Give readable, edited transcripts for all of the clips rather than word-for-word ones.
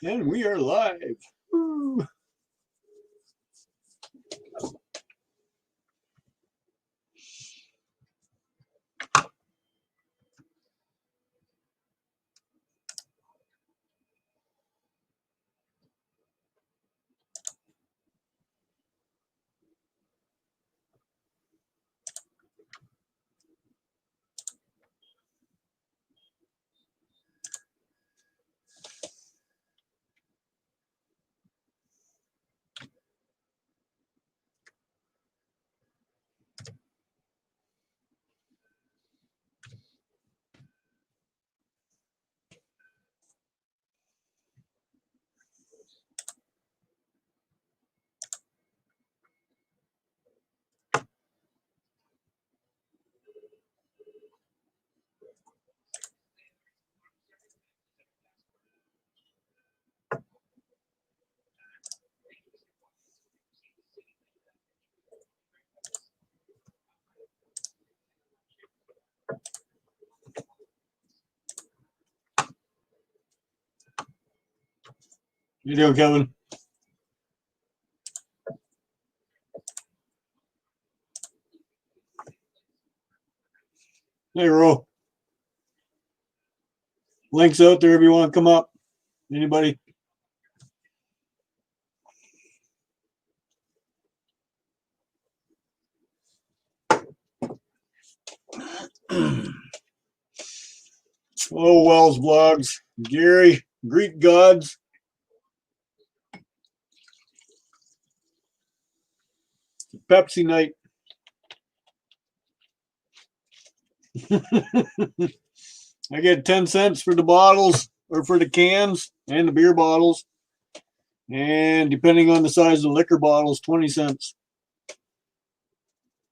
And we are live. Woo. You doing, Kevin? Hey, Ro. Links out there if you want to come up. Anybody? Oh, Wells Vlogs. Gary, Greek Gods. Pepsi night. I get 10 cents for the bottles or for the cans and the beer bottles. And depending on the size of the liquor bottles, 20 cents.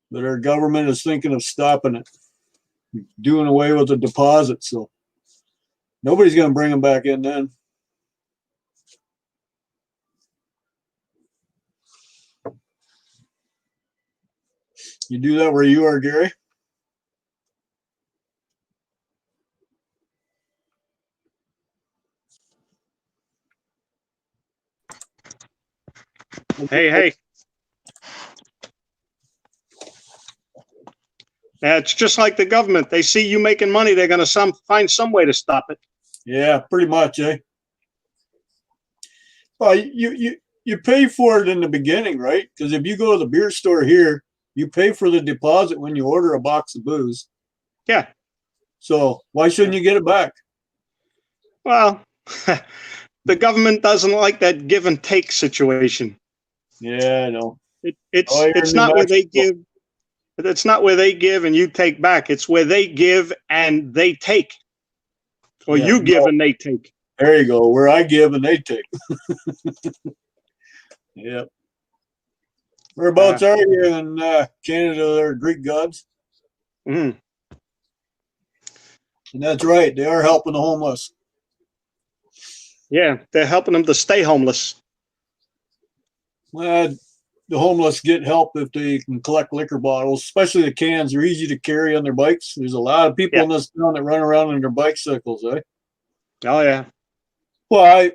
But our government is thinking of stopping it, doing away with the deposit. So nobody's going to bring them back in then. You do that where you are, Gary? Hey. It's just like the government. They see you making money, they're going to find some way to stop it. Yeah, pretty much, eh? Well, you pay for it in the beginning, right? Because if you go to the beer store here, you pay for the deposit when you order a box of booze. Yeah. So why shouldn't you get it back? Well, the government doesn't like that give and take situation. Yeah, I know. It's not where they give. It's not where they give and you take back. It's where they give and they take, or you give and they take. There you go. Where I give and they take. Yep. Whereabouts are you in Canada? There, Greek Gods. Mm. And that's right. They are helping the homeless. Yeah, they're helping them to stay homeless. Well, the homeless get help if they can collect liquor bottles, especially the cans. They're easy to carry on their bikes. There's a lot of people in this town that run around on their bicycles, eh? Oh, yeah. Well,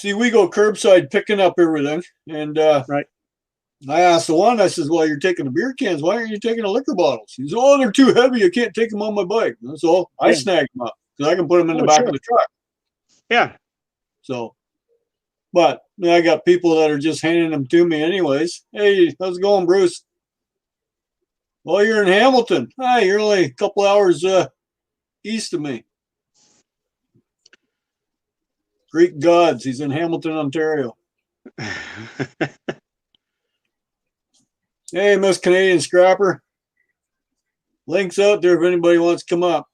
we go curbside picking up everything. And right. I asked the one, I says, well, you're taking the beer cans. Why aren't you taking the liquor bottles? He says, oh, they're too heavy. I can't take them on my bike. So I snag them up because I can put them in the back of the truck. Yeah. So, but I got people that are just handing them to me anyways. Hey, how's it going, Bruce? Well, you're in Hamilton. Hi, you're only a couple hours east of me. Greek Gods. He's in Hamilton, Ontario. Hey, Miss Canadian Scrapper. Links out there if anybody wants to come up.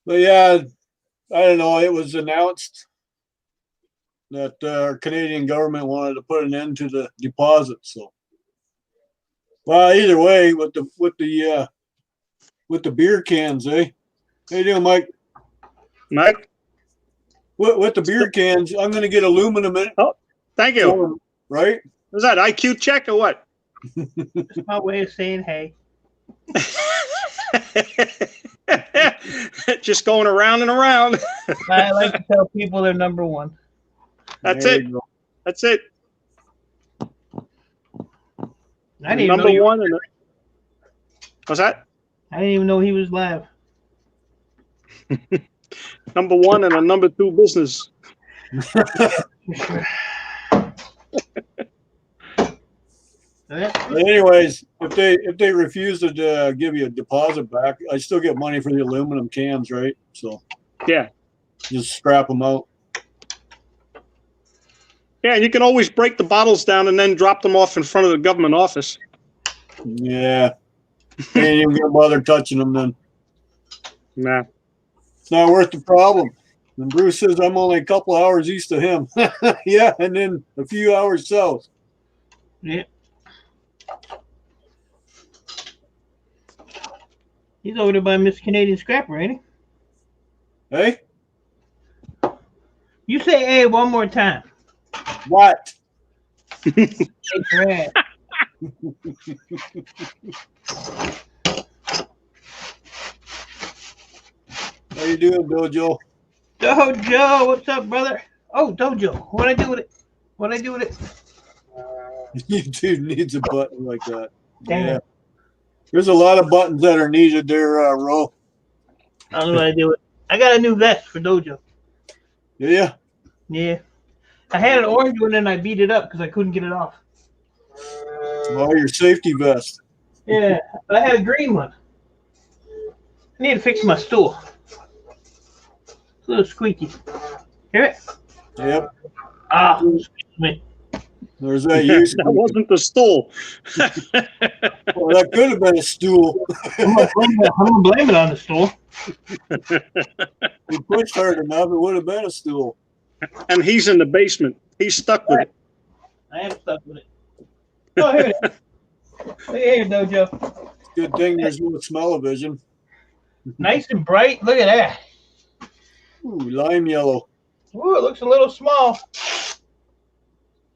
But yeah, I don't know. It was announced that our Canadian government wanted to put an end to the deposit. So, well, either way, with the beer cans, eh? How you doing, Mike? Mike? With the beer cans, I'm going to get aluminum in it. Oh, thank you. Right? Was that IQ check or what? That's my way of saying hey. just going around and around. I like to tell people they're number one. That's There it. you go. That's it. I didn't Number even know one. What's that? I didn't even know he was live. Number one and a number two business. But anyways, if they refuse to give you a deposit back, I still get money for the aluminum cans, right? So Yeah. just scrap them out. Yeah, you can always break the bottles down and then drop them off in front of the government office. Yeah. Ain't even gonna bother touching them then. Nah. It's not worth the problem. And Bruce says I'm only a couple hours east of him. Yeah, and then a few hours south. Yeah. He's over there by Miss Canadian Scrapper, ain't he? Hey? You say hey one more time. What? Shake your ass. How you doing, Dojo? Dojo, what's up, brother? Oh, Dojo, what'd I do with it? What'd I do with it? YouTube needs a button like that. Damn Yeah. it. There's a lot of buttons that are needed there, Ro. I don't know what I do with it. I got a new vest for Dojo. Yeah. Yeah. I had an orange one and I beat it up because I couldn't get it off. Oh, your safety vest. Yeah, but I had a green one. I need to fix my stool. It's a little squeaky. Hear it? Yep. Ah, excuse me. There's that use. That wasn't the stool. Well, that could have been a stool. I'm gonna blame it on the stool. We pushed hard enough, it would have been a stool. And he's in the basement. He's stuck with it. I am stuck with it. Oh, here it is. Look here, Dojo. Good thing there's no smell-o-vision. Nice and bright. Look at that. Ooh, lime yellow. Ooh, it looks a little small.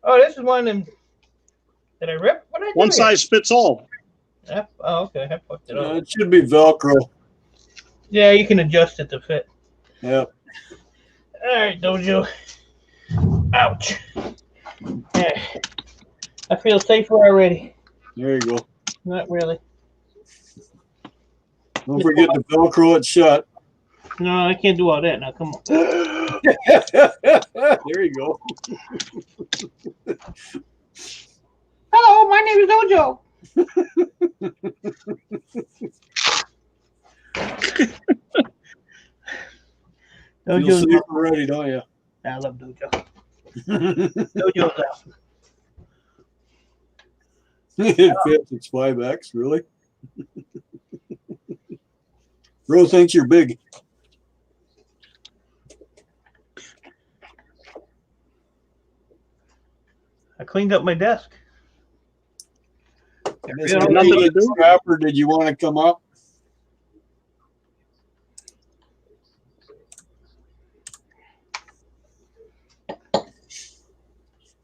Oh, this is one of them. Did I rip? What did I do? One here? size fits all. Yep. Oh, okay. I fucked it up. It should be Velcro. Yeah, you can adjust it to fit. Yep. All right, Dojo. Ouch. Yeah. I feel safer already. There you go. Not really. Don't forget to Velcro it shut. No, I can't do all that now. Come on. There you go. Hello, my name is Dojo. Feel Dojo's safe already, don't you? I love Dojo. Dojo's awesome. It fits. It's 5X, really. Bro thinks you're big. I cleaned up my desk. Mr. nothing to do. Scrapper, did you want to come up?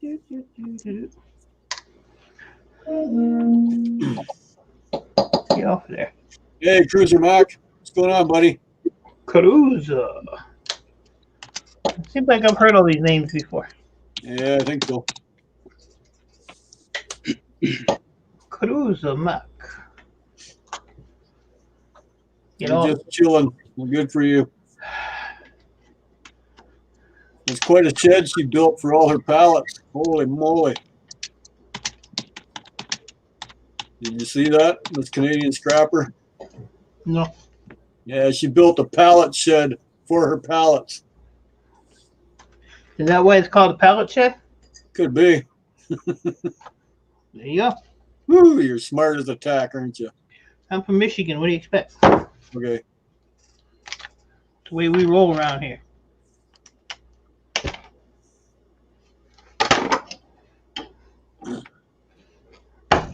Get off there. Hey, Cruiser Mac. What's going on, buddy? Cruiser. It seems like I've heard all these names before. Yeah, I think so. Cruiser Mac. You You're know, just chilling. Well, good for you. It's quite a shed she built for all her pallets. Holy moly. Did you see that? This Canadian Scrapper? no. Yeah, she built a pallet shed for her pallets. Is that why it's called a pallet shed? Could be. There you go. Woo, you're smart as a tack, aren't you? I'm from Michigan. What do you expect? Okay. It's the way we roll around here.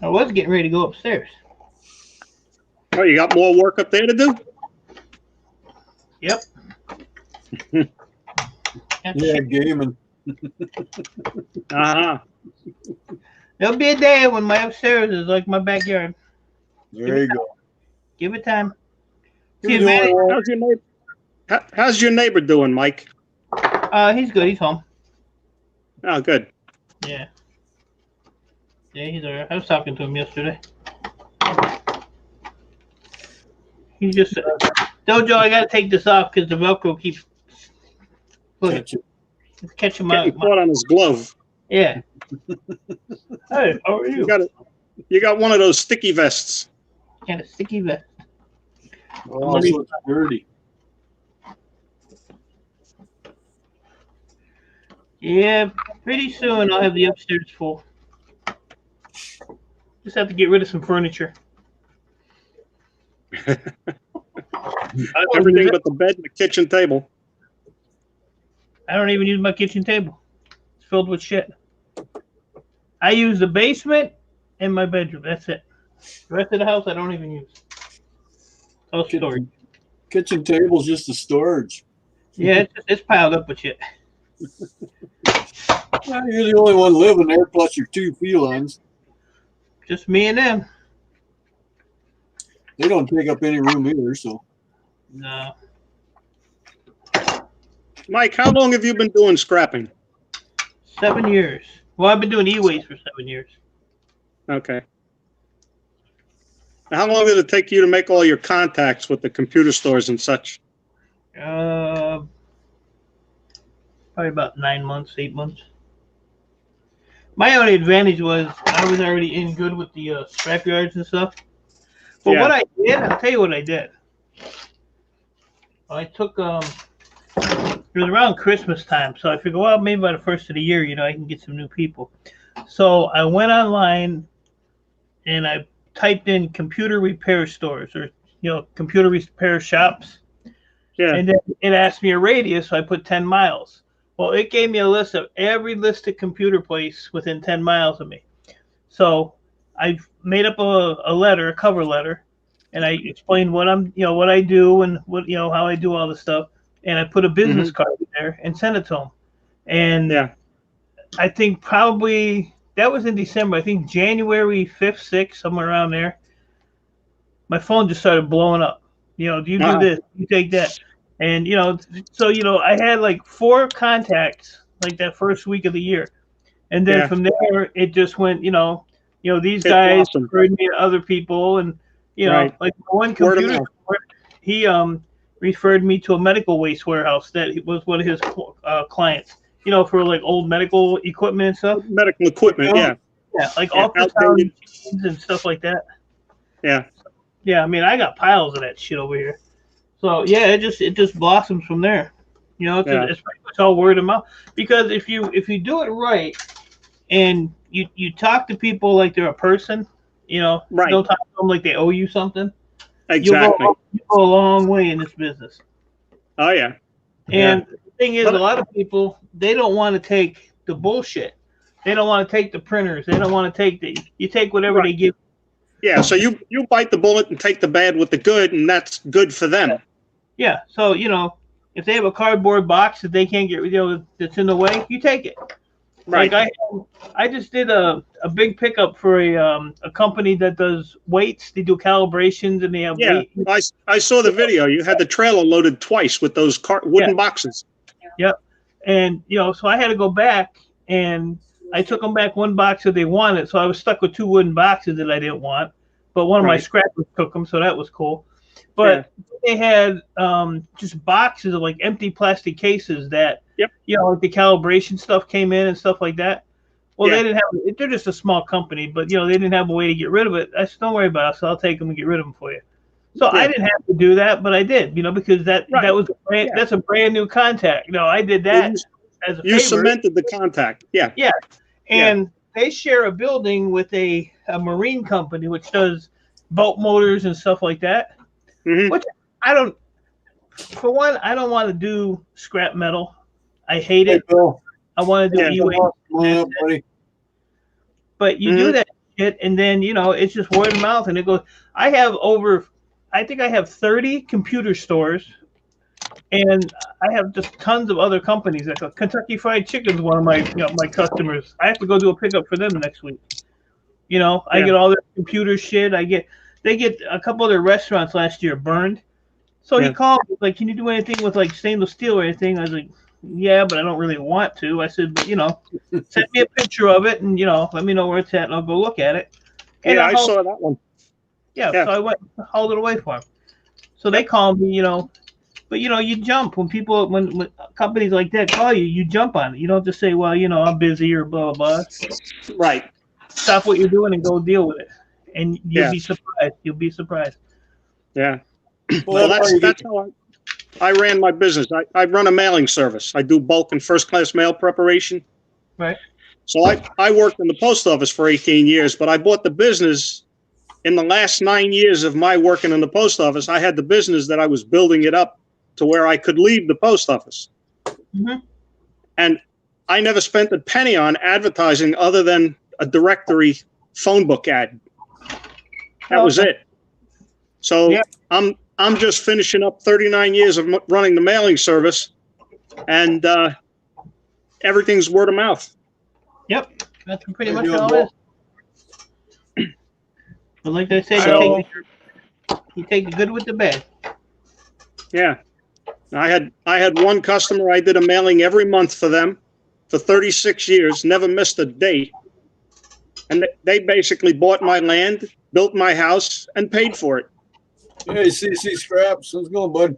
I was getting ready to go upstairs. Oh, you got more work up there to do? Yep. Yeah, gaming. Uh-huh. There'll be a day when my upstairs is like my backyard. There you go. Give it time. You're the only one. How's your neighbor? How's your neighbor doing, Mike? He's good. He's home. Oh, good. Yeah. Yeah, he's alright. I was talking to him yesterday. He just said, Dojo, I gotta take this off because the Velcro keeps catching my Caught on his glove. Yeah. Hey, how are you? You got one of those sticky vests. Kind of sticky vest. Oh, so it's dirty. Yeah, pretty soon I'll have the upstairs full. Just have to get rid of some furniture. Everything but the bed and the kitchen table. I don't even use my kitchen table. It's filled with shit. I use the basement and my bedroom. That's it. The rest of the house I don't even use. Oh, storage. Kitchen table's just a storage. Yeah, it's piled up with shit. Well, you're the only one living there, plus your two felines. Just me and them. They don't take up any room either, so. No. Mike, how long have you been doing scrapping? 7 years. Well, I've been doing e-waste for 7 years. Okay. How long did it take you to make all your contacts with the computer stores and such? Probably about 9 months, 8 months. My only advantage was I was already in good with the scrap yards and stuff. But what I did, I'll tell you what I did. I took, it was around Christmas time, so I figured, well, maybe by the first of the year, I can get some new people. So I went online and I typed in computer repair stores or, computer repair shops. Yeah. And then it asked me a radius, so I put 10 miles. Well, it gave me a list of every listed computer place within 10 miles of me. So I made up a cover letter, and I explained what what I do and what, how I do all the stuff. And I put a business card in there and sent it to them. And I think probably that was in December. I think January 5th, 6th, somewhere around there. My phone just started blowing up. Do you do this? You take that. And, so, I had like 4 contacts like that first week of the year. And then from there, it just went, these guys referred me to other people. And, like one computer store, he referred me to a medical waste warehouse that was one of his clients, for like old medical equipment and stuff. Medical equipment, yeah. Yeah, like ultrasound machines and stuff like that. Yeah. Yeah, I mean, I got piles of that shit over here. So yeah, it just blossoms from there. It's pretty much all word of mouth. Because if you do it right, and you talk to people like they're a person, don't talk to them like they owe you something. Exactly. You go a long way in this business. Oh yeah. And the thing is, a lot of people, they don't want to take the bullshit. They don't want to take the printers. They don't want to take you take whatever they give. Yeah, so you bite the bullet and take the bad with the good, and that's good for them. Yeah, so, if they have a cardboard box that they can't get rid of, that's in the way, you take it. Right. Like I just did a big pickup for a company that does weights. They do calibrations, and they have weight. I saw the video. You had the trailer loaded twice with those wooden boxes. Yep. And, so I had to go back, and I took them back one box that they wanted, so I was stuck with 2 wooden boxes that I didn't want. But one of my scrappers took them, so that was cool. But they had just boxes of like empty plastic cases that, like the calibration stuff came in and stuff like that. Well, they didn't have. They're just a small company, but they didn't have a way to get rid of it. I said, don't worry about it. So I'll take them and get rid of them for you. So I didn't have to do that, but I did. Because that was that's a brand new contact. I did that as a favor. You cemented the contact. Yeah. Yeah, and they share a building with a marine company which does boat motors and stuff like that. Which I don't. For one, I don't want to do scrap metal. I hate it. I want to do e-waste. But you do that shit, and then it's just word of mouth, and it goes. I think I have 30 computer stores, and I have just tons of other companies. Like Kentucky Fried Chicken is one of my my customers. I have to go do a pickup for them next week. I get all their computer shit. They get a couple of their restaurants last year burned. So he called me, like, can you do anything with like stainless steel or anything? I was like, yeah, but I don't really want to. I said, but send me a picture of it and let me know where it's at and I'll go look at it. And I saw that one. Yeah, so I went and hauled it away for him. So they called me, but you jump when when companies like that call you, you jump on it. You don't just say, well, I'm busy or blah blah blah. Right. Stop what you're doing and go deal with it, and you'll be surprised. You'll be surprised. Yeah. Well, that's how I ran my business. I run a mailing service. I do bulk and first class mail preparation. Right. So I worked in the post office for 18 years, but I bought the business in the last 9 years of my working in the post office. I had the business that I was building it up to where I could leave the post office. Mm-hmm. And I never spent a penny on advertising other than a directory phone book ad. That was it. So I'm just finishing up 39 years of running the mailing service, and everything's word of mouth. Yep, that's pretty much all it is. But like I said, you take the good with the bad. Yeah. I had one customer, I did a mailing every month for them for 36 years, never missed a day. And they basically bought my land, built my house, and paid for it. Hey, CC Scraps, how's it going, bud?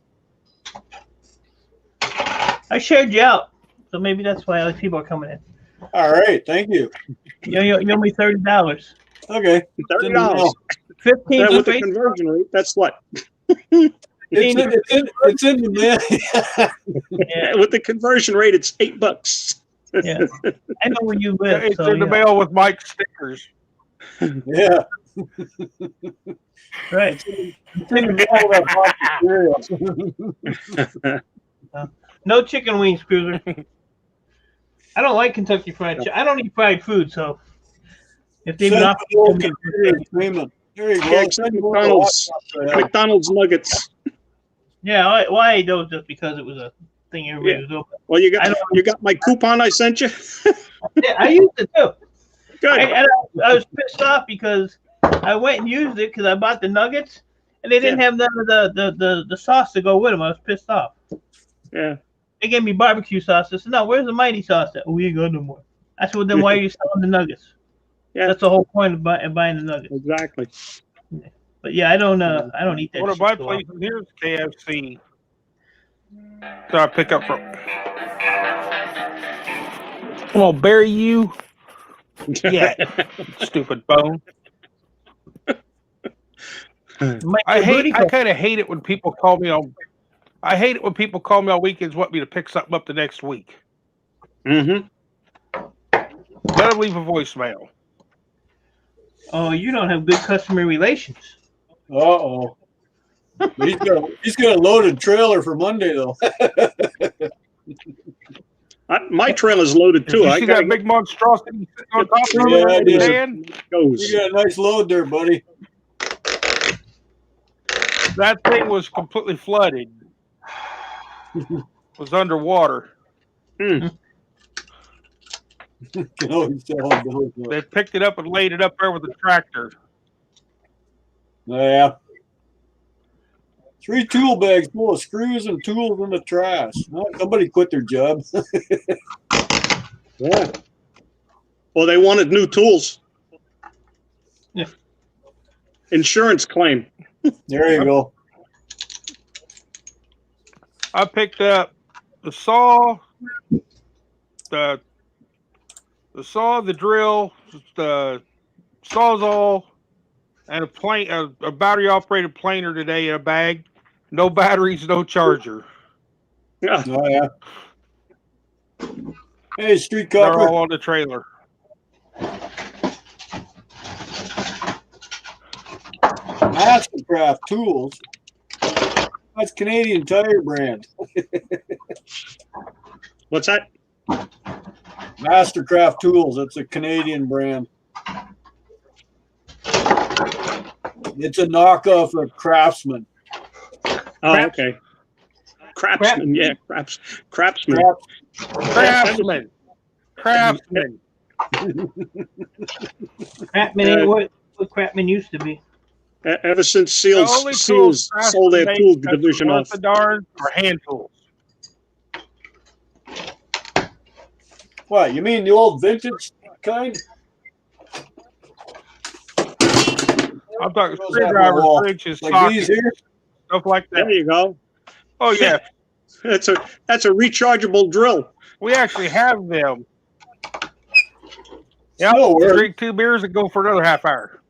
I shared you out, so maybe that's why other people are coming in. All right, thank you. You owe me $30. Okay, $30. 15 with the conversion rate. That's what. It's in the mail. Yeah, with the conversion rate, it's $8. Yeah, I know where you live. It's in the mail with Mike's stickers. Yeah. Right. It's in the mail. No chicken wings, Cruiser. I don't like Kentucky Fried Chicken. I don't eat fried food, so if they've not refinement. There you go. McDonald's nuggets. Yeah, I ate those just because it was a thing everybody was open. Well, you got my coupon I sent you? Yeah, I used it too. Good. I was pissed off because I went and used it because I bought the nuggets and they didn't have none of the sauce to go with them. I was pissed off. Yeah. They gave me barbecue sauce. I said, no, where's the mighty sauce? Oh, we ain't got no more. I said, well, then why are you selling the nuggets? Yeah. That's the whole point of buying the nuggets. Exactly. But yeah, I don't eat that. One of my places here is KFC. So I pick up from. I'm gonna bury you. Yeah, stupid bone. I kind of hate it when people call me on. I hate it when people call me on weekends, want me to pick something up the next week. Mm-hmm. Let them leave a voicemail. Oh, you don't have good customer relations. Uh-oh. He's got a loaded trailer for Monday, though. My trailer's loaded, too. You see that big monstrosity on top of the van? You got a nice load there, buddy. That thing was completely flooded. Was underwater. They picked it up and laid it up there with the tractor. Yeah. 3 tool bags full of screws and tools in the trash. Oh, somebody quit their job. Yeah. Well, they wanted new tools. Yeah. Insurance claim. There you go. I picked up the saw, the drill, the sawzall, and a battery operated planer today in a bag. No batteries, no charger. Yeah. Oh yeah. Hey, street They're copper. all on the trailer. Mastercraft tools. That's Canadian Tire brand. What's that? Mastercraft tools. It's a Canadian brand. It's a knockoff of Craftsman. Oh, okay. Craftsman, yeah, Craftsman. Craftsman. Craftsman ain't what Craftsman used to be. Ever since The only tools Seals sold their tool division off. The darn are hand tools. What, you mean the old vintage kind? I'm talking Goes that screwdrivers, wall. wrenches, Like sockets, these here? stuff like that. There you go. Oh yeah, That's a rechargeable drill. we actually have them. Yep, Still you works. drink 2 beers and go for another half hour.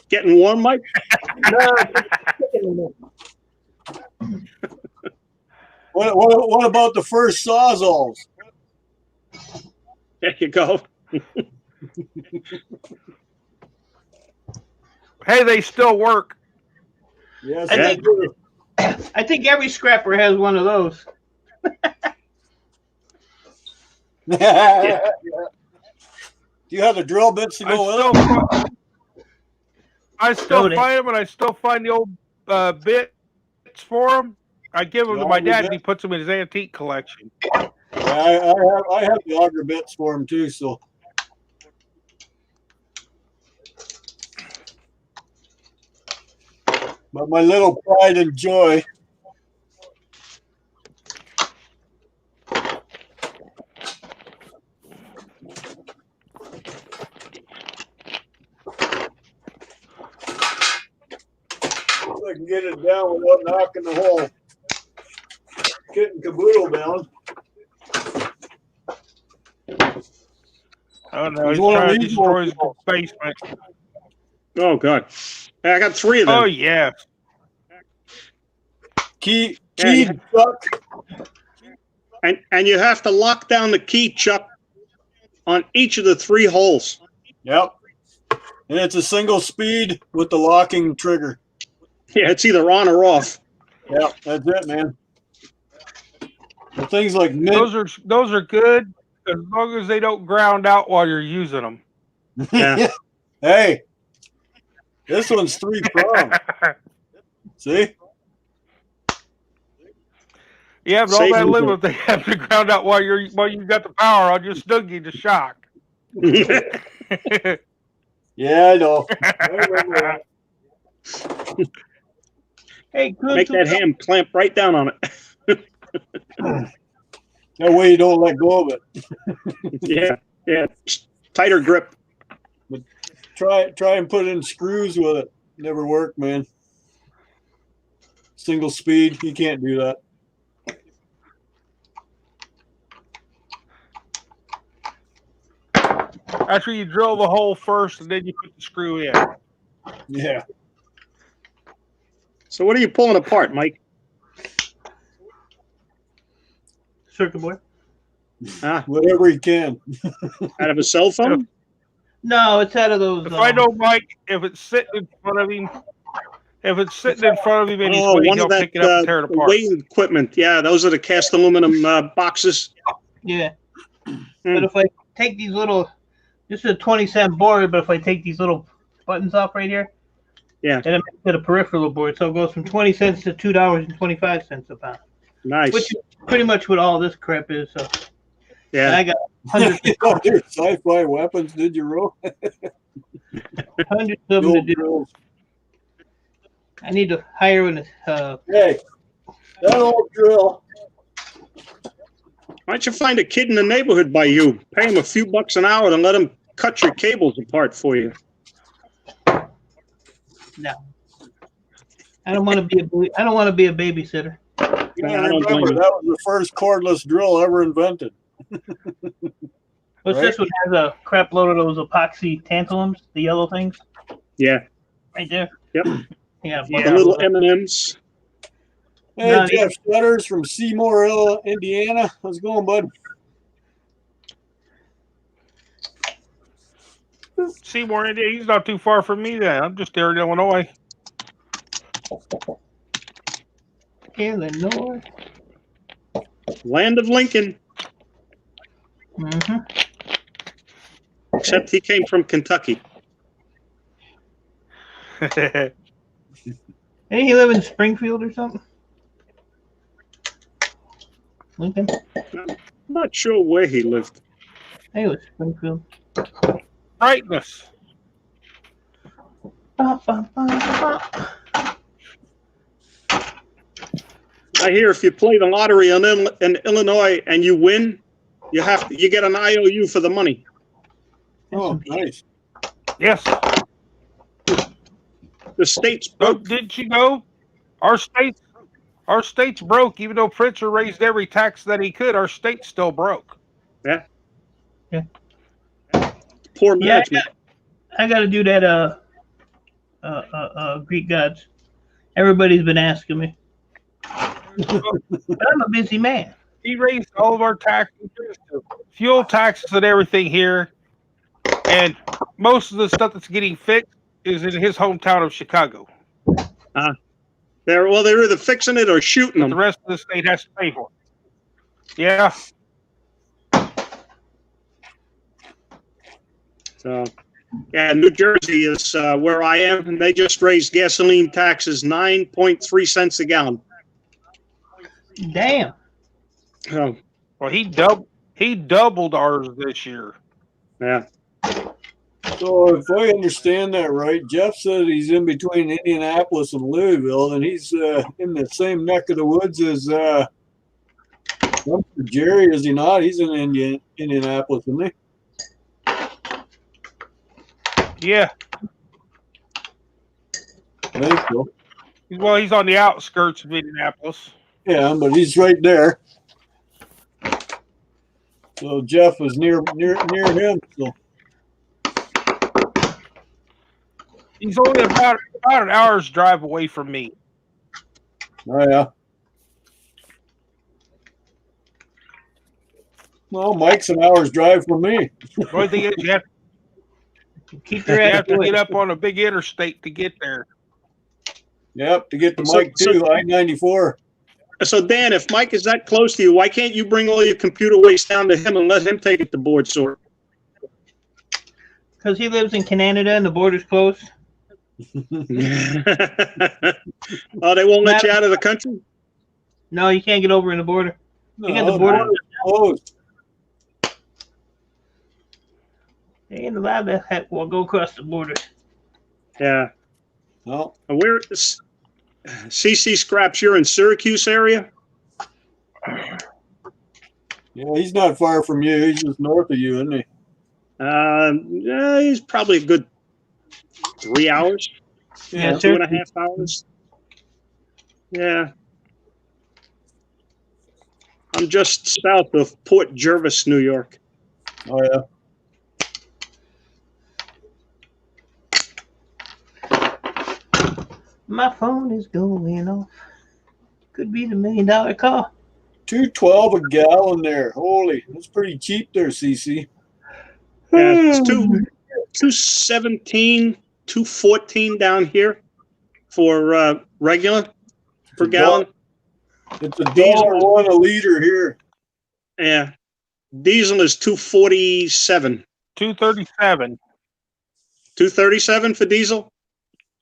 Getting warm, Mike? What about the first Sawzalls? There you go. Hey, they still work. Yes, I think- do. I think every scrapper has one of those. Do you have the drill bits to go with it? I still Load it. find them, and I still find the old bits for them. I give them The to my auger dad, and bit? he puts them in his antique collection. Yeah, I have the auger bits for them too. So, but my little pride and joy. If I can get it down without knocking the whole kit and caboodle down. I don't know. There's He's one of trying to these destroy his ones. basement. Oh, God. Hey, I got 3 of them. Oh yeah. Key Yeah, Chuck. And you have to lock down the key, Chuck, on each of the 3 holes. Yep. And it's a single speed with the locking trigger. Yeah, it's either on or off. Yep, that's it, man. The things like mint. Those are good as long as they don't ground out while you're using them. Yeah. Hey, this one's 3 prong. See? Yeah, but all Save that them limit they have to ground out while you got the power on, just snug you to shock. Yeah, I know. I remember that. Hey, good. Make that ham clamp right down on it. That way you don't let go of it. Yeah. Tighter grip. Try and put in screws with it. Never worked, man. Single speed, you can't do that. After you drill the hole first, and then you put the screw in. Yeah. So what are you pulling apart, Mike? Circuit board. Whatever you can. Out of a cell phone? No, it's out of those. If I know Mike, if it's sitting in front of him, and he's winning, One he'll of that pick it up and tear it apart. weighing equipment. Yeah, those are the cast aluminum boxes. Yeah. But if I take these little, this is a 20-cent board, but if I take these little buttons off right here, Yeah. then it makes it a peripheral board. So it goes from 20 cents to $2.25 a pound, Nice. which is pretty much what all this crap is. So Yeah. I got hundreds, Your sci-fi weapons, did you roll? hundreds of them to Old do. drills. I need to hire an. Hey, that old drill. Why don't you find a kid in the neighborhood by you? Pay him a few bucks an hour and let him cut your cables apart for you. No, I don't want to be a. I don't want to be a babysitter. You I gotta don't blame remember you. that was the first cordless drill ever invented. What's this one? Has a crap load of those epoxy tantalums, the yellow things, Yeah. right there. Yep. Yeah. The little M&Ms. Hey, No, Jeff Stutters from Seymour, Indiana. How's it going, bud? Seymour, Indiana, he's not too far from me then. I'm just there in Illinois. Illinois. Land of Lincoln. Mm-hmm. Except he came from Kentucky. Didn't he live in Springfield or something? Lincoln? I'm not sure where he lived. I think it was Springfield. Brightness. Ba, ba, ba, ba. I hear if you play the lottery in Illinois and you win, you get an IOU for the money. Oh, nice. Yes. The state's Oh, broke. didn't you know? Our state's broke. Even though Pritzker raised every tax that he could, our state's still broke. Yeah. Yeah. Poor Yeah, management. I got to do that. Greek gods. Everybody's been asking me, but I'm a busy man. He raised all of our taxes, fuel taxes, and everything here, and most of the stuff that's getting fixed is in his hometown of Chicago. They're either fixing it or shooting But the them. rest of the state has to pay for it. Yeah. So, yeah, New Jersey is where I am, and they just raised gasoline taxes 9.3 cents a gallon. Damn. Oh, Well, he doubled ours this year. yeah. So if I understand that right, Jeff said he's in between Indianapolis and Louisville, and he's in the same neck of the woods as Jerry, is he not? He's in Indianapolis, isn't he? Yeah. I think so. Well, he's on the outskirts of Indianapolis. Yeah, but he's right there. So Jeff was near him. So He's only about an hour's drive away from me. oh yeah. Well, Mike's an hour's drive from me. The only thing is you have Keep your You ass have to away. get up on a big interstate to get there. Yep, to get to So- Mike too, I-94. So, Dan, if Mike is that close to you, why can't you bring all your computer waste down to him and let him take it to board sort? Because he lives in Canada and the border's closed. Oh, they won't let you out of the country? No, you can't get over in the border. No, You got the border. closed. They ain't allowed to go across the border. Yeah. No, Where is CC Scraps? You're in Syracuse area? yeah, he's not far from you. He's just north of you, isn't he? Yeah, he's probably a good 3 hours, Yeah, 2.5 hours. Yeah. I'm just south of Port Jervis, New York. Oh yeah. My phone is going off. Could be the $1 million call. $2.12 a gallon there. Holy, that's pretty cheap there, CC. Yeah, it's 217, 214 down here for regular per gallon. It's $1.01 a liter here. Yeah. Diesel is 247. 237. 237 for diesel?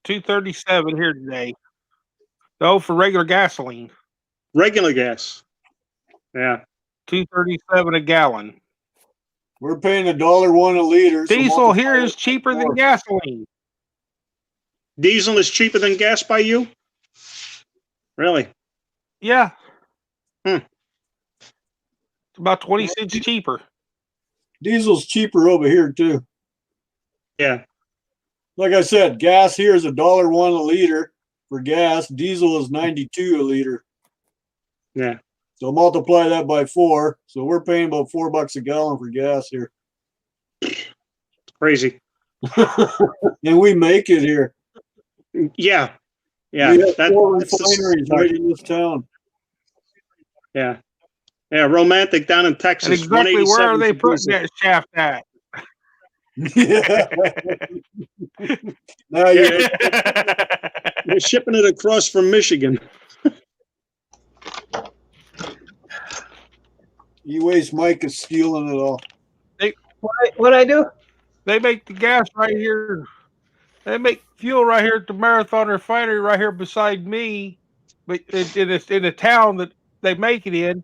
237 here today. No, for regular gasoline. Regular gas. Yeah. 237 a gallon. We're paying $1.01 a liter. so Diesel multiply here it is by cheaper than 4. gasoline. Diesel is cheaper than gas by you? Really? Yeah. Hmm. It's about 20 cents cheaper. Diesel's cheaper over here too. Yeah. Like I said, gas here is $1.01 a liter for gas. Diesel is 92 a liter. Yeah. So multiply that by 4. So we're paying about $4 a gallon for gas here. Crazy. And we make it here. Yeah. Yeah. We have 4 that's the refineries right in this town. Yeah. Yeah. Romantic down in Texas. And exactly where are they 187 putting that shaft at? Yeah. Now you They're shipping it across from Michigan. waste Mike is stealing it all. What I do? They make the gas right here. They make fuel right here at the Marathon Refinery right here beside me. But in a town that they make it in,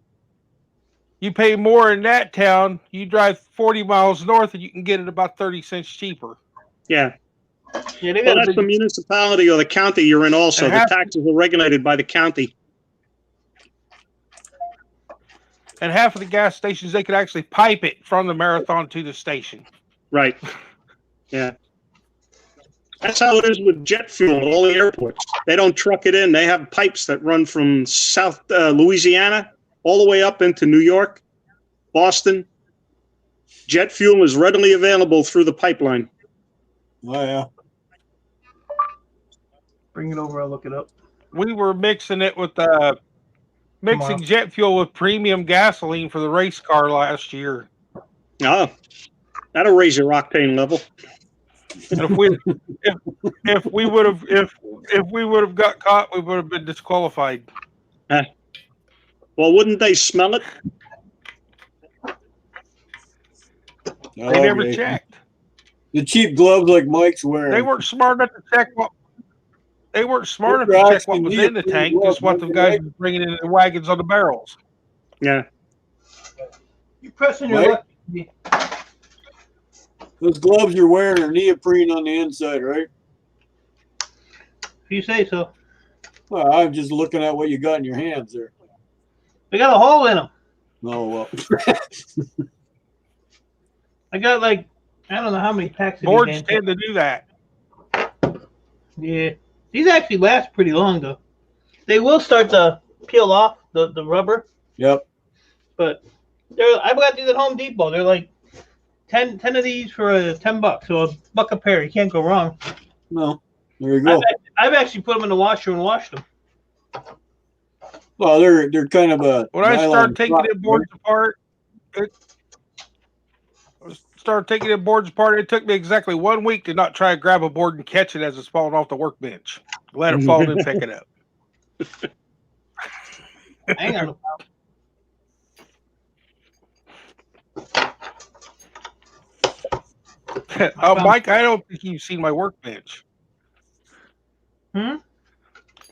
you pay more in that town. You drive 40 miles north and you can get it about 30 cents cheaper. Yeah. Yeah, they Well, got a that's the big. municipality or the county you're in also. And The half- taxes are regulated by the county. And half of the gas stations, they could actually pipe it from the Marathon to the station. Right. Yeah. That's how it is with jet fuel at all the airports. They don't truck it in. They have pipes that run from South Louisiana all the way up into New York, Boston. Jet fuel is readily available through the pipeline. Oh yeah. Bring it over. I'll look it up. We were mixing it with mixing Tomorrow. jet fuel with premium gasoline for the race car last year. Oh, that'll raise your octane level. And if we would have got caught, we would have been disqualified. Well, wouldn't they smell it? They never Okay. checked. The cheap gloves like Mike's wearing. They weren't smart enough to check what. They weren't smart You're enough to check what asking was me in the if we tank, grew just up what the Monday guys night. were bringing in the wagons on the barrels. Yeah. You pressing your Right? luck. Those gloves you're wearing are neoprene on the inside, right? If you say so. Well, I'm just looking at what you got in your hands there. They got a hole in them. Oh well. I got like I don't know how many packs of Boards these. tend to do that. Yeah, these actually last pretty long though. They will start to peel off the rubber, Yep. but I've got these at Home Depot. They're like 10 of these for $10, so $1 a pair. You can't go wrong. No. There you go. I've actually put them in the washer and washed them. Well, they're kind of a. When I nylon started taking cloth, it boards apart, it took me exactly 1 week to not try to grab a board and catch it as it's falling off the workbench. Let it fall and then pick it up. Hang on. Mike, I don't think you've seen my workbench. Hmm?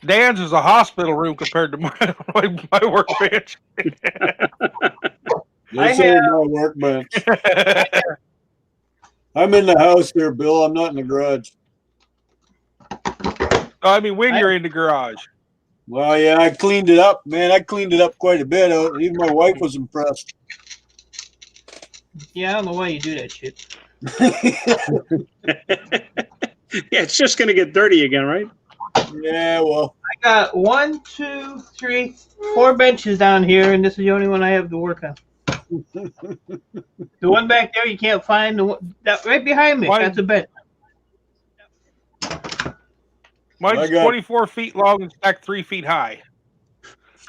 Dan's is a hospital room compared to my workbench. This ain't my workbench. I'm in the house there, Bill. I'm not in the garage. I mean, when you're in the garage. Well, yeah, I cleaned it up, man. I cleaned it up quite a bit. Even my wife was impressed. Yeah, I don't know why you do that shit. Yeah, it's just going to get dirty again, right? Yeah, well, I got 1, 2, 3, 4 benches down here, and this is the only one I have to work on. The one back there you can't find. The one that right behind me. Why- That's a bench. Mine's I got- 24 feet long and stacked 3 feet high.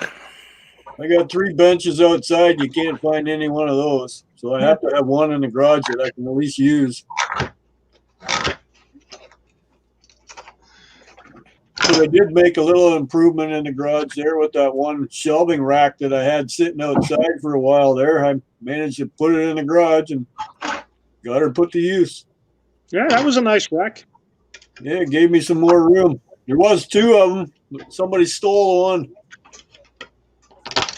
I got 3 benches outside. You can't find any one of those. So I have to have one in the garage that I can at least use. So I did make a little improvement in the garage there with that one shelving rack that I had sitting outside for a while there. I managed to put it in the garage and got her put to use. Yeah, that was a nice rack. Yeah, it gave me some more room. There was 2 of them. But somebody stole one.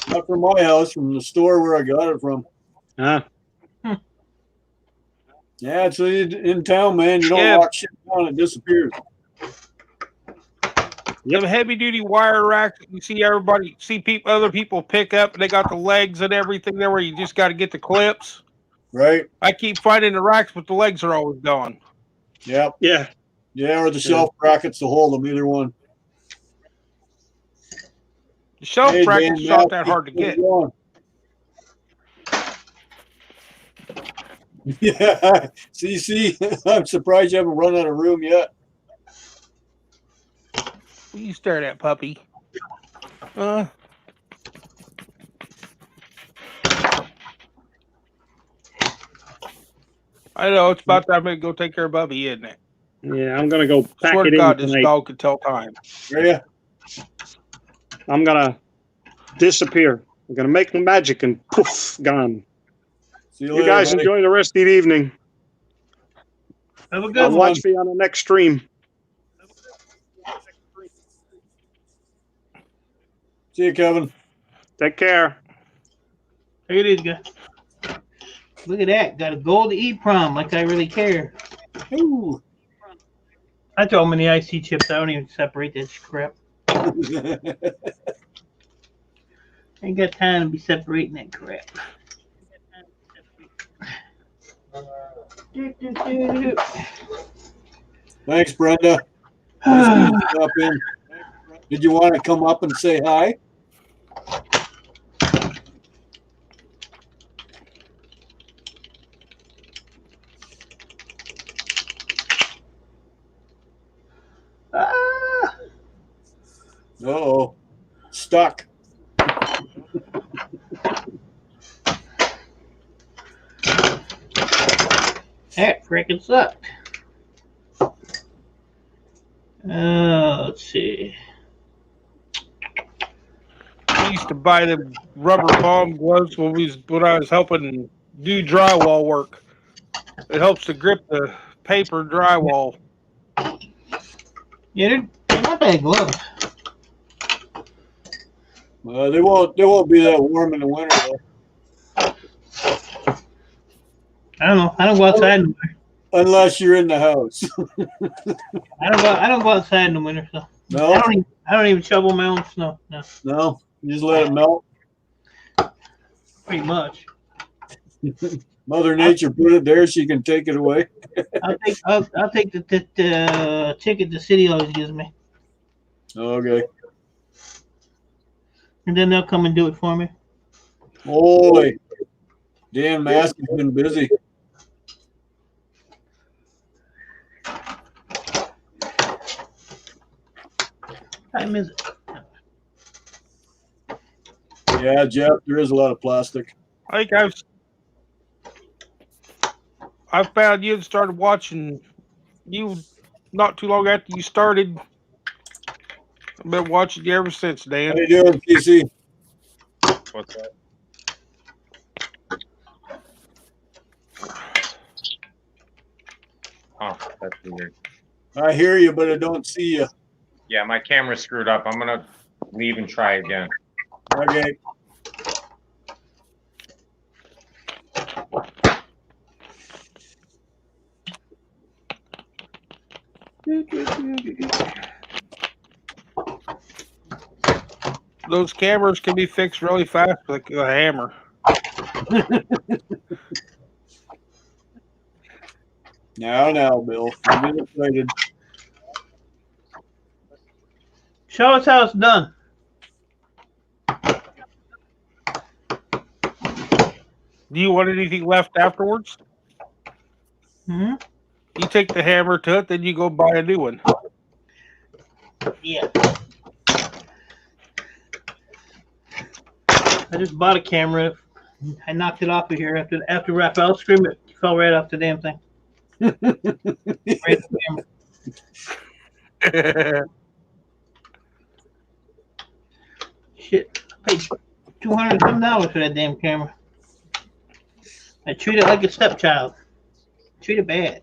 Not from my house, from the store where I got it from. Ah, Yeah, it's in town, man. You don't Yeah. lock shit down, it disappears. Them heavy duty wire racks that you see other people pick up, and they got the legs and everything there where you just got to get the clips. Right? I keep finding the racks, but the legs are always gone. Yep. yeah. Yeah, or the shelf brackets to hold them, either one. The shelf Hey, brackets Dan, aren't now, that hard to how's it get. going? Yeah, see, I'm surprised you haven't run out of room yet. What are you staring at, puppy? I know, it's about time to go take care of Bubby, isn't it? Yeah, I'm going to go pack Swear it to in God, this tonight. dog can tell time. Yeah. I'm going to disappear. I'm going to make magic and poof, gone. See you You later, guys buddy. enjoy the rest of the evening. Have a And good one. watch me on the next stream. See you, Kevin. Take care. Here it is, guys. Look at that. Got a gold EEPROM like I really care. Ooh. I throw them in the IC chips. I don't even separate that crap. Ain't got time to be separating that crap. Thanks, Brenda. Nice of you to stop in. Did you want to come up and say hi? Ah, Uh-oh. Stuck. that freaking sucked. Let's see. I used to buy them rubber palm gloves when I was helping do drywall work. It helps to grip the paper drywall. Yeah, they're not bad gloves. They won't be that warm in the winter though. I don't know. I don't go outside in the winter. Unless you're in the house. I don't go outside in the winter, so No, I don't even shovel my own snow. No, no. You just let it melt. pretty much. Mother Nature put it there, she can take it away. I'll take the ticket the city always gives me, Okay. and then they'll come and do it for me. Holy. Dan Maskey's been busy. Time is it? Yeah, Jeff, there is a lot of plastic. I think I found you and started watching you not too long after you started. I've been watching you ever since, How Dan. you doing, PC? What's that? Oh, that's weird. I hear you, but I don't see you. Yeah, my camera's screwed up. I'm gonna leave and try again. Okay. Those cameras can be fixed really fast with a hammer. Now, Bill. I'm getting excited. Show us how it's done. Do you want anything left afterwards? Hmm. You take the hammer to it, then you go buy a new one. Yeah. I just bought a camera. I knocked it off of here after Raphael screamed. It fell right off the damn thing. Right off the camera. Shit, I paid $200 for that damn camera. I treat it like a stepchild. Treat it bad.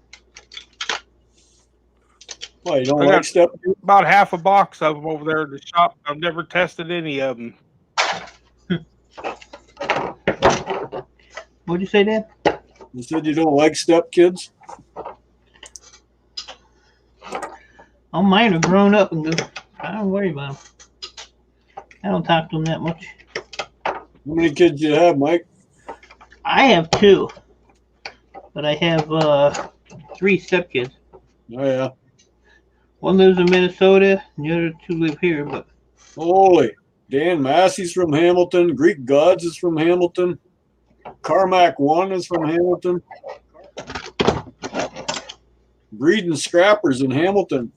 Why, you don't I like got stuff? about half a box of them over there in the shop. I've never tested any of them. What'd you say, Dan? You said you don't like step kids? All mine are grown up and good. I don't worry about them. I don't talk to them that much. How many kids do you have, Mike? I have 2, but I have 3 stepkids. Oh, yeah. One lives in Minnesota, and the other 2 live here. But Holy. Dan Massey's from Hamilton. Greek Gods is from Hamilton. Carmack 1 is from Hamilton. Breeding Scrappers in Hamilton.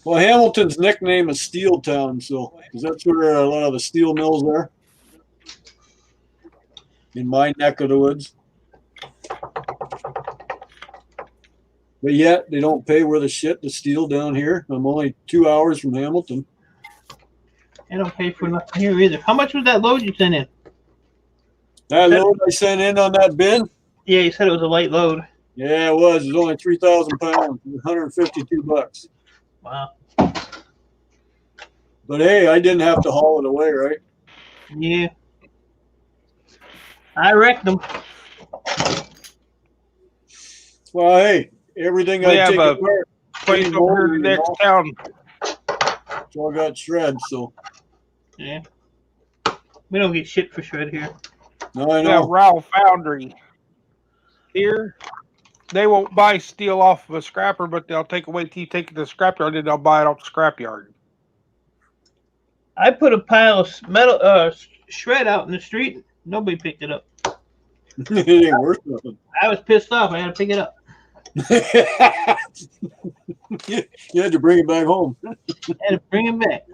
Well, Hamilton's nickname is Steel Town, so because that's where a lot of the steel mills are. In my neck of the woods. But yet, they don't pay worth a shit to steel down here. I'm only 2 hours from Hamilton. I don't pay for nothing here either. How much was that load you sent in? That load I sent in on that bin? Yeah, you said it was a light load. Yeah, it was. It was only 3,000 pounds, $152. Wow. But hey, I didn't have to haul it away, right? Yeah. I wrecked them. Well, hey, everything We I have take a apart, place clean over here motor, in the you next know, town. it's all got shreds. So Yeah. We don't get shit for shred here. no, I We have know. Ralph Foundry here. They won't buy steel off of a scrapper, but they'll take away till you take it to the scrapyard, and they'll buy it off the scrapyard. I put a pile of metal shred out in the street. Nobody picked it up. It ain't worth nothing. I was pissed off. I had to pick it up. You had to bring it back home. I had to bring it back.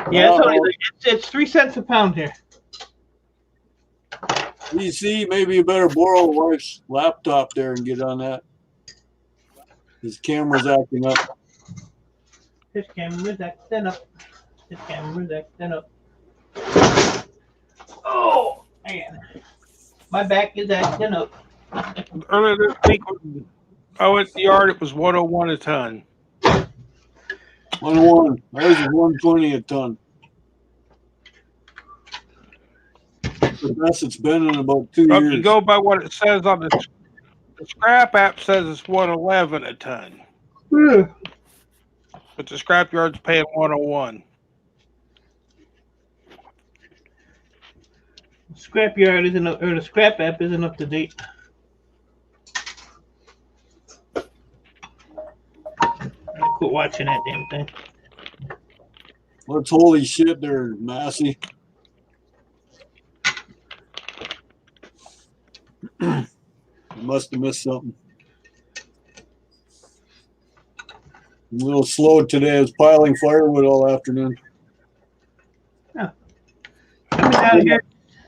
Yeah, it's only it's 3 cents a pound here. You see, maybe you better borrow wife's laptop there and get on that. His camera's acting up. This camera's acting up. This camera's acting up. Oh, man. My back is acting up. Earlier this week, when I went to the yard, it was 101 a ton. 101. Ours is 120 a ton. The best it's been in about 2 If years. you go by what it says on the scrap app, says it's 111 a ton, but the scrapyard's paying 101. Scrapyard isn't up, or the scrap app isn't up to date. I quit watching that damn thing. What's holy shit there, Massey? I must have missed something. I'm a little slow today. I was piling firewood all afternoon.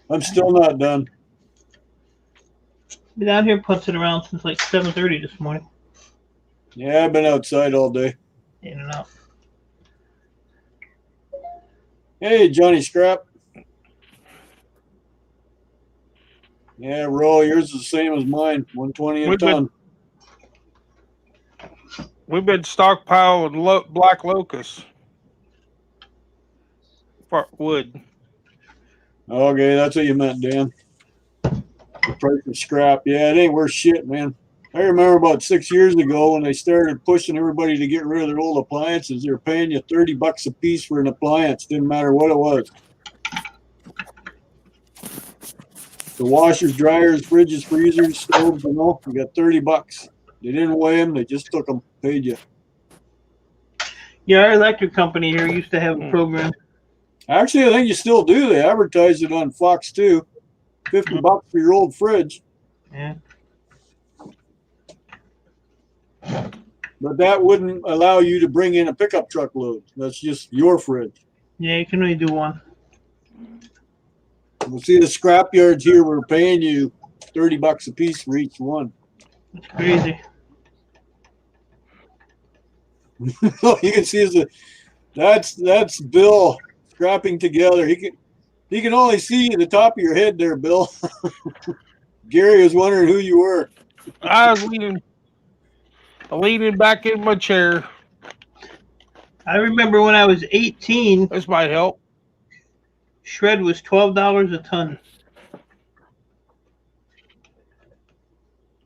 I'm still not done. Been down here putzing around since like 7:30 this morning. Yeah, I've been outside all day. In and out. Hey, Johnny Scrap. Yeah, Ro, yours is the same as mine. 120 a ton. We've been stockpiling black locusts for wood. Okay, that's what you meant, Dan. The price of scrap. Yeah, it ain't worth shit, man. I remember about 6 years ago when they started pushing everybody to get rid of their old appliances. They were paying you $30 a piece for an appliance. Didn't matter what it was. The washers, dryers, fridges, freezers, stoves, you know, you got $30. They didn't weigh them. They just took them, paid you. Yeah, our electric company here used to have a program. Actually, I think you still do. They advertise it on Fox too. $50 for your old fridge. Yeah. But that wouldn't allow you to bring in a pickup truck load. That's just your fridge. Yeah, you can only do one. We'll see the scrap yards here. We're paying you $30 a piece for each one. That's crazy. You can see that's Bill scrapping together. He can only see the top of your head there, Bill. Gary was wondering who you were. I was leaning back in my chair. I remember when I was 18, This might help. shred was $12 a ton.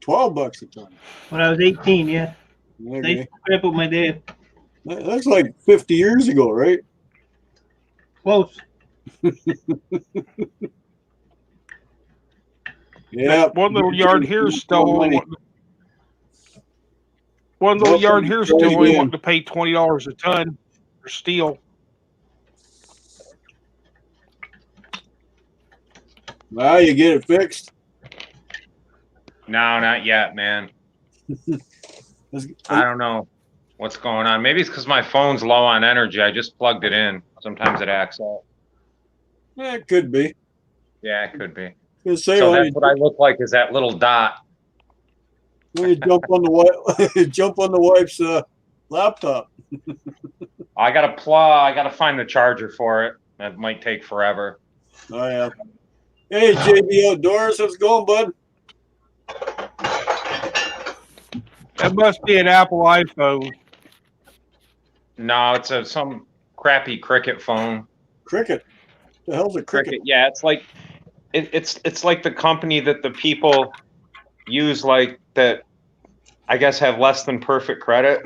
$12 a ton. When I was 18, yeah. I Okay. used to scrap with my dad. That's like 50 years ago, right? Close. Yeah. One little yard here still only Welcome, wanting to pay $20 a ton for steel. Well, you get it fixed. No, not yet, man. I don't know what's going on. Maybe it's because my phone's low on energy. I just plugged it in. Sometimes it acts up. Yeah, it could be. Yeah, it could be. Gonna say, So when that's what I look like, is that little dot. you jump on the wife, jump on the wife's laptop. I gotta find the charger for it. That might take forever. Oh yeah. Hey, JB Outdoors, how's it going, bud? That must be an Apple iPhone. No, it's some crappy Cricket phone. Cricket. The hell's a cricket? Yeah, it's like it's like the company that the people use, like that I guess have less than perfect credit.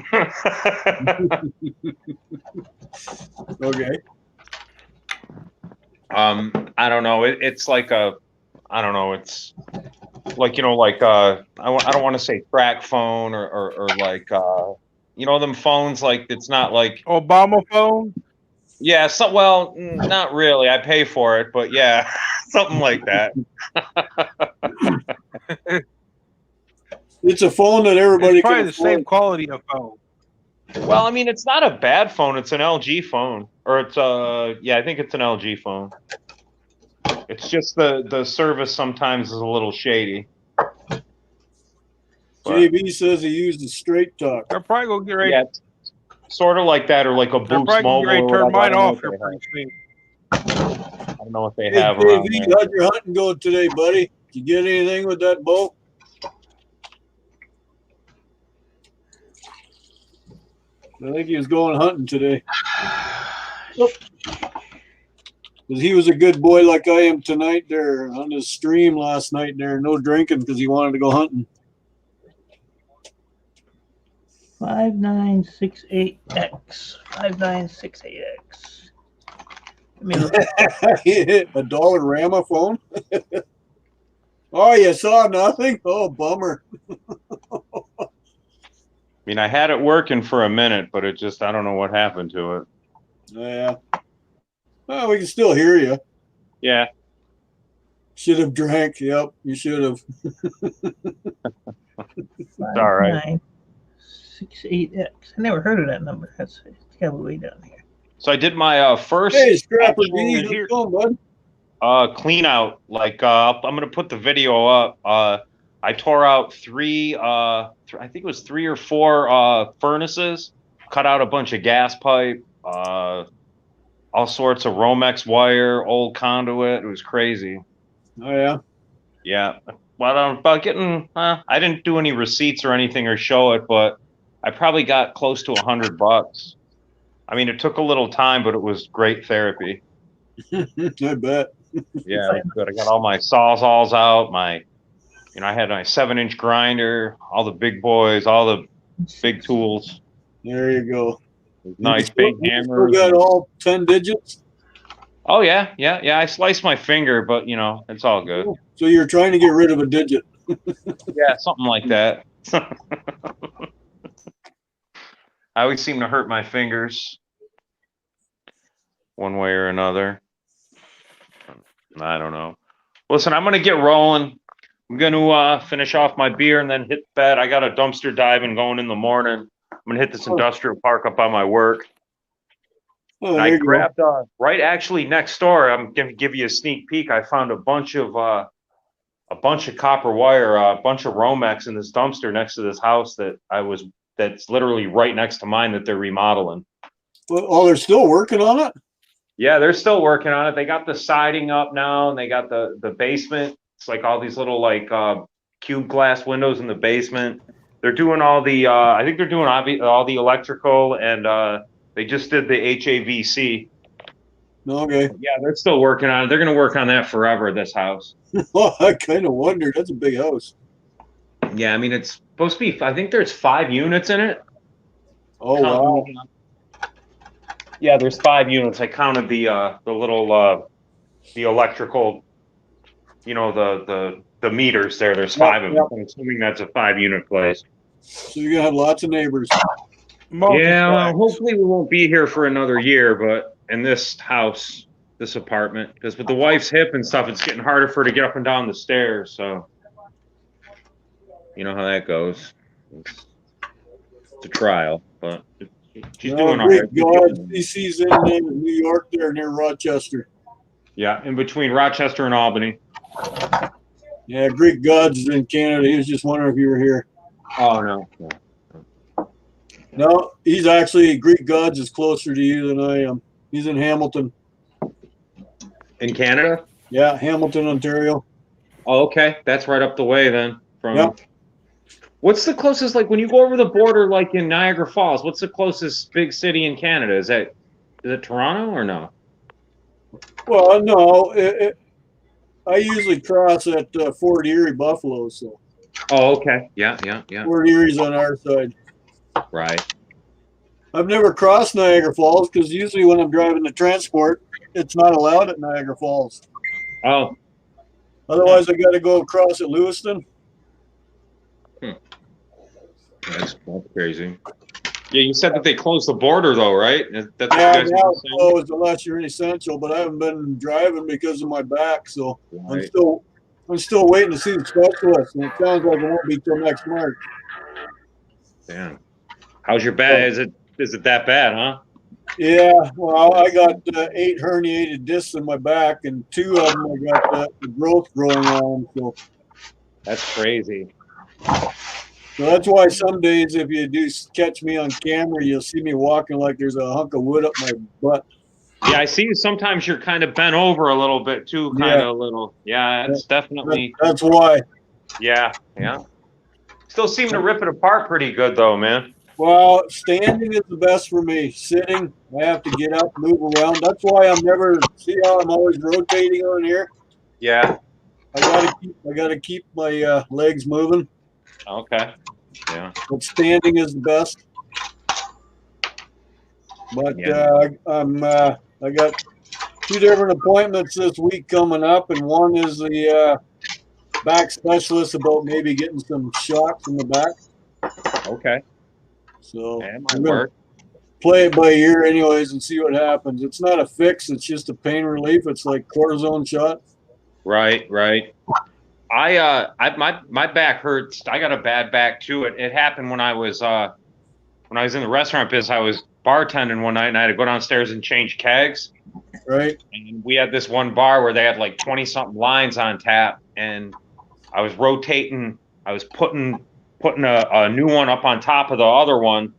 Okay. I don't know. It's like I don't know. It's like, like, I don't want to say track phone or like, them phones, like, it's not like, Obama phone. yeah, so, well, not really. I pay for it, but yeah, something like that. It's a phone that everybody It's probably can the same afford. quality of phone. Well, I mean, it's not a bad phone. It's an LG phone, or it's yeah, I think it's an LG phone. It's just the service sometimes is a little shady. But, JB says he used a straight talk. They're probably gonna get ready. yeah, it's sort of like that, or like a They're Boost probably gonna Mobile get ready or to turn whatever. I mine don't know off what here they pretty have. soon. I don't know what they Hey, have around JB, there. how'd your hunting go today, buddy? Did you get anything with that bow? I think he was going hunting today. Because he was a good boy like I am tonight there on his stream last night there. No drinking because he wanted to go hunting. 5968X. 5968X. Let me look. A Dollarama phone? Oh, you saw nothing? Oh, bummer. I mean, I had it working for a minute, but it just, I don't know what happened to it. Yeah. Well, we can still hear you. Yeah. Should have drank. Yep, you should have. It's all right. 5968X. I never heard of that number. It's got way down here. So I did my first Hey, Scrapper actual D, how's it going, bud? clean out. Like, I'm gonna put the video up. I tore out three, I think it was 3 or 4 furnaces, cut out a bunch of gas pipe, all sorts of Romex wire, old conduit. It was crazy. Oh, yeah. Yeah. Well, about getting, I didn't do any receipts or anything or show it, but I probably got close to $100. I mean, it took a little time, but it was great therapy. I bet. Yeah, it was good. I got all my sawzalls out. I had my 7-inch grinder, all the big boys, all the big tools. There you go. Nice You big still hammers. got all 10 digits? Oh yeah. I sliced my finger, but it's all good. So you're trying to get rid of a digit. Yeah, something like that. I always seem to hurt my fingers one way or another. I don't know. Listen, I'm gonna get rolling. I'm gonna finish off my beer and then hit bed. I got a dumpster diving going in the morning. I'm gonna hit this industrial park up by my work. Oh, I there you grabbed right actually next door. I'm gonna give you a sneak peek. I found a bunch of copper wire, a bunch of Romex in this dumpster next to this house that's literally right next to mine that they're remodeling. go. Oh, they're still working on it? Yeah, they're still working on it. They got the siding up now, and they got the basement. It's like all these little like cube glass windows in the basement. They're doing all the I think they're doing all the electrical, and they just did the HAVC. Okay. Yeah, they're still working on it. They're going to work on that forever, this house. Oh, I kind of wondered. That's a big house. Yeah, I mean, it's supposed to be, I think there's 5 units in it. Oh, wow. Yeah, there's 5 units. I counted the little the electrical, the meters there. There's 5 of them. I'm assuming that's a 5-unit place. So you're going to have lots of neighbors. Yeah, well, hopefully we won't be here for another year, but in this house, this apartment, because with the wife's hip and stuff, it's getting harder for her to get up and down the stairs. So you know how that goes. It's a trial, but she's doing all right. God, DC's in New York there near Rochester. Yeah, in between Rochester and Albany. Yeah, Greek Gods is in Canada. He was just wondering if you were here. Oh, no. No, he's actually, Greek Gods is closer to you than I am. He's in Hamilton. In Canada? Yeah, Hamilton, Ontario. Oh, okay. That's right up the way then. Yep. What's the closest, like when you go over the border, like in Niagara Falls, what's the closest big city in Canada? Is it Toronto or no? Well, no, I usually cross at Fort Erie, Buffalo. So. Oh, okay. Yeah. 40 Erie's on our side. Right. I've never crossed Niagara Falls because usually when I'm driving the transport, it's not allowed at Niagara Falls. Oh, Otherwise, I got to go across at Lewiston. that's crazy. Yeah, you said that they closed the border though, right? That's what Yeah, you guys now were it's saying? closed unless you're in essential, but I haven't been driving because of my back, so Right. I'm still waiting to see the specialist, and it sounds like it won't be till next March. Damn. How's your back? Is it that bad, huh? Yeah, well, I got 8 herniated discs in my back, and 2 of them I got the growth growing on. So That's crazy. that's why some days, if you do catch me on camera, you'll see me walking like there's a hunk of wood up my butt. Yeah, I see. Sometimes you're kind of bent over a little bit too, kind of a little. Yeah, it's definitely. That's why. Yeah. Still seem to rip it apart pretty good though, man. Well, standing is the best for me. Sitting, I have to get up, move around. That's why I'm never. See how I'm always rotating on here. Yeah. I gotta keep my legs moving. Okay. Yeah. But standing is the best. But I got 2 different appointments this week coming up, and one is the back specialist about maybe getting some shocks in the back. Okay. So Yeah, it I'm might gonna work. play it by ear anyways and see what happens. It's not a fix, it's just a pain relief. It's like cortisone shot. Right. My back hurts. I got a bad back too. It happened when I was in the restaurant business. I was bartending one night and I had to go downstairs and change kegs. Right. And we had this one bar where they had like 20 something lines on tap, and I was rotating. I was putting a new one up on top of the other one.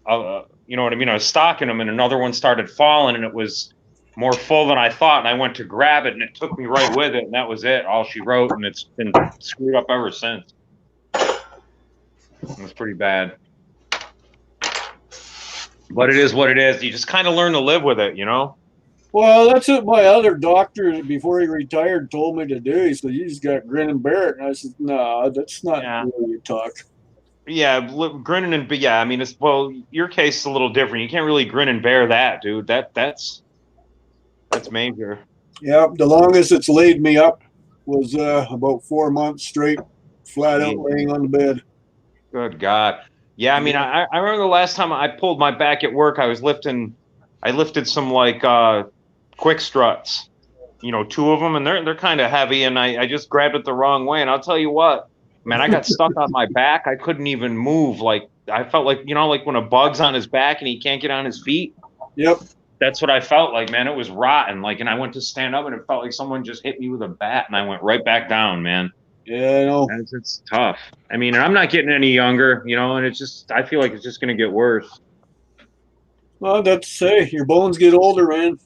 You know what I mean? I was stocking them, and another one started falling, and it was more full than I thought. And I went to grab it, and it took me right with it, and that was it. All she wrote, and it's been screwed up ever since. It was pretty bad. But it is what it is. You just kind of learn to live with it, you know? Well, that's what my other doctor, before he retired, told me to do. He said, "You just got grin and bear it." And I said, "No, that's not the way you talk." Yeah, grinning and yeah. I mean, your case is a little different. You can't really grin and bear that, dude. That's major. Yeah, the longest it's laid me up was about 4 months straight, flat out laying on the bed. Good God. Yeah, I mean, I remember the last time I pulled my back at work, I lifted some like quick struts, 2 of them, and they're kind of heavy, and I just grabbed it the wrong way, and I'll tell you what, man, I got stuck on my back. I couldn't even move. Like I felt like, like when a bug's on his back and he can't get on his feet. Yep. That's what I felt like, man. It was rotten. Like, and I went to stand up and it felt like someone just hit me with a bat, and I went right back down, man. Yeah, I know. It's tough. I mean, I'm not getting any younger, and I feel like it's just going to get worse. Well, that's to say, your bones get older, man.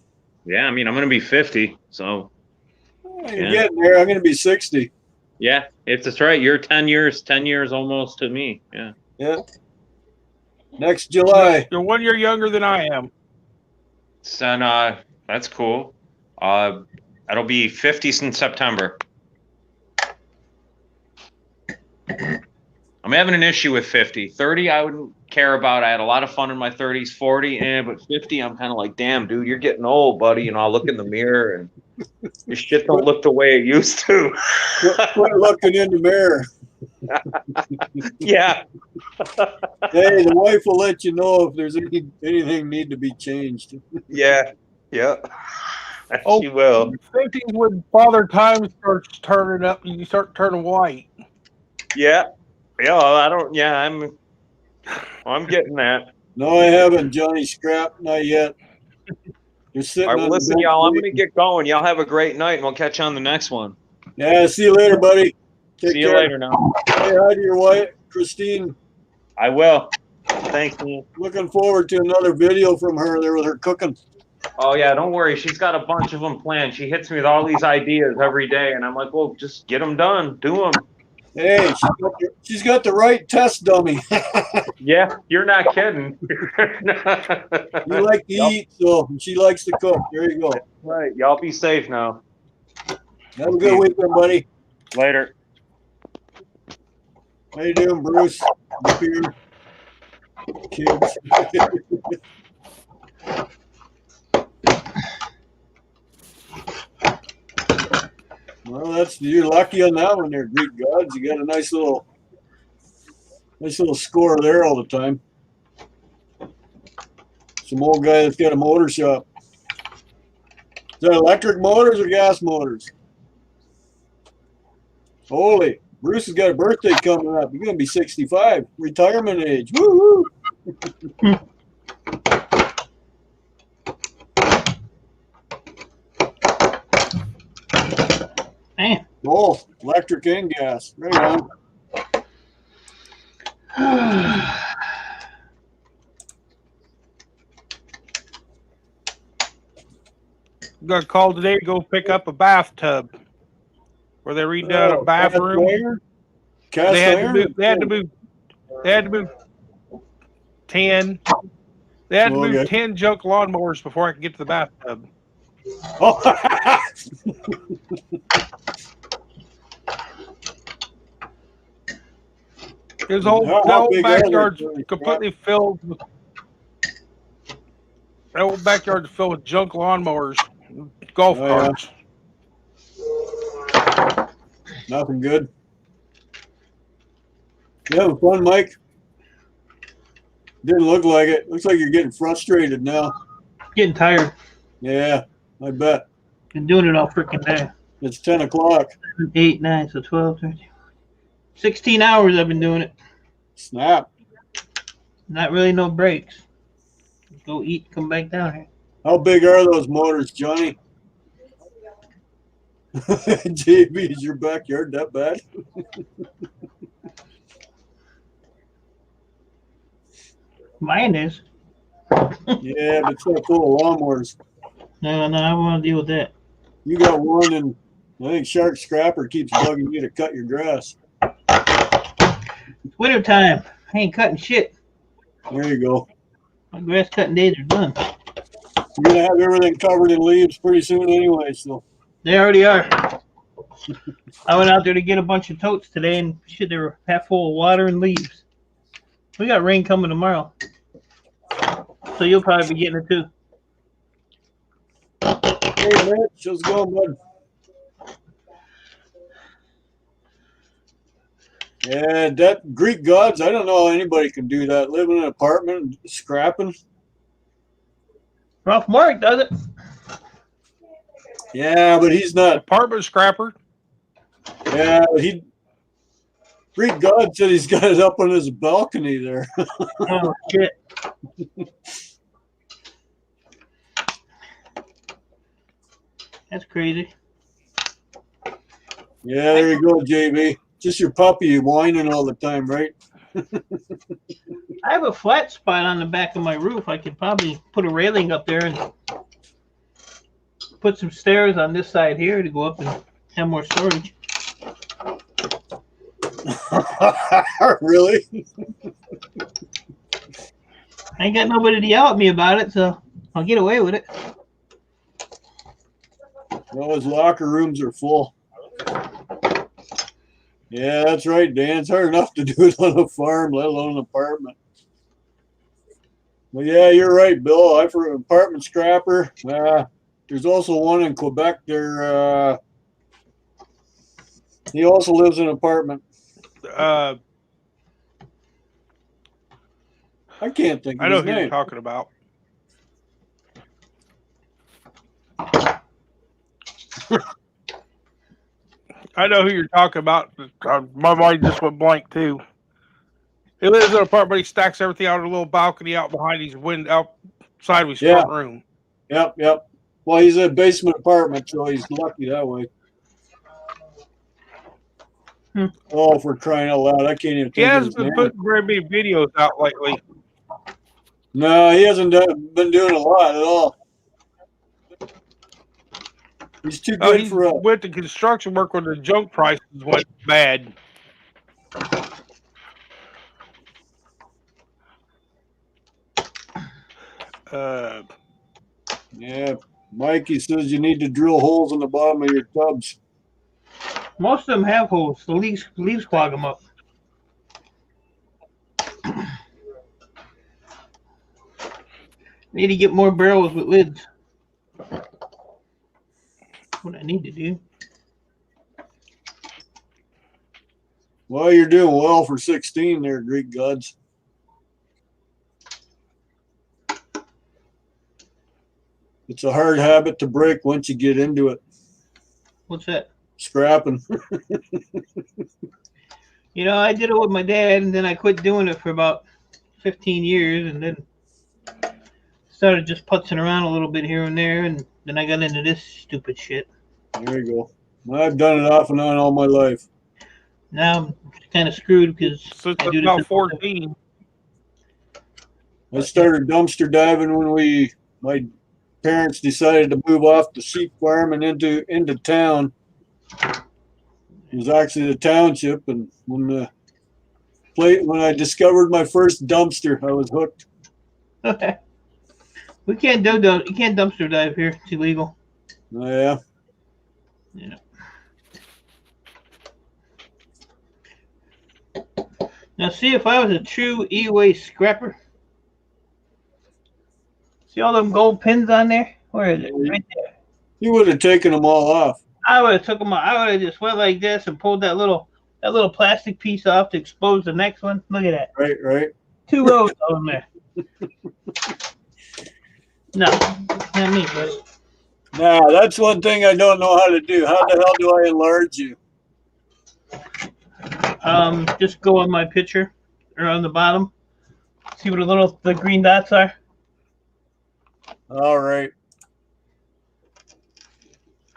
Yeah, I mean, I'm going to be 50, so. You're getting there. I'm going to be 60. Yeah, that's right. You're 10 years almost to me. Yeah. Yeah. Next July. You're 1 year younger than I am. So, that's cool. That'll be 50 in September. I'm having an issue with 50. 30, I wouldn't care about. I had a lot of fun in my 30s. 40, but 50, I'm kind of like, damn, dude, you're getting old, buddy. I'll look in the mirror and your shit don't look the way it used to. Quit looking in the mirror. Yeah. Hey, the wife will let you know if there's anything need to be changed. Yeah. She will. 50 when Father Time starts turning up, you start turning white. Yeah. I'm getting that. No, I haven't, Johnny Scrap. Not yet. You're sitting. All right, well, listen, y'all. I'm gonna get going. Y'all have a great night, and we'll catch you on the next one. Yeah, see you later, buddy. Take See you care. later now. Say hi to your wife, Christine. I will. Thanks, man. Looking forward to another video from her there with her cooking. Oh, yeah, don't worry. She's got a bunch of them planned. She hits me with all these ideas every day, and I'm like, well, just get them done. Do them. Hey, she's got the right test dummy. Yeah, you're not kidding. You like to eat, so she likes to cook. There you go. Right. Y'all be safe now. Have a good weekend, buddy. Later. How you doing, Bruce? Up here, kids. Well, you're lucky on that one there, Greek gods. You got a nice little score there all the time. Some old guy that's got a motor shop. Is that electric motors or gas motors? Holy, Bruce has got a birthday coming up. He's gonna be 65, retirement age. Woo hoo! Man. Both electric and gas. Right on. Got a call today to go pick up a bathtub where they redone a bathroom. They had to move 10. They had to move 10 junk lawnmowers before I could get to the bathtub. Oh. His whole backyard's completely filled with. That whole backyard's filled with junk lawnmowers, golf carts. Yeah. Nothing good. You having fun, Mike? Didn't look like it. Looks like you're getting frustrated now. Getting tired. Yeah, I bet. Been doing it all freaking day. It's 10 o'clock. 8, 9, so 12, 13. 16 hours I've been doing it. Snap. Not really no breaks. Go eat, come back down here. How big are those motors, Johnny? JB, is your backyard that bad? Mine is. Yeah, but it's not full of lawnmowers. No, I don't want to deal with that. You got one, and I think Shark Scrapper keeps bugging you to cut your grass. It's winter time. I ain't cutting shit. There you go. My grass cutting days are done. You're going to have everything covered in leaves pretty soon anyway, so. They already are. I went out there to get a bunch of totes today, and shit, they were half full of water and leaves. We got rain coming tomorrow. So you'll probably be getting it too. Hey, Mitch, how's it going, bud? Yeah, that Greek gods, I don't know how anybody can do that. Live in an apartment, scrapping. Ralph Mark does it. Yeah, but he's not. Apartment scrapper. Yeah, Greek God said he's got it up on his balcony there. Oh, shit. That's crazy. Yeah, there you go, JB. Just your puppy whining all the time, right? I have a flat spot on the back of my roof. I could probably put a railing up there and put some stairs on this side here to go up and have more storage. Really? I ain't got nobody to yell at me about it, so I'll get away with it. Well, his locker rooms are full. Yeah, that's right, Dan. It's hard enough to do it on a farm, let alone an apartment. Well, yeah, you're right, Bill. I'm for an apartment scrapper. There's also one in Quebec. There, he also lives in an apartment. I can't think of I know his who name. you're talking about. I know who you're talking about. My mind just went blank too. He lives in an apartment. He stacks everything out on a little balcony out behind his window, outside of his front room. Yep. Well, he's in a basement apartment, so he's lucky that way. Oh, for crying out loud! I can't even. He hasn't been putting very many videos out lately. No, he hasn't been doing a lot at all. He's too good He for us. went to construction work when the junk prices went bad. Yeah, Mike, he says you need to drill holes in the bottom of your tubs. Most of them have holes. The leaves clog them up. Need to get more barrels with lids. What I need to do. Well, you're doing well for 16 there, Greek gods. It's a hard habit to break once you get into it. What's that? Scrapping. You know, I did it with my dad, and then I quit doing it for about 15 years, and then started just putzing around a little bit here and there, and then I got into this stupid shit. There you go. I've done it off and on all my life. Now I'm kind of screwed because Since I do about this. 14. I started dumpster diving when my parents decided to move off the sheep farm and into town. It was actually the township, and when I discovered my first dumpster, I was hooked. You can't dumpster dive here. It's illegal. Oh, yeah. Yeah. Now see, if I was a true e-waste scrapper, see all them gold pins on there? Where is it? Right there. You would have taken them all off. I would have took them out. I would have just went like this and pulled that little plastic piece off to expose the next one. Look at that. Right. 2 rows of them there. No, not me, buddy. Nah, that's one thing I don't know how to do. How the hell do I enlarge you? Just go on my picture or on the bottom. See what the green dots are. All right.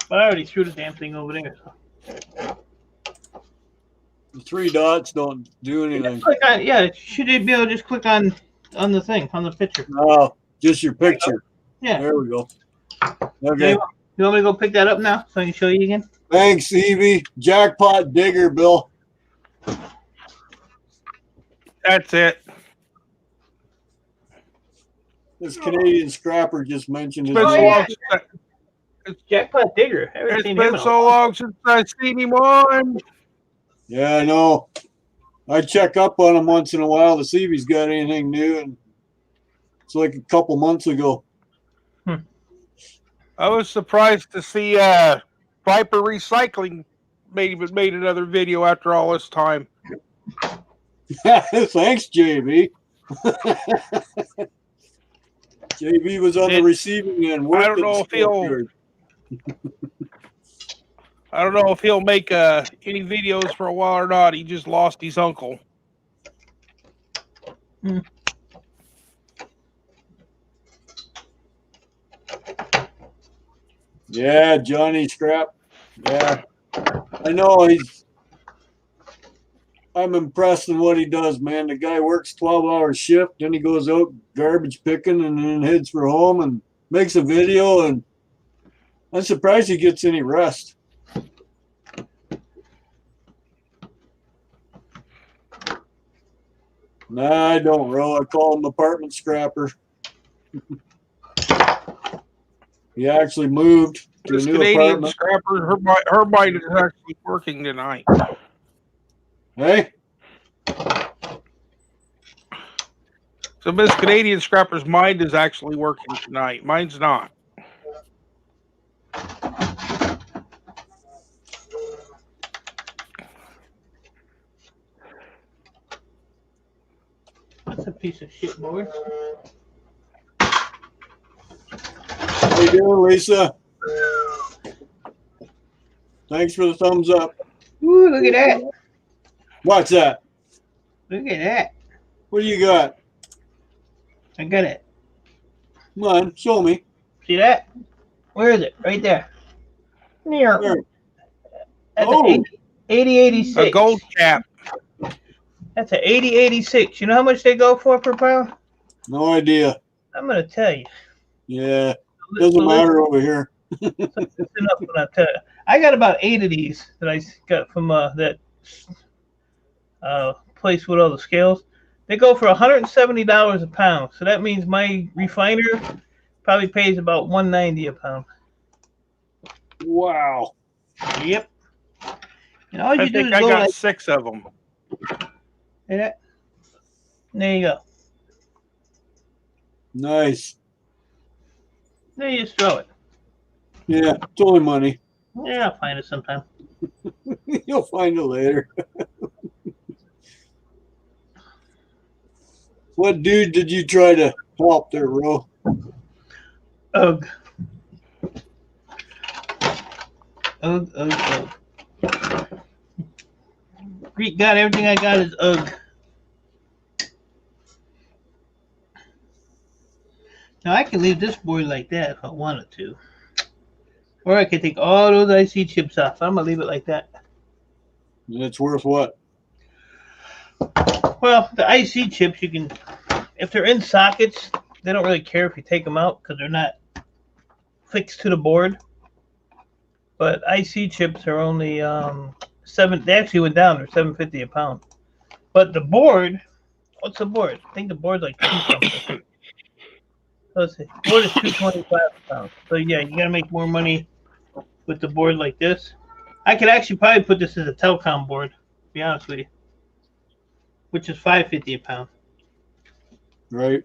But I already threw the damn thing over there. So. The 3 dots don't do anything. You should be able to just click on the thing, on the picture. Oh, just your picture. Yeah. There we go. Okay. You want me to go pick that up now so I can show you again? Thanks, Evie. Jackpot digger, Bill. That's it. This Canadian scrapper just mentioned his It's been so name. long since Jackpot Digger. I haven't it's seen him been in a so while. long since I've seen him on. Yeah, I know. I check up on him once in a while to see if he's got anything new, and it's like a couple months ago. I was surprised to see Viper Recycling made another video after all this time. Thanks, JB. JB was on the receiving end. I don't know if he'll make any videos for a while or not. He just lost his uncle. Yeah, Johnny Scrap. Yeah, I know I'm impressed in what he does, man. The guy works 12-hour shift, then he goes out garbage picking and then heads for home and makes a video, and I'm surprised he gets any rest. Nah, I don't, bro. I call him apartment scrapper. He actually moved to This a new Canadian apartment. scrapper, her mind is actually working tonight. Hey? So Miss Canadian Scrapper's mind is actually working tonight. Mine's not. That's a piece of shit, boy. How you doing, Lisa? Thanks for the thumbs up. Ooh, look at that. What's that? Look at that. What do you got? I got it. Come on, show me. See that? Where is it? Right there. Near. Where? That's Oh. an 8086. A gold cap. That's an 8086. You know how much they go for per pound? No idea. I'm going to tell you. Yeah, doesn't matter over here. Listen up when I tell you. I got about 8 of these that I got from that place with all the scales. They go for $170 a pound. So that means my refiner probably pays about $190 a pound. Wow. Yep. And all you I do think is I go got like 6 of them. that. There you go. Nice. Then you just throw it. Yeah, it's only money. Yeah, I'll find it sometime. You'll find it later. What dude did you try to help there, Ro? Ugh. Ugh. Greek God, everything I got is ugh. Now I can leave this board like that if I wanted to. Or I could take all those IC chips off. I'm gonna leave it like that. And it's worth what? Well, the IC chips, you can, if they're in sockets, they don't really care if you take them out because they're not fixed to the board. But IC chips are only they actually went down. They're $7.50 a pound. But the board, what's the board? I think the board's like $2 something. Let's see. The board is $2.25 a pound. So yeah, you gotta make more money with the board like this. I could actually probably put this as a telecom board, to be honest with you. Which is $5.50 a pound. Right.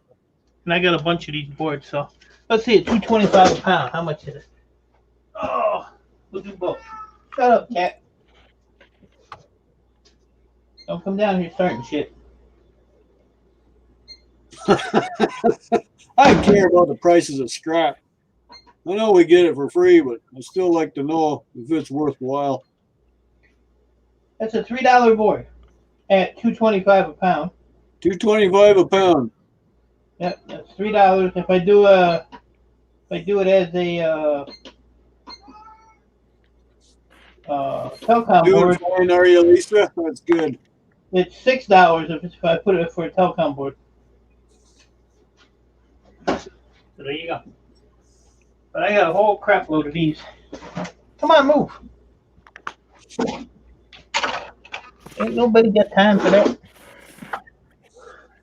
And I got a bunch of these boards, so let's see, at $2.25 a pound. How much is it? Oh, we'll do both. Shut up, cat. Don't come down here starting shit. I don't care about the prices of scrap. I know we get it for free, but I still like to know if it's worthwhile. That's a $3 board at $2.25 a pound. $2.25 a pound. Yep, that's $3. If I do it as a telecom Doing board, fine, are you, Lisa? That's good. it's $6 if I put it for a telecom board. So there you go. But I got a whole crap load of these. Come on, move. Ain't nobody got time for that. Is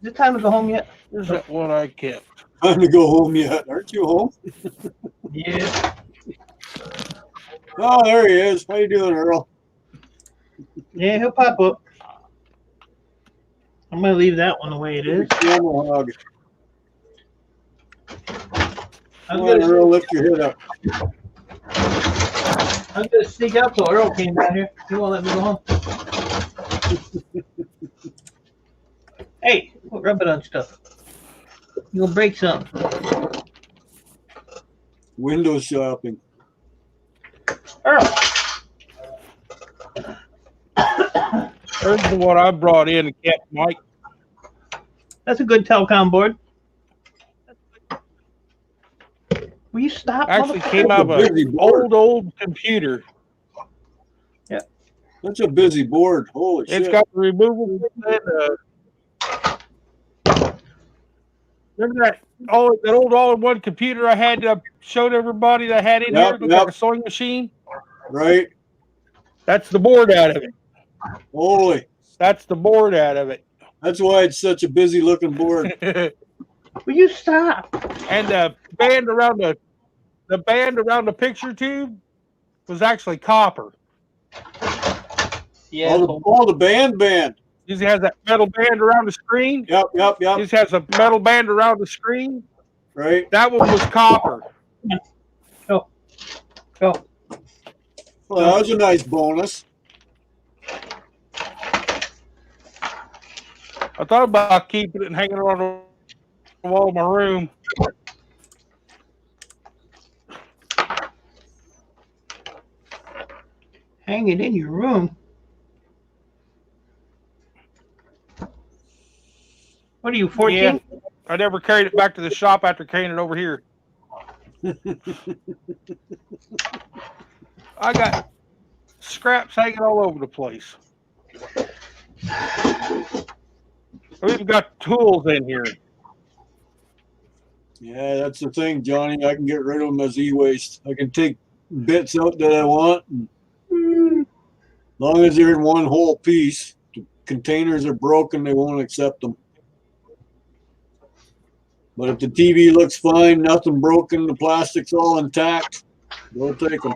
it time to go home yet? Here's that one I kept. Time to go home yet. Aren't you home? Yeah. Oh, there he is. How you doing, Earl? Yeah, he'll pop up. I'm gonna leave that one the way it is. Camel hog. I'm Come on, gonna, Earl, lift your head up. I'm gonna sneak out till Earl came down here. He won't let me go home. Hey, quit rubbing on stuff. You're gonna break something. Window shopping. Earl. There's the one I brought in and kept, Mike. That's a good telecom board. Will you stop? Actually motherfucker? came out of Busy an board. old computer. That's a busy board. Holy shit. It's got the removable. Remember that old all-in-one computer I had showed everybody that I had in here? It looked like a sewing machine. Right. That's the board out of it. Holy. That's the board out of it. That's why it's such a busy looking board. Will you stop? And the band around the picture tube was actually copper. Yeah. All the band. Usually has that metal band around the screen. Yep. Just has a metal band around the screen. Right. That one was copper. Go. Well, that was a nice bonus. I thought about keeping it and hanging it on the wall of my room. Hang it in your room. What are you, 14? Yeah, I never carried it back to the shop after carrying it over here. I got scraps hanging all over the place. I even got tools in here. Yeah, that's the thing, Johnny. I can get rid of them as e-waste. I can take bits out that I want. As long as they're in one whole piece. The containers are broken, they won't accept them. But if the TV looks fine, nothing broken, the plastic's all intact, we'll take them.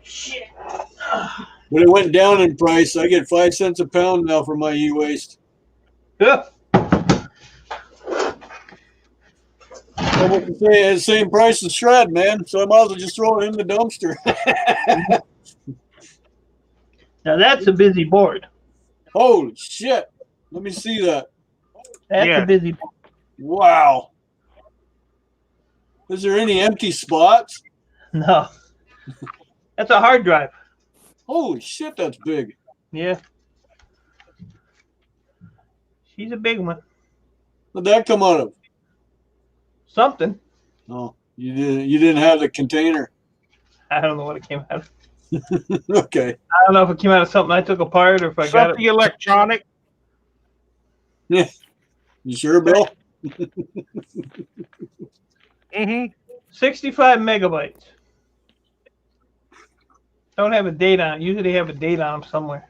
Shit. But it went down in price. I get 5 cents a pound now for my e-waste. Yeah. I was to say it's the same price as shred, man. So I might as well just throw it in the dumpster. Now that's a busy board. Holy shit! Let me see that. That's Yeah. a busy board. Wow. Is there any empty spots? No. That's a hard drive. Holy shit, that's big. Yeah. She's a big one. Where'd that come out of? Something. Oh, you didn't have the container. I don't know what it came out of. Okay. I don't know if it came out of something I took apart or if I got Something it. electronic. Yeah. You sure, Bill? Mm-hmm. 65 megabytes. Don't have a date on it. Usually they have a date on them somewhere.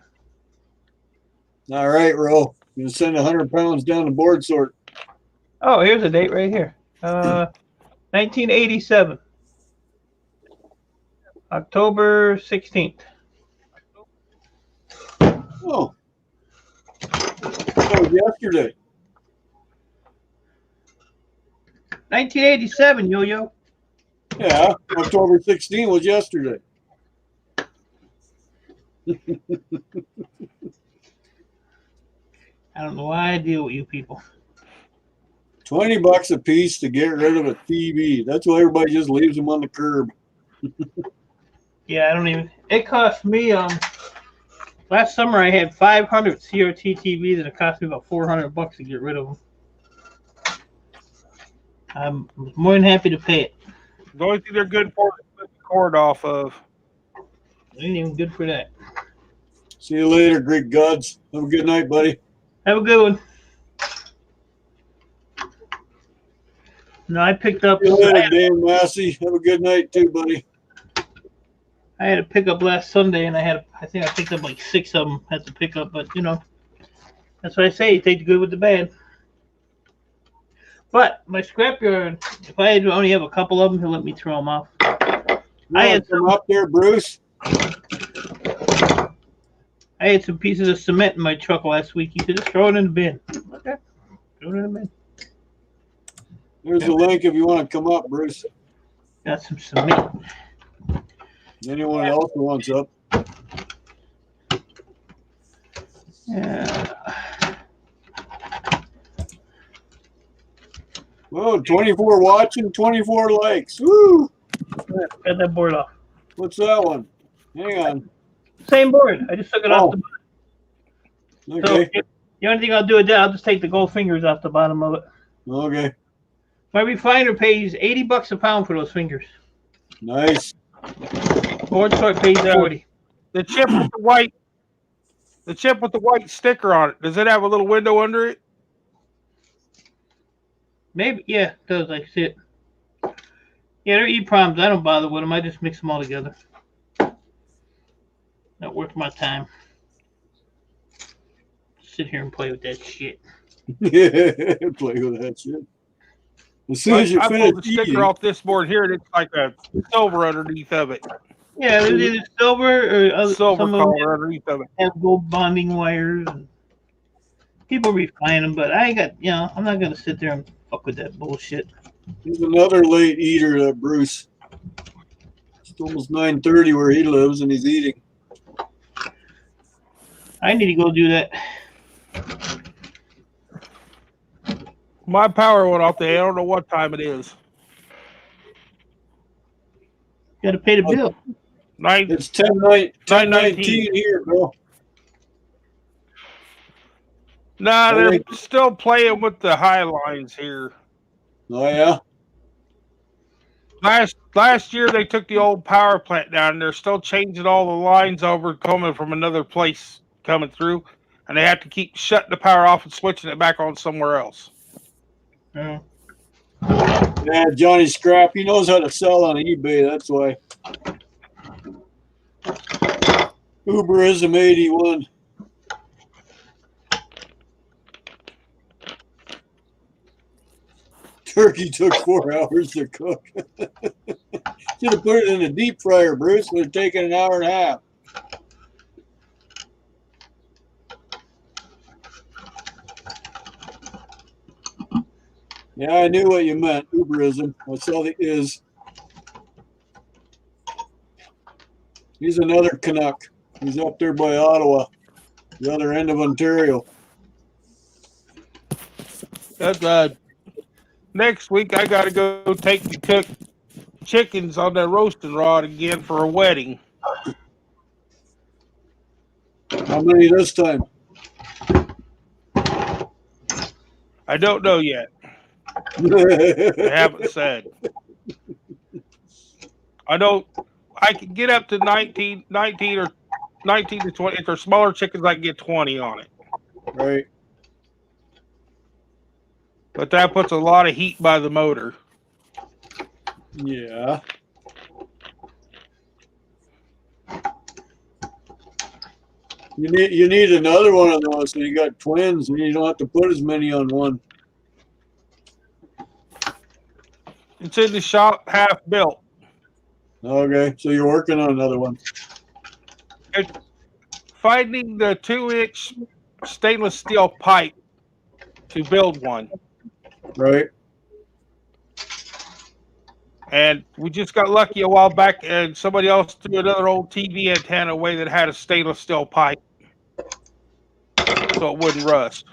All right, Ro. You send 100 pounds down the board sort. Oh, here's a date right here. 1987. October 16th. Oh. That was yesterday. 1987, yo-yo. Yeah, October 16 was yesterday. I don't know why I deal with you people. $20 a piece to get rid of a TV. That's why everybody just leaves them on the curb. Yeah, I don't even. It cost me last summer I had 500 CRT TVs and it cost me about $400 to get rid of them. I'm more than happy to pay it. The only thing they're good for is to the cord off of. Ain't even good for that. See you later, Greek gods. Have a good night, buddy. Have a good one. No, I picked up. See you later, Dan Massey. Have a good night too, buddy. I had a pickup last Sunday, and I think I picked up like 6 of them at the pickup. But you know, that's what I say. You take the good with the bad. But my scrapyard, if I only have a couple of them, he'll let me throw them off. I had some up there, Bruce. I had some pieces of cement in my truck last week. He said, just throw it in the bin. Okay, throw it in the bin. There's a link if you want to come up, Bruce. Got some cement. Anyone else who wants up? Yeah. Whoa, 24 watching, 24 likes. Woo! Got that board off. What's that one? Hang on. Same board. I just took it off the bottom. Okay. So the only thing I'll do with that, I'll just take the gold fingers off the bottom of it. Okay. My refiner pays $80 a pound for those fingers. Nice. Board sort pays 40. The chip with the white sticker on it. Does it have a little window under it? Maybe, yeah, it does. I see it. Yeah, they're EEPROMs. I don't bother with them. I just mix them all together. Not worth my time. Sit here and play with that shit. Play with that shit. As soon as you I finish pulled the sticker off this board here, and it's like a silver underneath of it. Yeah, there's either silver or Silver some of them color underneath of it. have gold bonding wires. And people refine them, but I ain't got, I'm not going to sit there and fuck with that bullshit. He's another late eater, Bruce. It's almost 9:30 where he lives, and he's eating. I need to go do that. My power went off there. I don't know what time it is. Got to pay the bill. It's 10:19 here, bro. Nah, they're still playing with the high lines here. Oh yeah. Last year they took the old power plant down, and they're still changing all the lines over coming from another place coming through, and they have to keep shutting the power off and switching it back on somewhere else. Yeah. Yeah, Johnny Scrap, he knows how to sell on eBay. That's why. Uberism 81. Turkey took 4 hours to cook. Should have put it in a deep fryer, Bruce. Would have taken an hour and a half. Yeah, I knew what you meant. Uberism. I saw the is. He's another Canuck. He's up there by Ottawa, the other end of Ontario. That's next week. I got to go take the cooked chickens on that roasting rod again for a wedding. How many this time? I don't know yet. They haven't said. I know I can get up to 19 or 19 to 20. If they're smaller chickens, I can get 20 on it. Right. But that puts a lot of heat by the motor. Yeah. You need another one of those so you got twins and you don't have to put as many on one. It's in the shop, half built. Okay, so you're working on another one. And finding the 2-inch stainless steel pipe to build one. Right. And we just got lucky a while back, and somebody else threw another old TV antenna away that had a stainless steel pipe, so it wouldn't rust.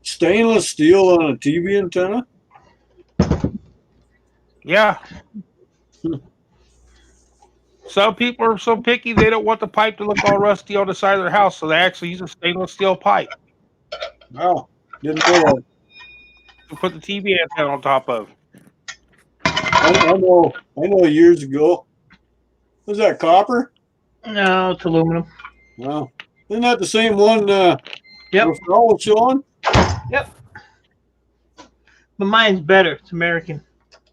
Stainless steel on a TV antenna? Yeah. Some people are so picky they don't want the pipe to look all rusty on the side of their house, so they actually use a stainless steel pipe. Wow, didn't know that. To put the TV antenna on top of. I know years ago. Was that copper? No, it's aluminum. Wow. Isn't that the same one Yep. Rafael was showing? Yep. But mine's better. It's American.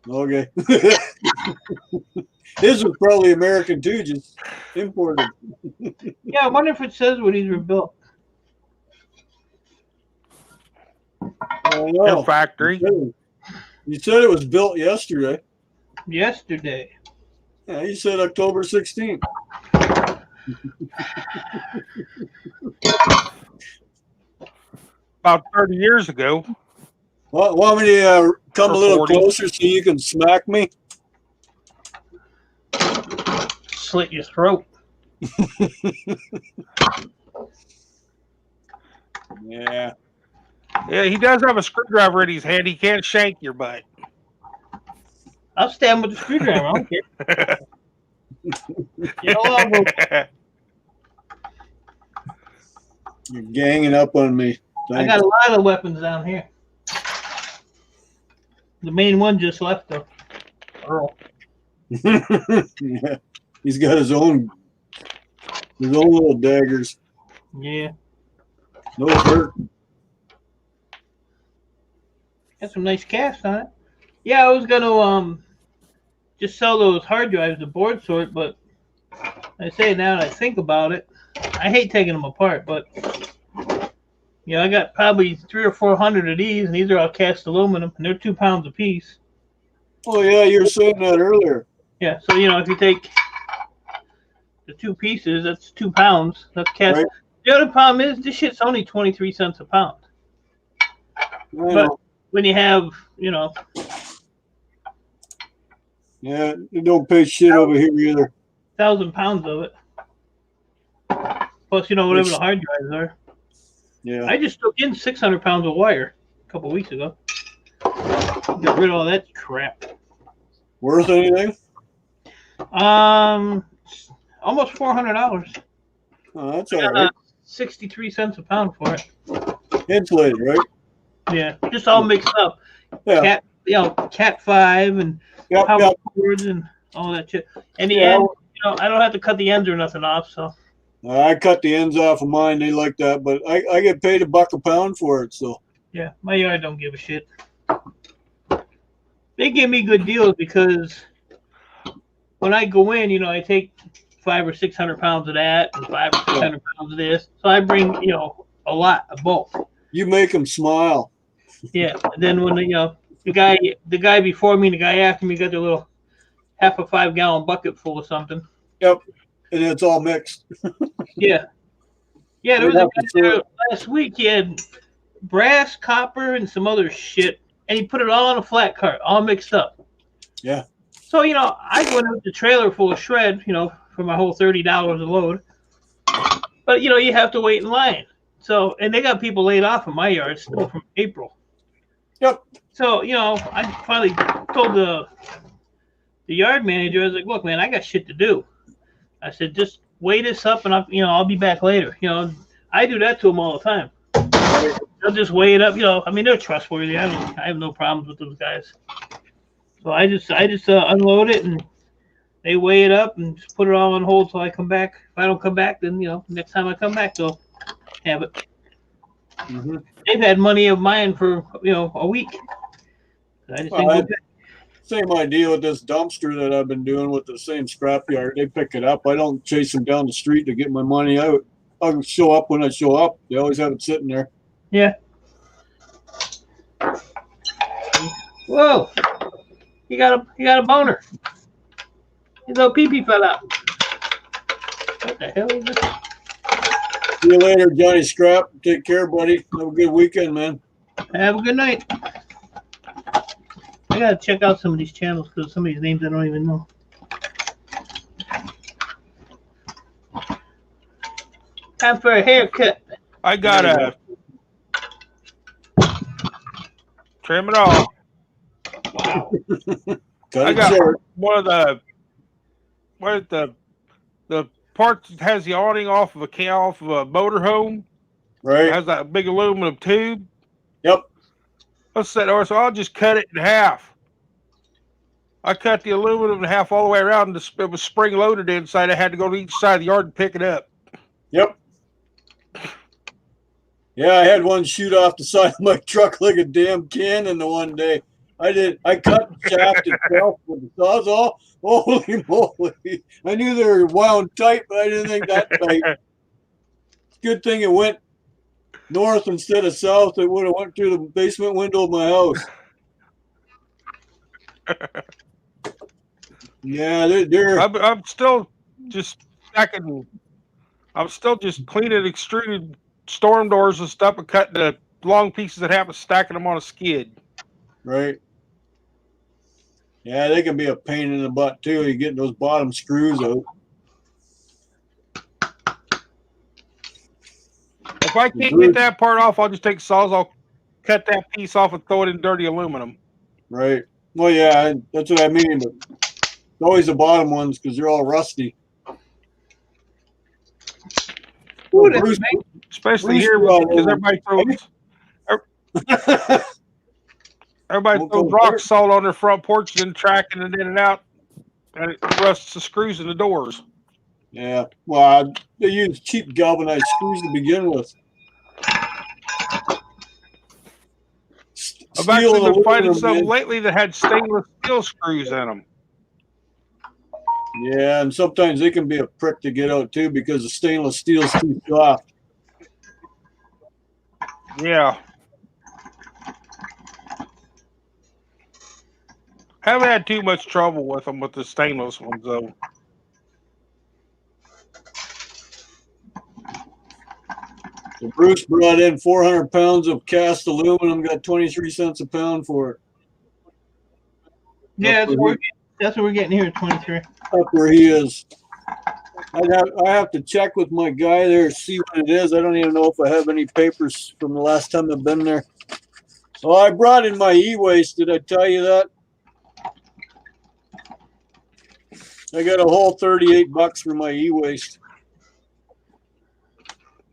Okay. His was probably American too, just imported. Yeah, I wonder if it says when these were built. Their factory. You said it was built yesterday. Yesterday. Yeah, you said October 16th. About 30 years ago. Well, want me to come Or a little 40. closer so you can smack me? Slit your throat. Yeah. Yeah, he does have a screwdriver in his hand. He can't shank your butt. I'll stab him with the screwdriver. I don't care. You know, I'll go. You're ganging up on me. I got a lot of weapons down here. The main one just left though. Earl. Yeah. He's got his own little daggers. Yeah. No hurt. Got some nice casts on it. Yeah, I was gonna just sell those hard drives, the board sort, but I say now that I think about it, I hate taking them apart, but you know, I got probably 300 or 400 of these, and these are all cast aluminum, and they're 2 pounds a piece. Oh yeah, you were saying that earlier. Yeah, so you know, if you take the 2 pieces, that's 2 pounds. That's cast. Right. The other problem is this shit's only 23 cents a pound. But when you have, you know, yeah, you don't pay shit over here either. 1,000 pounds of it. Plus, you know, whatever the hard drives are. Yeah. I just took in 600 pounds of wire a couple weeks ago. Get rid of all that crap. Worth anything? Almost $400. Oh, that's all right. 63 cents a pound for it. Insulated, right? Yeah, just all mixed up. Yeah. Cat 5 and power cords and all that shit. And the end, you know, I don't have to cut the ends or nothing off, so. I cut the ends off of mine. They like that, but I get paid $1 a pound for it. So yeah, my yard don't give a shit. They give me good deals because when I go in, you know, I take 500 or 600 pounds of that and 500 or 600 pounds of this. So I bring, you know, a lot of both. You make them smile. Yeah. And then when, you know, the guy before me and the guy after me got their little half a 5-gallon bucket full of something. Yep. And it's all mixed. Yeah. Yeah, there was a guy there last week. He had brass, copper, and some other shit and he put it all on a flat cart, all mixed up. Yeah. So, you know, I went with the trailer full of shred, you know, for my whole $30 a load. But, you know, you have to wait in line. So, and they got people laid off in my yard still from April. Yep. So, you know, I finally told the yard manager, I was like, look, man, I got shit to do. I said, just weigh this up and I'll be back later. You know, I do that to them all the time. They'll just weigh it up. You know, I mean, they're trustworthy. I have no problems with those guys. So I just unload it and they weigh it up and just put it all on hold till I come back. If I don't come back, then, you know, next time I come back, they'll have it. Mm-hmm. They've had money of mine for, you know, a week. I just think same idea with this dumpster that I've been doing with the same scrapyard. They pick it up. I don't chase them down the street to get my money out. I'll show up when I show up. They always have it sitting there. Yeah. Whoa. You got a boner. His little pee-pee fell out. What the hell is this? See you later, Johnny Scrap. Take care, buddy. Have a good weekend, man. Have a good night. I gotta check out some of these channels because some of these names I don't even know. Time for a haircut. I gotta trim it off. Wow. I got one of the part that has the awning off of a motorhome. Right. It has that big aluminum tube. Yep. So I'll just cut it in half. I cut the aluminum in half all the way around, and it was spring loaded inside. I had to go to each side of the yard and pick it up. Yep. Yeah, I had one shoot off the side of my truck like a damn cannon the one day. I cut the shaft itself with the sawzall. Holy moly. I knew they were wound tight, but I didn't think that tight. Good thing it went north instead of south. It would have went through the basement window of my house. Yeah, they're I'm still just stacking. I'm still just cleaning extruded storm doors and stuff and cutting the long pieces that have and stacking them on a skid. right. Yeah, they can be a pain in the butt too. You get those bottom screws out. If I can't get that part off, I'll just take saws. I'll cut that piece off and throw it in dirty aluminum. Right. Well, yeah, that's what I mean. But it's always the bottom ones because they're all rusty. Ooh, Bruce, Especially Bruce here brought because over- everybody throws rock salt on their front porch and then tracking it in and out, and it rusts the screws in the doors. Yeah. Well, they use cheap galvanized screws to begin with. I've actually been finding aluminum, some man. lately that had stainless steel screws in them. Yeah, and sometimes they can be a prick to get out too because the stainless steel's too soft. Yeah. Haven't had too much trouble with them with the stainless ones though. So Bruce brought in 400 pounds of cast aluminum, got 23 cents a pound for it. Yeah, that's what we're getting here at 23. Up where he is. I have to check with my guy there, see what it is. I don't even know if I have any papers from the last time I've been there. So I brought in my e-waste. Did I tell you that? I got a whole $38 for my e-waste.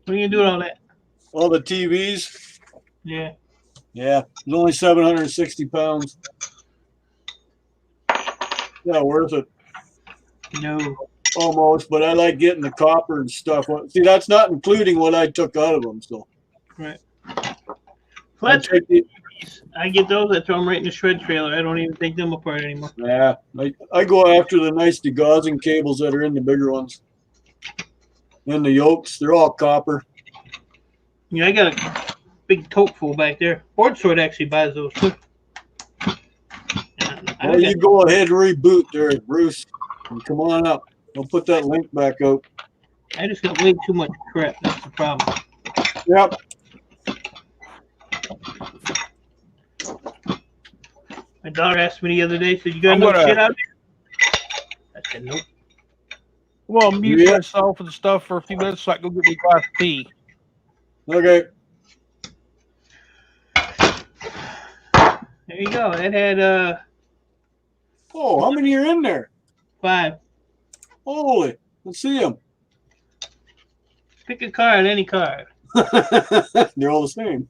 What are you gonna do with all that? All the TVs. Yeah. Yeah, it's only 760 pounds. Yeah, worth it. No. Almost, but I like getting the copper and stuff. See, that's not including what I took out of them. So, Right. I get those. I throw them right in the shred trailer. I don't even take them apart anymore. yeah, I go after the nice degaussing cables that are in the bigger ones. And the yokes, they're all copper. Yeah, I got a big tote full back there. Board Sort actually buys those too. Well, you go ahead and reboot there, Bruce. And come on up. I'll put that link back out. I just got way too much crap. That's the problem. Yep. My daughter asked me the other day, said, "You got I'm enough gonna- shit out there?" I said, "Nope." Well, mute Yeah. myself and stuff for a few minutes so I can go get me a glass of tea. Okay. There you go. It had Oh, how many are in there? 5. Holy, let's see them. Pick a card, any card. They're all the same.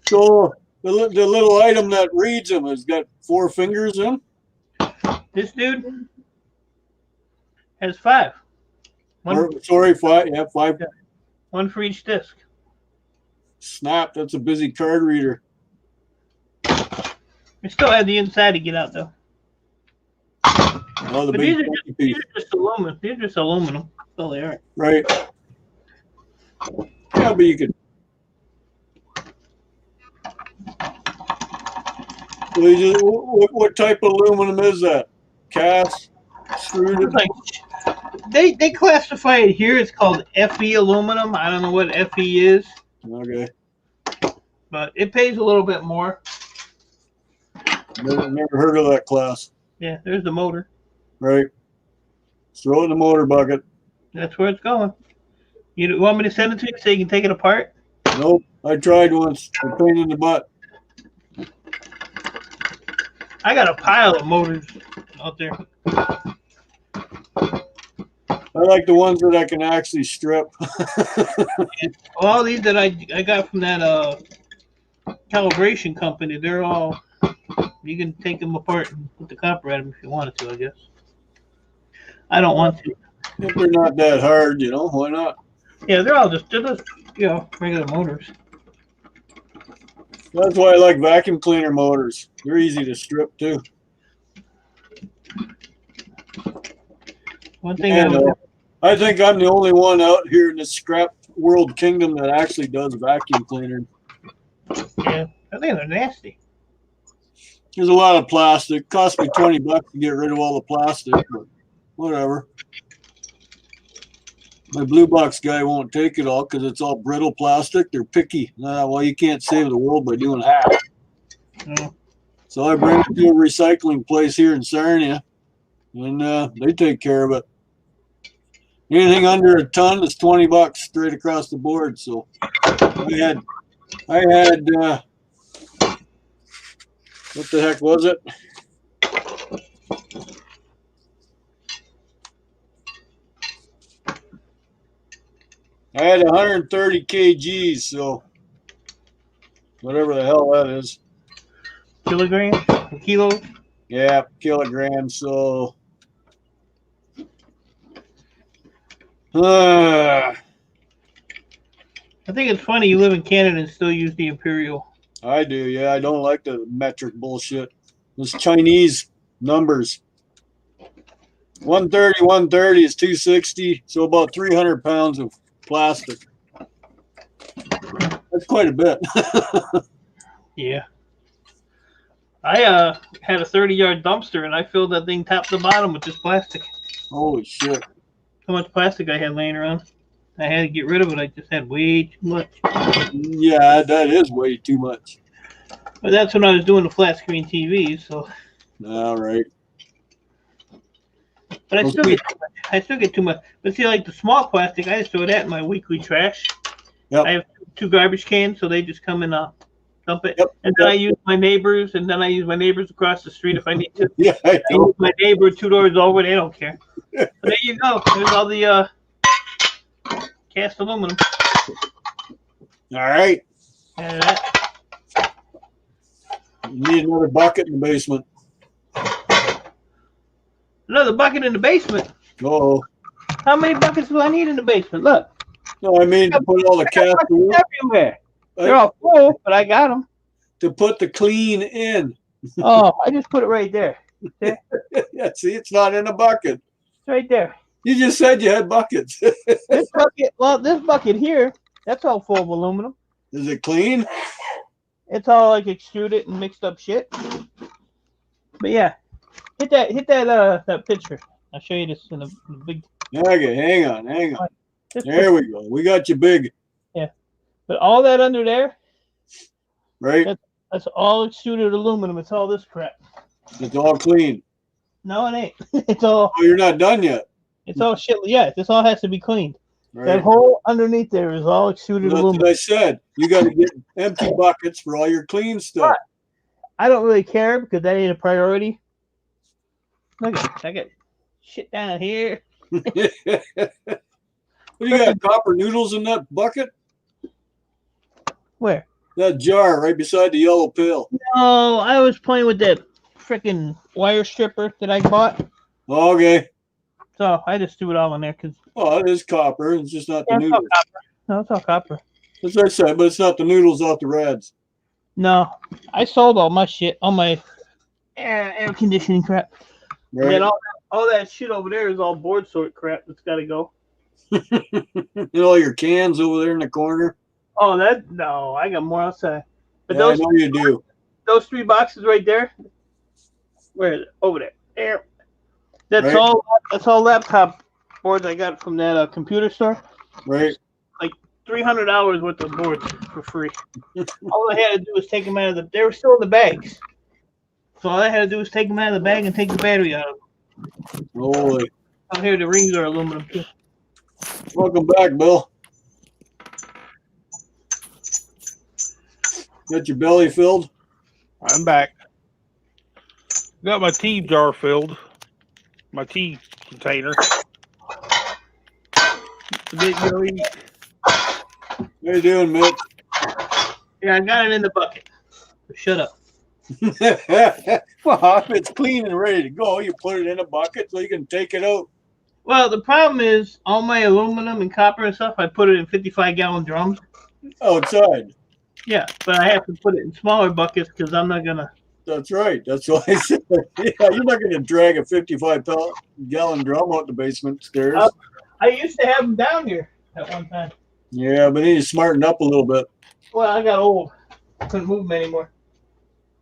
So the little item that reads them has got 4 fingers in. This dude has 5. Sorry, 5. Yeah, 5. One for each disc. Snap, that's a busy card reader. We still have the inside to get out though. Oh, the But big these are just aluminum. These are just aluminum. That's all they are. right. Yeah, but you could. What type of aluminum is that? Cast, extruded? Like, they classify it here. It's called FE aluminum. I don't know what FE is, Okay. but it pays a little bit more. Never heard of that class. Yeah, there's the motor. Right. Throw it in the motor bucket. That's where it's going. You want me to send it to you so you can take it apart? Nope. I tried once. A pain in the butt. I got a pile of motors out there. I like the ones that I can actually strip. All these that I got from that calibration company, they're all, you can take them apart and put the copper at them if you wanted to, I guess. I don't want to. If they're not that hard, you know, why not? Yeah, they're just regular motors. That's why I like vacuum cleaner motors. They're easy to strip too. One thing I think I'm the only one out here in this scrap world kingdom that actually does vacuum cleaner. yeah, I think they're nasty. There's a lot of plastic. Cost me $20 to get rid of all the plastic, but whatever. My blue box guy won't take it all because it's all brittle plastic. They're picky. Well, you can't save the world by doing half. Mm. So I bring it to a recycling place here in Sarnia, and they take care of it. Anything under a ton is $20 straight across the board. So I had what the heck was it? I had 130 kgs, so whatever the hell that is. Kilograms? Kilos? Yeah, kilograms. So I think it's funny you live in Canada and still use the imperial. I do. Yeah, I don't like the metric bullshit. Those Chinese numbers. 130 is 260, so about 300 pounds of plastic. That's quite a bit. Yeah. I had a 30-yard dumpster and I filled that thing top to bottom with just plastic. Holy shit. How much plastic I had laying around. I had to get rid of it. I just had way too much. Yeah, that is way too much. But that's when I was doing the flat screen TV, so. All right. But I still get too much. I still get too much. But see, like the small plastic, I just throw that in my weekly trash. Yep. I have 2 garbage cans, so they just come and dump it. Yep. And then I use my neighbors, and then I use my neighbors across the street if I need to. Yeah, I I know. use my neighbor 2 doors over. They don't care. But there you go. There's all the cast aluminum. All right. And that. You need another bucket in the basement. Another bucket in the basement. Oh. How many buckets do I need in the basement? Look. No, I mean to put all the cast aluminum, Everywhere. They're all full, but I got them. to put the clean in. Oh, I just put it right there. Yeah, see, it's not in a bucket. It's right there. You just said you had buckets. This bucket here, that's all full of aluminum. Is it clean? It's all like extruded and mixed up shit. But yeah, hit that picture. I'll show you this in the big. Okay, hang on. This There we go. We got you big, But all that under there, right? That's all extruded aluminum. It's all this crap. It's all clean. No, it ain't. It's all. Oh, you're not done yet. It's all shit. Yeah, this all has to be cleaned. Right. That hole underneath there is all extruded That's aluminum. what I said. You got to get empty buckets for all your clean stuff. Right. I don't really care because that ain't a priority. Look at, I got shit down here. What, you got copper noodles in that bucket? Where? That jar right beside the yellow pail. No, I was playing with that freaking wire stripper that I bought. Okay. So I just threw it all in there because Oh, it is copper. It's just not the it's all noodles. copper. No, it's all copper. That's what I said, but it's not the noodles off the rads. No, I sold all my shit, all my air conditioning crap. Right. And then all that shit over there is all board sort crap that's got to go. You know, all your cans over there in the corner. Oh, no, I got more outside. But Yeah, I know you do. those 3 boxes right there, where is it? Over there. There. That's Right. all. That's all laptop boards I got from that computer store. Right. $300 worth of boards for free. All I had to do was take them out of the. They were still in the bags. So all I had to do was take them out of the bag and take the battery out of them. Holy. Oh, here the rings are aluminum too. Welcome back, Bill. Got your belly filled? I'm back. Got my tea jar filled. My tea container. Didn't go eat. How you doing, Mitch? Yeah, I got it in the bucket. Shut up. Well, if it's clean and ready to go, you put it in a bucket so you can take it out. Well, the problem is all my aluminum and copper and stuff, I put it in 55-gallon drums. Outside. Yeah, but I have to put it in smaller buckets because I'm not gonna. That's right. That's why I said, yeah, you're not going to drag a 55-gallon drum out the basement stairs. I used to have them down here at one time. Yeah, but then you smartened up a little bit. Well, I got old. I couldn't move them anymore.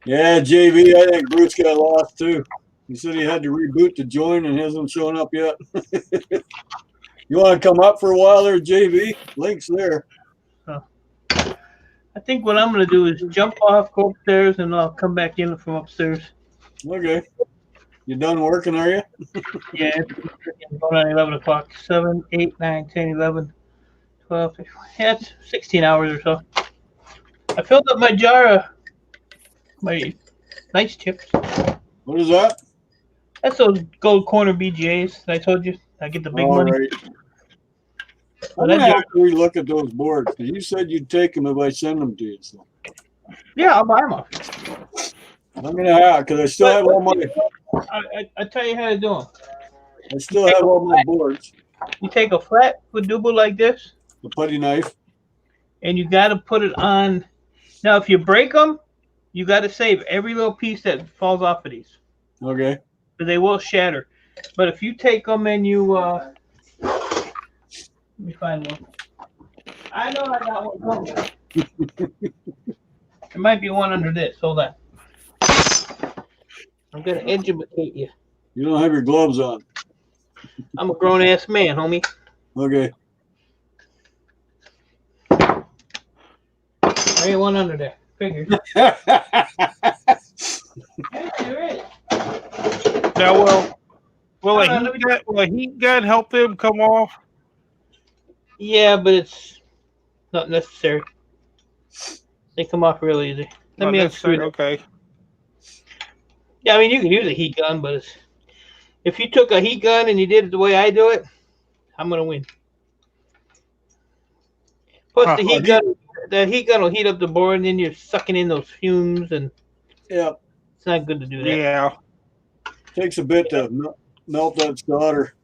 Yeah, JV, I think Bruce got lost too. He said he had to reboot to join and hasn't shown up yet. You want to come up for a while there, JV? Link's there. I think what I'm gonna do is jump off, go upstairs, and I'll come back in from upstairs. Okay. You done working, are you? Yeah, it's going on 11 o'clock. 7, 8, 9, 10, 11, 12, 15. Yeah, it's 16 hours or so. I filled up my jar of my nice chips. What is that? That's those gold corner BGAs that I told you. I get the big All money. right. I'm Well, going to that have to relook at those boards because you said you'd take them if I send them to you. So Yeah, I'll buy them off. I'm going to have, because I still have all my, I tell you how to do them. I still have all my boards. You take a flat quadruple like this, The putty knife. and you got to put it on. Now, if you break them, you got to save every little piece that falls off of these. Okay. But they will shatter. But if you take them and you, let me find one. I know I got one coming. There might be one under this. Hold on. I'm gonna educate you. You don't have your gloves on. I'm a grown ass man, homie. Okay. There ain't one under there. Figure. Yeah, there is. Now, will Hold on, a heat gun help them come off? Yeah, but it's not necessary. They come off real easy. Let Not me necessary, unscrew it. okay. Yeah, I mean, you can use a heat gun, but if you took a heat gun and you did it the way I do it, I'm gonna win. Plus, the heat gun will heat up the board, and then you're sucking in those fumes, and Yeah. it's not good to do that. Yeah. Takes a bit to melt that solder.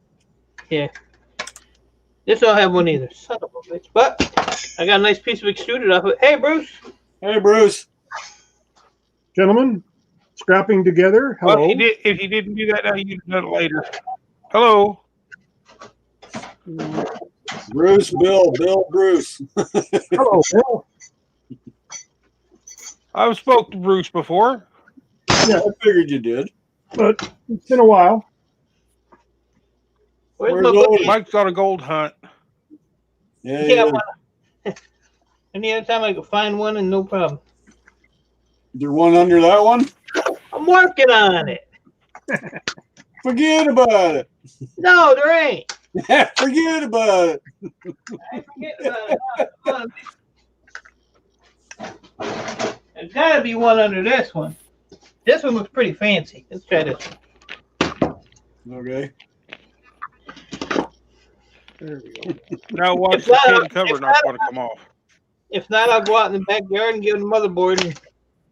Yeah. This don't have one either. Son of a bitch. But I got a nice piece of extruded off it. Hey, Bruce. Hey, Bruce. Gentlemen, scrapping together. Hello. Well, if you didn't do that now, you'd have done it later. Hello. Bruce, Bill, Bruce. Hello, Bill. I've spoke to Bruce before. Yeah, I figured you did. But it's been a while. Where's Where's my Owen? buddy? Mike's on a gold hunt. Yeah, Yeah, yeah. any other time I can find one and no problem. there one under that one? I'm working on it. Forget about it. No, there ain't. Forget about it. I forget about it. There's got to be one under this one. This one looks pretty fancy. Let's try this one. Okay. There we go. Now watch If the not, tin cover if not not- going to come off. If not, I'll go out in the backyard and give them the motherboard. And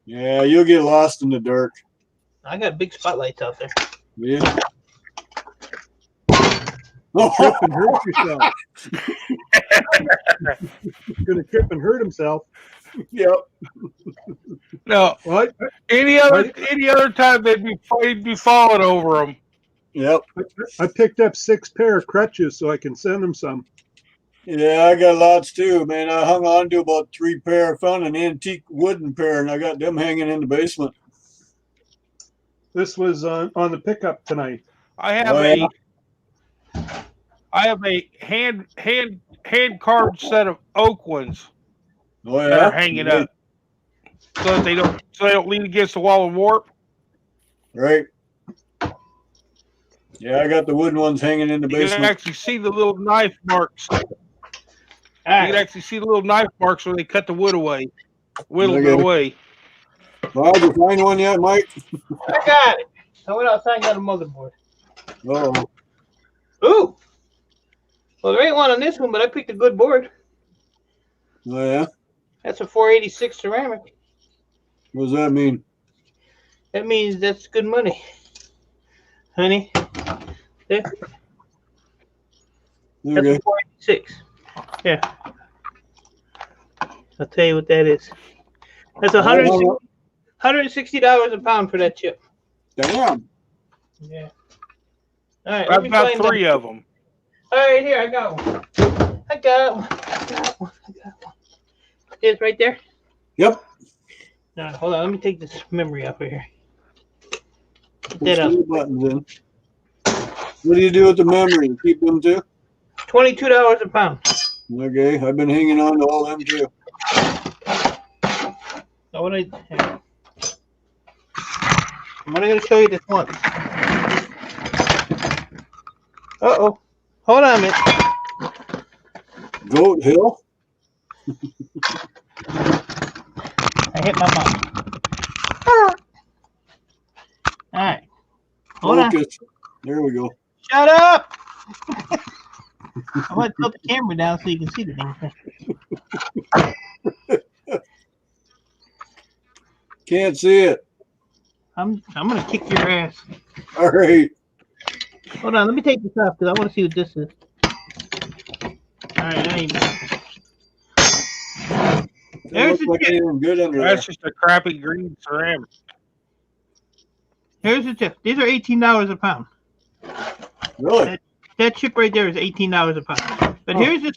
Yeah, you'll get lost in the dark. I got big spotlights out there. Yeah. Trip and hurt yourself. Gonna trip and hurt himself. Yep. No, What? any other time they'd be falling over them. Yep. I picked up 6 pair of crutches so I can send them some. Yeah, I got lots too, man. I hung on to about 3 pair. I found an antique wooden pair, and I got them hanging in the basement. This was on the pickup tonight. I have a hand carved set of oak ones Oh that are yeah, hanging up, so that they don't lean against the wall and warp. right. Yeah, I got the wooden ones hanging in the You can basement. actually see the little knife marks. You All can right. actually see the little knife marks where they cut the wood away, whittled it Okay. away. Well, did you find one yet, Mike? I got it. I went outside and got a motherboard. Oh, Ooh. Well, there ain't one on this one, but I picked a good board. oh yeah. That's a 486 ceramic. What does that mean? That means that's good money. Honey. There. That's Okay. a 486. Yeah. I'll tell you what that is. That's $160 a pound for that chip. Damn. Yeah. All right. I've got 3 of them. All right, here, I got one. I got one. It's right there. Yep. No, hold on. Let me take this memory off of here. Put Push that up. the buttons in. What do you do with the memory? You keep them too? $22 a pound. Okay, I've been hanging on to all them too. So what I'm only going to show you this once. Uh-oh. Hold on a minute. Goat Hill? I hit my mouth. All right. Hold on. Focus. There we go. Shut up! I want to tilt the camera down so you can see the thing. Can't see it. I'm gonna kick your ass. All right. Hold on, let me take this off because I want to see what this is. All right, I ain't. That There's looks the like chip. anything good under there. That's just a crappy green ceramic. Here's the chip. These are $18 a pound. Really? That chip right there is $18 a pound. But here's the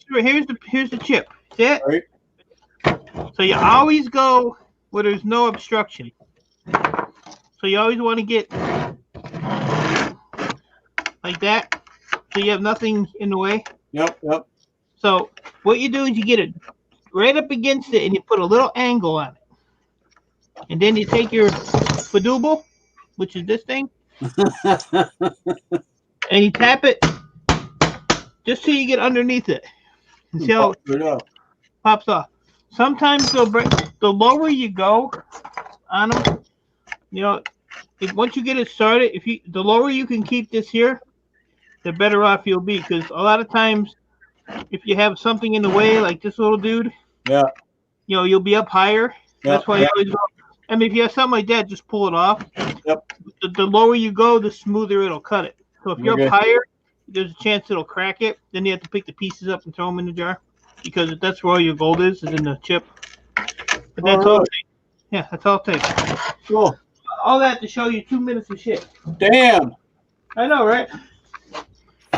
chip. See it? Right. So you always go where there's no obstruction. So you always want to get like that, so you have nothing in the way. Yep, yep. So what you do is you get it right up against it and you put a little angle on it. And then you take your fadooble, which is this thing, and you tap it just till you get underneath it. And see how it pops off. Sometimes they'll break. The lower you go on them, you know, once you get it started, the lower you can keep this here, the better off you'll be. Because a lot of times, if you have something in the way, like this little dude, Yeah. you know, you'll be up higher. Yeah. That's why you always go. I mean, if you have something like that, just pull it off. Yep. The lower you go, the smoother it'll cut it. So if you're Okay. up higher, there's a chance it'll crack it. Then you have to pick the pieces up and throw them in the jar, because that's where all your gold is in the chip. But that's all. Yeah, that's all it takes. Cool. All that to show you 2 minutes of shit. Damn. I know, right?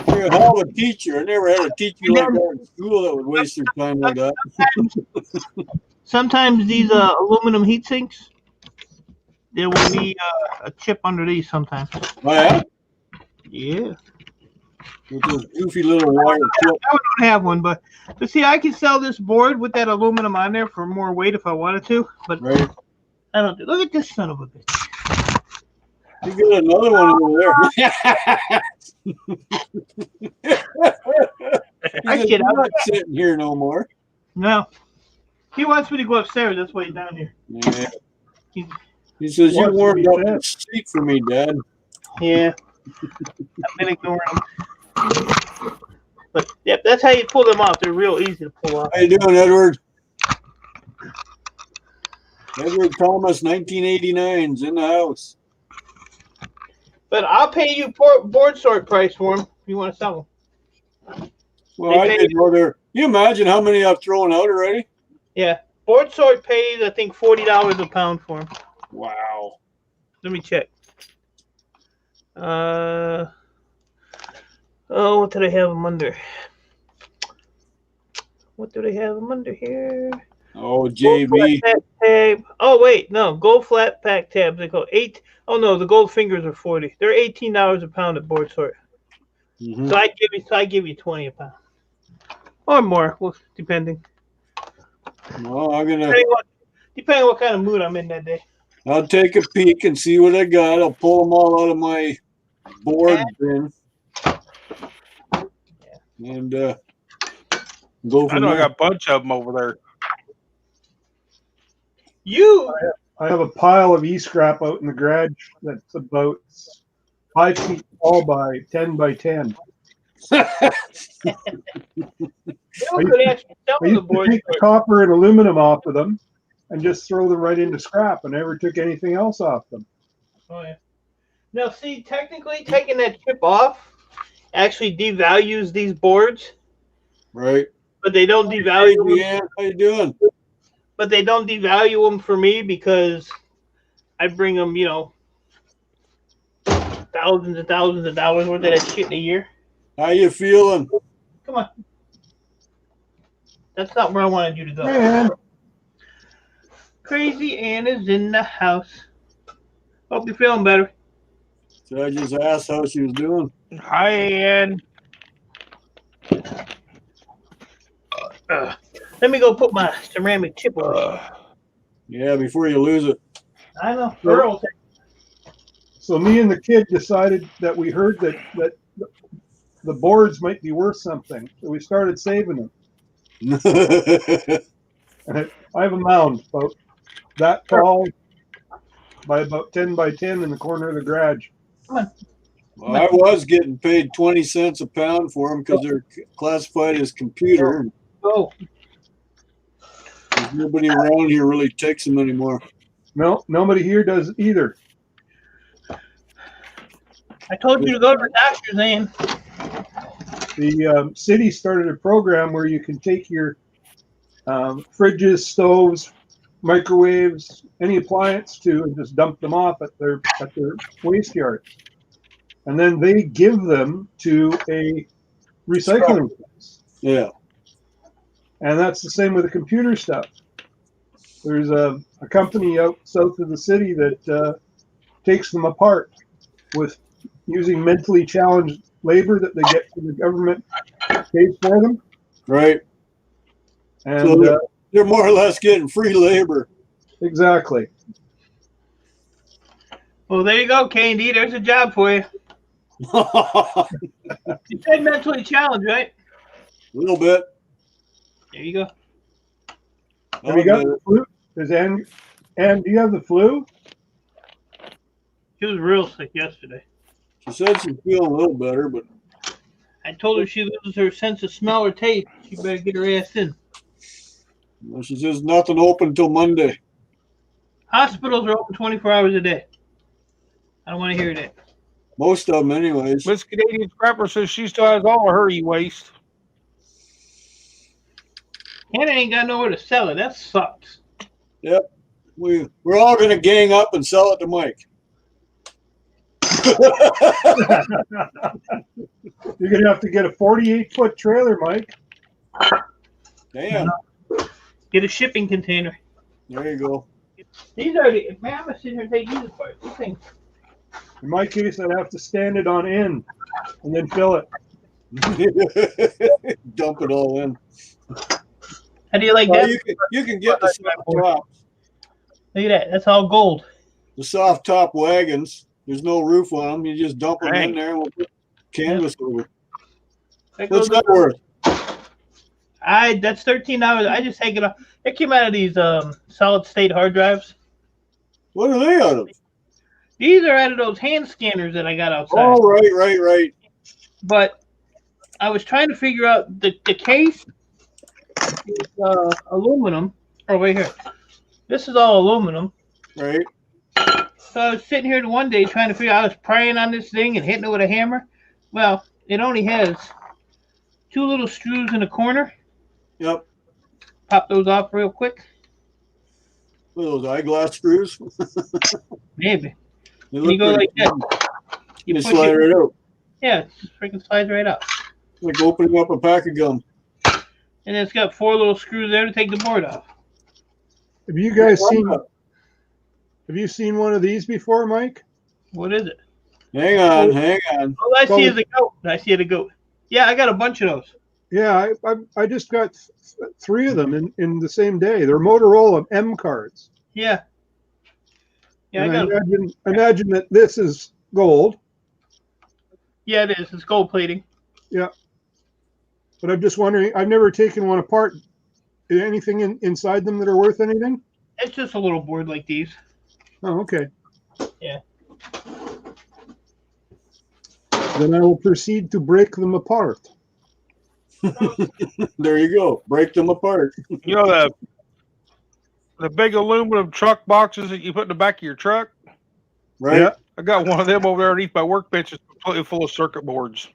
You're a hell of a teacher. I never had a teacher like that in school that would waste their time like that. Sometimes these aluminum heat sinks, there will be a chip under these sometimes. Oh, yeah? Yeah. With those goofy little wire clips. I don't have one, but see, I can sell this board with that aluminum on there for more weight if I wanted to. But Right. I don't. Look at this son of a bitch. You got another one over there. I He says, kid "I'm out. not sitting here no more." No. He wants me to go upstairs. That's why he's down here. Yeah. He- He says, "You Wants to warmed be up fed." the seat for me, Dad." Yeah. I've been ignoring him. But yep, that's how you pull them off. They're real easy to pull off. How you doing, Edward? Edward Thomas, 1989's in the house. But I'll pay you board sort price for them if you want to sell them. Well, They I pay- didn't know there. You imagine how many I've thrown out already? Yeah. Board sort pays, I think, $40 a pound for them. Wow. Let me check. Oh, what did I have them under? What do they have them under here? Oh, Gold JV. flat pack tab. Oh wait, no, gold flat pack tabs. They go 8. Oh no, the gold fingers are 40. They're $18 a pound at board sort. Mhm. So I give you 20 a pound, or more, well, depending. Well, I'm gonna. Depending what kind of mood I'm in that day. I'll take a peek and see what I got. I'll pull them all out of my board bin and go I from know I there. got a bunch of them over there. You I have a pile of e-scrap out in the garage that's about 5 feet tall by 10 by 10. could actually sell I the used to board take the sort. copper and aluminum off of them and just throw them right into scrap and never took anything else off them. Oh yeah. Now see, technically taking that chip off actually devalues these boards, Right. but they don't Hey, devalue them. Deanne, how you doing? But they don't devalue them for me because I bring them, thousands and thousands of dollars worth of that shit in a year. How you feeling? Come on. That's not where I wanted you to go. And Crazy Ann is in the house. Hope you're feeling better. So I just asked how she was doing. Hi, Ann. Let me go put my ceramic chip over. Yeah, before you lose it. I know. Earl. so me and the kid decided that we heard that the boards might be worth something. So we started saving them. And I have a mound about that tall by about 10 by 10 in the corner of the garage. Well, I was getting paid 20 cents a pound for them because they're classified as computer. Oh, There's nobody around here really takes them anymore. No, nobody here does either. I told you to go to the doctor's, Ann. The city started a program where you can take your fridges, stoves, microwaves, any appliance to and just dump them off at their waste yards. And then they give them to a recycling place. Yeah. And that's the same with the computer stuff. There's a company out south of the city that takes them apart with using mentally challenged labor that they get from the government pays for them. Right. And So they're more or less getting free labor. exactly. Well, there you go, K&D. There's a job for you. A You said mentally challenged, right? little bit. There you go. Have you got the flu? Does Ann, do you have the flu? She was real sick yesterday. She said she's feeling a little better, but I told her she loses her sense of smell or taste. She better get her ass in. well, she says nothing open until Monday. Hospitals are open 24 hours a day. I don't want to hear that. Most of them, anyways. Miss Canadian Scrapper says she still has all of her e-waste. Hannah ain't got nowhere to sell it. That sucks. Yep. We're all going to gang up and sell it to Mike. You're going to have to get a 48-foot trailer, Mike. Damn. Get a shipping container. There you go. These are the, man, I'm going to sit here and take these apart. These things. In my case, I'd have to stand it on end and then fill it. Dump it all in. How do you like Well, that? you can get the soft tops. Look at that. That's all gold. The soft top wagons. There's no roof on them. You just dump them in Dang. there and we'll put canvas over. That What's goes that worth? That's $13. I just take it off. It came out of these solid state hard drives. What are they out of? These are out of those hand scanners that I got outside. Oh, right. But I was trying to figure out the case is aluminum. Oh, wait here. This is all aluminum. Right. So I was sitting here one day trying to figure out. I was prying on this thing and hitting it with a hammer. Well, it only has 2 little screws in the corner. Yep. Pop those off real quick. What are those eyeglass screws? Maybe. They And you go pretty like cool. that. You push slide it. right out. Yeah, it just freaking slides right out. Like opening up a pack of gum. And it's got 4 little screws there to take the board off. Have you guys seen? Have you seen one of these before, Mike? What is it? Hang on. All I see is a goat. I see a goat. Yeah, I got a bunch of those. Yeah, I just got 3 of them in the same day. They're Motorola M cards. Yeah. Yeah, And I got imagine that this is gold. Yeah, it is. It's gold plating. Yeah. But I'm just wondering, I've never taken one apart. Is anything inside them that are worth anything? It's just a little board like these. Oh, okay. Yeah. Then I will proceed to break them apart. There you go. Break them apart. You know the big aluminum truck boxes that you put in the back of your truck? Right? Yeah. I got one of them over there underneath my workbench. It's completely full of circuit boards.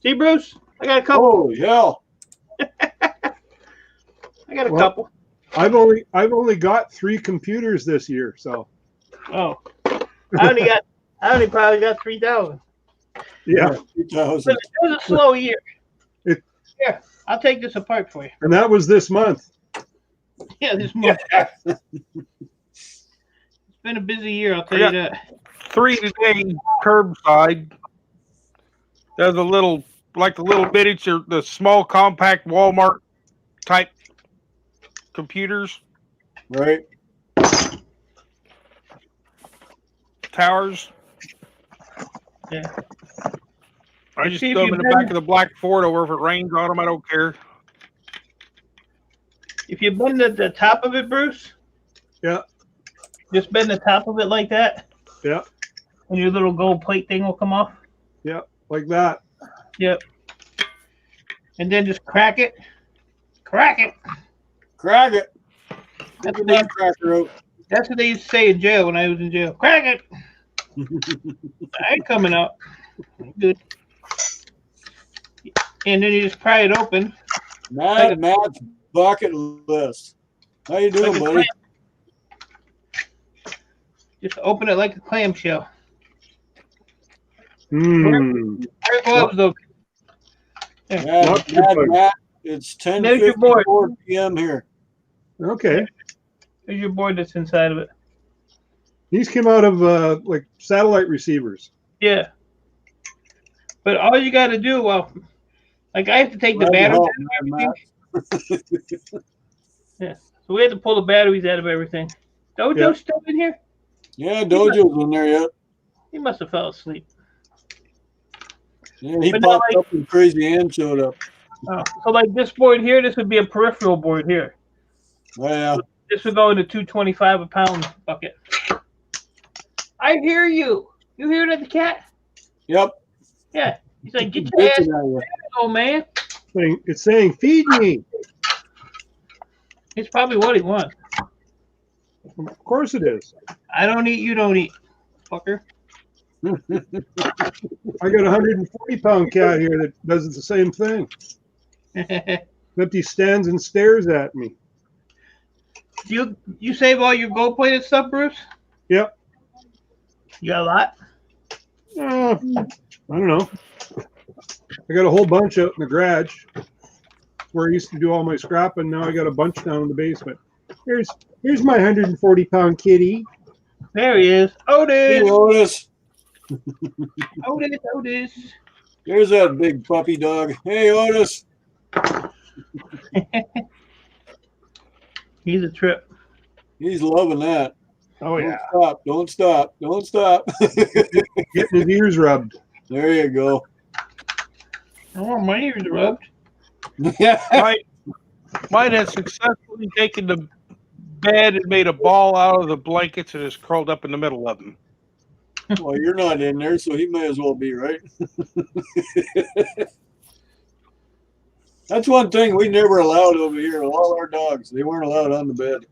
See, Bruce? I got a couple. Holy hell. I got a Well, couple. I've only got 3 computers this year, so Oh. I only probably got 3,000. yeah. 2000. It was a slow year. It- Here, I'll take this apart for you. And that was this month. Yeah, this month. It's been a busy year, I'll tell I you got- that. 3 today curbside. There's a little, like the little miniature, the small compact Walmart type computers, Right? towers. Yeah. I just See, if throw them you in the back of the black Ford over if it rains on them. I don't care. If you bend the top of it, Bruce. Yeah. Just bend the top of it like that. Yeah. And your little gold plate thing will come off. Yeah. Like that. Yep. And then just crack it. Crack it. Crack it. That's Get what they, that cracker out. that's what they used to say in jail when I was in jail. Crack it. I ain't coming out. Good. And then you just pry it open. Matt's bucket list. How you doing, Like a buddy? Just open it like a clamshell. Hmm. Wear gloves though. Matt, it's There's your board. 10:54 p.m. here. Okay. There's your board that's inside of it. These came out of like satellite receivers. Yeah. But all you got to do, well, like I have to take the Glad to batteries help, out of Matt. everything. Yeah. So we have to pull the batteries out of everything. Dojo's Yeah. still in here? Yeah, Dojo's in there yet. He must have fell asleep. Yeah, he But not popped like- up and Crazy Ann showed up. Oh. So like this board here, this would be a peripheral board here. Oh, yeah. This would go in the 225 a pound bucket. I hear you. You hearing it, the cat? Yep. Yeah. He's like, get your ass Bitching at you. old man. It's saying, feed me. It's probably what he wants. Of course it is. I don't eat, you don't eat. Fucker. I got a 140-pound cat here that does the same thing. Except he stands and stares at me. You save all your gold plated stuff, Bruce? Yep. You got a lot? I don't know. I got a whole bunch out in the garage where I used to do all my scrapping. Now I got a bunch down in the basement. Here's my 140-pound kitty. There he is. Hey, Otis! Otis. Otis. There's that big puppy dog. Hey, Otis. He's a trip. He's loving that. Oh yeah, Don't stop. getting his ears rubbed. There you go. I want my ears rubbed. Mine has successfully taken the bed and made a ball out of the blankets and is curled up in the middle of them. Well, you're not in there, so he may as well be, right? That's one thing we never allowed over here. All our dogs, they weren't allowed on the bed.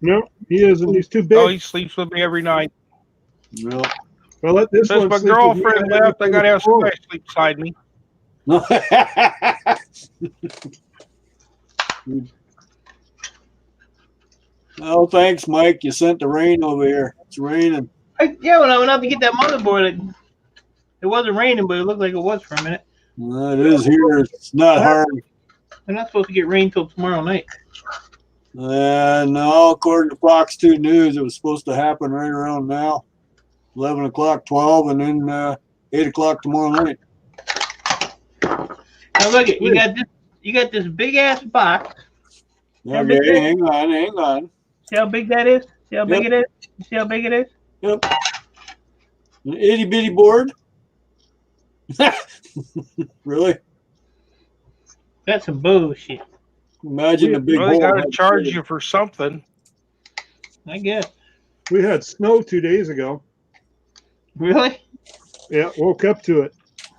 No, he isn't. He's too big. Oh, he sleeps with me every night. No. Well, let this Since one my sleep with girlfriend me. left, I got to have somebody sleep beside me. Oh, thanks, Mike. You sent the rain over here. It's raining. Yeah, when I went out to get that motherboard, it wasn't raining, but it looked like it was for a minute. It is here. It's not hard. They're not supposed to get rain till tomorrow night. No, according to Fox 2 News, it was supposed to happen right around now. 11 o'clock, 12, and then 8 o'clock tomorrow night. Now look at you got this big ass box. Okay, hang on. See how big that is? See how big it is? You see how big it is? Yep. An itty bitty board. Really? That's some bullshit. Imagine the big Well, they hole. got to charge you for something. I guess. We had snow 2 days ago. Really? Yeah, woke up to it.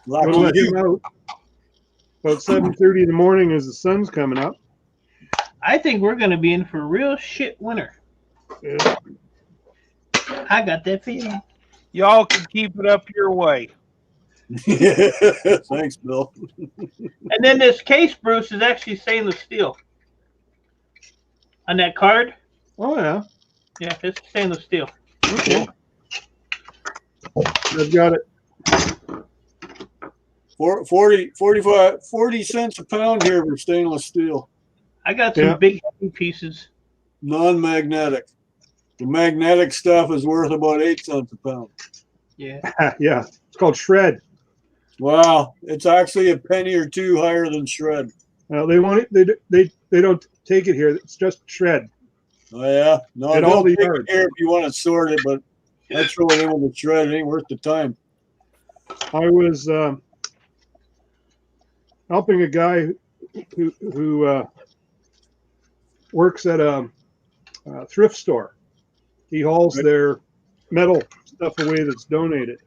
Lucky Gonna let you. him out about 7:30 in the morning as the sun's coming up. I think we're gonna be in for a real shit winter. Yeah. I got that feeling. Y'all can keep it up your way. Thanks, Bill. And then this case, Bruce, is actually stainless steel. On that card? Oh yeah, Yeah, it's stainless steel. okay. I've got it. 40 cents a pound here for stainless steel. I got some big heavy pieces. Non-magnetic. The magnetic stuff is worth about 8 cents a pound. Yeah. Yeah, it's called shred. Wow, it's actually a penny or two higher than shred. They want it. They don't take it here. It's just shred. Oh yeah, no, At don't all the take it yards. here if you want to sort it, but I throw it in with the shred. It ain't worth the time. I was helping a guy who works at a thrift store. He hauls their metal stuff away that's donated.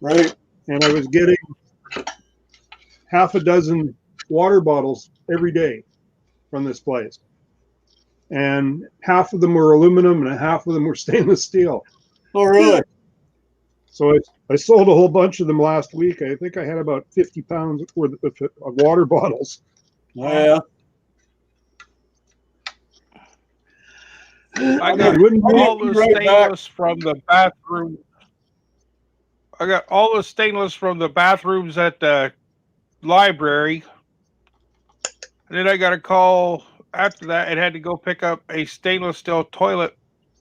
Right. And I was getting half a dozen water bottles every day from this place. And half of them were aluminum and half of them were stainless steel. Oh, really? So I sold a whole bunch of them last week. I think I had about 50 pounds worth of water bottles. Oh, yeah. I got all the stainless from the bathroom. I got all the stainless from the bathrooms at the library. And then I got a call after that and had to go pick up a stainless steel toilet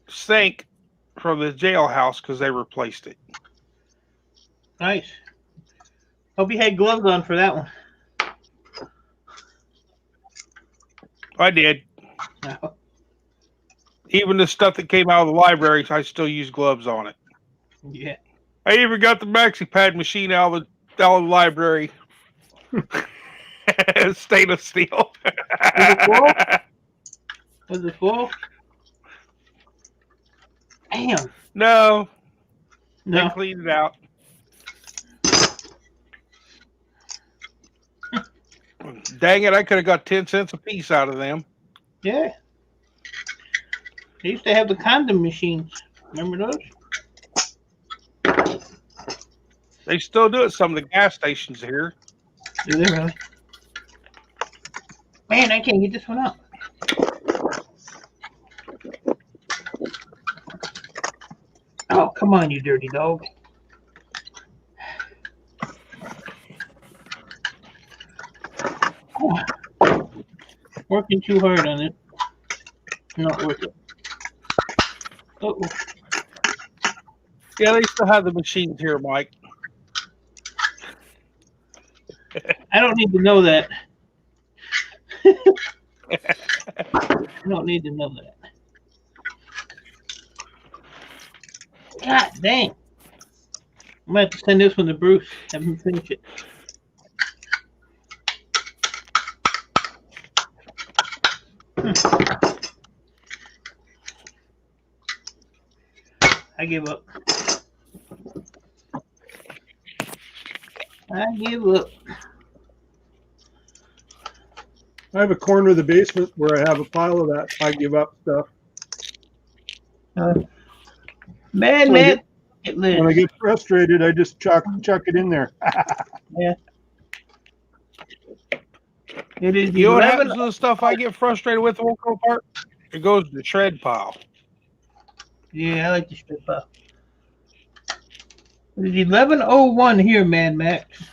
sink from the jailhouse because they replaced it. Nice. Hope you had gloves on for that one. I did. No. Even the stuff that came out of the library, I still use gloves on it. Yeah. I even got the maxi pad machine out of the library. Stainless steel. Was it full? Damn. No. No. They cleaned it out. Dang it, I could have got 10 cents a piece out of them. Yeah. They used to have the condom machines. Remember those? They still do it at some of the gas stations here. Do they really? Man, I can't get this one out. Oh, come on, you dirty dog. Oh. Working too hard on it. Not worth it. Uh-oh. Yeah, they still have the machines here, Mike. I don't need to know that. I don't need to know that. God dang. I'm gonna have to send this one to Bruce. Have him finish it. I give up. I give up. I have a corner of the basement where I have a pile of that I give up stuff. Man, When it When I lives. get frustrated, I just chuck it in there. Yeah. It is You know what 11. happens to the stuff I get frustrated with won't go apart? It goes to the shred pile. Yeah, I like the strip up. It is 11:01 here, Mad Max.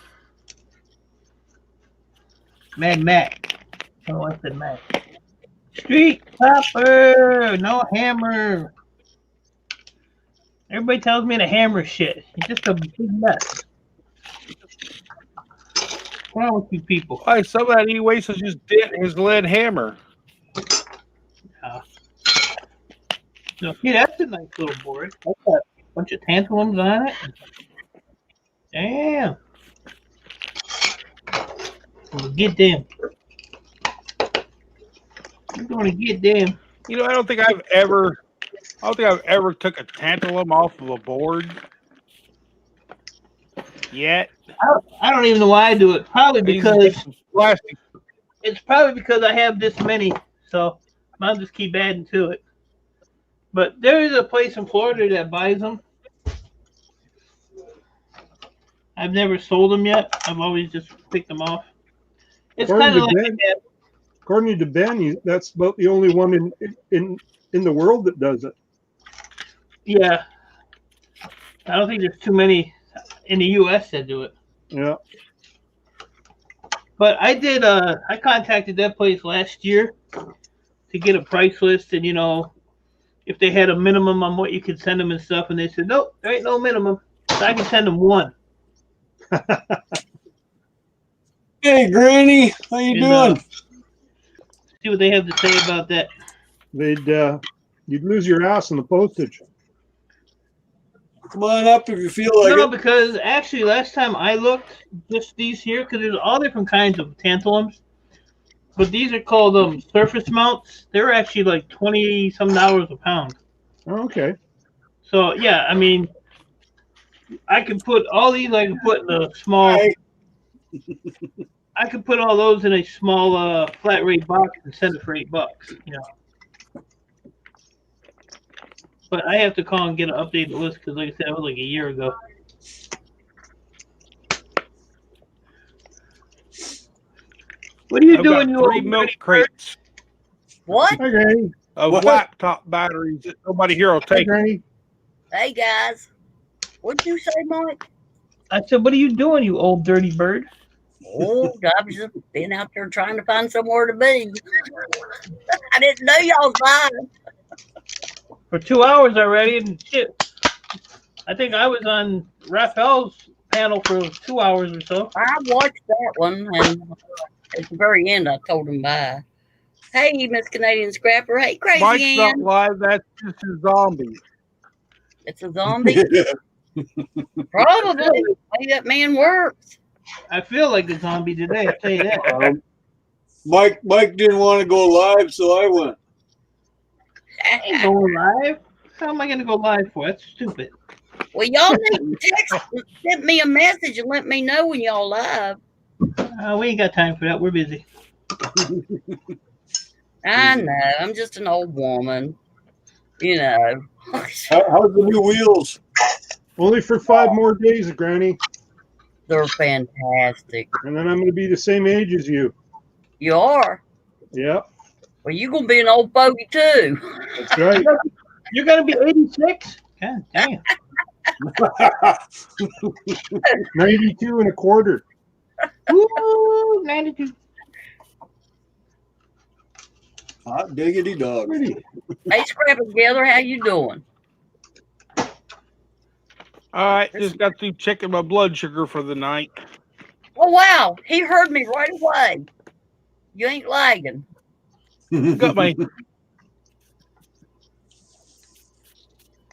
Mad Max. Oh, I said Max. Street Popper, no hammer. Everybody tells me to hammer shit. It's just a big mess. What's wrong with you people? Why, some of that e-waste is just dent his lead hammer. No, see, that's a nice little board. That's got a bunch of tantalums on it. Damn. Well, get them. You're gonna get them. You know, I don't think I've ever took a tantalum off of a board yet. I don't even know why I do it. Probably I usually because get some plastic. it's probably because I have this many, so I'll just keep adding to it. But there is a place in Florida that buys them. I've never sold them yet. I've always just picked them off. It's kind of like that. According to Ben, that's about the only one in the world that does it. Yeah. I don't think there's too many in the U.S. that do it. Yeah. But I did. I contacted that place last year to get a price list, and if they had a minimum on what you could send them and stuff, and they said nope, there ain't no minimum, so I can send them one. Hey, Granny, how you doing? See what they have to say about that. You'd lose your ass in the postage. Come on up if you feel like No, it. because actually last time I looked, just these here, because there's all different kinds of tantalums, but these are called surface mounts. They're actually like $20-some a pound. Oh, okay. So yeah, I mean, I can put all these. I can put in a small. I could put all those in a small flat rate box and send it for $8. But I have to call and get an updated list because, like I said, it was like a year ago. What are you doing, you 3 old milk dirty crates What? Okay. of What? laptop batteries that nobody here will Hey, take. Granny. Hey guys. What'd you say, Mike? I said, what are you doing, you old dirty bird? Oh, I've just been out there trying to find somewhere to be. I didn't know y'all was lying. For 2 hours already, and shit. I think I was on Raphael's panel for 2 hours or so. I watched that one, and at the very end, I told him bye. Hey, Miss Canadian Scrapper. Hey, Crazy Mike's not Ann. live. That's just a zombie. It's a zombie? Probably. Hey, that man works. I feel like a zombie today, I'll tell you that. Mike didn't want to go live, so I went. I ain't going live. How am I going to go live for? That's stupid. Well, y'all need to send me a message and let me know when y'all live. We ain't got time for that. We're busy. I know. I'm just an old woman. How's the new wheels? Only for 5 more days, Granny. They're fantastic. And then I'm going to be the same age as you. You are? Yep. Well, you're going to be an old fogey, too. That's right. You're going to be 86? God damn. 92 and a quarter. Ooh, 92. Hot diggity dog. Hey, Scrapping Together, how you doing? All right, just got through checking my blood sugar for the night. Oh, wow. He heard me right away. You ain't lagging. Got my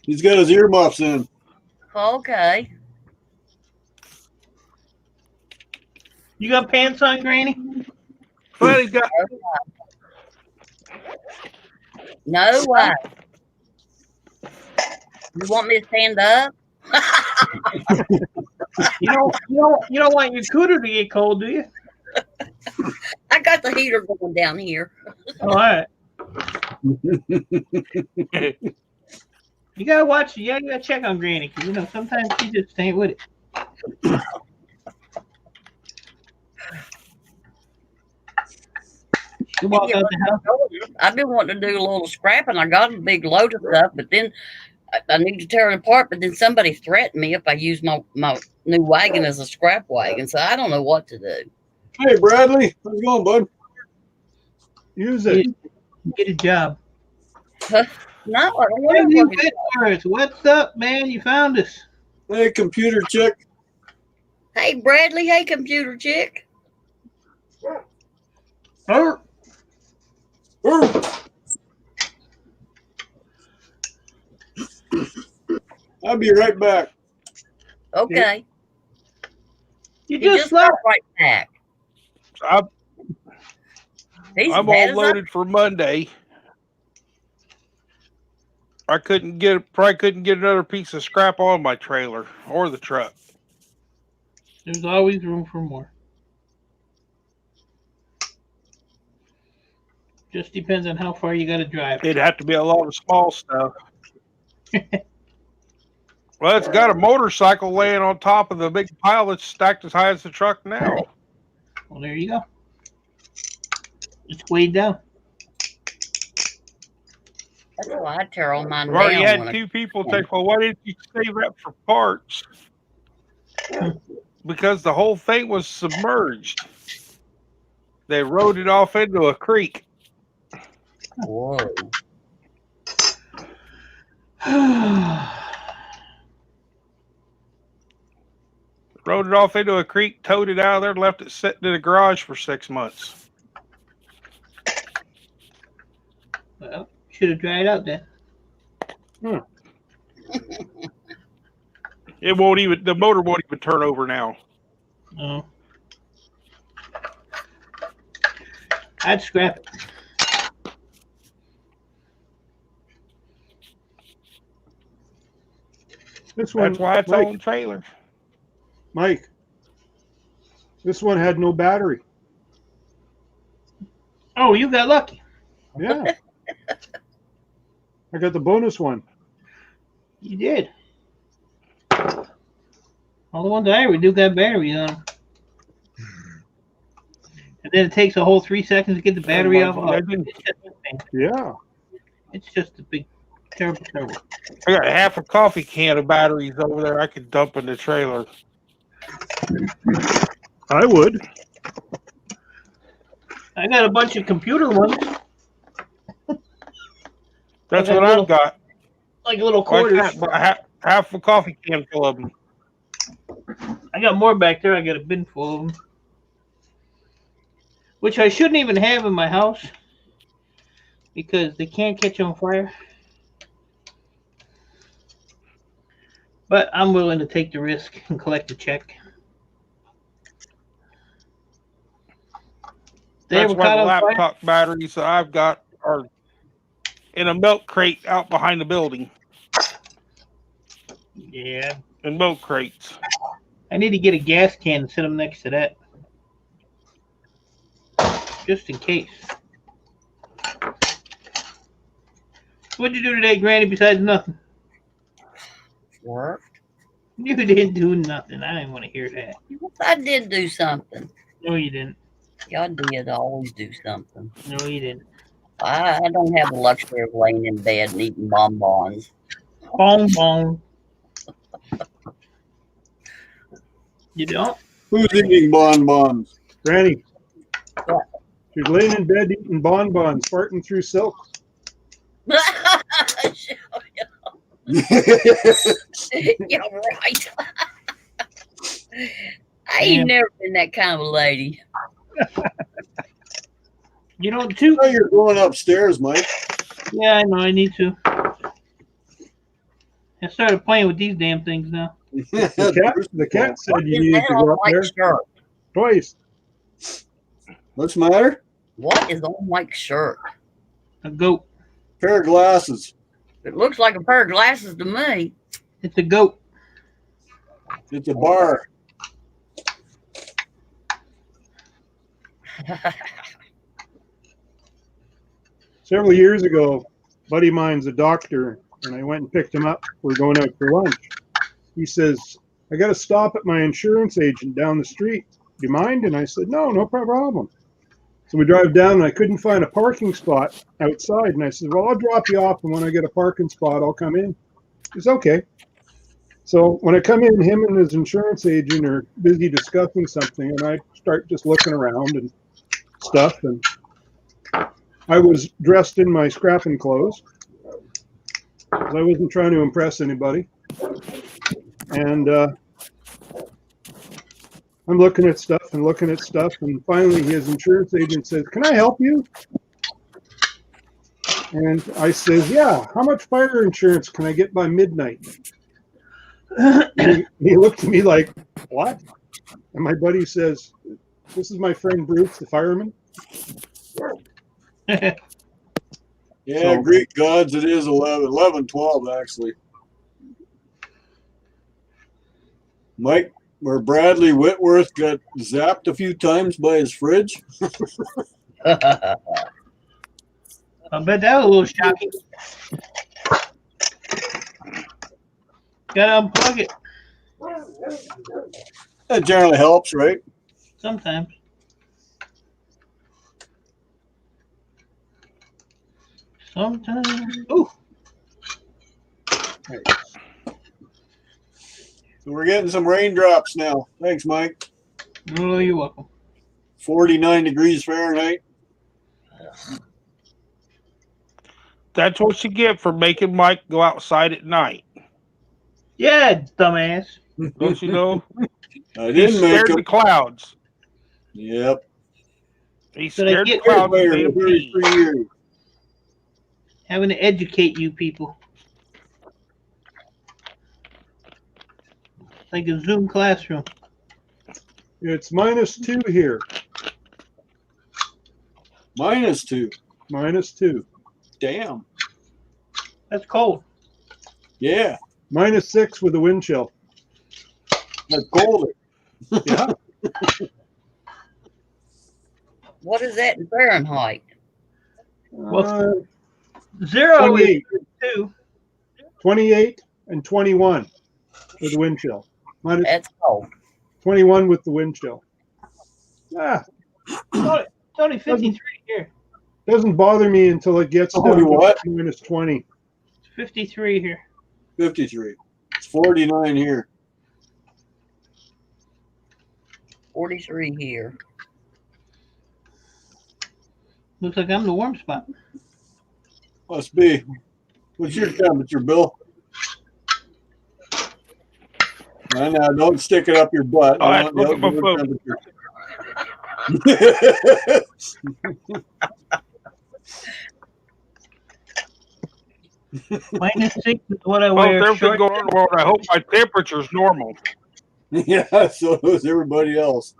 He's got his earmuffs in. Okay. You got pants on, Granny? Well, he got No way. You want me to stand up? You don't want your cooter to get cold, do you? I got the heater going down here. All right. You gotta watch. You gotta check on Granny, because sometimes she just ain't with it. She walked out the house. I've been wanting to do a little scrapping. I got a big load of stuff, but then I need to tear it apart. But then somebody threatened me if I use my new wagon as a scrap wagon. So I don't know what to do. Hey, Bradley. How's it going, bud? Use it. Get a job. No, I don't Hey, want you to. Whitworth, what's up, man? You found us. Hey, computer chick. Hey, Bradley. Hey, computer chick. Oh, I'll be right back. Okay. you He just got left. right back. I'm He's all bad as loaded for Monday. I probably couldn't get another piece of scrap on my trailer or the truck. There's always room for more. Just depends on how far you got to drive. It'd have to be a lot of small stuff. Well, it's got a motorcycle laying on top of the big pile that's stacked as high as the truck now. Well, there you go. It's weighed down. That's why I tear all mine I've already down. had when I- two people say, well, why didn't you save that for parts? Because the whole thing was submerged. They rode it off into a creek. Whoa. Rode it off into a creek, towed it out of there, and left it sitting in the garage for 6 months. Well, should have dried out then. The motor won't even turn over now. Oh. I'd scrap it. This one, That's why it's Mike, on trailer. Mike. This one had no battery. Oh, you got lucky. Yeah. I got the bonus one. You did. All the ones I ever do got batteries on them. And then it takes a whole 3 seconds to get the battery off. Oh, Yeah. it's just a big, terrible. I got half a coffee can of batteries over there I could dump in the trailer. I would. I got a bunch of computer ones. That's I got what little- I've got. Like little Like quarters. that, half a coffee can full of them. I got more back there. I got a bin full of them. Which I shouldn't even have in my house. Because they can't catch on fire. But I'm willing to take the risk and collect the check. They That's ever why caught the on fire? laptop batteries that I've got are in a milk crate out behind the building. Yeah. In milk crates. I need to get a gas can and set them next to that. Just in case. What'd you do today, Granny, besides nothing? Work. You didn't do nothing. I didn't want to hear that. I did do something. No, you didn't. Y'all did always do something. No, you didn't. I don't have the luxury of laying in bed and eating bonbons. Bonbon. You don't? Who's eating bonbons? Granny. What? She's laying in bed eating bonbons, farting through silk. You're right. I ain't never been that kind of a lady. You know, too? Oh, you're going upstairs, Mike. Yeah, I know. I need to. I started playing with these damn things now. The cat said What you is needed that to on go up there Mike's shirt? twice. What's the matter? What is on Mike's shirt? A goat. Pair of glasses. It looks like a pair of glasses to me. It's a goat. It's a bar. Several years ago, a buddy of mine's a doctor, and I went and picked him up. We're going out for lunch. He says, I got to stop at my insurance agent down the street. Do you mind? And I said, no problem. So we drive down, and I couldn't find a parking spot outside. And I said, well, I'll drop you off, and when I get a parking spot, I'll come in. He's okay. So when I come in, him and his insurance agent are busy discussing something, and I start just looking around and stuff. And I was dressed in my scrapping clothes, because I wasn't trying to impress anybody. And I'm looking at stuff, and finally his insurance agent says, can I help you? And I says, yeah, how much fire insurance can I get by midnight? He looked at me like, what? And my buddy says, this is my friend Bruce, the fireman. Yeah, So- Greek gods, it is 11, 12 actually. Mike, where Bradley Whitworth got zapped a few times by his fridge. I bet that was a little shocking. Gotta unplug it That generally helps, right? sometimes. Sometimes. Ooh. So we're getting some raindrops now. Thanks, Mike. Oh, you're welcome. 49 degrees Fahrenheit. That's what you get for making Mike go outside at night. Yeah, dumbass. Don't you know? I He's didn't make scared of the it. clouds. Yep. He's Did I scared of the get- clouds. Mayor, Made him very pee. 3 years. Having to educate you people. Like a Zoom classroom. It's -2 here. -2. -2. Damn. That's cold. Yeah. -6 with the wind chill. That's colder. Yeah. What is that in Fahrenheit? Uh, Zero is 28, 2. 28 and 21 with the wind chill. Minus That's cold. 21 with the wind chill. Ah, It's only 53 here. doesn't bother me until it gets Oh, down to what? -20. It's 53 here. 53. It's 49 here. 43 here. Looks like I'm the warm spot. Must be. What's your temperature, Bill? No, don't stick it up your butt. Oh, I that's want the look at my outdoor phone. temperature. -6 is what I Well, wear. if everything Short. going on in the world, I hope my temperature's normal. Yeah, so is everybody else.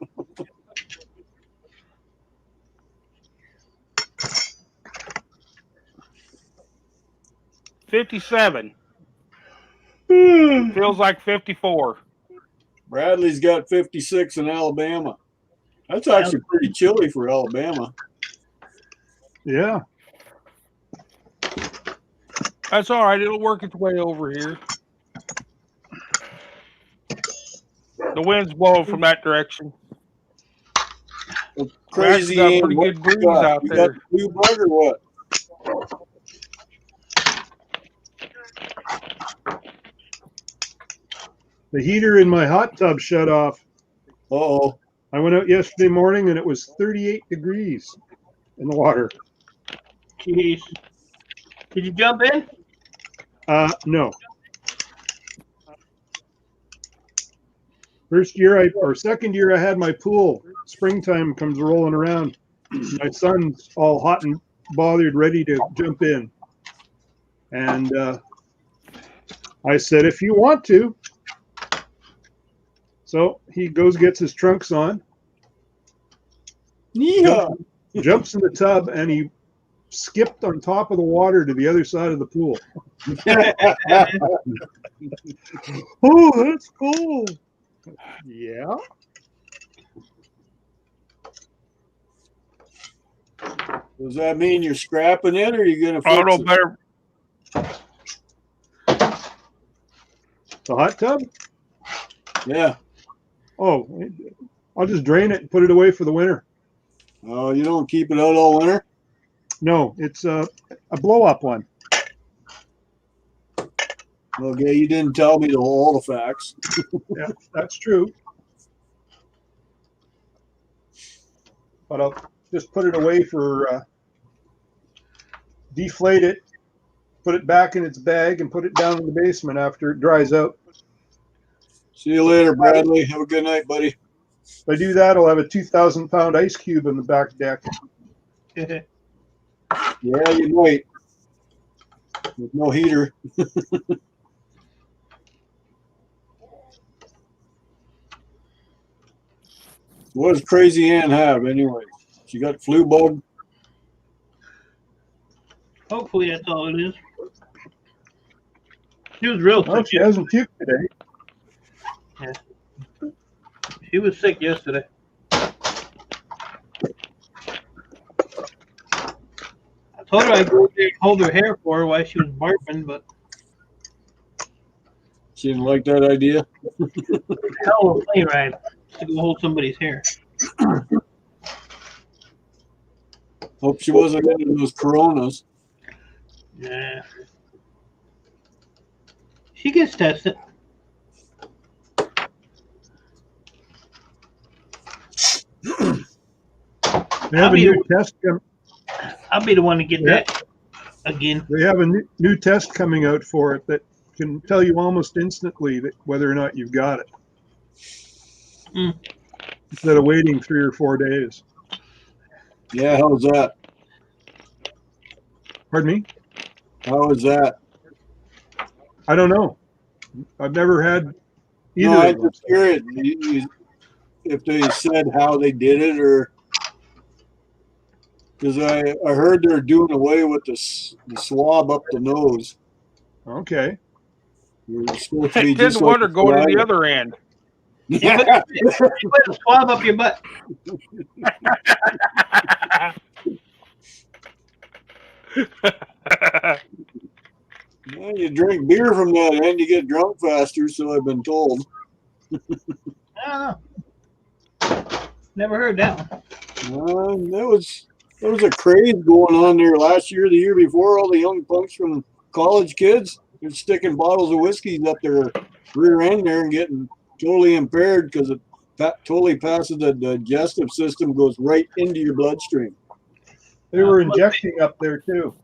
$57. Feels like 54. Bradley's got 56 in Alabama. That's actually pretty chilly for Alabama. Yeah. That's all right. It'll work its way over here. The wind's blowing from that direction. Crazy. Got a pretty what good breeze you got? out You there. got the blue bug or what? The heater in my hot tub shut off. Uh-oh. I went out yesterday morning and it was 38 degrees in the water. Jeez. Did you jump in? No. Second year I had my pool. Springtime comes rolling around. My son's all hot and bothered, ready to jump in. And I said, if you want to. So he goes, gets his trunks on, Yeah. jumps in the tub, and he skipped on top of the water to the other side of the pool. Oh, that's cool. Yeah. Does that mean you're scrapping it, or are you gonna fix I don't know it? better. The hot tub? Yeah. Oh, I'll just drain it and put it away for the winter. Oh, you don't keep it out all winter? No, it's a blow-up one. Okay, you didn't tell me all the facts. Yeah, that's true. But I'll just put it away for deflate it, put it back in its bag, and put it down in the basement after it dries out. See you later, Bradley. Have a good night, buddy. If I do that, I'll have a 2,000-pound ice cube in the back deck. Yeah, you might. With no heater. What does Crazy Ann have anyway? She got flu bug? Hopefully that's all it is. She was real Oh, sick. she hasn't puked today. She was sick yesterday. I told her I'd go there and hold her hair for her while she was barfing, but She didn't like that idea? hell of a plane ride to go hold somebody's hair. Hope she wasn't into those coronas. Yeah. She gets tested. They have a new test. I'll be the one to get that again. They have a new test coming out for it that can tell you almost instantly that whether or not you've got it. Instead of waiting 3 or 4 days. Yeah, how's that? Pardon me? How is that? I don't know. I've never had either No, of I'm them. just curious if they said how they did it, or because I heard they're doing away with the swab up the nose. Okay. It's supposed to be Didn't just want her like going to the saliva. other end. You put a swab up your butt. Well, you drink beer from that end, you get drunk faster, so I've been told. I don't know. Never heard that one. There was a craze going on there last year, the year before. All the young punks from college kids were sticking bottles of whiskey up their rear end there and getting totally impaired because it totally passes the digestive system, goes right into your bloodstream. They were injecting up there too.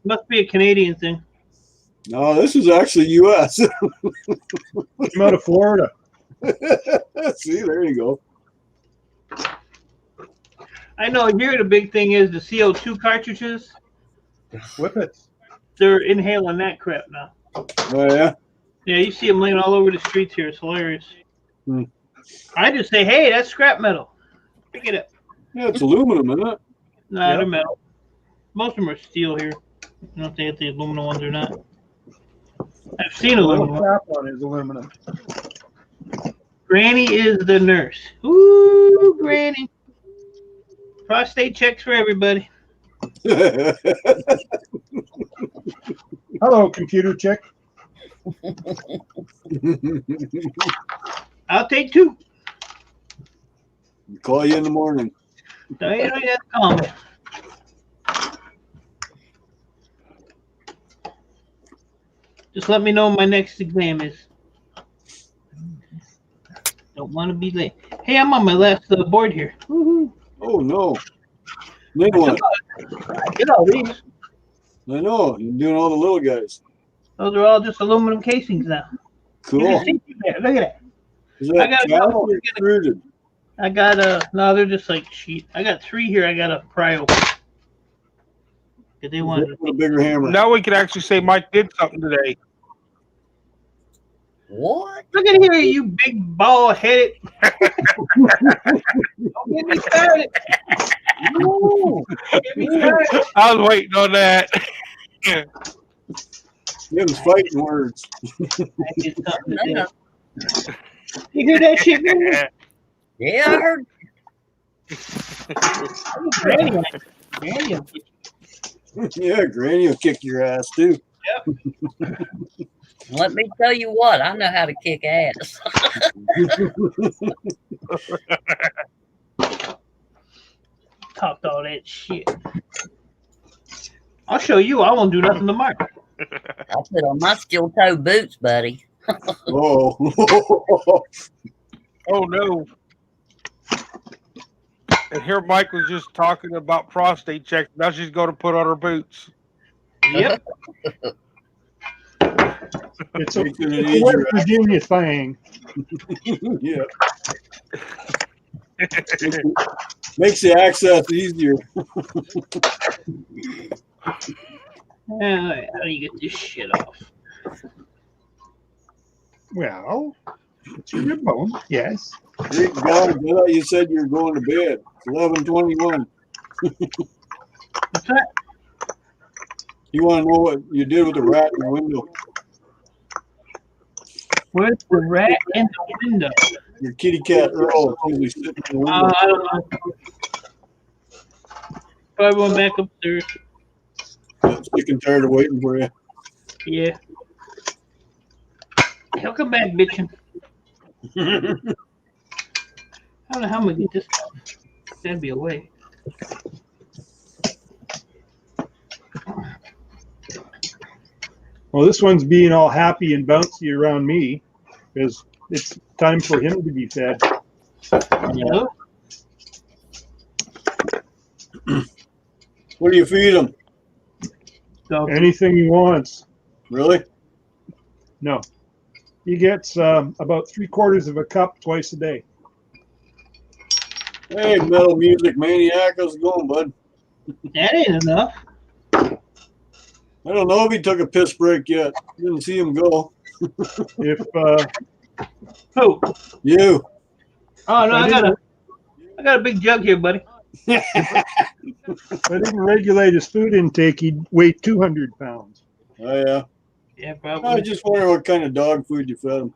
Must be a Canadian thing. No, this is actually U.S. Came out of Florida. See, there you go. I know here the big thing is the CO2 cartridges. Whippets. They're inhaling that crap now. Oh, yeah? Yeah, you see them laying all over the streets here. It's hilarious. I just say, hey, that's scrap metal. Pick it up. Yeah, it's aluminum, isn't it? No, they're metal. Most of them are steel here. I don't know if they have the aluminum ones or not. I've seen The aluminum. little cap on is aluminum. Granny is the nurse. Ooh, Granny. Prostate checks for everybody. Hello, computer chick. I'll take 2. Call you in the morning. No, you don't have to call me. Just let me know when my next exam is. Don't want to be late. Hey, I'm on my last board here. Woo-hoo. Oh, no. Then what? Get all these. I know. You're doing all the little guys. Those are all just aluminum casings now. Cool. You can see through there. Look at that. Is I that got a cast couple. or extruded? I got no, they're just like sheet. I got 3 here. I got a pry open. They wanted A bigger hammer. Now we can actually say Mike did something today. What? Look at here, you big bald headed. Don't get me started. Ooh, get me started. I was waiting on that. Them's fighting words. I did something to No. do. You hear that shit, man? Yeah, I heard. Granny, Granny. Yeah, Granny will kick your ass too. Let me tell you what, I know how to kick ass. Talked all that shit. I'll show you. I won't do nothing tomorrow. I'll put on my steel toe boots, buddy. Oh. Oh no. And here Mike was just talking about prostate checks. Now she's going to put on her boots. Yep. It's a Making it easier. West Virginia thing. Yeah. Makes the access easier. Alright, how do you get this shit off? Well, it's your rib bone. Yes. Great God, I thought you said you were going to bed. It's 11:21. What's that? You want to know what you did with the rat in the window? Where's the rat in the window? Your kitty cat Earl is usually sitting in the window. I don't know. Probably went back upstairs. I'm sick and tired of waiting for you. Yeah. He'll come back bitching. I don't know how I'm gonna get this done. That'd be a way. Well, this one's being all happy and bouncy around me because it's time for him to be fed. Yeah. What do you feed him? So Anything he wants. Really? No. He gets about 3/4 of a cup twice a day. Hey, metal music maniac, how's it going, bud? that ain't enough. I don't know if he took a piss break yet. Didn't see him go. If Who? You. Oh no, I got a big jug here, buddy. I didn't regulate his food intake, he'd weigh 200 pounds. Oh, yeah. Yeah, I probably. just wonder what kind of dog food you fed him.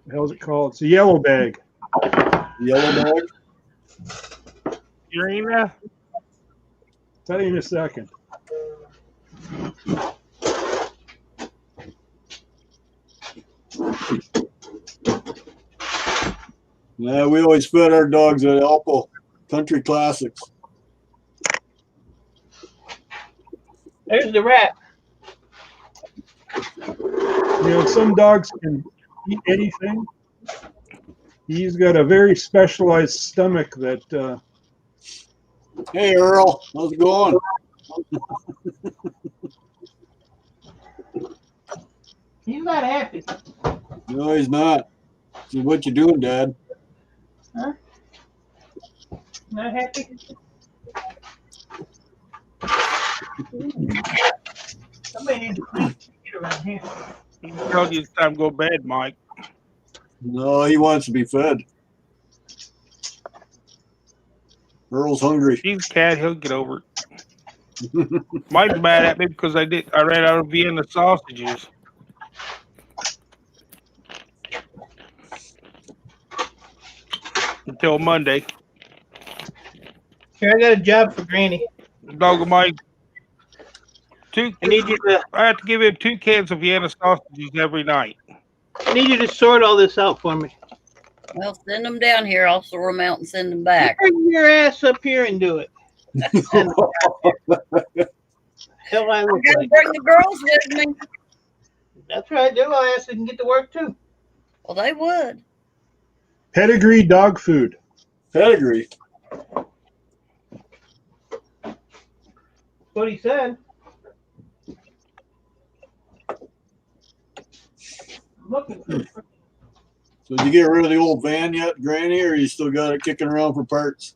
The hell's it called? It's a yellow bag. Yellow dog? Urina? Tell you in a second. Yeah, we always fed our dogs at Alpo Country Classics. There's the rat. You know, some dogs can eat anything. He's got a very specialized stomach that Hey, Earl, how's it going? He's not happy. No, he's not. See what you doing, Dad? Huh? Not happy? Somebody needs to clean shit around here. He told you it's time to go to bed, Mike. No, he wants to be fed. Earl's hungry. He's a cat. He'll get over it. Mike's mad at me because I ran out of Vienna sausages. Until Monday. Here, I got a job for Granny. Dog of Mike. I need you to I have to give him 2 cans of Vienna sausages every night. sort all this out for me. Well, send them down here. I'll sort them out and send them back. Bring your ass up here and do it. Hell, I I look gotta like. bring the girls with me. That's what I do. I ask them to get to work too. Well, they would. pedigree dog food. Pedigree. What he said. I'm looking for. So did you get rid of the old van yet, Granny, or you still got it kicking around for parts?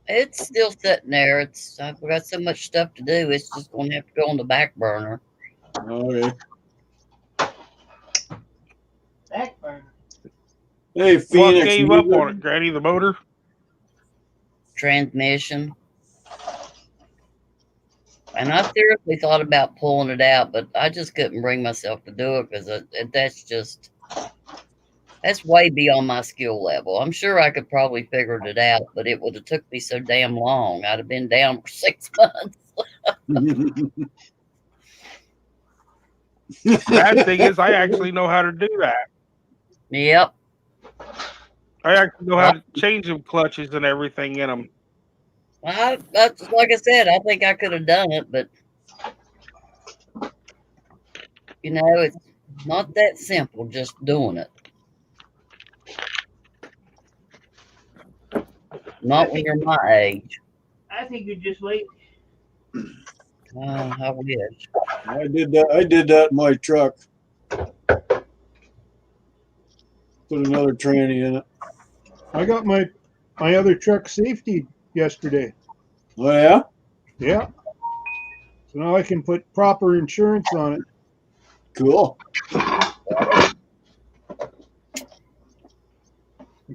It's still sitting there. I've got so much stuff to do. It's just going to have to go on the back burner. Okay. Back burner. Hey, What Phoenix. gave up on it, Granny? The motor? Transmission. And I seriously thought about pulling it out, but I just couldn't bring myself to do it because that's way beyond my skill level. I'm sure I could probably figured it out, but it would have took me so damn long. I'd have been down for 6 months. Bad thing is, I actually know how to do that. Yep. I actually know how to change them clutches and everything in them. That's like I said, I think I could have done it, but it's not that simple just doing it. Not when you're my age. I think you're just late. I wish. I did that in my truck. Put another tranny in it. I got my other truck safety yesterday. Oh yeah? Yeah. So now I can put proper insurance on it. Cool. I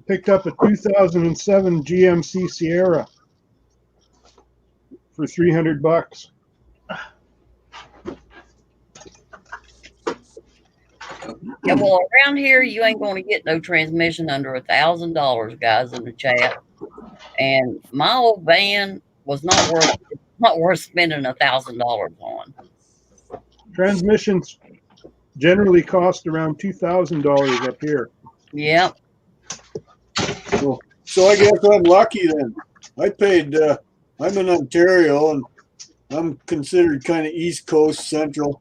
picked up a 2007 GMC Sierra for $300. Yeah, well, around here you ain't going to get no transmission under $1,000, guys in the chat. And my old van was not worth spending $1,000 on. Transmissions generally cost around $2,000 up here. Yep. So I guess I'm lucky then. I paid. I'm in Ontario and I'm considered kind of East Coast Central.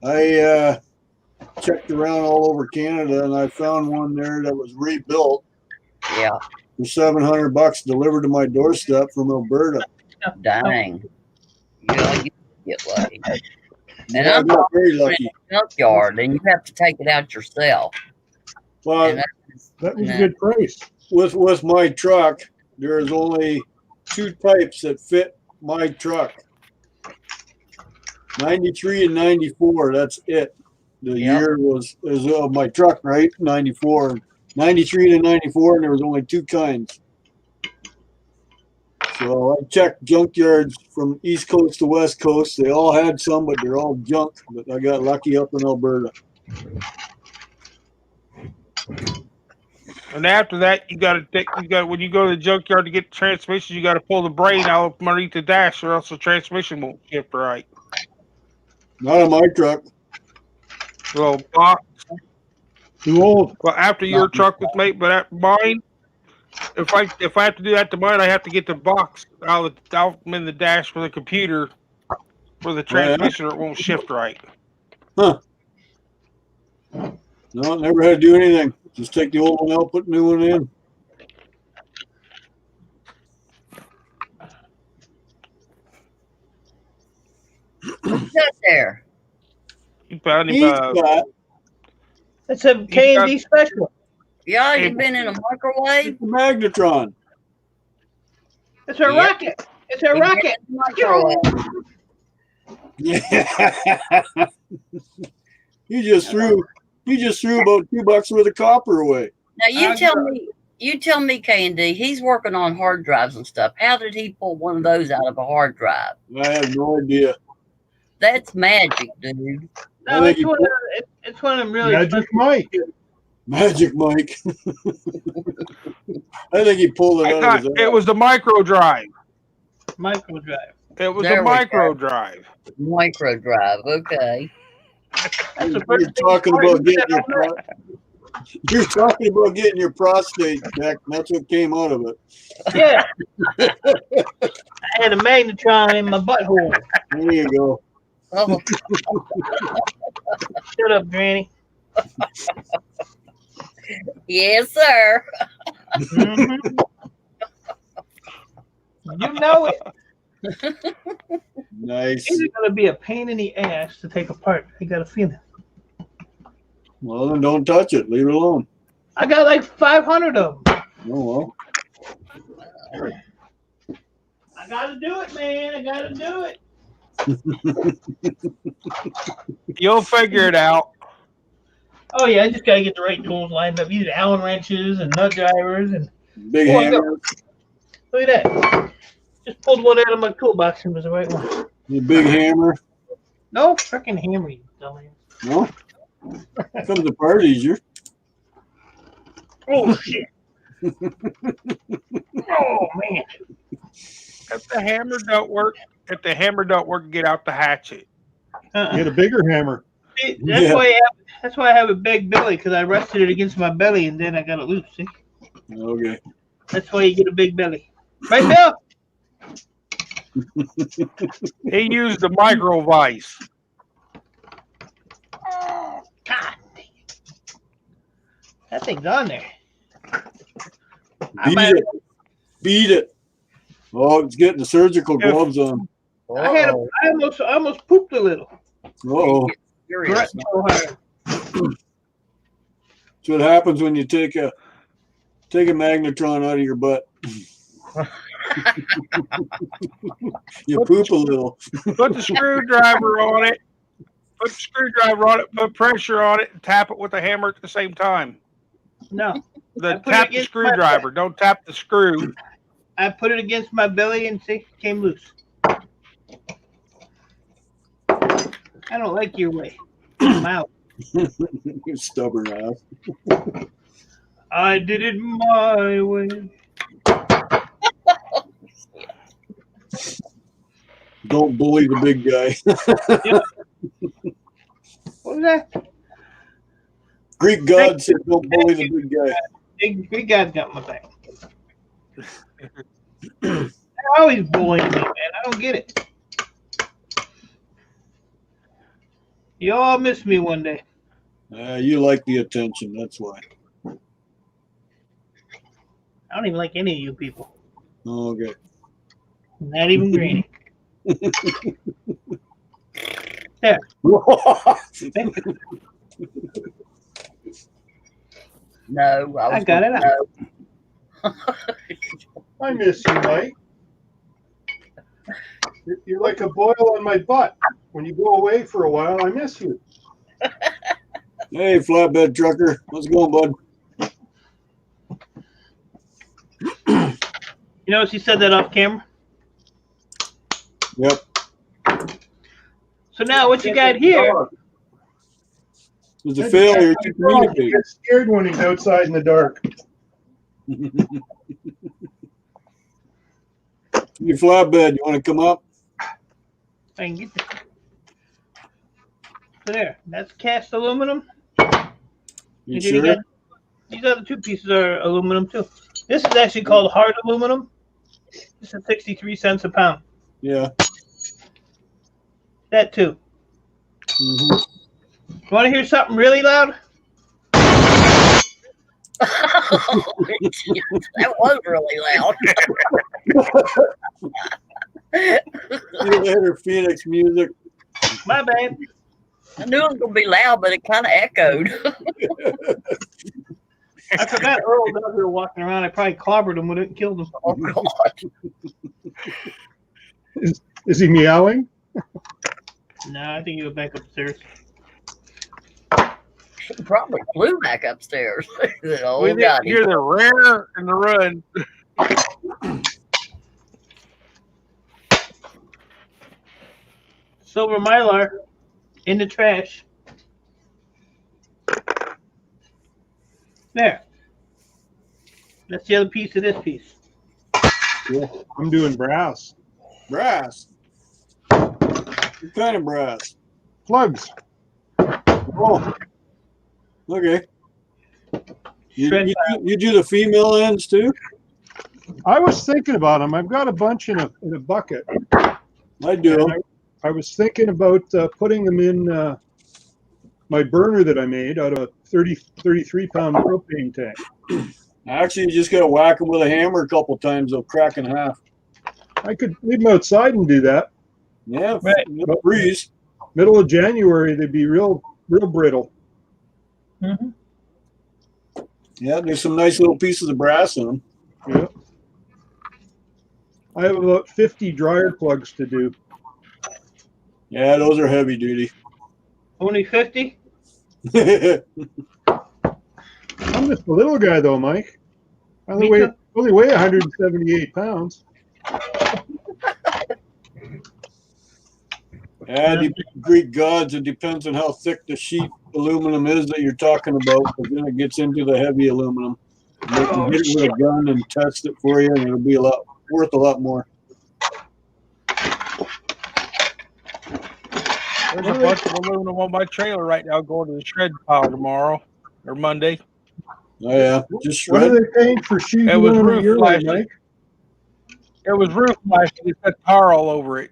I checked around all over Canada and I found one there that was rebuilt. Yeah. For $700 delivered to my doorstep from Alberta. Dang. You get lucky. And Yeah, I I'm got very lucky. in a junkyard, and you have to take it out yourself. Well, that was a good price. With my truck, there's only two types that fit my truck. 93 and 94. That's it. The year was my truck, right? 94, 93 to 94, and there was only two kinds. So I checked junkyards from East Coast to West Coast. They all had some, but they're all junk. But I got lucky up in Alberta. And after that, when you go to the junkyard to get the transmission, you got to pull the brain out from underneath the dash, or else the transmission won't shift right. Not on my truck. Well, box. Too old. Well, after your truck was made, but at mine, if I have to do that to mine, I have to get the box out in the dash for the computer for the transmission, or it won't shift right. Huh. No, never had to do anything. Just take the old one out, put the new one in. What's that there? He's got It's a K&D special. Yeah, you've been in a microwave? the magnetron. It's a rocket. It's a rocket. Microwave. Yeah. You just threw about $2 worth of copper away. Now you tell me, K&D, he's working on hard drives and stuff. How did he pull one of those out of a hard drive? I have no idea. That's magic, dude. No, it's one of them really Magic Mike. Magic Mike. I think he pulled it out of his It was the micro drive. micro drive. It was There a we go. micro drive. Micro drive, okay. That's the You're first thing talking you about getting said your all night. you're talking about getting your prostate checked. And that's what came out of it. Yeah. I had a magnetron in my butthole. There you go. Oh, Shut up, Granny. yes, sir. Mhm. You know it. Nice. It's gonna be a pain in the ass to take apart. I got a feeling. Well, then don't touch it. Leave it alone. I got like 500 of them. Oh, well. I gotta do it, man. I gotta do it. You'll figure it out. Oh yeah, I just gotta get the right tools lined up. Use Allen wrenches and nut drivers and Big Oh, hammer, look at that. Just pulled one out of my toolbox and it was the right one. the big hammer. No freaking hammer, you dumbass. No, comes apart easier. Oh shit. Oh man. If the hammer don't work, get out the hatchet. Get a bigger hammer. See, Yeah. that's why I have a big belly, because I rested it against my belly and then I got it loose. See? Okay. That's why you get a big belly. Right, Bill? He used the micro vise. Oh, God dang it. That thing's on there. Beat it. Oh, it's getting the surgical gloves on. I almost pooped a little. Uh-oh. Furious. Right, so hard. That's what happens when you take a magnetron out of your butt. You poop a little. Put the screwdriver on it. Put pressure on it, and tap it with a hammer at the same time. No. I put it Tap the against screwdriver. Don't tap the screw. I put it against my belly and see, it came loose. I don't like your way. I'm out. You stubborn ass. I did it my way. Don't bully the big guy. What was that? Greek God said don't bully the big guy. Big guy's got my back. They're always bullying me, man. I don't get it. You all miss me one day. You like the attention, that's why. I don't even like any of you people. Okay. Not even Granny. There. No, I got it out. No. I miss you, Mike. You're like a boil on my butt. When you go away for a while, I miss you. Hey, flatbed trucker. How's it going, bud? You notice he said that off camera? Yep. So now what you got here? It's a failure to He communicate. gets scared when he's outside in the dark. You flatbed, you want to come up? I can get this. So there, that's cast aluminum. You You sure? got, these other two pieces are aluminum too. This is actually called hard aluminum. This is 63 cents a pound. Yeah. That too. Mm-hmm. You want to hear something really loud? That was really loud. You later, Phoenix music. My bad. I knew it was going to be loud, but it kind of echoed. I forgot Earl was out here walking around. I probably clobbered him with it and killed him. Oh, God. Is he meowing? No, I think he went back upstairs. He probably flew back upstairs. Oh, We God. hear the rear and the run. Silver Mylar in the trash. There. That's the other piece of this piece. Yeah, I'm doing brass. Brass. What kind of brass? Plugs. Oh. Okay. Shred You do the female ends too? I was thinking about them. I've got a bunch in a bucket. I do. And I was thinking about putting them in my burner that I made out of a 33-pound propane tank. Actually, you just got to whack them with a hammer a couple times. They'll crack in half. I could leave them outside and do that. Yeah, Right. freeze. Middle of January, they'd be real brittle. Mm-hmm. Yeah, there's some nice little pieces of brass in them. Yeah. I have about 50 dryer plugs to do. Yeah, those are heavy duty. Only 50? I'm just a little guy though, Mike. I only Me too. weigh 178 pounds. And Greek gods, it depends on how thick the sheet aluminum is that you're talking about, because then it gets into the heavy aluminum. And they can get it with a gun and test it for you, and it'll be worth a lot more. There's a bunch of aluminum on my trailer right now going to the shred pile tomorrow or Monday. Oh yeah, just What shred. are they paying for sheet It was aluminum roof your way, flashing. Mike? It was roof flashing. It had tar all over it.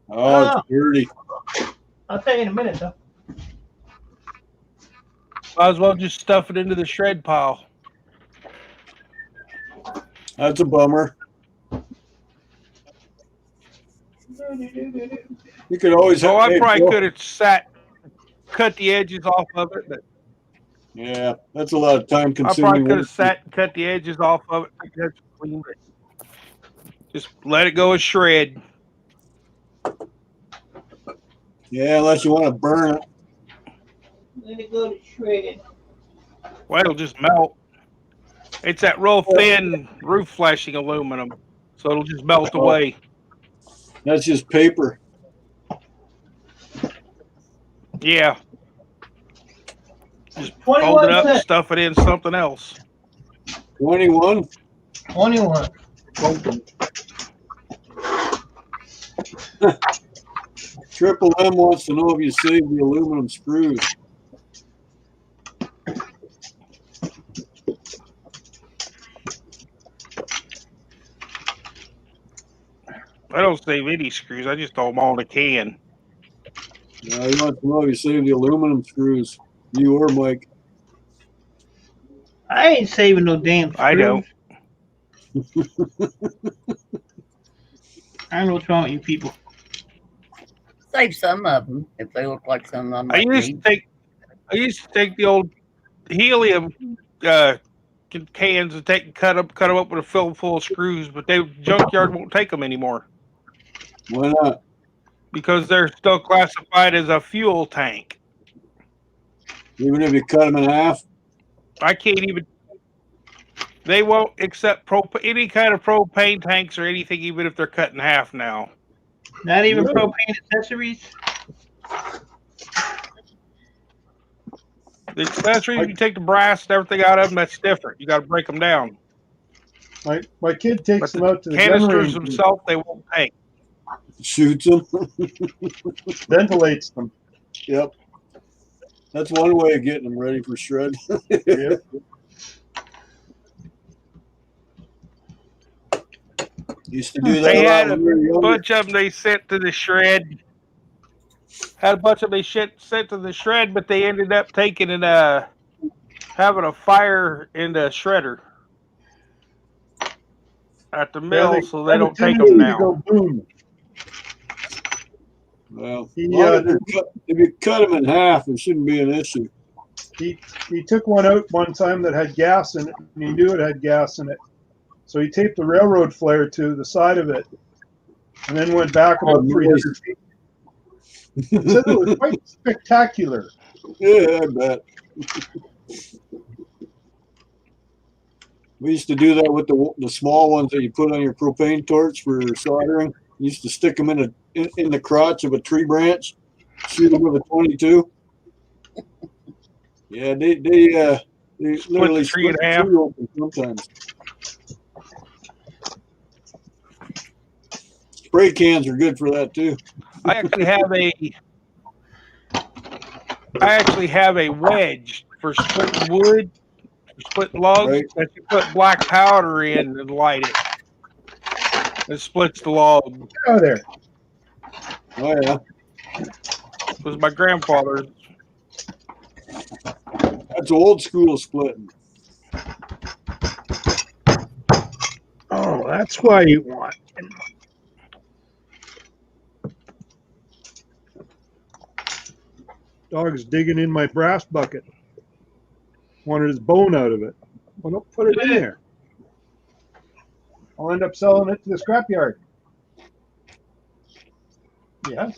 Oh, it's dirty. I'll tell you in a minute, though. Might as well just stuff it into the shred pile. That's a bummer. You could always So I hey, probably Phil. could have cut the edges off of it, but Yeah, that's a lot of time I consuming. probably could have sat and cut the edges off of it. That's clean. Just let it go as shred. Yeah, unless you want to burn it. Let it go to shred. Well, it'll just melt. It's that real thin roof flashing aluminum, so it'll just melt away. That's just paper. Yeah. Just fold it up and 21 stuff it in something else. 21. 21. Triple M wants to know if you saved the aluminum screws. I don't save any screws. I just throw them all in a can. He wants to know if you saved the aluminum screws. You or Mike. I ain't saving no damn screws. I don't. I don't know what's wrong with you people. Save some of them if they look like some of them. I used to take the old helium cans and cut them up with a film full of screws, but junkyard won't take them anymore Why not? because they're still classified as a fuel tank. Even if you cut them in half? I can't even. They won't accept any kind of propane tanks or anything, even if they're cut in half now. Not even Really? propane accessories. The accessories, you take the brass and everything out of them, that's different. You got to break them down. My kid takes But them out to the gun canisters range, themselves, they won't take. Shoots them? ventilates them. Yep. That's one way of getting them ready for shred. Yep. Used to do that They a lot had when we were a younger. bunch of them they sent to the shred. Had a bunch of them sent to the shred, but they ended up taking and having a fire in the shredder at the mill, so they don't take them now. Go boom. Well, He, if you cut them in half, it shouldn't be an issue. He took one out one time that had gas in it, and he knew it had gas in it. So he taped the railroad flare to the side of it, and then went back about 300 feet. He said it was quite spectacular. Yeah, I bet. We used to do that with the small ones that you put on your propane torch for soldering. You used to stick them in the crotch of a tree branch, shoot them with a 22. Yeah, they literally the tree in half. tree open sometimes. Spray cans are good for that too. I actually have a wedge for splitting wood, for splitting logs, Right. that you put black powder in and light it. It splits the log. Oh, there. Oh yeah, It was my grandfather's. that's old school splitting. Oh, that's why you want. Dog's digging in my brass bucket. Wanted his bone out of it. Well, don't put it in there. I'll end up selling it to the scrapyard. Yes.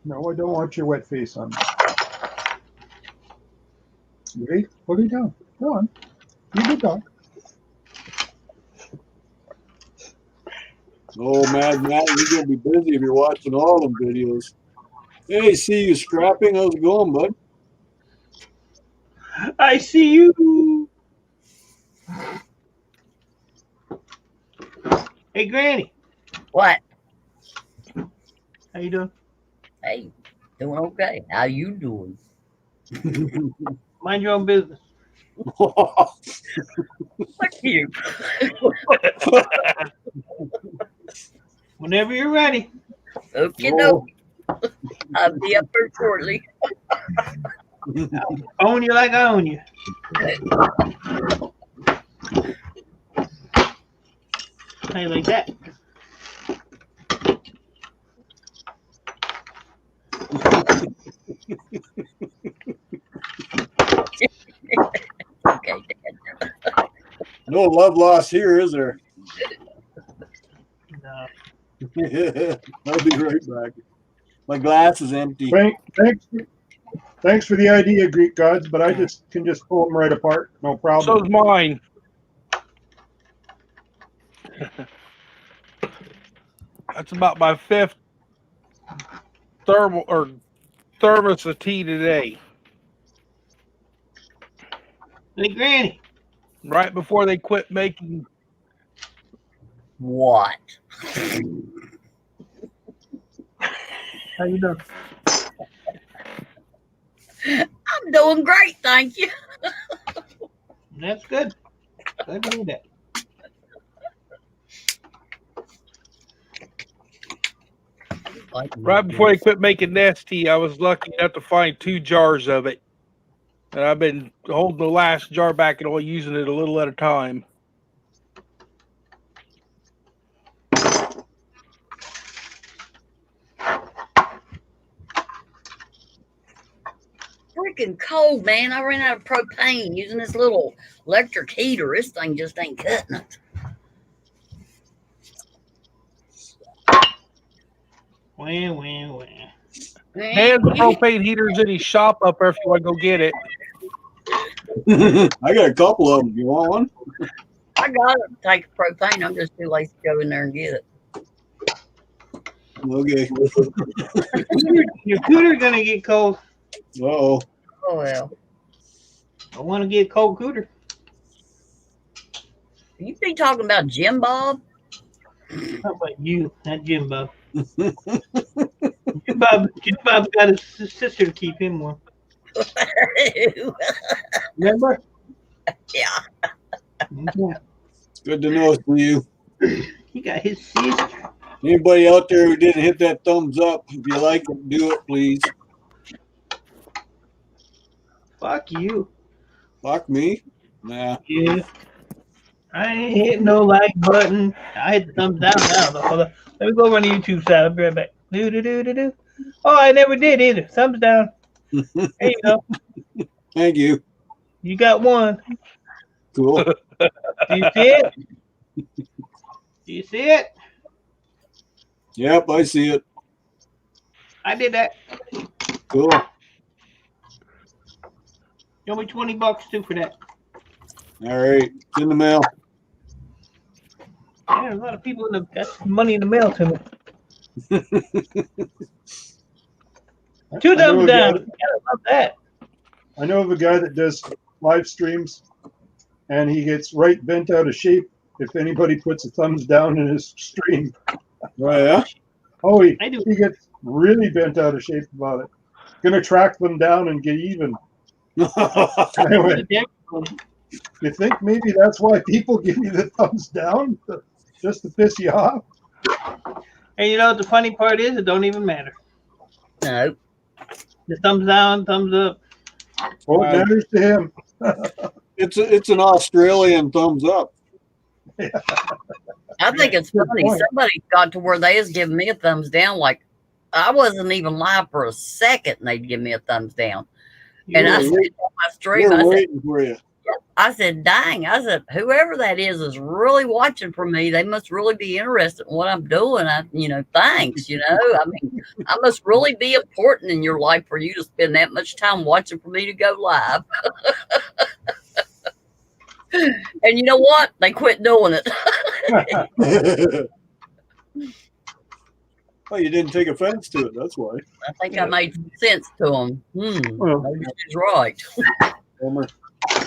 No, I don't want your wet face on me. Ready? Put it down. Go on. You good dog. Oh, Mad Matt, you're gonna be busy if you're watching all them videos. Hey, see you scrapping. How's it going, bud? I see you. Hey, Granny. What? How you doing? Hey, doing okay. How you doing? Mind your own business. Fuck you. Whenever you're ready. Okay, no. I'll be up there shortly. Own you like I own you. How you like that? Okay, Dad. No love lost here, is there? No. I'll be right back. My glass is empty. Thanks for the idea, Greek gods, but I can just pull them right apart. No problem. So's mine. That's about my 5th thermos of tea today. Hey, Granny. Right before they quit making. What? How you doing? I'm doing great, thank you. That's good. Glad to hear that. Right before they quit making nest tea, I was lucky enough to find 2 jars of it. And I've been holding the last jar back and only using it a little at a time. Freaking cold, man. I ran out of propane using this little electric heater. This thing just ain't cutting it. Well. And the propane heater's in his shop up there if you want to go get it. I got a couple of them. You want one? I got to take propane. I'm just too lazy to go in there and get it. Okay. Your cooter's gonna get cold. Uh-oh. Oh, well. I want to get cold cooter. You be talking about Jim Bob? How about you, not Jim Bob? Jim Bob's got his sister to keep him warm. Remember? Yeah. Yeah. Good to know it's you. He got his sister. Anybody out there who didn't hit that thumbs up, if you like it, do it, please. Fuck you. Fuck me. Nah. Yeah. I ain't hitting no like button. I hit the thumbs down now. Though. Hold on. Let me go over on the YouTube side. I'll be right back. Do. Oh, I never did either. Thumbs down. There you go. Thank you. You got one. Cool. Do you see it? Do you see it? Yep, I see it. I did that. Cool. Show me $20 too for that. All right. It's in the mail. Yeah, there's a lot of people got some money in the mail to me. 2 thumbs down. I love that. I know of a guy that does live streams, and he gets right bent out of shape if anybody puts a thumbs down in his stream. Oh, yeah? Oh, he I do. gets really bent out of shape about it. Gonna track them down and get even. I went, you think maybe that's why people give you the thumbs down? Just to piss you off? And you know what the funny part is? It don't even matter. No. The thumbs down, thumbs up. Well, it matters to him. It's an Australian thumbs up. I think it's Good funny. point. Somebody got to where they was giving me a thumbs down. Like, I wasn't even live for a second, and they'd give me a thumbs down. And I said on my stream, We're I said, waiting for you. I said, dang, I said, whoever that is really watching for me. They must really be interested in what I'm doing. Thanks, I mean, I must really be important in your life for you to spend that much time watching for me to go live. And you know what? They quit doing it. Well, you didn't take offense to it. That's why. I think I made sense to them. Well, Maybe she's right. Homer.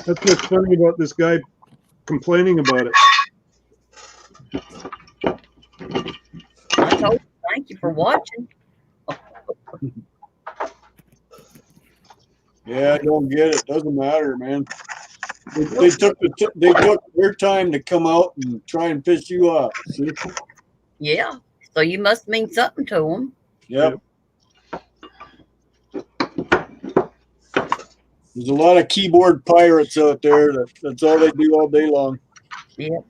that's what's funny about this guy complaining about it. I told you, thank you for watching. Yeah, I don't get it. Doesn't matter, man. They took their time to come out and try and piss you off. See? Yeah. So you must mean something to them. Yep. There's a lot of keyboard pirates out there. That's all they do all day long. Yeah.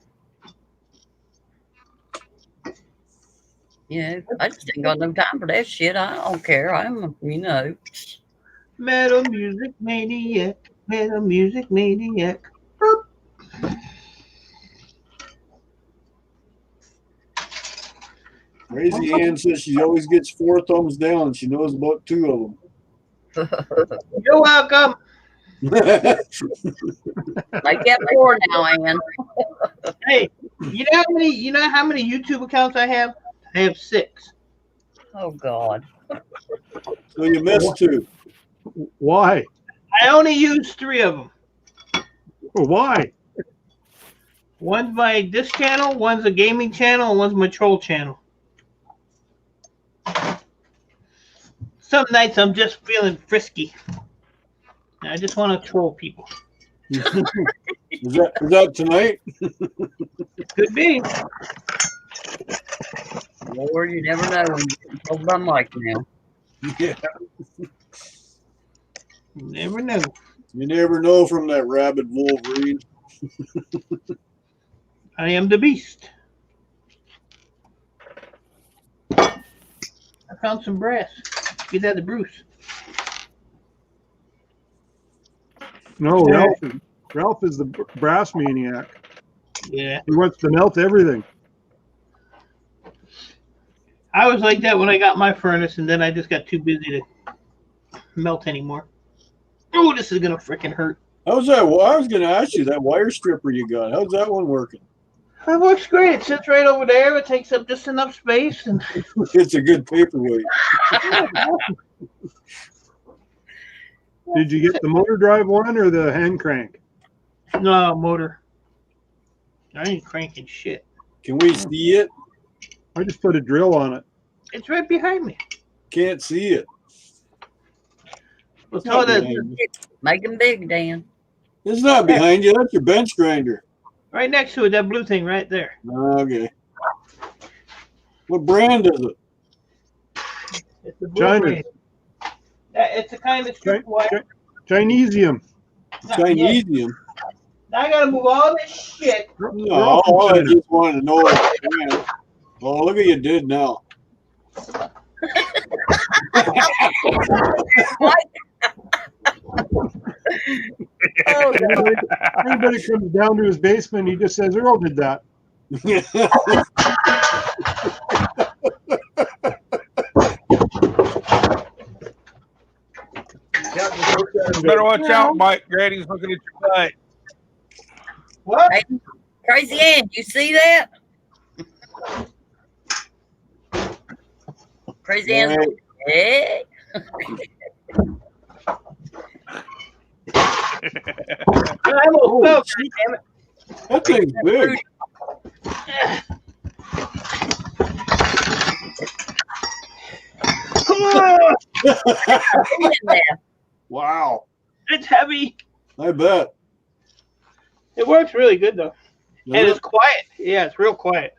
Yeah, I just ain't got no time for that shit. I don't care. Metal music maniac. Metal music maniac. Boop. Crazy Ann says she always gets 4 thumbs down. She knows about 2 of You're welcome. them. Like that more now, Ann. Hey, you know how many YouTube accounts I have? I have 6. Oh God. So you missed 2. Why? I only use 3 of them. Well, why? One's this channel, one's a gaming channel, and one's my troll channel. Some nights I'm just feeling frisky. I just want to troll people. Is that tonight? Could be. Lord, you never know when you hold my mic now. Yeah. You never know. You never know from that rabid Wolverine. I am the beast. I found some brass. Get that to Bruce. No, Ralph is the brass maniac. Yeah. He wants to melt everything. I was like that when I got my furnace, and then I just got too busy to melt anymore. Oh, this is gonna freaking hurt. How's that? Well, I was going to ask you that wire stripper you got. How's that one working? It works great. It sits right over there. It takes up just enough space, and It's a good paperweight. Did you get the motor drive one or the hand crank? no motor. I ain't cranking shit. Can we see it? I just put a drill on it. It's right behind me. Can't see it. Well, It's not tell that behind you. Make them big, Dan. It's not behind you. That's your bench grinder. right next to it, that blue thing right there. Okay. What brand is it? It's the blue China. brand. It's a kind of strip wire. Chinesium. Chinesium. Now I gotta move all this shit. No, I just wanted to know what brand. Oh, look what you did now. Oh, God. Anybody comes down to his basement, he just says, Earl did that. Better watch out, Mike. Granny's looking at your butt. What? Hey, Crazy Ann, you see that? Crazy Ann's Right. like, hey. I almost fell, damn it. That thing's big. In there. Wow. It's heavy. I bet. It works really good though. And Does it's it? quiet. Yeah, it's real quiet.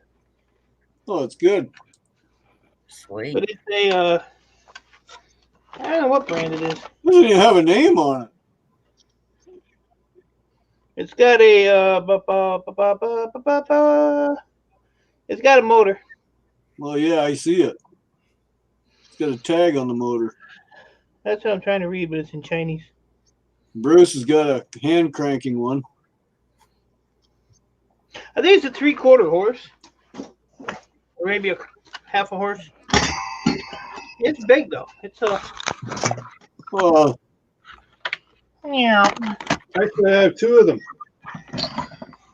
Oh, it's good. Sweet. But it's a I don't know what brand it is. It doesn't even have a name on it. It's got a it's got a motor. Well, yeah, I see it. It's got a tag on the motor. That's what I'm trying to read, but it's in Chinese. Bruce has got a hand cranking one. I think it's a 3/4 horse, or maybe a half a horse. It's big though. It's a. Oh, Yeah. Nice to have two of them.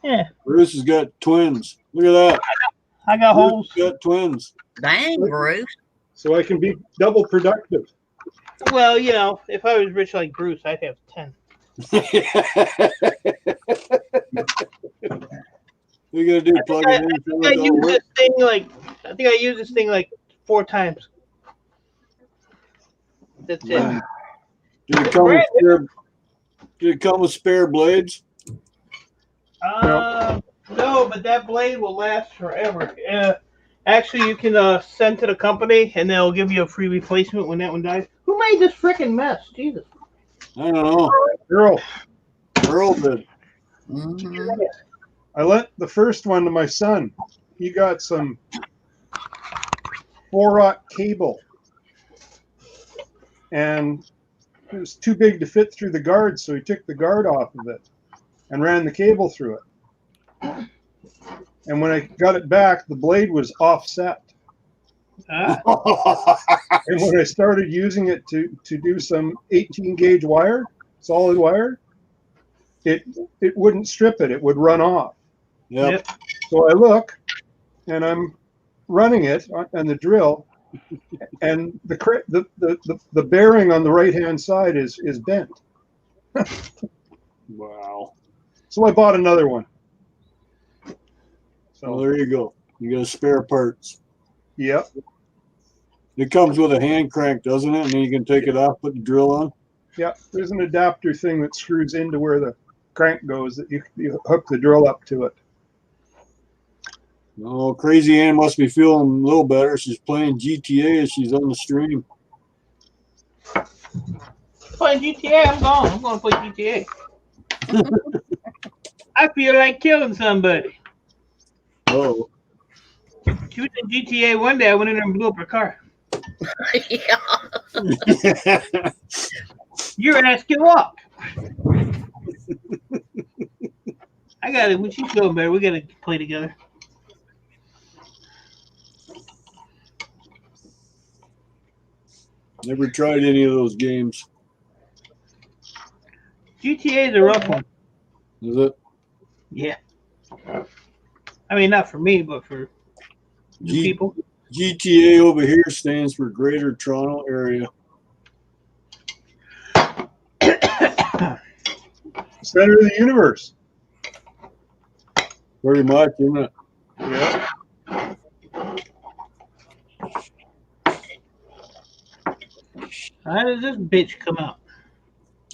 Yeah. Bruce has got twins. Look at that. I got Bruce holes. has got twins. Dang, Bruce. So I can be double productive. Well, you know, if I was rich like Bruce, I'd have 10. What are you gonna do? Plug it in? I use this thing like. I think I used this thing like 4 times. That's it. Wow. Did it come with spare blades? No, but that blade will last forever. Actually, you can send to the company, and they'll give you a free replacement when that one dies. Who made this freaking mess? Jesus. I don't know. Earl did. Mhm. I lent the first one to my son. He got some 4-aught cable, and it was too big to fit through the guard, so he took the guard off of it and ran the cable through it. And when I got it back, the blade was offset. Ah, And when I started using it to do some 18 gauge wire, solid wire, it wouldn't strip it. It would run off. Yep. So I look, and I'm running it on the drill, and the bearing on the right hand side is bent. Wow. So I bought another one. Well, So there you go. You got spare parts. yep, It comes with a hand crank, doesn't it? And then you can take it off, put the drill on. yep. There's an adapter thing that screws into where the crank goes that you hook the drill up to it. Oh, Crazy Ann must be feeling a little better. She's playing GTA as she's on the stream. playing GTA, I'm gone. I'm going to play GTA. I feel like killing somebody. Oh. She was in GTA one day. I went in there and blew up her car. Yeah. Your ass can walk. I got it. When she's feeling better, we got to play together. Never tried any of those games. GTA is a rough one. Is it? Yeah. I mean, not for me, but for new people. GTA over here stands for Greater Toronto Area. Center of the universe. Pretty much, isn't it? Yeah. How does this bitch come out?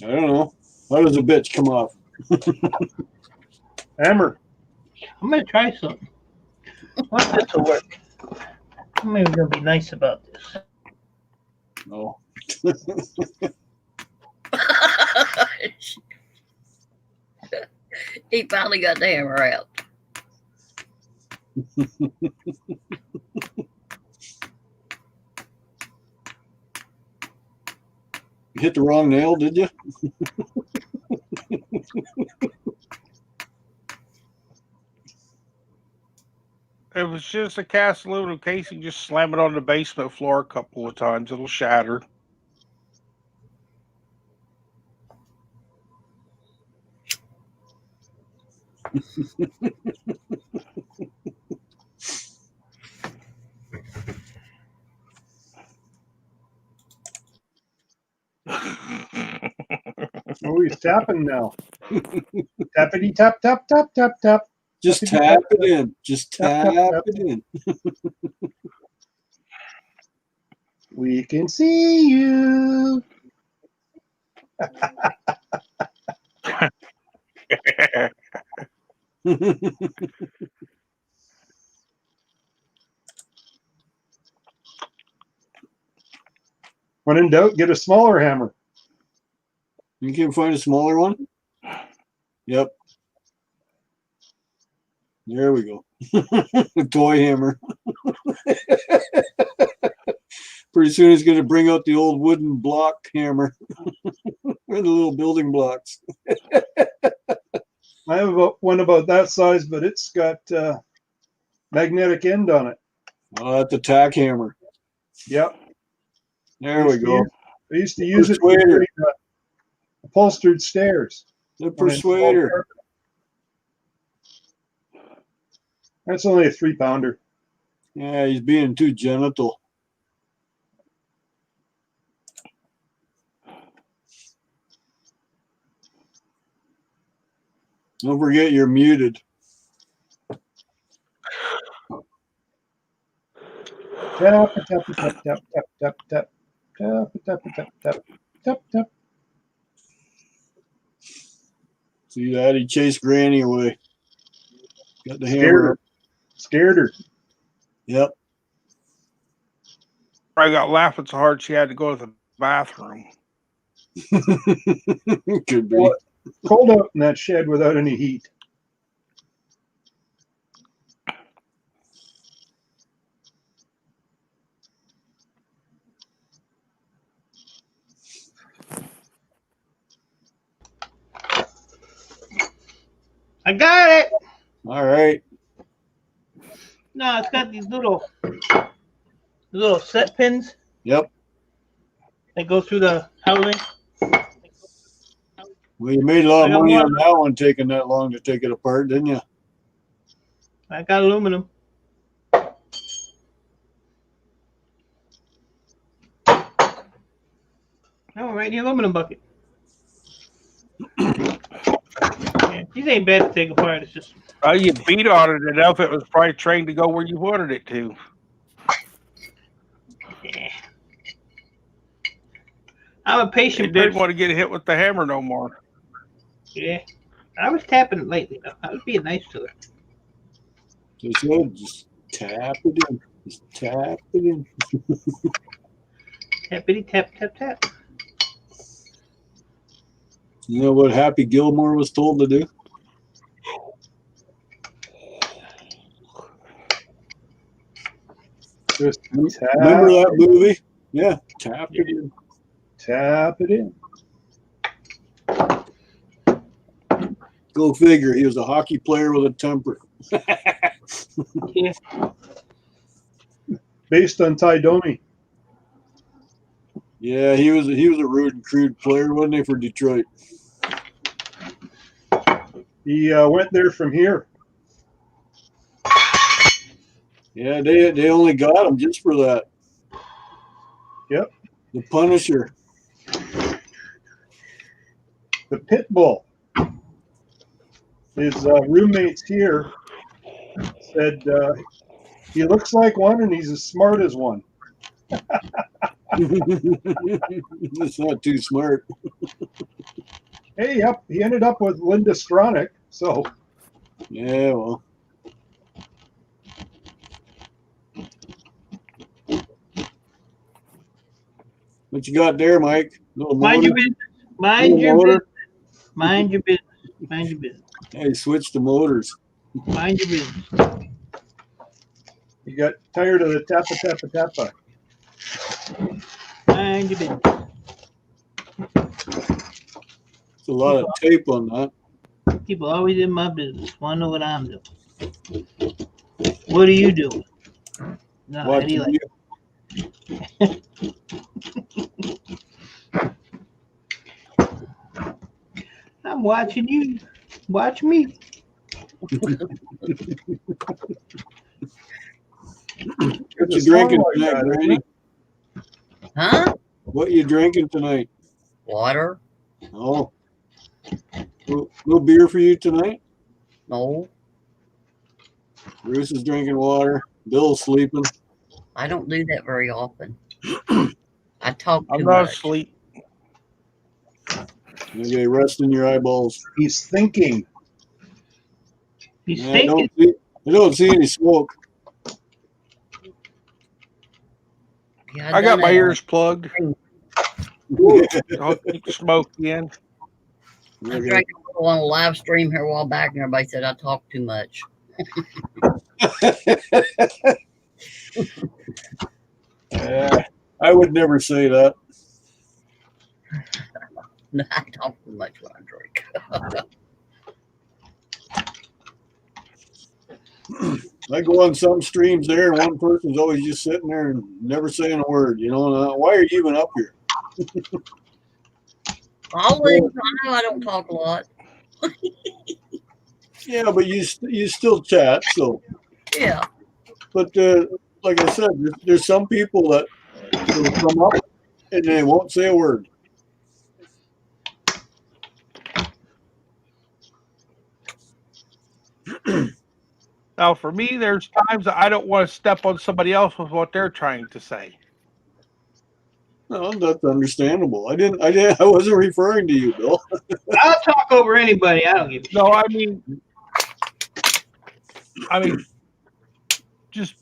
I don't know. How does a bitch come off? Hammer. I'm going to try something. I want this to work. I'm maybe going to be nice about this. No. He finally got the hammer out. You hit the wrong nail, did you? If it's just a cast aluminum casing, just slam it on the basement floor a couple of times. It'll shatter. Oh, he's tapping now. Tappity tap tap tap tap tap. Just tap it in. Just tap it in. We can see you. When in doubt, get a smaller hammer. You can find a smaller one? Yep. There we go. A toy hammer. Pretty soon he's going to bring out the old wooden block hammer. Where are the little building blocks? I have one about that size, but it's got magnetic end on it. Oh, that's a tack hammer. Yep. There we go. I used to use it to Persuader. create upholstered stairs. The persuader. That's only a 3-pounder. Yeah, he's being too genital. Don't forget you're muted. Tap, tap, tap, tap, tap, tap, tap, tap, tap, tap, tap, tap, tap. See that? He chased Granny away. Got the Scared hammer. her. Scared her. Yep. I got laughing so hard she had to go to the bathroom. Could be. Well, cold out in that shed without any heat. I got it. All right. No, it's got these little set pins Yep. that go through the housing. Well, you made a lot I of got money one. on that one taking that long to take it apart, didn't you? I got aluminum. Oh, right in the aluminum bucket. Yeah, these ain't bad to take apart. It's just You beat on it enough, it was probably trained to go where you wanted it to. yeah. I'm a It patient didn't person. want to get hit with the hammer no more. Yeah. I was tapping it lately though. I was being nice to her. Just tap it in. Just tap it in. Tappity tap tap tap. You know what Happy Gilmore was told to do? Just tap, Remember that movie? Yeah, tap it in. tap it in. Go figure. He was a hockey player with a temper. Yeah. Based on Ty Domi. Yeah, he was a rude and crude player, wasn't he, for Detroit? He went there from here. Yeah, they only got him just for that. Yep. The Punisher. The pit bull. His roommates here said he looks like one and he's as smart as one. That's not too smart. Hey, yep, he ended up with Linda Stronach, so Yeah, well. What you got there, Mike? Little Mind your motor? business. Mind Little your motor? business. Mind your business. Mind your business. Yeah, he switched the motors. Mind your business. he got tired of the tappa tappa tappa. Mind your business. It's a lot of tape on that. People always in my business. Want to know what I'm doing? What are you doing? No, how do Watching you like? you. I'm watching you. Watch me. What you drinking tonight, Brady? Huh? What you drinking tonight? Water? Oh. No beer for you tonight? No, Bruce is drinking water. Bill's sleeping. I don't do that very often. I talk I'm too not much. asleep. Okay, rest in your eyeballs. He's thinking. He's Yeah, I thinking. don't see any smoke. Yeah, I got my done ears plugged. I'll keep the smoke in. that. I drank a little on a live stream here a while back, and everybody said I talk too much. Yeah, I would never say that. No, I talk too much when I drink. I go on some streams there, and one person's always just sitting there and never saying a word. You know, and why are you even up here? I'll leave. I know I don't talk a lot. Yeah, but you still chat. So, Yeah. but like I said, there's some people that will come up and they won't say a word. Now, for me, there's times that I don't want to step on somebody else with what they're trying to say. No, that's understandable. I wasn't referring to you, Bill. I'll talk over anybody. I don't give a shit. No, I mean, just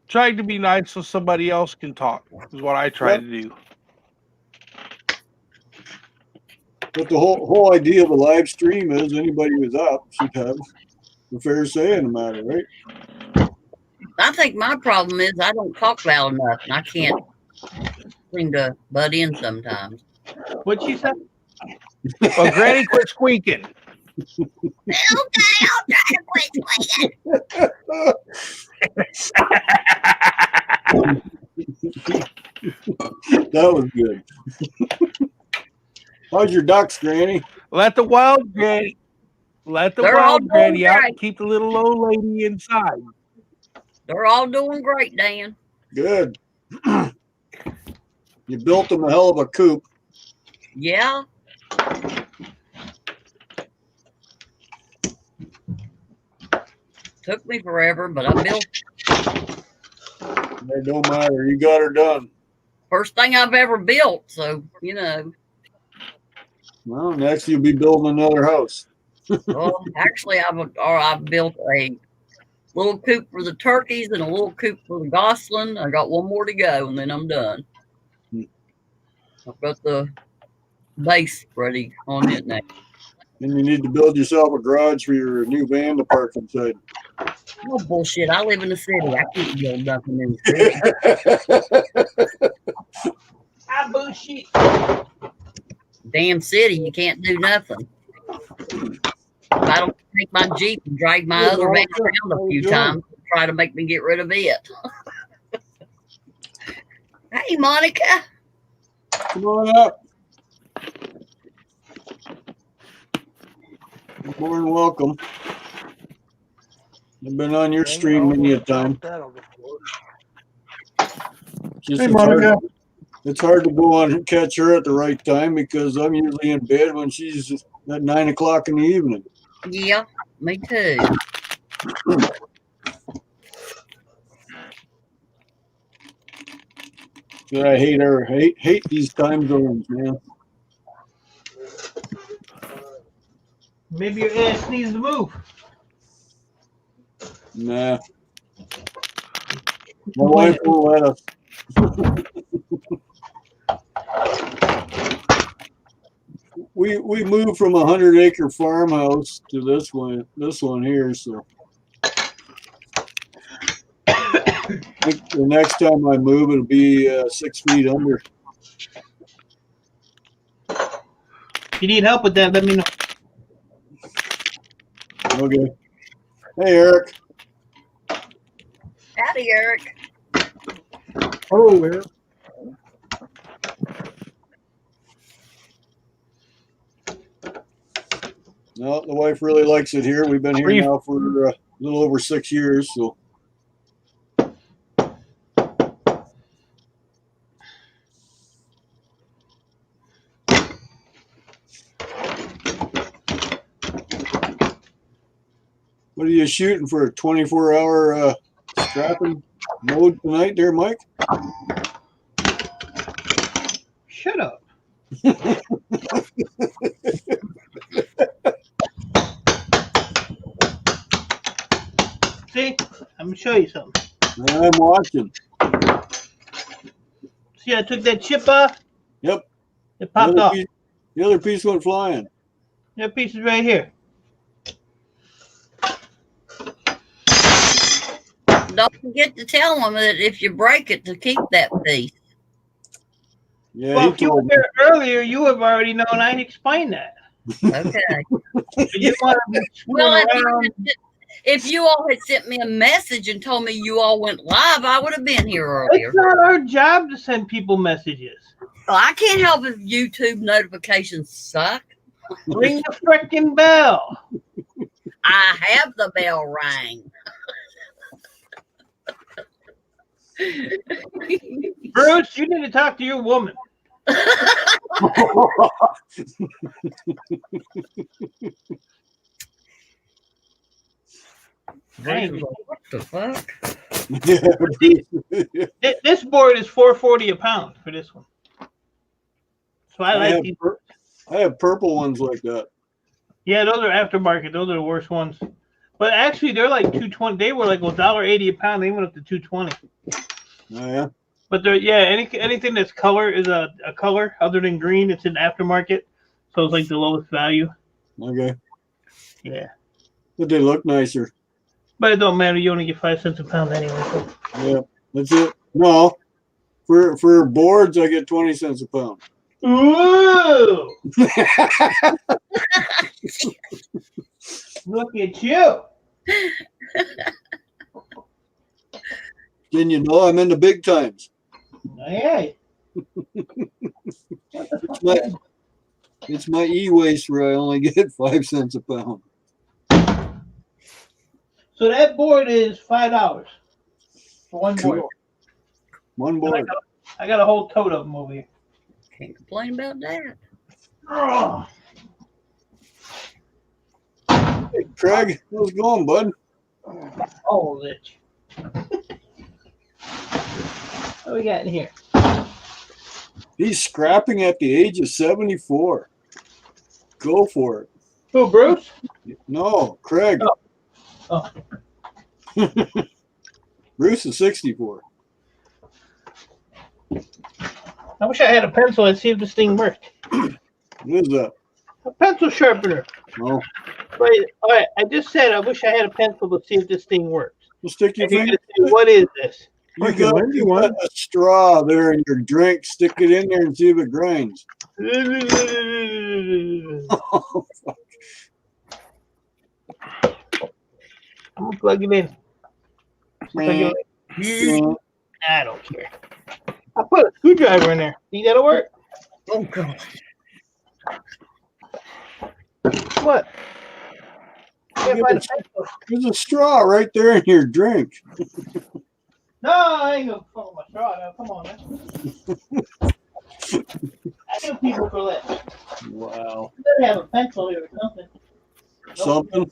trying to be nice so somebody else can talk is what I try to do. But the whole idea of a live stream is anybody who's up should have a fair say in the matter, right? I think my problem is I don't talk loud enough, and I can't seem to butt in sometimes. What'd she say? Well, Granny, quit squeaking. Okay, I'll try to quit squeaking. That was good. How's your ducks, Granny? Let the wild granny out and keep the little old lady inside. They're all doing great, Dan. Good. You built them a hell of a coop. Yeah. Took me forever, but I built it. It don't matter. You got her done. First thing I've ever built, so you know. Well, next you'll be building another house. Well, actually, I've built a little coop for the turkeys and a little coop for the gosling. I got one more to go, and then I'm done. I've got the base ready on it now. Then you need to build yourself a garage for your new van to park inside. Oh, bullshit. I live in the city. I can't build nothing in the city. Ah, bullshit. Damn city, you can't do nothing. If I don't take my Jeep and drag my other van around a few times, try to make me get rid of it. Hey, Monica. Come on up. You're more than welcome. I've been on your stream many a time. Hey, Monica. It's hard to go on and catch her at the right time because I'm usually in bed when she's at 9 o'clock in the evening. Yeah, me too. Yeah, I hate these time zones, man. Maybe your ass needs to move. Nah. My wife won't let us. We moved from a 100-acre farmhouse to this one here, so I think the next time I move it'll be 6 feet under. If you need help with that, let me know. Okay. Hey, Eric. Howdy, Eric. Oh, Eric. No, the wife really likes it here. We've been here now for a little over 6 years, so. What are you shooting for a 24-hour strapping mode tonight there, Mike? Shut up. See, I'm gonna show you something. I'm watching. See, I took that chip off. Yep. It popped off. The other piece went flying. That piece is right here. Don't forget to tell them that if you break it, to keep that piece. Yeah, Well, he if you were told me. there earlier, you would have already known I'd explained that. Okay. But you want to be screwing Well, around. if you all had sent me a message and told me you all went live, I would have been here earlier. It's not our job to send people messages. Well, I can't help if YouTube notifications suck. Ring the frickin' bell. I have the bell rang. Bruce, you need to talk to your woman. Dang. What the fuck? This board is $4.40 a pound for this one. So I like these. I have purple ones like that. Yeah, those are aftermarket. Those are the worst ones. But actually, they're like $2.20. They were like $1.80 a pound. They went up to $2.20. Oh, yeah. But they're anything that's color is a color other than green. It's an aftermarket, so it's like the lowest value. Okay. Yeah. But they look nicer. But it don't matter. You only get 5 cents a pound anyway. So. Yeah, that's it. No, for boards, I get 20 cents a pound. Ooh! Look at you. Then you know I'm in the big times. Hey. It's my e-waste where I only get 5 cents a pound. So that board is $5 for one board. Cool. One board. I got a whole tote of them over here. Can't complain about that. Oh. Hey, Craig, how's it going, bud? Oh, Rich. What we got in here? He's scrapping at the age of 74. Go for it. Who, Bruce? No, Craig. Oh. Bruce is 64. I wish I had a pencil. I'd see if this thing worked. What is that? A pencil sharpener. No. Wait, all right. I just said I wish I had a pencil to see if this thing works. Well, stick your And you're finger. gonna say, what is this? You got a straw there in your drink. Stick it in there and see if it grinds. Oh, fuck. I'm gonna plug it in. I don't care. I put a screwdriver in there. Think that'll work? Oh, God. What? There's a straw right there in your drink. No, I ain't gonna follow my straw now. Come on, man. I give people for that. Wow. You better have a pencil here or something. Something.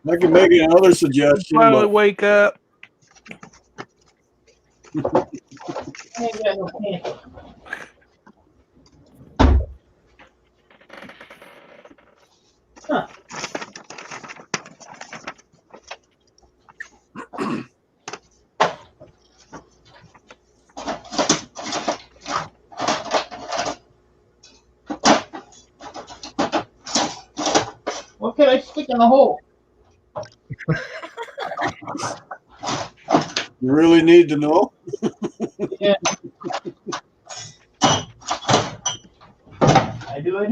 I can make another suggestion. Finally But wake up. I ain't got no pencil. Huh. What can I stick in the hole? you really need to know? Yeah. I do. Are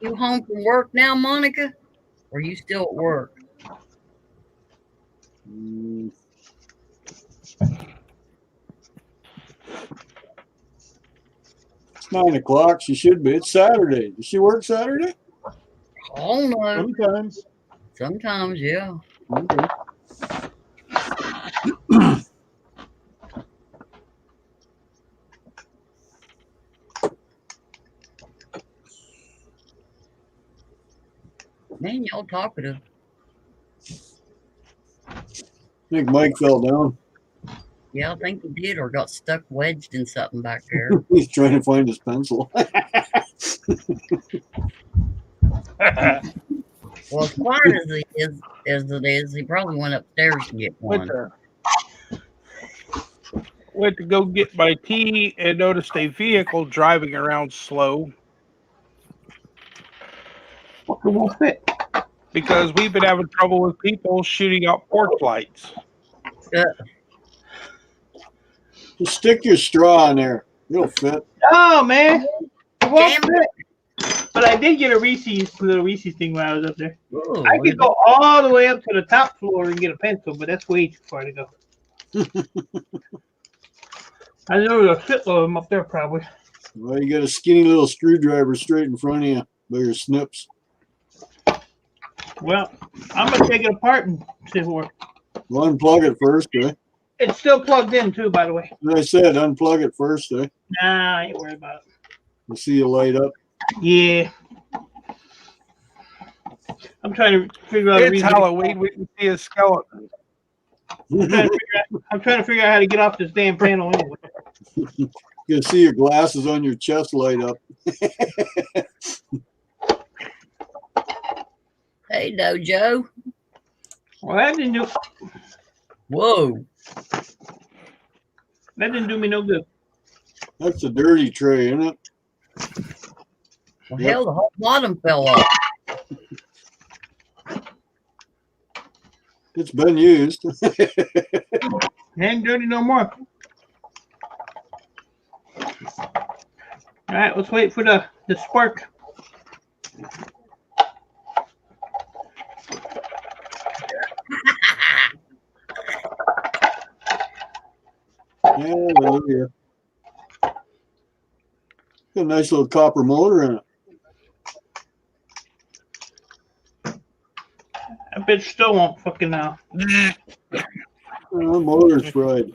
you home from work now, Monica? Or are you still at work? It's 9 o'clock. She should be. It's Saturday. Does she work Saturday? Oh, no. Sometimes. Sometimes, yeah. Okay. Man, y'all talkative. I think Mike fell down. Yeah, I think he did or got stuck wedged in something back there. He's trying to find his pencil. Well, as quiet as it is, he probably went upstairs to get one. went to go get my tea and noticed a vehicle driving around slow It won't fit. because we've been having trouble with people shooting out porch lights. Just stick your straw in there. It'll fit. Oh man, it won't Damn fit. But I did get a little Reese's thing when I was up there. Ooh, I could go all the way up to the top floor and get a pencil, but that's way too far to go. I know there's a shitload of them up there probably. Well, you got a skinny little screwdriver straight in front of you by your snips. Well, I'm gonna take it apart and see if it works. Well, unplug it first, eh? It's still plugged in too, by the way. As I said, unplug it first, eh? Nah, I ain't worried about it. We'll see you light up. Yeah. I'm trying to figure out a It's reason. Halloween. We can see a skeleton. I'm trying to figure out how to get off this damn panel anyway. You can see your glasses on your chest light up. hey, Dojo. Well, that didn't do. Whoa. That didn't do me no good. That's a dirty tray, isn't it? Well, Yep. hell, the whole bottom fell off. It's been used. It ain't dirty no more. All right, let's wait for the spark. Hallelujah. Got a nice little copper motor in it. That bitch still won't fucking now. The motor's fried.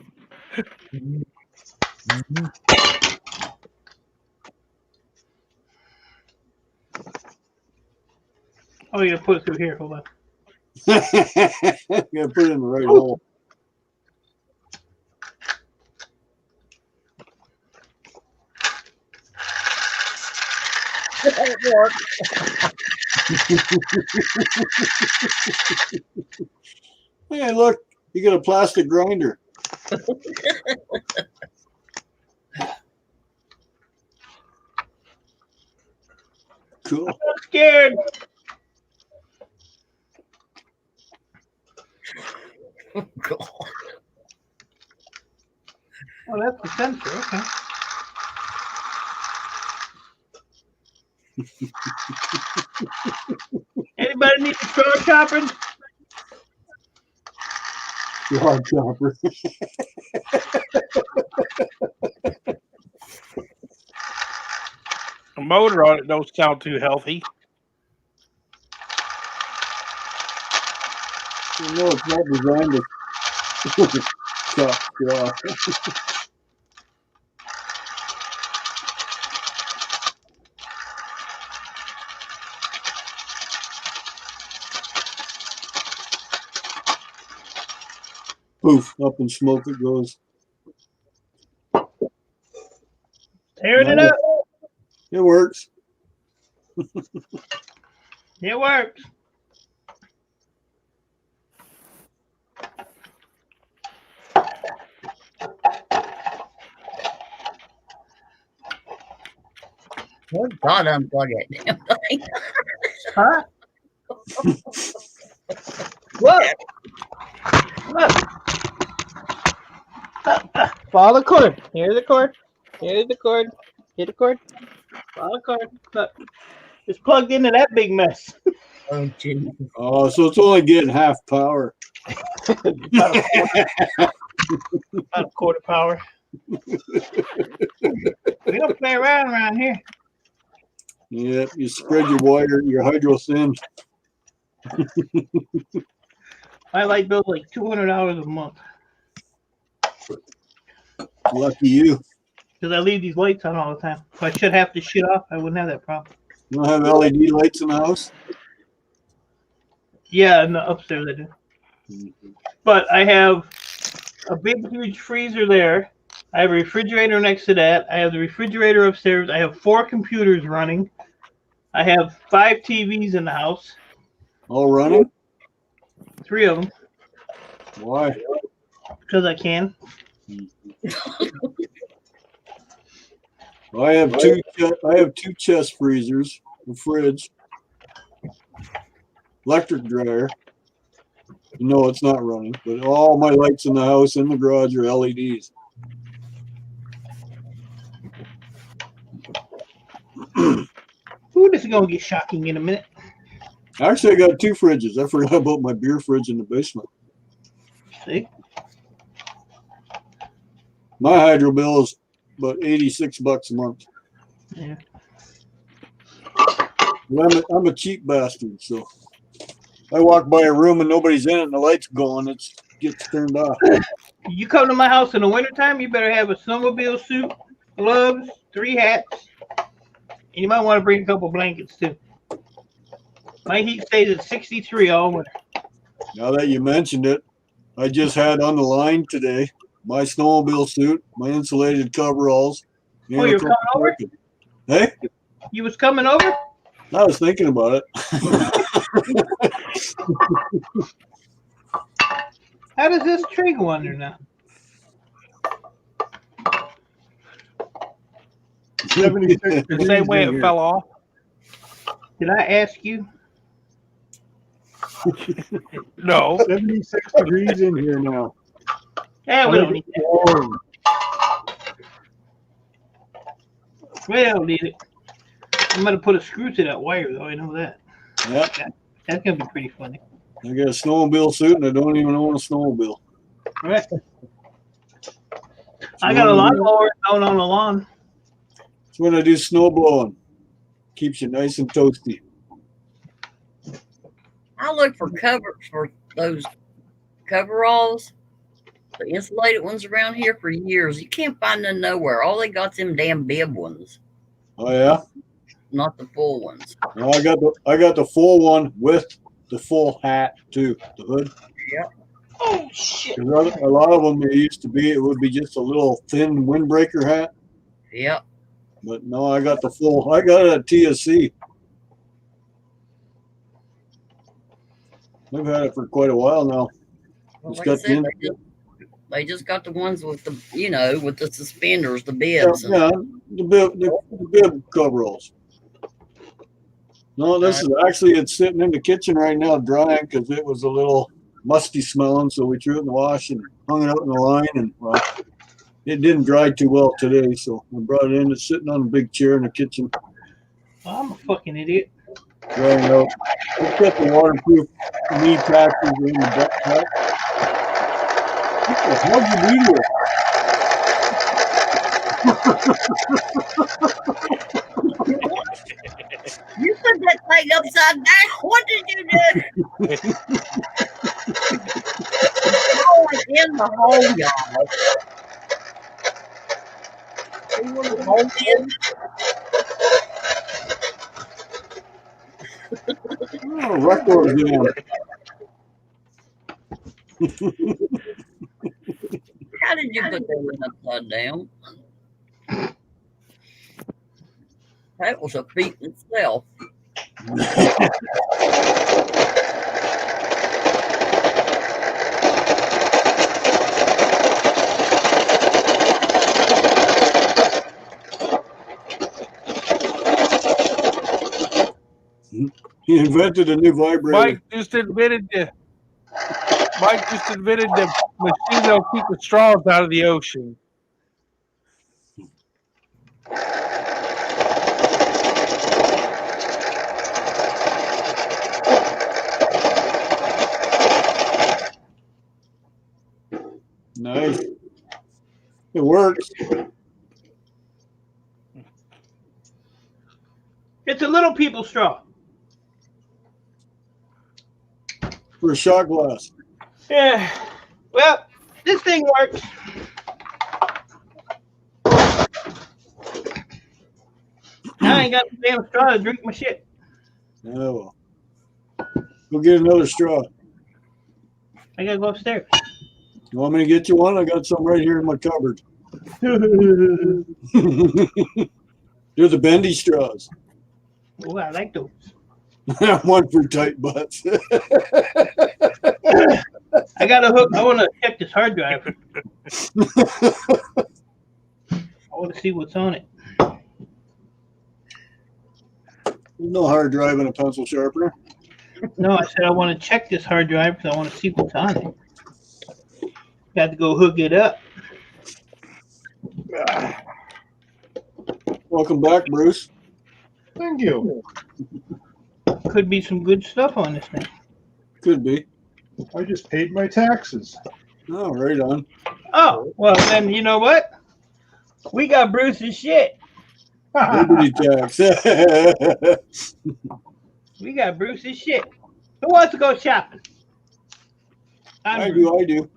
Oh, you gotta put it through here. Hold on. Gotta put it in the right hole. It worked. Hey, look, you got a plastic grinder. Cool. I'm scared. Oh, God. Oh, that's the sensor. Okay. Anybody need a straw chopping? Rod chopper. The motor on it don't sound too healthy. No, it's not designed to chop straw. Poof, up in smoke it goes. Tearing it up. It works. It works. Oh, God, unplug that damn thing. Huh? Look. Look. Follow the cord. Here's the cord. Here's the cord. Here's the cord. Follow the cord. Look. It's plugged into that big mess. Oh, Jesus. Oh, so it's only getting half power. About a quarter power. We don't play around here. Yep, you spread your wire, your hydro thin. My light bill's like $200 a month Lucky you. because I leave these lights on all the time. If I should have to shut off, I wouldn't have that problem. You don't have LED lights in the house? Yeah, in the upstairs I do. But I have a big, huge freezer there. I have a refrigerator next to that. I have the refrigerator upstairs. I have 4 computers running. I have 5 TVs in the house. All running? 3 of them Why? because I can. I have two chest freezers, a fridge, electric dryer. No, it's not running, but all my lights in the house and the garage are LEDs. Ooh, this is gonna get shocking in a minute. Actually, I got two fridges. I forgot about my beer fridge in the basement. See? My hydro bill is about $86 a month. Yeah. I'm a cheap bastard, so I walk by a room and nobody's in it and the light's going, it gets turned off. You come to my house in the wintertime, you better have a snowmobile suit, gloves, 3 hats, and you might want to bring a couple blankets too. My heat stays at 63 all winter. Now that you mentioned it, I just had on the line today my snowmobile suit, my insulated coveralls. Oh, you're coming over? Hey? You was coming over? I was thinking about it. How does this tree go under now? 76 The degrees same way in it here. fell off. Did I ask you? No. 76 degrees in here now. Yeah, we don't need that. Warm. We don't need it. I'm gonna put a screw to that wire though, I know that. Yep. That's gonna be pretty funny. I got a snowmobile suit and I don't even own a snowmobile. All right. I got a lawnmower down on the lawn. It's when I do snow blowing. Keeps you nice and toasty. I look for covers for those coveralls, the insulated ones around here for years. You can't find them nowhere. All they got's them damn bib ones, Oh yeah? not the full ones. No, I got the full one with the full hat too, the hood. Yep. Oh shit. 'Cause a lot of them it would be just a little thin windbreaker hat. Yep. But no, I got it at TSC. I've had it for quite a while now. Well, It's like I got said, the they just got the ones with the, with the suspenders, the yeah, bibs. yeah, the bib coveralls. No, this is actually, it's sitting in the kitchen right now drying because it was a little musty smelling, so we threw it in the wash and hung it out in the line, and well, it didn't dry too well today, so we brought it in. It's sitting on a big chair in the kitchen, Well, I'm a fucking idiot. drying out. It's got the waterproof knee patches in the butt pack. What the hell did you do to it? You put that thing upside down. What did you do? Oh, it's in the hole, y'all. See where the hole is? Oh, record jam. How did you put that one upside down? That was a feat in itself. He invented a new vibrator. Mike just invented the machine that'll keep the straws out of the ocean. Nice. It works. It's a little people straw. For a shot glass. Yeah. Well, this thing works. Now I ain't got the damn straw to drink my shit. Oh. Go get another straw. I gotta go upstairs. You want me to get you one? I got some right here in my cupboard. They're the bendy straws. Oh, I like those. One for tight butts. I I got a hook. I want to check this hard drive. I want to see what's on it. There's no hard drive in a pencil sharpener. No, I said I want to check this hard drive because I want to see what's on it. Got to go hook it up. Welcome back, Bruce. Thank you. Could be some good stuff on this thing. Could be. I just paid my taxes. Oh, right on. Oh, well, then you know what? We got Bruce's shit. Liberty tax. We got Bruce's shit. Who wants to go shopping? I do.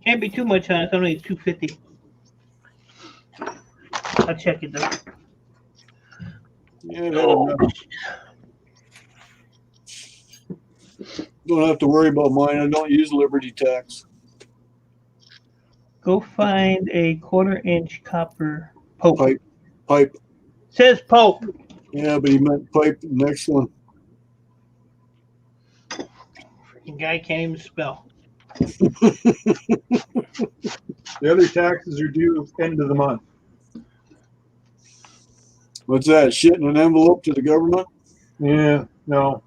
Can't be too much on it. It's only $2.50. I'll check it though. Yeah, don't have to worry about mine. I don't use Liberty tax. Go find a 1/4-inch copper pope. Pipe. Says pope. Yeah, but he meant pipe. Next one. Freaking guy can't even spell. The other taxes are due end of the month. What's that? Shit in an envelope to the government? Yeah, no.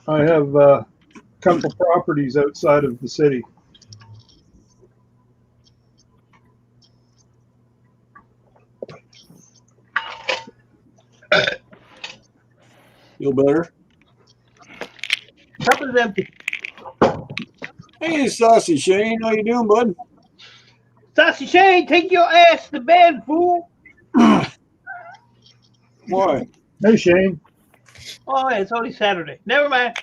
I have a couple properties outside of the city. Feel better? Cup is empty. Hey, Saucy Shane. How you doing, bud? Saucy Shane, take your ass to bed, fool. Why? Hey, Shane. Oh, yeah, it's only Saturday. Never mind.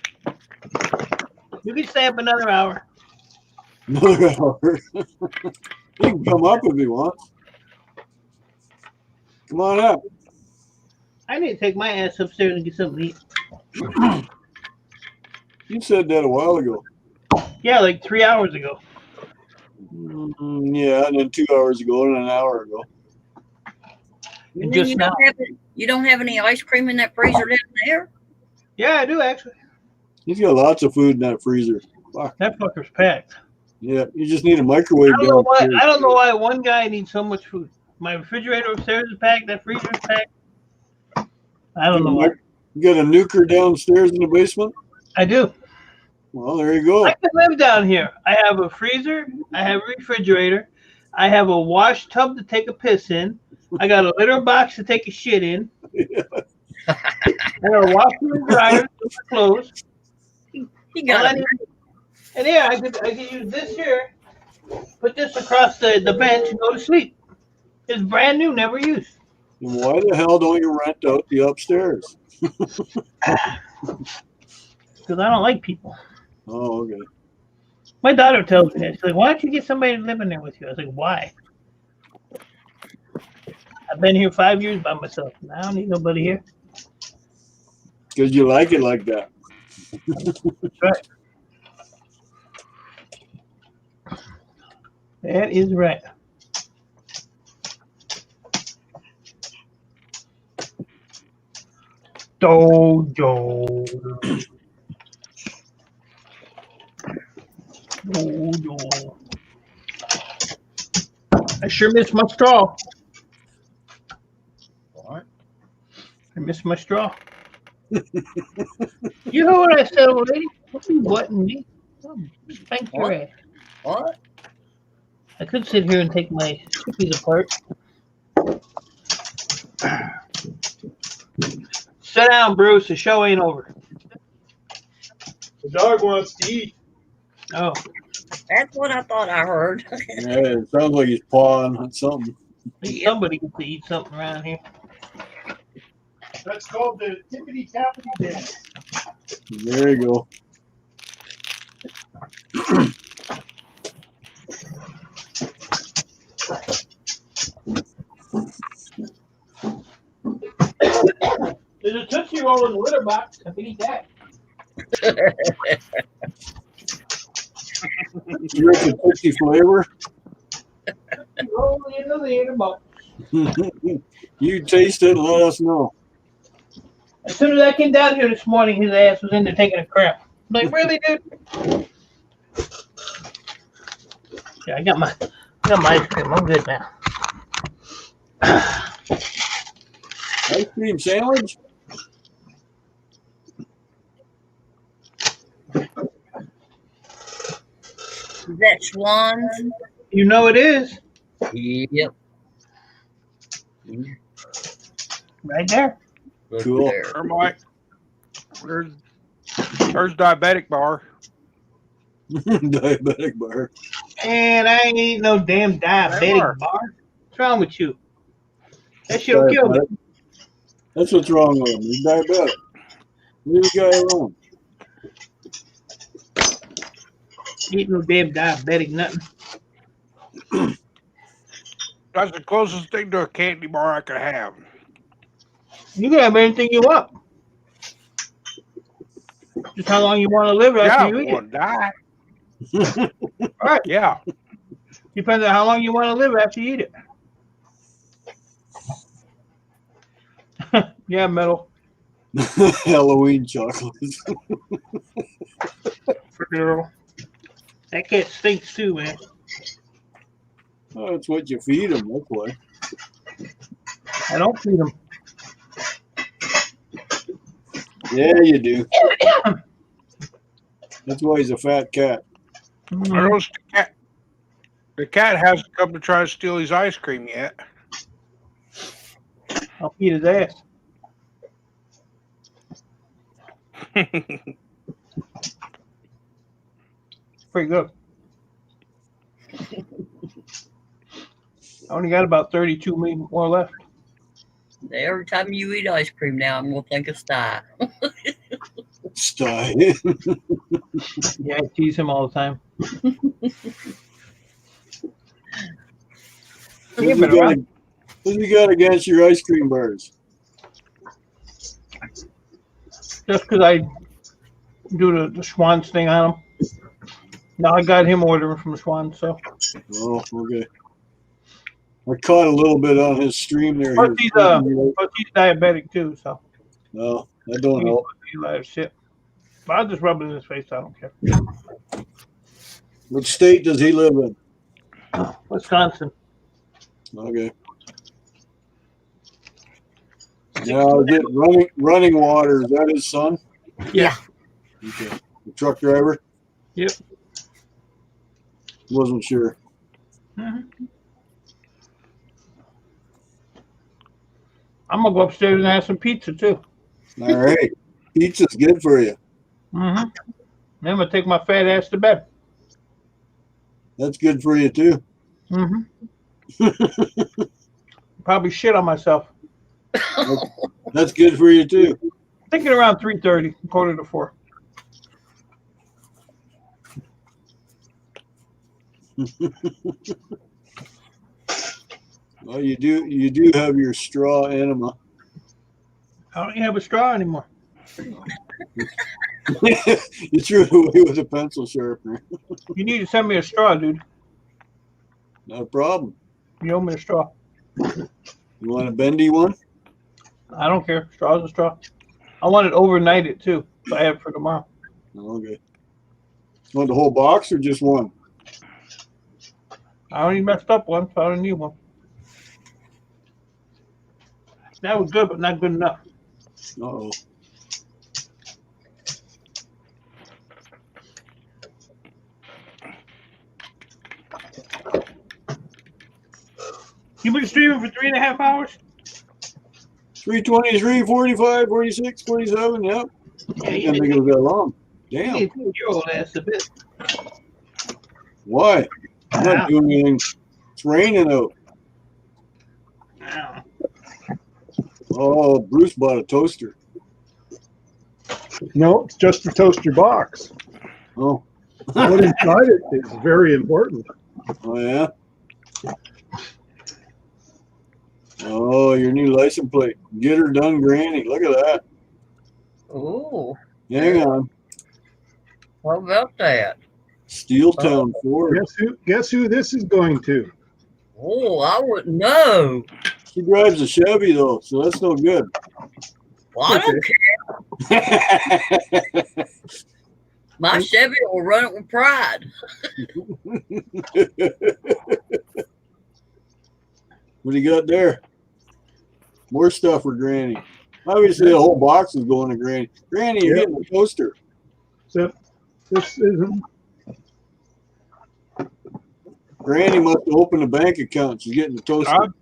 You can stay up another hour. Another hour. He can come up if he wants. Come on up. I need to take my ass upstairs and get something to eat. You said that a while ago. Yeah, like 3 hours ago. Yeah, and then 2 hours ago and an hour ago. And just now. You don't have any ice cream in that freezer down there? Yeah, I do actually. He's got lots of food in that freezer. Fuck. That fucker's packed. Yeah, you just need a microwave I don't know why one guy needs so much food. My refrigerator upstairs is packed. That freezer is packed. I don't know why. You got a nuker downstairs in the basement? I do. Well, there you go. I can live down here. I have a freezer. I have a refrigerator. I have a wash tub to take a piss in. I got a litter box to take a shit in. I got a washer and dryer for clothes. You got it. And yeah, I could use this here, put this across the bench and go to sleep. It's brand new, never used. And why the hell don't you rent out the upstairs? Because I don't like people. Oh, okay. My daughter tells me that. She's like, why don't you get somebody to live in there with you? I was like, why? I've been here 5 years by myself. And I don't need nobody here. Because you like it like that. That's right. That is right. Dojo. Dojo. I sure miss my straw. What? I miss my straw. You know what I said, old lady? Don't be butting me. I'll spank your ass. What? I could sit here and take my chippies apart. Sit down, Bruce. The show ain't over. The dog wants to eat. Oh. That's what I thought I heard. Yeah, it sounds like he's pawing on something. Somebody gets to eat something around here. That's called the tippity tappity dance. There you go. There's a Tootsie Roll in the litter box. I can eat that. You're the Tootsie flavor? Roll in the litter box. You taste it and let us know. As soon as I came down here this morning, his ass was in there taking a crap. I'm like, really, dude? Yeah, I got my ice cream. I'm good now. Ice cream sandwich? Is that Schwann's? You know it is. Yep. Right there. Look Cool. there. There's diabetic bar. Diabetic bar. And I ain't eating no damn diabetic bar. What's wrong with you? That shit'll kill me. That's what's wrong with him. He's diabetic. Leave the guy alone. Eating no damn diabetic nothing. That's the closest thing to a candy bar I could have. You can have anything you want. Just how long you want to live after you eat it. Die. All right. Yeah. Depends on how long you want to live after you eat it. Yeah, metal. Halloween chocolates. For girl. That cat stinks too, man. Oh, that's what you feed him. That's why. I don't feed him. Yeah, you do. That's why he's a fat cat. The cat hasn't come to try to steal his ice cream yet. I'll eat his ass. Pretty good. I only got about 32 more left. Every time you eat ice cream now, I'm going to think of Sty. Sty. Yeah, I tease him all the time. What you got against your ice cream bars? Just because I do the Schwann's thing on him. Now I got him ordering from Schwann's, so. Oh, okay. I caught a little bit on his stream there. But he's diabetic too, so. No, that don't help. He let shit. But I'll just rub it in his face. I don't care. What state does he live in? Wisconsin. Okay. Now, is it running water? Is that his son? Yeah. Okay. The truck driver? Yep. Wasn't sure. Mm-hmm. I'm gonna go upstairs and have some pizza too. All right. Pizza's good for you. Mm-hmm. Then I'm gonna take my fat ass to bed. That's good for you too. Mm-hmm. Probably shit on myself. That's good for you too. Thinking around 3:30, 3:45. Well, you do have your straw enema. I don't even have a straw anymore. You threw it away with a pencil sharpener. You need to send me a straw, dude. No problem. You owe me a straw. You want a bendy one? I don't care. Straw's a straw. I want it overnighted too, so I have it for tomorrow. Okay. You want the whole box or just one? I already messed up one, so I don't need one. That was good, but not good enough. Uh-oh. You been streaming for 3.5 hours? 323, 45, 46, 47, yep. Yeah, I didn't think it was that long. You Damn. need to take your old ass a bit. Why? I'm not doing anything. It's raining out. Wow. Oh, Bruce bought a toaster. No, it's just a toaster box. Oh. What inside it is very important. Oh, yeah? Oh, your new license plate. Get her done, Granny. Look at that. Oh, Hang on. what about that? Steeltown Ford. Guess who this is going to? Oh, I wouldn't know. She drives a Chevy, though, so that's no good. Well, I don't care. My Chevy will run it with pride. What do you got there? More stuff for Granny. Obviously, the whole box is going to Granny. Granny, you're getting a toaster. So this isn't. Granny must have opened a bank account. She's getting a toaster.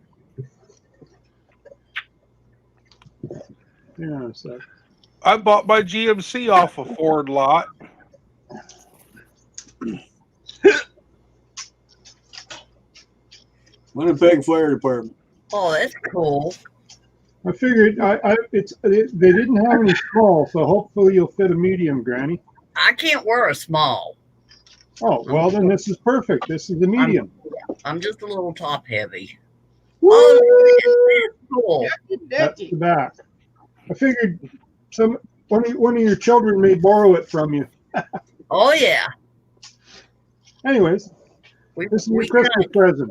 Yeah, so I bought my GMC off a Ford lot. Winnipeg Fire Department. Oh, that's cool. I figured they didn't have any small, so hopefully you'll fit a medium, Granny. I can't wear a small. Oh, well then this is perfect. This is the medium. I'm just a little top heavy. Woo! Oh, that's cool. That's the back. I figured one of your children may borrow it from you. Oh yeah. Anyways, this is your Christmas present.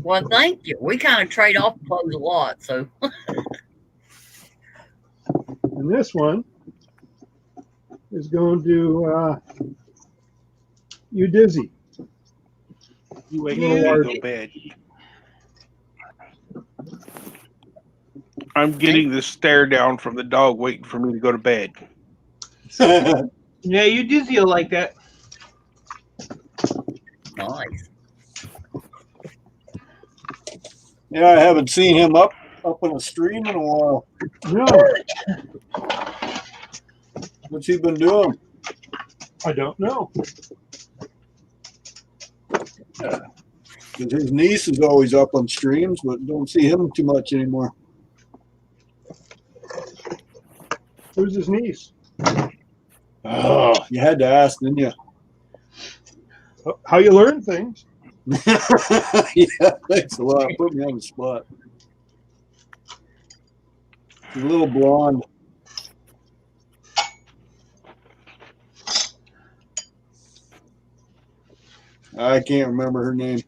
Well, thank you. We kind of trade off clothes a lot, so. And this one is going to you, Dizzy. You ain't gonna want to go to bed. I'm getting the stare down from the dog waiting for me to go to bed. Yeah, you Dizzy like that. Nice. Yeah, I haven't seen him up in a stream in a while. No, What's he been doing? I don't know. His niece is always up on streams, but don't see him too much anymore. Who's his niece? Oh, you had to ask, didn't you? How you learn things. Yeah, thanks a lot. Put me on the spot. She's a little blonde. I can't remember her name.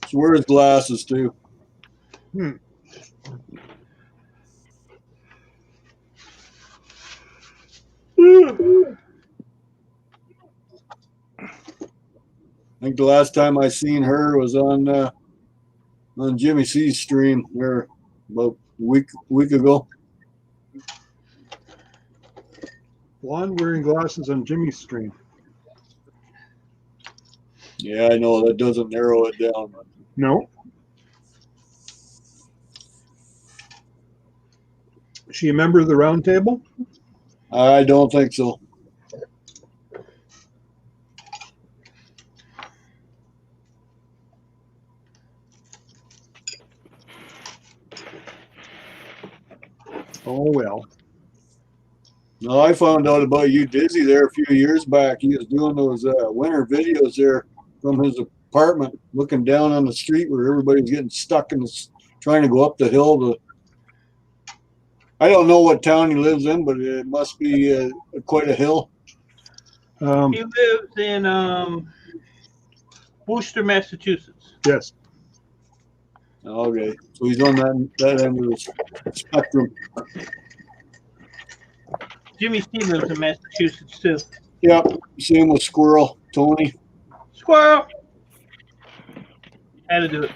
She wears glasses too. I think the last time I seen her was on Jimmy C's stream there about a week ago. Blonde wearing glasses on Jimmy's stream. Yeah, I know that doesn't narrow it down. No. Is she a member of the round table? I don't think so. Oh well. No, I found out about you, Dizzy, there a few years back. He was doing those winter videos there from his apartment, looking down on the street where everybody's getting stuck in this, trying to go up the hill to. I don't know what town he lives in, but it must be quite a hill. He lives in Worcester, Massachusetts. Yes. Okay, so he's on that end of the spectrum. Jimmy C lives in Massachusetts too. Yep, same with Squirrel, Tony. Squirrel. Had to do it.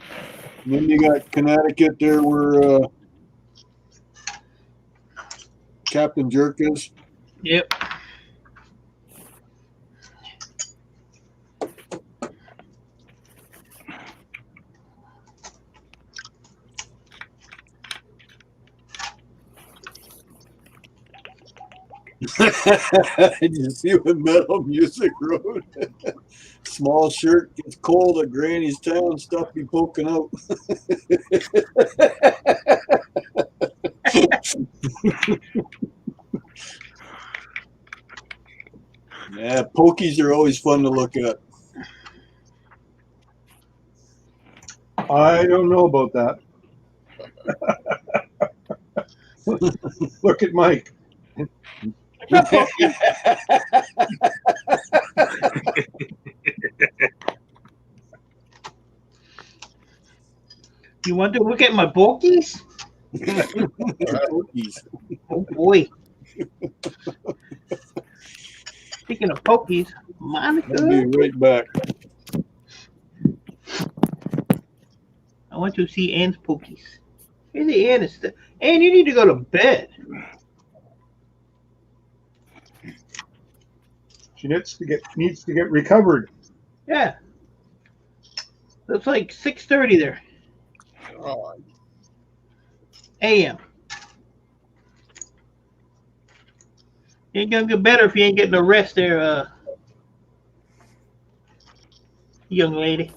And then you got Connecticut there where Captain Jerk is. Yep. Did you see what Metal Music wrote? Small shirt gets cold at Granny's town, stuff be poking out. Yeah, pokies are always fun to look at. I don't know about that. Look at Mike. You want to look at my bulkies? Pokies. Oh boy. Speaking of pokies, Monica, I'll be right back. I want to see Ann's pokies. Where's the Ann? Ann, you need to go to bed. She needs to get recovered. Yeah. It's like 6:30 there. God. AM. You ain't gonna get better if you ain't getting no rest there, young lady.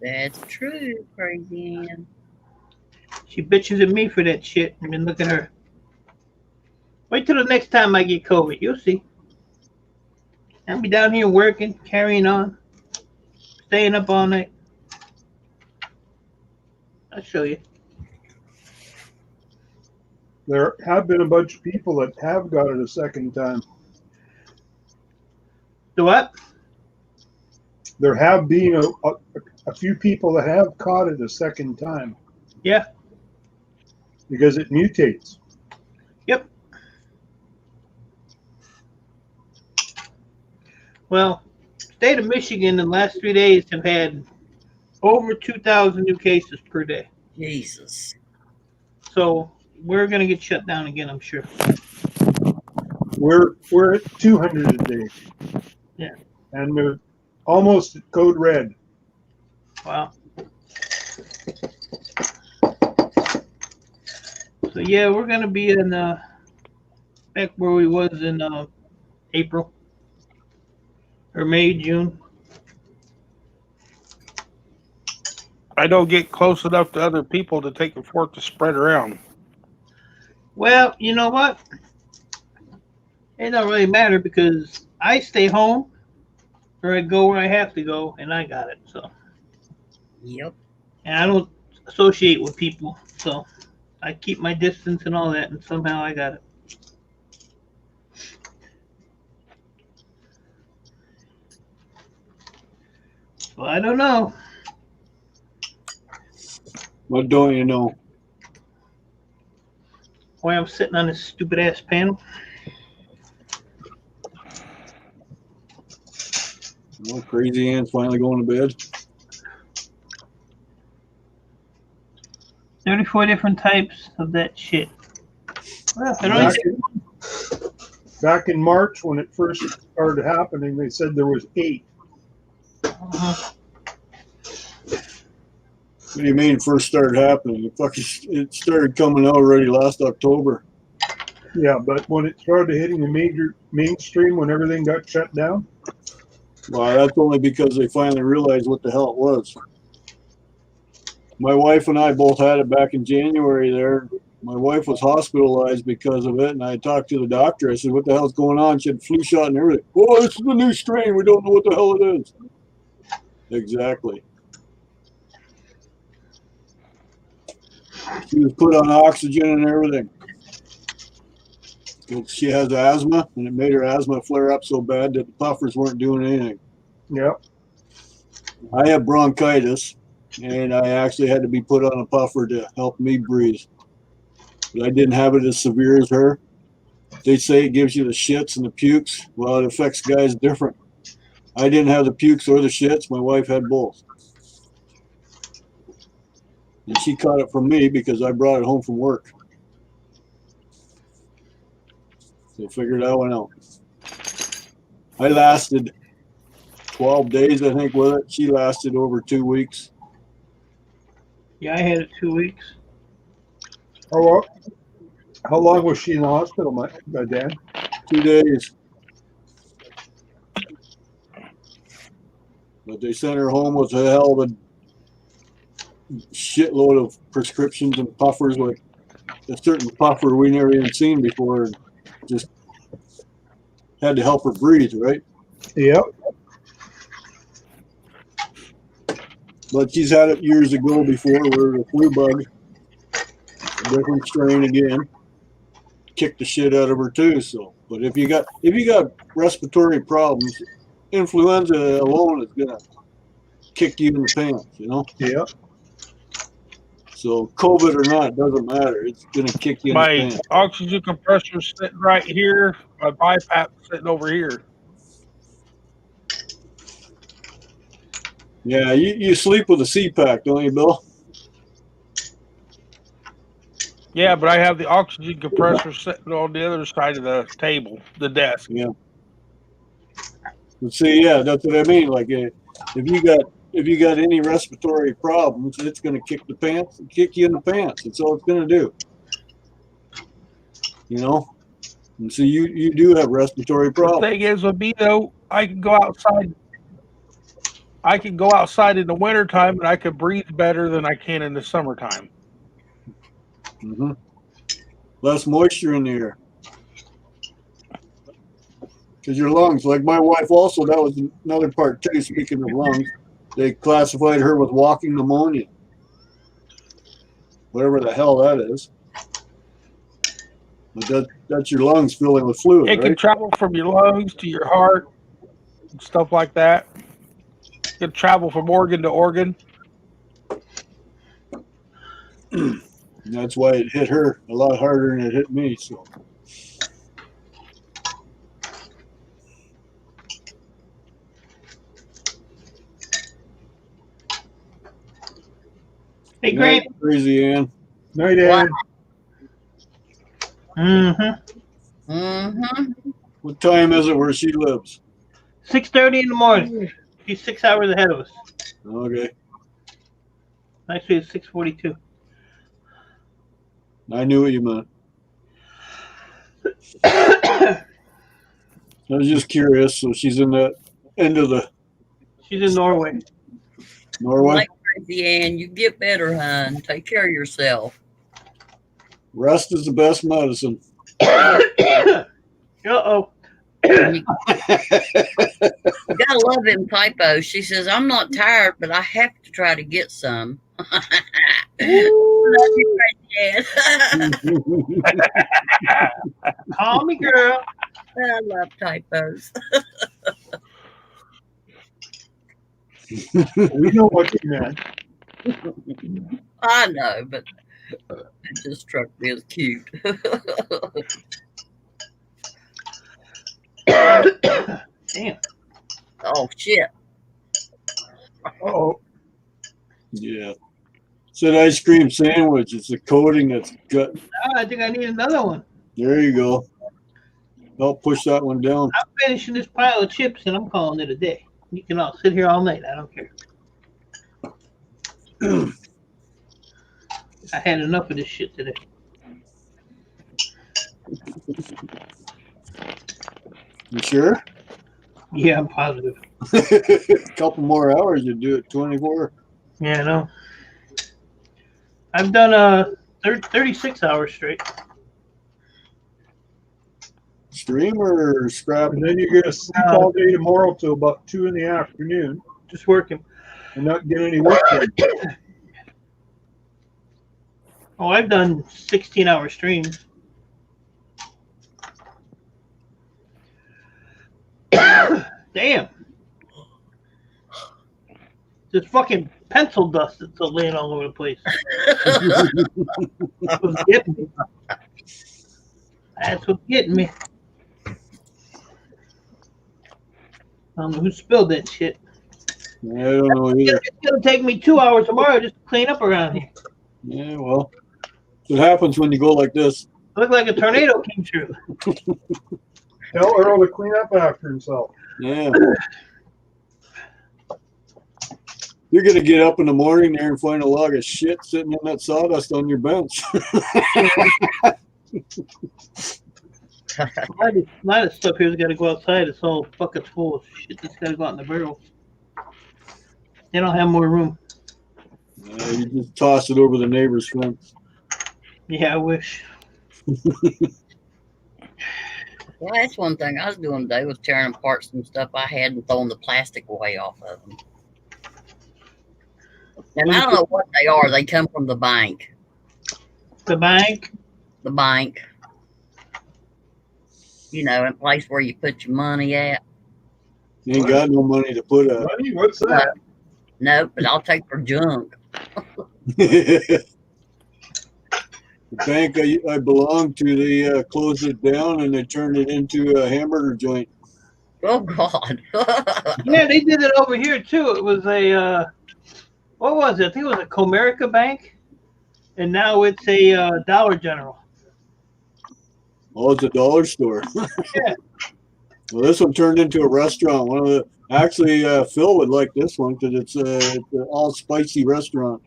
That's true, Crazy Ann. She bitches at me for that shit. I mean, look at her. Wait till the next time I get COVID. You'll see. I'll be down here working, carrying on, staying up all night. I'll show you. There have been a bunch of people that have got it a second time. The what? There have been a few people that have caught it a second time. Yeah. Because it mutates. Yep. Well, state of Michigan in the last 3 days have had over 2,000 new cases per day. Jesus. So we're gonna get shut down again, I'm sure. We're at 200 a day. Yeah. And we're almost at code red. Wow. So yeah, we're gonna be in back where we was in April or May, June. I don't get close enough to other people to take it for it to spread around. Well, you know what? It don't really matter because I stay home or I go where I have to go, and I got it. So. Yep. And I don't associate with people, so I keep my distance and all that, and somehow I got it. Well, I don't know. What don't you know? Why I'm sitting on this stupid ass panel. Well, Crazy Ann's finally going to bed. 34 different types of that shit. Well, I don't Back even- Back in March, when it first started happening, they said there was 8. What do you mean first started happening? It started coming out already last October. Yeah, but when it started hitting the major mainstream, when everything got shut down, Well, that's only because they finally realized what the hell it was. My wife and I both had it back in January there. My wife was hospitalized because of it, and I talked to the doctor. I said, what the hell's going on? She had flu shot and everything. Oh, this is the new strain. We don't know what the hell it is. Exactly. She was put on oxygen and everything. She has asthma, and it made her asthma flare up so bad that the puffers weren't doing anything. yeah, I have bronchitis, and I actually had to be put on a puffer to help me breathe. But I didn't have it as severe as her. They say it gives you the shits and the pukes. Well, it affects guys different. I didn't have the pukes or the shits. My wife had both. And she caught it from me because I brought it home from work. So figured that one out. I lasted 12 days, I think, with it. She lasted over 2 weeks. Yeah, I had it 2 weeks. how long was she in the hospital, Dan? 2 days. But they sent her home with a hell of a shitload of prescriptions and puffers, like a certain puffer we never even seen before. Just had to help her breathe, right? Yep. But she's had it years ago before, where the flu bug, a different strain again, kicked the shit out of her too. So, but if you got respiratory problems, influenza alone is gonna kick you in the pants, you know? Yeah. So COVID or not, it doesn't matter. It's gonna kick you in the My pants. oxygen compressor's sitting right here. My BiPAP's sitting over here. Yeah, you sleep with a CPAP, don't you, Bill? Yeah, but I have the oxygen compressor sitting on the other side of the table, the desk. Yeah. But see, yeah, that's what I mean. Like, if you got any respiratory problems, it's gonna kick you in the pants. That's all it's gonna do. You know. And so you do have respiratory The problems. thing is with me though, I can go outside. I can go outside in the wintertime and I can breathe better than I can in the summertime. Mm-hmm. Less moisture in the air. Because your lungs, like my wife also, that was another part too, speaking of lungs, they classified her with walking pneumonia. Whatever the hell that is. But that's your lungs filling with fluid, It can right? travel from your lungs to your heart and stuff like that. It can travel from organ to organ. And that's why it hit her a lot harder than it hit me. So Hey, Grant. crazy, Ann. Night, Ed. Mm-hmm. Mm-hmm. What time is it where she lives? 6:30 in the morning. She's 6 hours ahead of us. Okay. Actually, it's 6:42. I knew what you meant. I was just curious. So she's in the end of the She's in Norway. Norway. Like crazy, Ann, you get better, hon. Take care of yourself. Rest is the best medicine. Uh-oh. You gotta love them typos. She says, "I'm not tired, but I have to try to get some." Love you, crazy Ann. Call me, girl. I love typos. We know what you meant. I know, but it just struck me as cute. Damn. Oh shit! Oh, Yeah. It's an ice cream sandwich. It's the coating that's got. I think I need another one. There you go. I'll push that one down. I'm finishing this pile of chips and I'm calling it a day. You can all sit here all night. I don't care. I had enough of this shit today. You sure? Yeah, I'm positive. A couple more hours, you do it 24. Yeah, I know. I've done 36 hours straight. Stream or scrap? and then you're gonna sleep all day tomorrow till about 2 in the afternoon Just working. and not get any work done. Oh, I've done 16-hour streams. Damn. This fucking pencil dust that's laying all over the place. That's what's getting me. That's what's getting me. I don't know who spilled that shit. I don't know either. It's gonna take me 2 hours tomorrow just to clean up around here. Yeah, well, it happens when you go like this. It looked like a tornado came through. Tell Earl to clean up after himself. Yeah. You're going to get up in the morning there and find a log of shit sitting in that sawdust on your bench. A lot of stuff here's got to go outside. It's all buckets full of shit that's got to go out in the barrel. They don't have more room. You just toss it over the neighbor's fence. Yeah, I wish. Well, that's one thing I was doing today was tearing apart some stuff I had and throwing the plastic away off of them. And I don't know what they are. They come from the bank. The bank? The bank. You know, a place where you put your money at. You ain't got no money to put up. Money? What's that? No, but I'll take her junk. The bank I belonged to, they closed it down and they turned it into a hamburger joint. Oh God. Yeah, they did it over here too. It was a what was it? I think it was a Comerica Bank, and now it's a Dollar General. Oh, it's a dollar store. Yeah. Well, this one turned into a restaurant. One of the actually, Phil would like this one because it's an all spicy restaurant.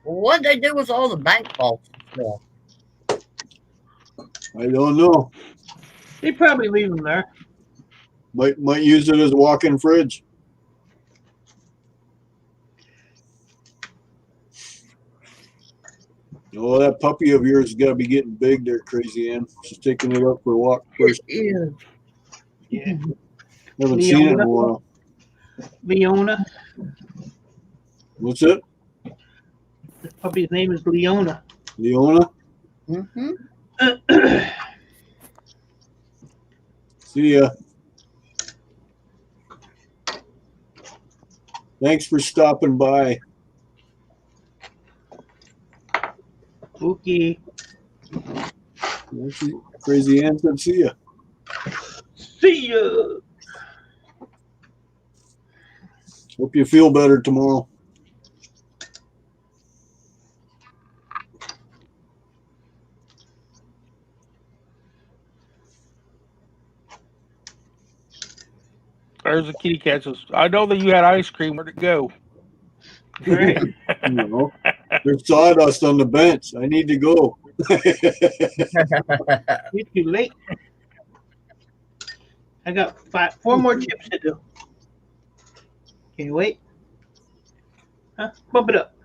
What'd they do with all the bank vaults and stuff? I don't know. They probably leave them there. Might use it as a walk-in fridge. Oh, that puppy of yours has got to be getting big there, Crazy Ann. She's taking it up for a walk first. Yeah. Yeah. Haven't seen it in a while. Leona. What's it? The puppy's name is Leona. Leona? Mm-hmm. See ya. Thanks for stopping by. Okay. Crazy Ann said see ya. See ya. Hope you feel better tomorrow. There's the kitty cat. Says, I know that you had ice cream. Where'd it go? Right. You know, there's sawdust on the bench. I need to go. You're too late. I got 4 more chips to do. Can you wait? Huh? Bump it up.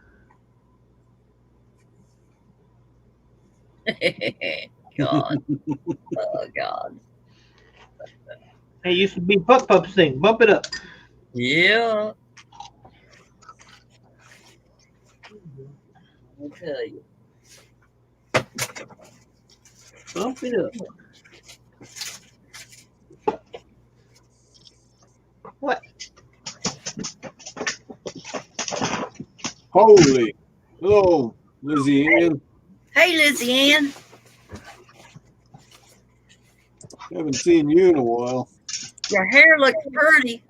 God. Oh God. It used to be Pup Pup's thing. Bump it up. Yeah. I'll tell you. Bump it up. What? Holy. Hello, Lizzie Ann. Hey, Lizzie Ann. Haven't seen you in a while. Your hair looks pretty.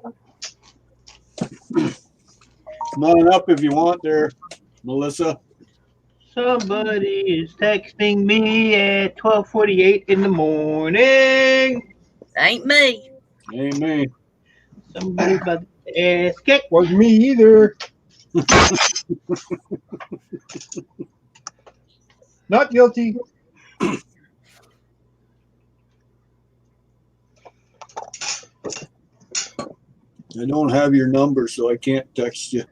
Come on up if you want there, Melissa. Somebody is texting me at 12:48 in the morning. Ain't me. Ain't me. Somebody about to ask it. Wasn't me either. Not guilty. I don't have your number, so I can't text you.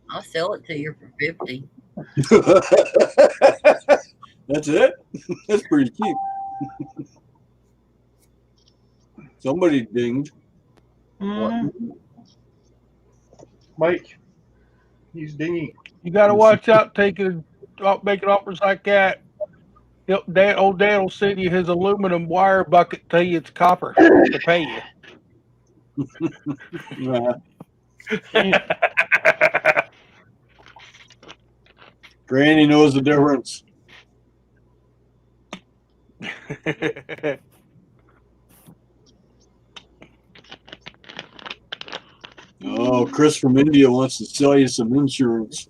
I'll sell it to you for 50. That's it? That's pretty cheap. Somebody dinged. Mhm. Mike, he's dingy. You got to watch out making offers like that. Old Dan will send you his aluminum wire bucket, tell you it's copper to pay you. Granny knows the difference. Oh, Chris from India wants to sell you some insurance.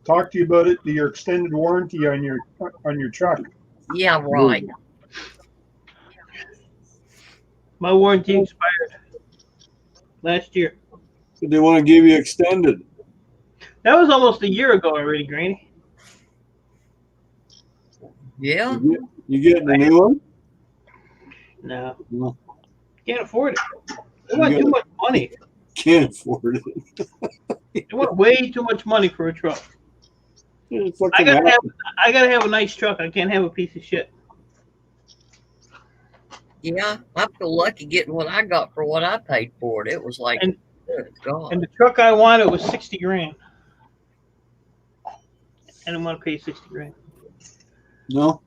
Talk to you about it. Your extended warranty on your truck. Yeah, right. My warranty expired last year. They want to give you extended. That was almost a year ago already, Granny. Yeah. You getting a new one? No. No. Can't afford it. They want too much money. Can't afford it. They want way too much money for a truck. It's I fucking gotta have a nice truck. I can't have a piece of shit. Yeah. I feel lucky getting what I got for what I paid for it. It was like, And- good God. And the truck I wanted was 60 grand. I didn't want to pay 60 grand. No.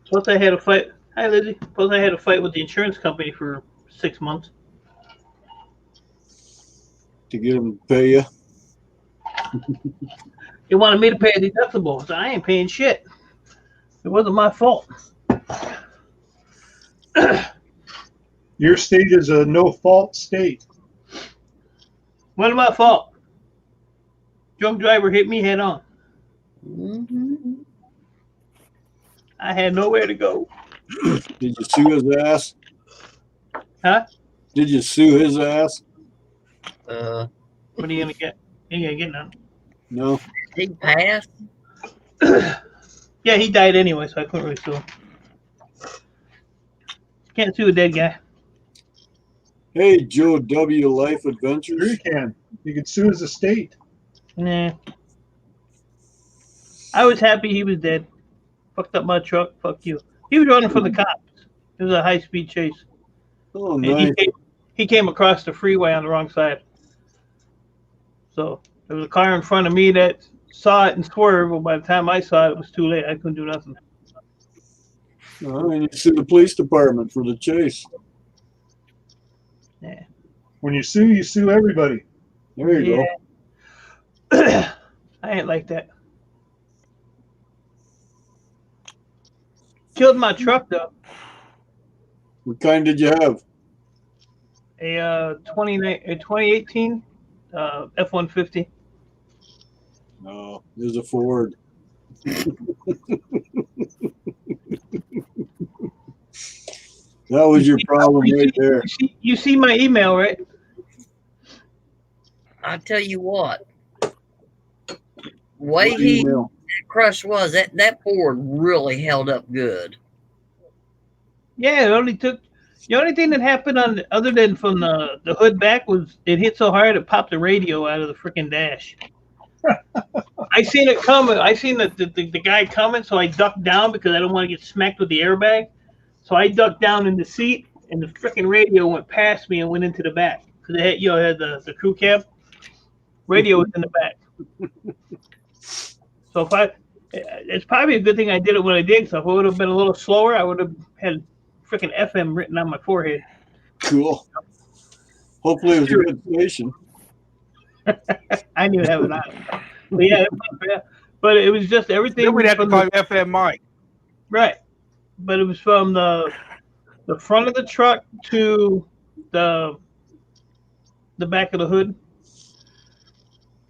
Plus, I had a fight. Hi, Lizzie. Plus, I had a fight with the insurance company for 6 months. To get them to pay you. They wanted me to pay a deductible. So I ain't paying shit. It wasn't my fault. Your state is a no-fault state. Wasn't my fault. Drunk driver hit me head on. Mm-hmm. I had nowhere to go. Did you sue his ass? Huh? Did you sue his ass? What are you gonna get? You ain't gonna get none. No. He passed. Yeah, he died anyway, so I couldn't really sue him. Can't sue a dead guy. Hey, Joe W. Life Sure Adventures. you can. You could sue his estate. Nah. I was happy he was dead. Fucked up my truck. Fuck you. He was running from the cops. It was a high-speed chase. Oh, And nice. he came across the freeway on the wrong side. So there was a car in front of me that saw it and swerved. But by the time I saw it, it was too late. I couldn't do nothing. And you sue the police department for the chase. Yeah. When you sue everybody. There you go. I ain't like that. Killed my truck though. What kind did you have? A 2018 F-150. No, it was a Ford. That was your problem right there. You see my email, right? I tell you what. Way he crush was that Ford really held up good. Yeah, it only took. The only thing that happened on other than from the hood back was it hit so hard it popped the radio out of the freaking dash. I seen it coming. I seen the guy coming, so I ducked down because I don't want to get smacked with the airbag. So I ducked down in the seat, and the freaking radio went past me and went into the back because it had, had the crew cab. Radio was in the back. So it's probably a good thing I did it when I did. So if it would have been a little slower, I would have had freaking FM written on my forehead. Cool. Hopefully it was a good station. I didn't even have it on. But yeah, but it was just everything. Then we'd have to call FM Mike. Right. But it was from the front of the truck to the back of the hood.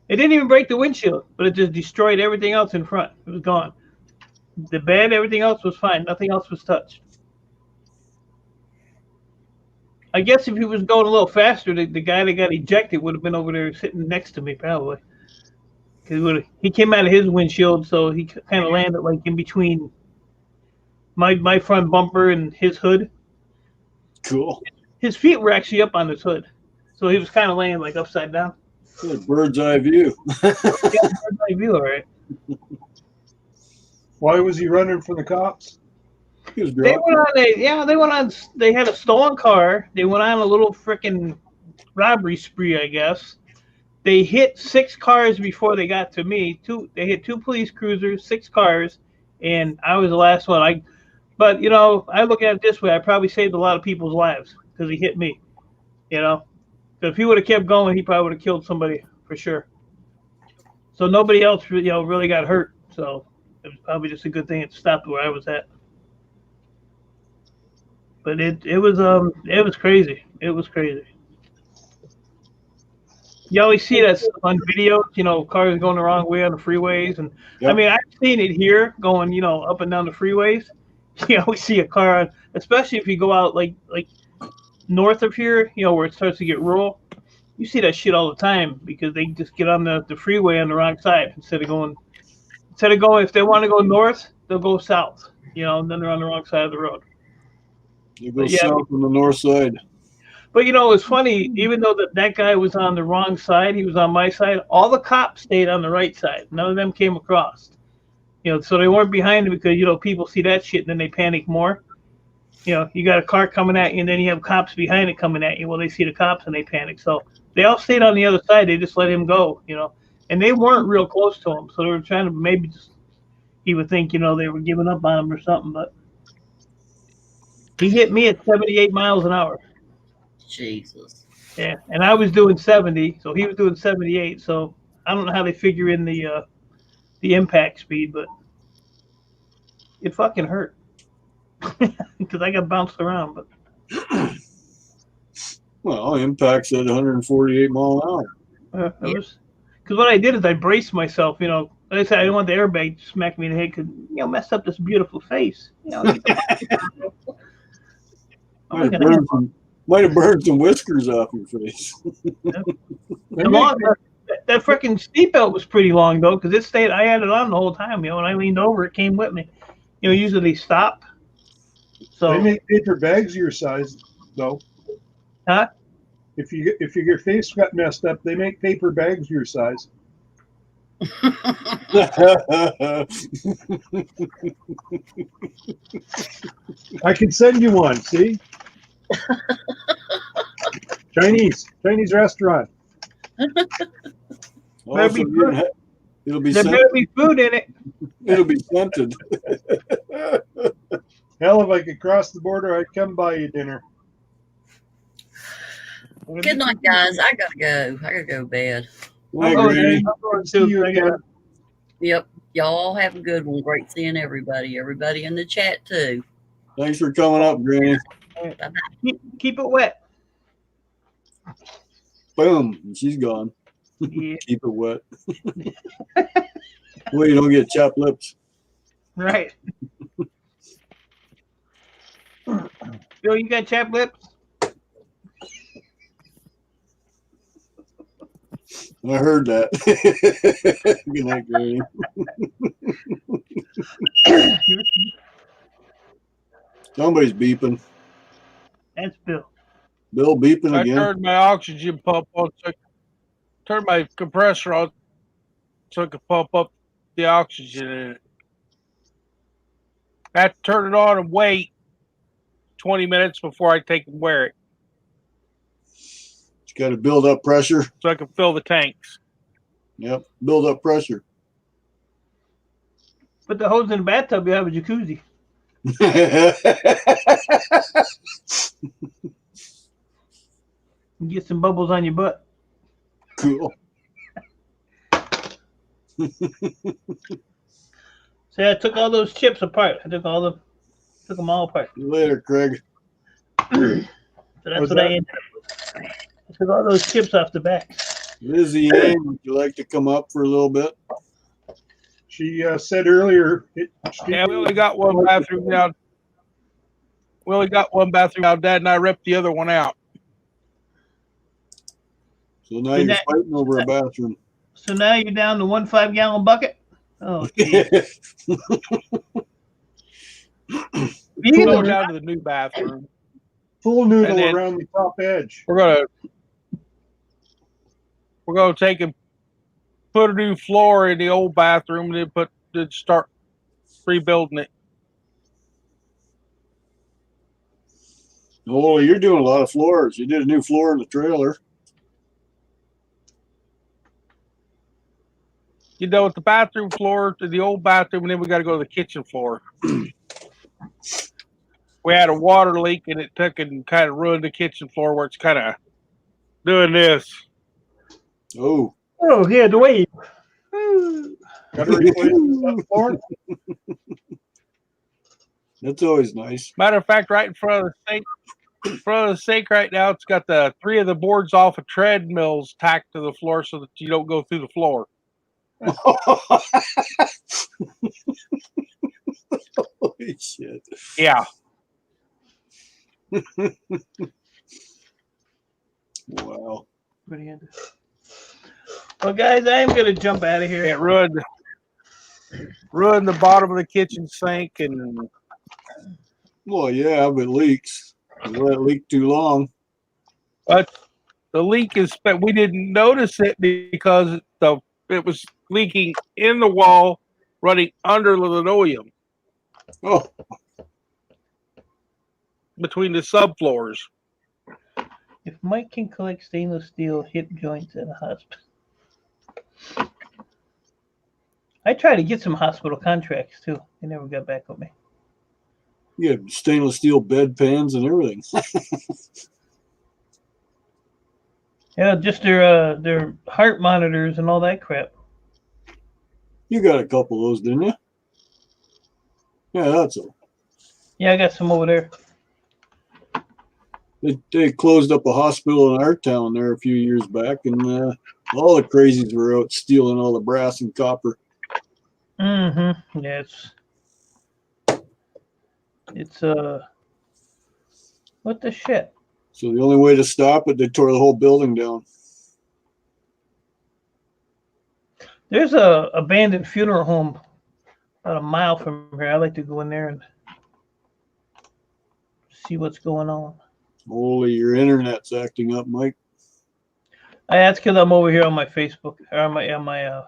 It didn't even break the windshield, but it just destroyed everything else in front. It was gone. The bed, everything else was fine. Nothing else was touched. I guess if he was going a little faster, the guy that got ejected would have been over there sitting next to me probably. Because he came out of his windshield, so he kind of landed like in between my front bumper and his hood. Cool. His feet were actually up on his hood, so he was kind of laying like upside down. Good bird's eye view. Yeah, bird's eye view, all right. Why was he running from the cops? He was They went on. They had a stolen car. They went on a little freaking robbery spree, I guess. They hit 6 cars before they got to me. They hit 2 police cruisers, 6 cars, and I was the last one. But I look at it this way: I probably saved a lot of people's lives because he hit me. If he would have kept going, he probably would have killed somebody for sure. So nobody else, really got hurt. So it was probably just a good thing it stopped where I was at. But it was crazy. It was crazy. You always see that on videos, cars going the wrong way on the freeways, and yep. I mean I've seen it here going, up and down the freeways. You always see a car, especially if you go out like north of here, where it starts to get rural. You see that shit all the time because they just get on the freeway on the wrong side instead of going. If they want to go north, they'll go south, and then they're on the wrong side of the road. You go south on the north side. But it's funny, even though that guy was on the wrong side, he was on my side, all the cops stayed on the right side. None of them came across. So they weren't behind him because, people see that shit and then they panic more. You got a car coming at you and then you have cops behind it coming at you. Well, they see the cops and they panic. So they all stayed on the other side. They just let him go, And they weren't real close to him. So they were trying to maybe just, he would think, they were giving up on him or something. But He hit me at 78 miles an hour. Jesus. Yeah, and I was doing 70, so he was doing 78. So I don't know how they figure in the impact speed, but it fucking hurt because I got bounced around. But Well, impact's at 148 mile an hour. it was because what I did is I braced myself. You know, like I said, I didn't want the airbag to smack me in the head because messed up this beautiful face. You know, Might have burned some whiskers off your face. That freaking seatbelt was pretty long though, because it stayed. I had it on the whole time. You know, when I leaned over, it came with me. You know, usually they stop. So They make paper bags your size, though. Huh? If your face got messed up, they make paper bags your size. I can send you one. See, Chinese restaurant. Also, it'll be there better be food in it. It'll be scented. Hell, if I could cross the border, I'd come buy you dinner. Good night, guys. I gotta go. I gotta go to bed. Yep. Y'all have a good one. Great seeing everybody. Everybody in the chat too. Thanks for coming up, Granny. Keep it wet. Boom. She's gone. Yeah. Keep it wet. Well, you don't get chapped lips. Right. Bill, you got chapped lips? I heard that. Good night, Granny. Somebody's beeping. That's Bill. Bill beeping again. I turned my oxygen pump on, so turned my compressor on so I could pump up the oxygen in it. I have to turn it on and wait 20 minutes before I take and wear it. You got to build up pressure. So I can fill the tanks. Yep, build up pressure. Put the hose in the bathtub, you have a jacuzzi. You get some bubbles on your butt. Cool. See, I took all those chips apart. I took them all apart. See you later, Craig. So that's what I ended up with. I took all those chips off the back. Lizzie Yang, would you like to come up for a little bit? She said earlier. Yeah, we only got one bathroom now. We only got one bathroom now. Dad and I ripped the other one out. So now you're fighting over a bathroom. So now you're down to 1 5-gallon bucket? Oh, geez. We'll go down to the new bathroom. Full noodle around the top edge. We're gonna take and put a new floor in the old bathroom and then start rebuilding it. Oh, you're doing a lot of floors. You did a new floor in the trailer. You know, with the bathroom floor to the old bathroom, and then we got to go to the kitchen floor. We had a water leak, and it took and kind of ruined the kitchen floor where it's kind of doing this. Oh. Oh, he had to wait. Got to replace the floor. That's always nice. Matter of fact, right in front of the sink right now, it's got the 3 of the boards off of treadmills tacked to the floor so that you don't go through the floor. Holy shit. Yeah. Wow. Well, guys, I am going to jump out of here. It ruined the bottom of the kitchen sink. And well, yeah, but it leaks. You let it leak too long. But the leak is, we didn't notice it because it was leaking in the wall, running under the linoleum. Oh. Between the subfloors. If Mike can collect stainless steel hip joints at a hospital. I tried to get some hospital contracts too. They never got back with me. You got stainless steel bed pans and everything. Yeah, just their heart monitors and all that crap. You got a couple of those, didn't you? Yeah, that's all. Yeah, I got some over there. They closed up a hospital in our town there a few years back, and all the crazies were out stealing all the brass and copper. Mm-hmm. Yeah, it's what the shit? So the only way to stop it, they tore the whole building down. There's a abandoned funeral home about a mile from here. I like to go in there and see what's going on. Holy, your internet's acting up, Mike. That's because I'm over here on my Facebook or on my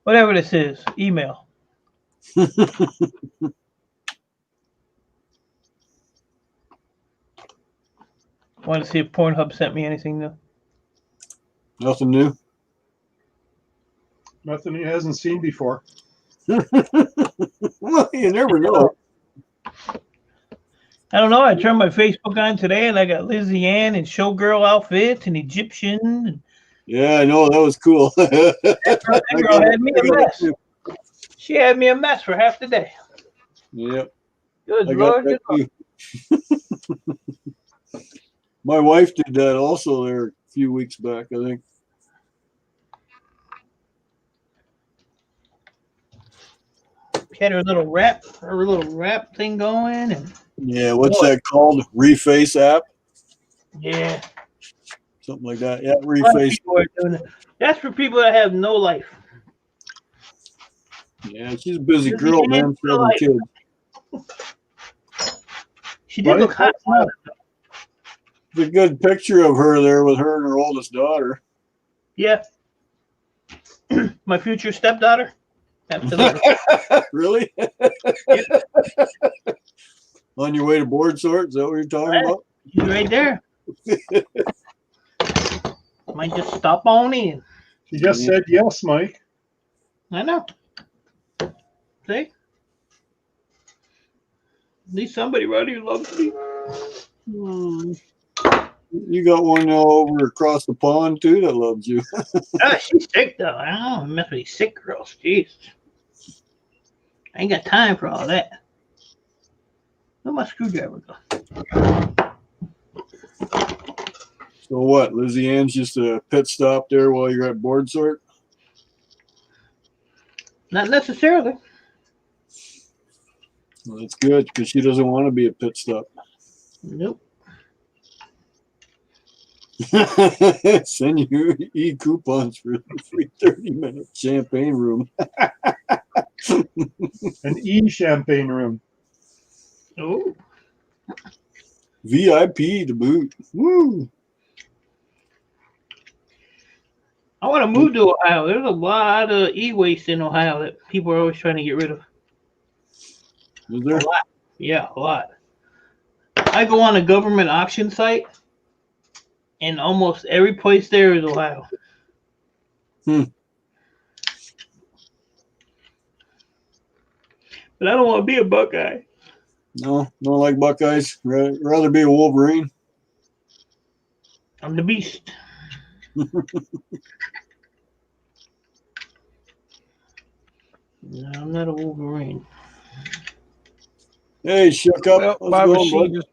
whatever this is, email. Want to see if Pornhub sent me anything new? Nothing new. Nothing he hasn't seen before. Well, you never know. I don't know. I turned my Facebook on today, and I got Lizzie Ann in showgirl outfit and Egyptian. And Yeah, I know. That was cool. that girl had me a mess. She had me a mess for half the day. Yep. Good I got Lord. that too. My wife did that also there a few weeks back, I think. She had her little rap thing going, and Yeah, what's that called? Reface app? yeah, Something like that. Yeah, a lot of Reface. people are doing it. That's for people that have no life. Yeah, she's a busy Lizzie girl, Ann, man. no 7 life. kids. She did look hot. There's a good picture of her there with her and her oldest daughter. Yeah. My future stepdaughter. Absolutely. Really? On your way to board sort? Is that what you're talking about? She's right there. Might just stop on in. She just said yes, Mike. I know. See? At least somebody around here loves me. You got one over across the pond too that loves you. She's sick though. I don't mess with these sick girls. Jeez. I ain't got time for all that. Where'd my screwdriver go? So what? Lizzie Ann's just a pit stop there while you're at board sort? Not necessarily. Well, that's good because she doesn't want to be a pit stop. Nope. Send you e-coupons for the free 30-minute champagne room. An e-champagne room. Oh. VIP to boot. Woo! I want to move to Ohio. There's a lot of e-waste in Ohio that people are always trying to get rid of. Is there? A lot. Yeah, a lot. I go on a government auction site, and almost every place there is Ohio. Hmm. But I don't want to be a Buckeye. No, don't like Buckeyes. Rather be a Wolverine. I'm the beast. No, I'm not a Wolverine. Hey, shook up. Well, How's it going, bud?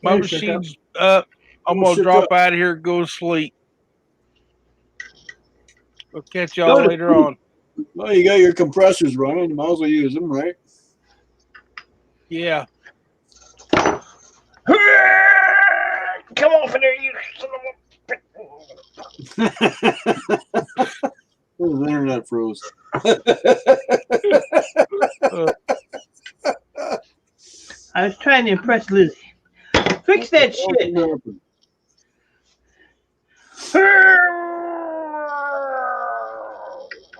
my Hey, Shook machine's up. I'm Oh, gonna Shook drop up. out of here and go to sleep. We'll catch Go y'all to later on. Well, you got your compressors running. You might as well use them, right? Yeah. Come off in there, you son of a... The internet froze. I was trying to impress Lizzie. Fix that shit. Oh,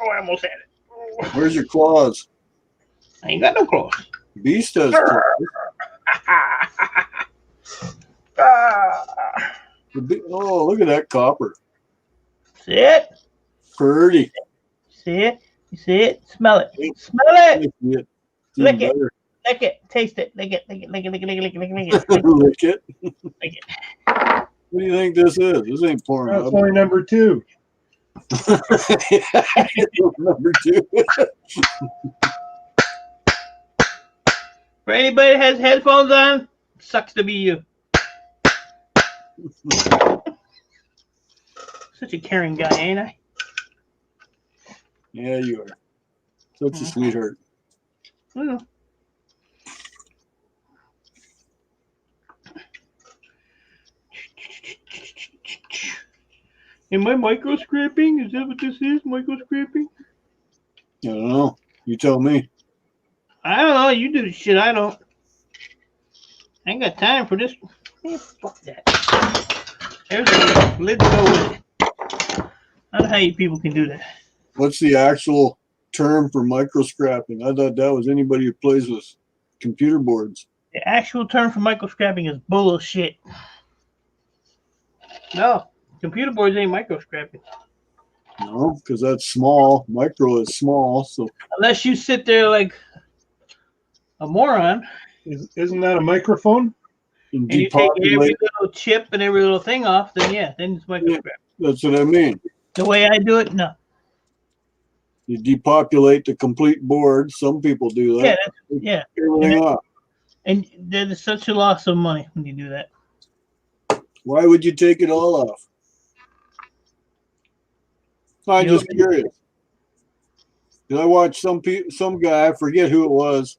I almost had it. Where's your claws? I ain't got no claws. Beast has claws. Oh, look at that copper. See it? Pretty. See it? You see it? Smell it. Smell it. I see it. Lick it. Better. Lick it. Taste it. Lick it. Lick it. Lick it. Lick it. Lick it. Lick it. Lick it. Lick it. Lick it. Lick it. What do you think this is? This ain't porn. That's only number 2. Number 2. For anybody that has headphones on, sucks to be you. Such a caring guy, ain't I? Yeah, you are. Such a sweetheart. I know. Am I micro scraping? Is that what this is? Micro scraping? I don't know. You tell me. I don't know. You do the shit I don't. I ain't got time for this. Man, fuck that. There's a lid to go with it. I don't know how you people can do that. What's the actual term for micro scrapping? I thought that was anybody who plays with computer boards. The actual term for micro scrapping is bullshit. No, computer boards ain't micro scrapping. No, because that's small. Micro is small. So Unless you sit there like a moron Isn't that a microphone? and and you take every depopulate. little chip and every little thing off, then yeah, then it's micro scrapping. That's what I mean. The way I do it, no. You depopulate the complete board. Some people do Yeah, that. that's, yeah. Everything off. And there's such a loss of money when you do that. Why would you take it all off? I'm You just know- curious. 'Cause I watched some guy, I forget who it was.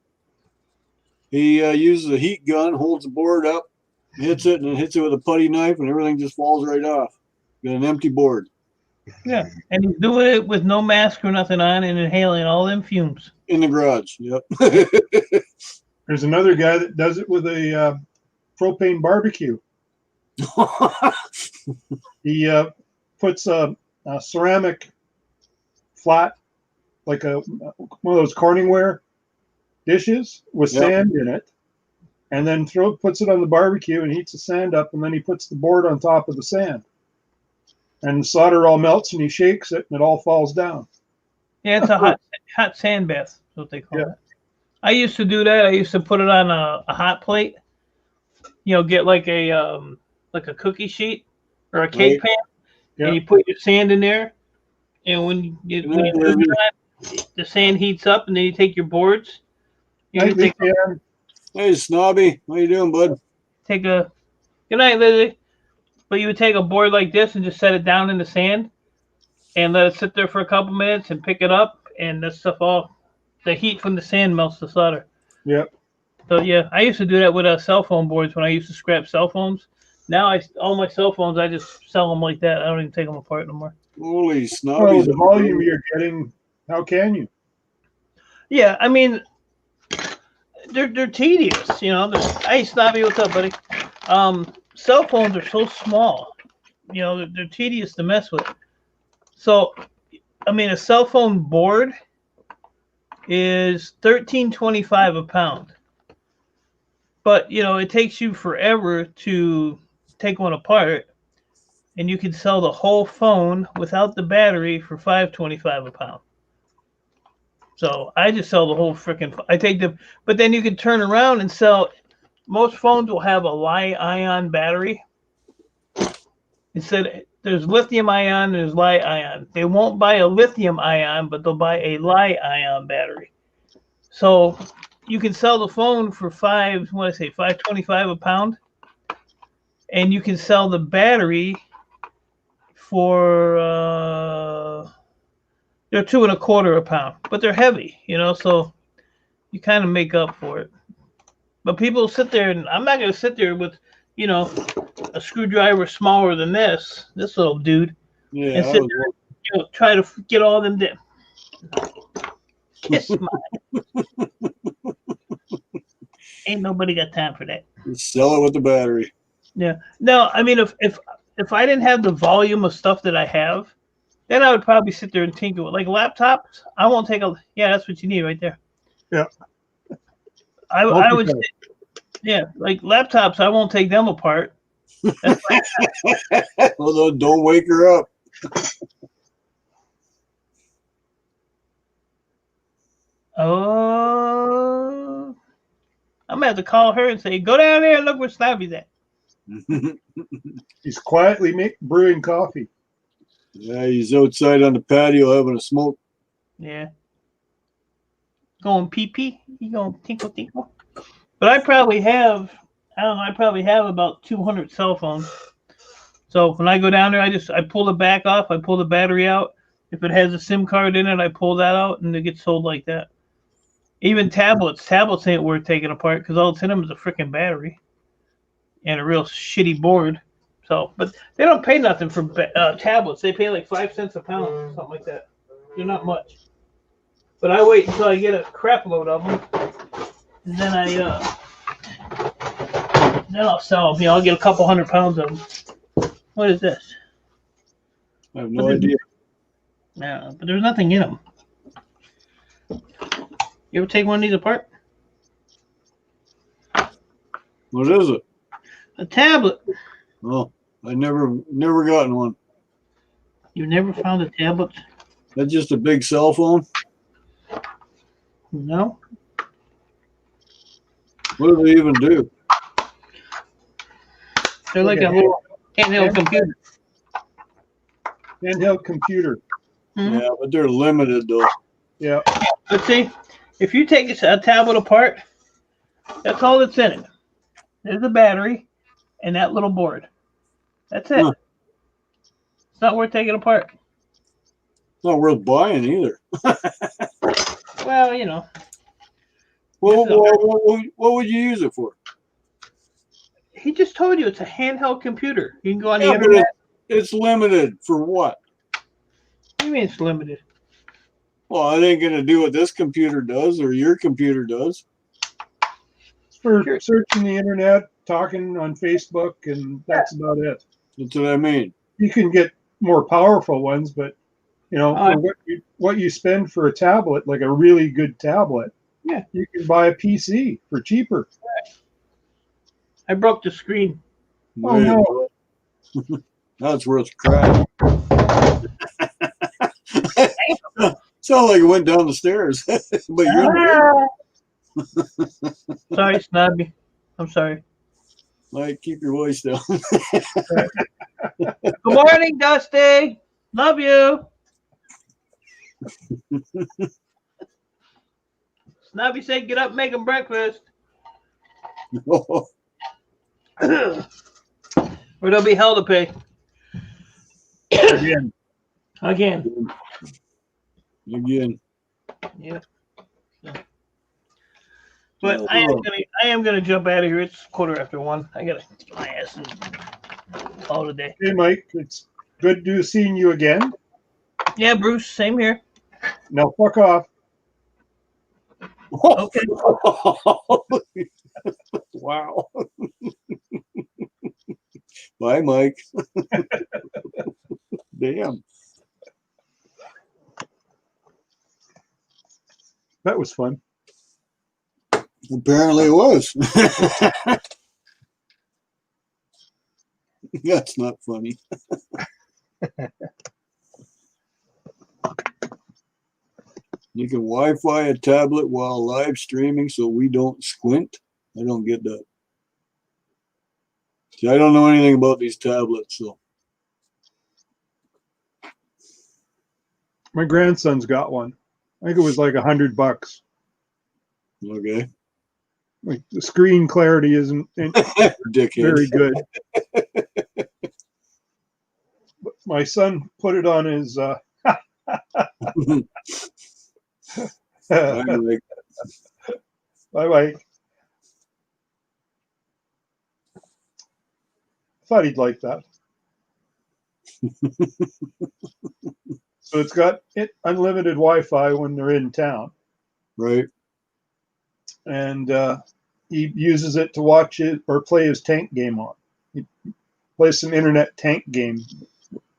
He uses a heat gun, holds the board up, hits it, and then hits it with a putty knife, and everything just falls right off. Got an empty board Yeah, and he's doing it with no mask or nothing on and inhaling all them fumes. in the garage. Yep. There's another guy that does it with a propane barbecue. He puts a ceramic flat, like one of those Corningware dishes with Yep. sand in it, and then puts it on the barbecue and heats the sand up, and then he puts the board on top of the sand. And the solder all melts, and he shakes it, and it all falls down. Yeah, it's a hot sand bath. That's what they call Yeah. it. I used to do that. I used to put it on a hot plate. You know, get like a cookie sheet or a cake Right. pan, Yeah. and you put your sand in there. And when you turn it on, the sand heats up, and then you take your boards. You Night, can take Jan. Hey, Snobby. How you doing, bud? take a good night, Lizzie. But you would take a board like this and just set it down in the sand, and let it sit there for a couple minutes, and pick it up, and the stuff the heat from the sand melts the solder. Yep. So yeah, I used to do that with cell phone boards when I used to scrap cell phones. Now all my cell phones, I just sell them like that. I don't even take them apart no more. Holy Well, Snobby. the volume you're getting, how can you? Yeah, I mean, they're tedious, you know. Hey, Snobby, what's up, buddy? Cell phones are so small, you know, they're tedious to mess with. So, I mean, a cell phone board is $13.25 a pound, but you know, it takes you forever to take one apart, and you can sell the whole phone without the battery for $5.25 a pound. So I just sell the whole freaking. I take but then you can turn around and sell. Most phones will have a lithium-ion battery. Instead, there's lithium-ion, there's li-ion. They won't buy a lithium-ion, but they'll buy a li-ion battery. So you can sell the phone for $5.25 a pound, and you can sell the battery for they're $2.25 a pound, but they're heavy, you know, so you kind of make up for it. But people sit there, and I'm not going to sit there with, you know, a screwdriver smaller than this little dude, Yeah, and sit there and, you know, try to get all them down. Kiss my. Ain't nobody got time for that. sell it with the battery. Yeah. No, I mean, if I didn't have the volume of stuff that I have, then I would probably sit there and tinker with, like, laptops. I won't take yeah, that's what you need right there. Yeah. I would say, yeah, like laptops, I won't take them apart. That's like, Although, don't wake her up. oh, gonna have to call her and say, go down there and look where Snobby's at. He's quietly brewing coffee. Yeah, he's outside on the patio having a smoke. Yeah. Going pee-pee? You going tinkle-tinkle? But I probably have, I don't know, I probably have about 200 cell phones. So when I go down there, I pull the back off, I pull the battery out. If it has a SIM card in it, I pull that out, and it gets sold like that. Even tablets ain't worth taking apart because all it's in them is a freaking battery and a real shitty board. So, but they don't pay nothing for tablets. They pay like 5 cents a pound, or something like that. They're not much. But I wait until I get a crap load of them, and then I'll sell them. I'll get a couple 100 pounds of them. What is this? I have no idea. No, but there's nothing in them. You ever take one of these apart? What is it? A tablet. Oh, I never gotten one. You never found a tablet? That's just a big cell phone. No. What do they even do? They're like a little handheld computer. Handheld computer. Mm-hmm. Yeah, but they're limited though. Yeah. But see, if you take a tablet apart, that's all that's in it. There's a battery and that little board. That's it. Huh. It's not worth taking apart. Not worth buying either. Well, you know. Well, what would you use it for? He just told you it's a handheld computer. You can go on the internet. It's limited for what? What do you mean it's limited? Well, it ain't going to do what this computer does or your computer does. It's for searching the internet, talking on Facebook, and that's about it. That's what I mean. You can get more powerful ones, but you know, for what you spend for a tablet, like a really good tablet, yeah, you can buy a PC for cheaper. I broke the screen. Oh no! That's worth crap. Sounds like it went down the stairs, but you're. Sorry, Snobby. I'm sorry. Mike, keep your voice down. Good morning, Dusty. Love you. Snobby said, "Get up, make him breakfast." Or there'll be hell to pay. Again. Yeah. But I am gonna jump out of here. It's 1:15. I gotta get my ass and call it a day. Hey, Mike, it's good to seeing you again. Yeah, Bruce, same here. No, fuck off. Okay. Wow. Bye, Mike. Damn. That was fun. Apparently it was. That's not funny. You can Wi-Fi a tablet while live streaming so we don't squint. I don't get that. See, I don't know anything about these tablets, so. My grandson's got one. I think it was like $100. Okay. Like the screen clarity isn't very good. But my son put it on his Bye. Thought he'd like that. So it's got unlimited Wi-Fi when they're in town. Right. And he uses it to watch it or play his tank game on. He plays some internet tank game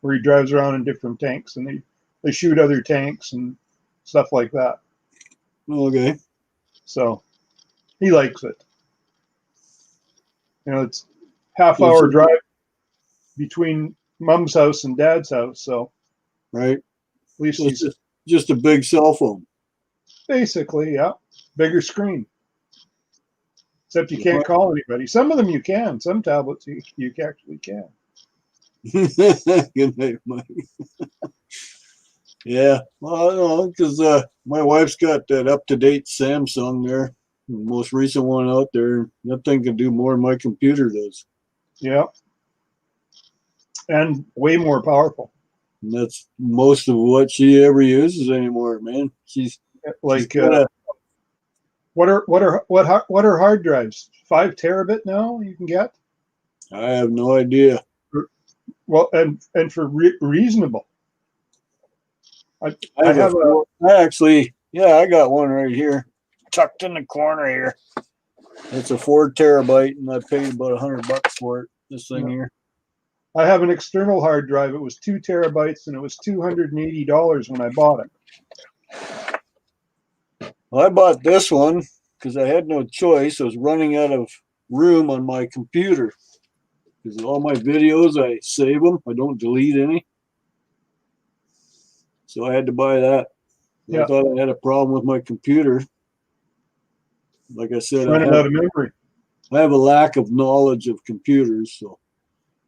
where he drives around in different tanks and they shoot other tanks and stuff like that. Okay. So he likes it. You know, it's half-hour drive between mom's house and dad's house. So right. At least so it's just a big cell phone. Basically, yeah. Bigger screen. Except you can't call anybody. Some of them you can. Some tablets you actually can. Good night, Mike. Yeah, well, I don't know, because my wife's got that up-to-date Samsung there, the most recent one out there. That thing can do more than my computer does. Yeah. And way more powerful. And that's most of what she ever uses anymore, man. She's like got what are hard drives? 5 terabit now you can get? I have no idea. Well, and for reasonable. I got one right here, tucked in the corner here. It's a 4 terabyte, and I paid about $100 for it. This thing here. I have an external hard drive. It was 2 terabytes, and it was $280 when I bought it. Well, I bought this one because I had no choice. I was running out of room on my computer. Because all my videos, I save them. I don't delete any. So I had to buy that. Yeah. I thought I had a problem with my computer. Like I said, running out of memory. I have a lack of knowledge of computers, so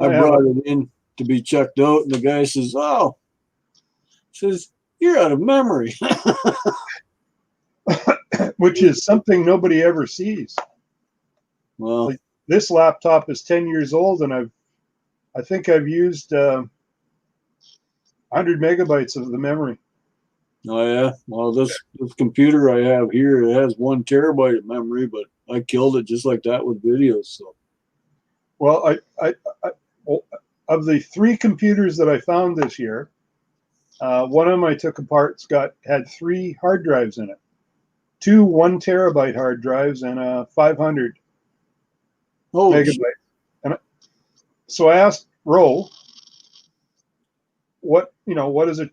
I brought it in to be checked out, and the guy says, you're out of memory. Which is something nobody ever sees. Well, like, this laptop is 10 years old, and I think I've used 100 megabytes of the memory. Oh yeah. Well, this computer I have here, it has 1 terabyte of memory, but I killed it just like that with videos. So, well, I of the 3 computers that I found this year, one of them I took apart. Had 3 hard drives in it, 2 1 terabyte hard drives and a 500 megabyte. And so I asked Ro, what is a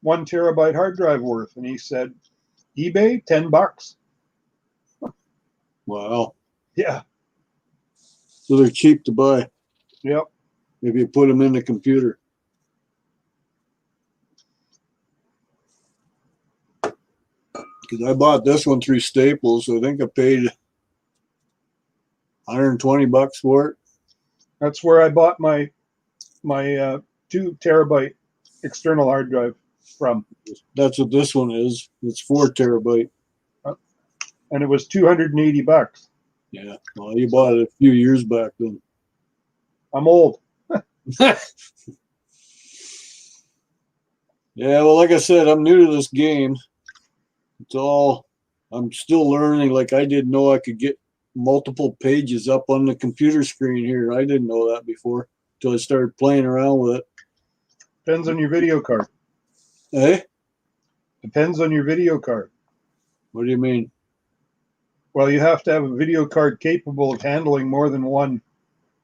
1 terabyte hard drive worth? And he said, eBay, $10. Wow. Yeah. So they're cheap to buy. Yep. If you put them in the computer. Because I bought this one through Staples, so I think I paid $120 for it. That's where I bought my 2 terabyte external hard drive from. That's what this one is. It's 4 terabyte. And it was $280. Yeah. Well, you bought it a few years back then. I'm old. Yeah, well, like I said, I'm new to this game. I'm still learning. Like, I didn't know I could get multiple pages up on the computer screen here. I didn't know that before until I started playing around with it. Depends on your video card. Eh? Depends on your video card. What do you mean? Well, you have to have a video card capable of handling more than one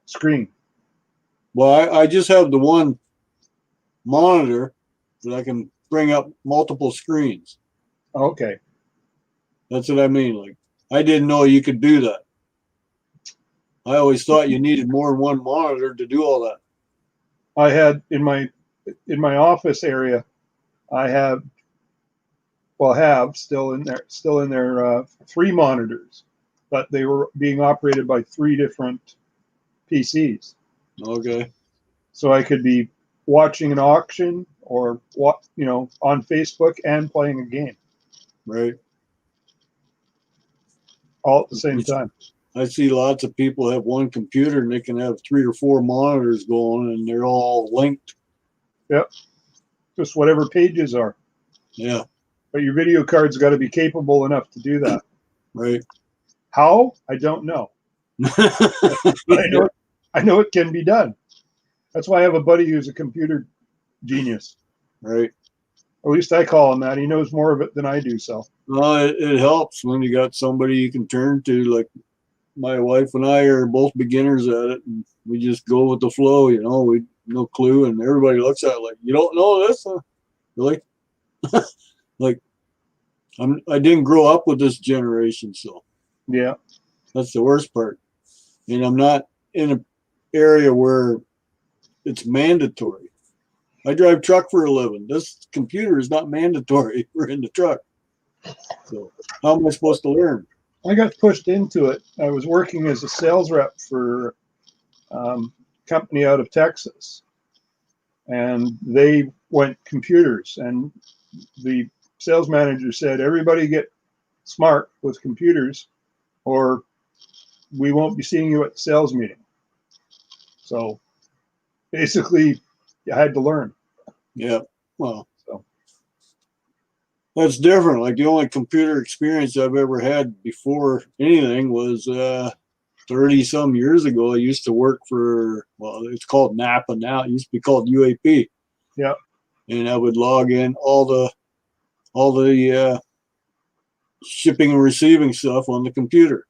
screen. Well, I just have the one monitor that I can bring up multiple screens. Okay. That's what I mean. Like, I didn't know you could do that. I always thought you needed more than one monitor to do all that. I had in my office area, I have still in there 3 monitors, but they were being operated by 3 different PCs. Okay. So I could be watching an auction or on Facebook and playing a game. Right. All at the same time. I see lots of people have one computer and they can have 3 or 4 monitors going and they're all linked. Yep. Just whatever pages are. Yeah. But your video card's got to be capable enough to do that. Right. How? I don't know. But I know it can be done. That's why I have a buddy who's a computer genius. Right. At least I call him that. He knows more of it than I do. So. Well, it helps when you got somebody you can turn to. Like my wife and I are both beginners at it, and we just go with the flow. We no clue, and everybody looks at it like, you don't know this, huh? Really? Like, I didn't grow up with this generation, so yeah, that's the worst part. And I'm not in an area where it's mandatory. I drive truck for a living. This computer is not mandatory. We're in the truck. So how am I supposed to learn? I got pushed into it. I was working as a sales rep for company out of Texas, and they went computers, and the sales manager said, everybody get smart with computers or we won't be seeing you at the sales meeting. So basically I had to learn. Yeah. Well, So that's different. Like the only computer experience I've ever had before anything was 30 some years ago. I used to work for, well, it's called Napa now. It used to be called UAP. yeah. And I would log in all the shipping and receiving stuff on the computer.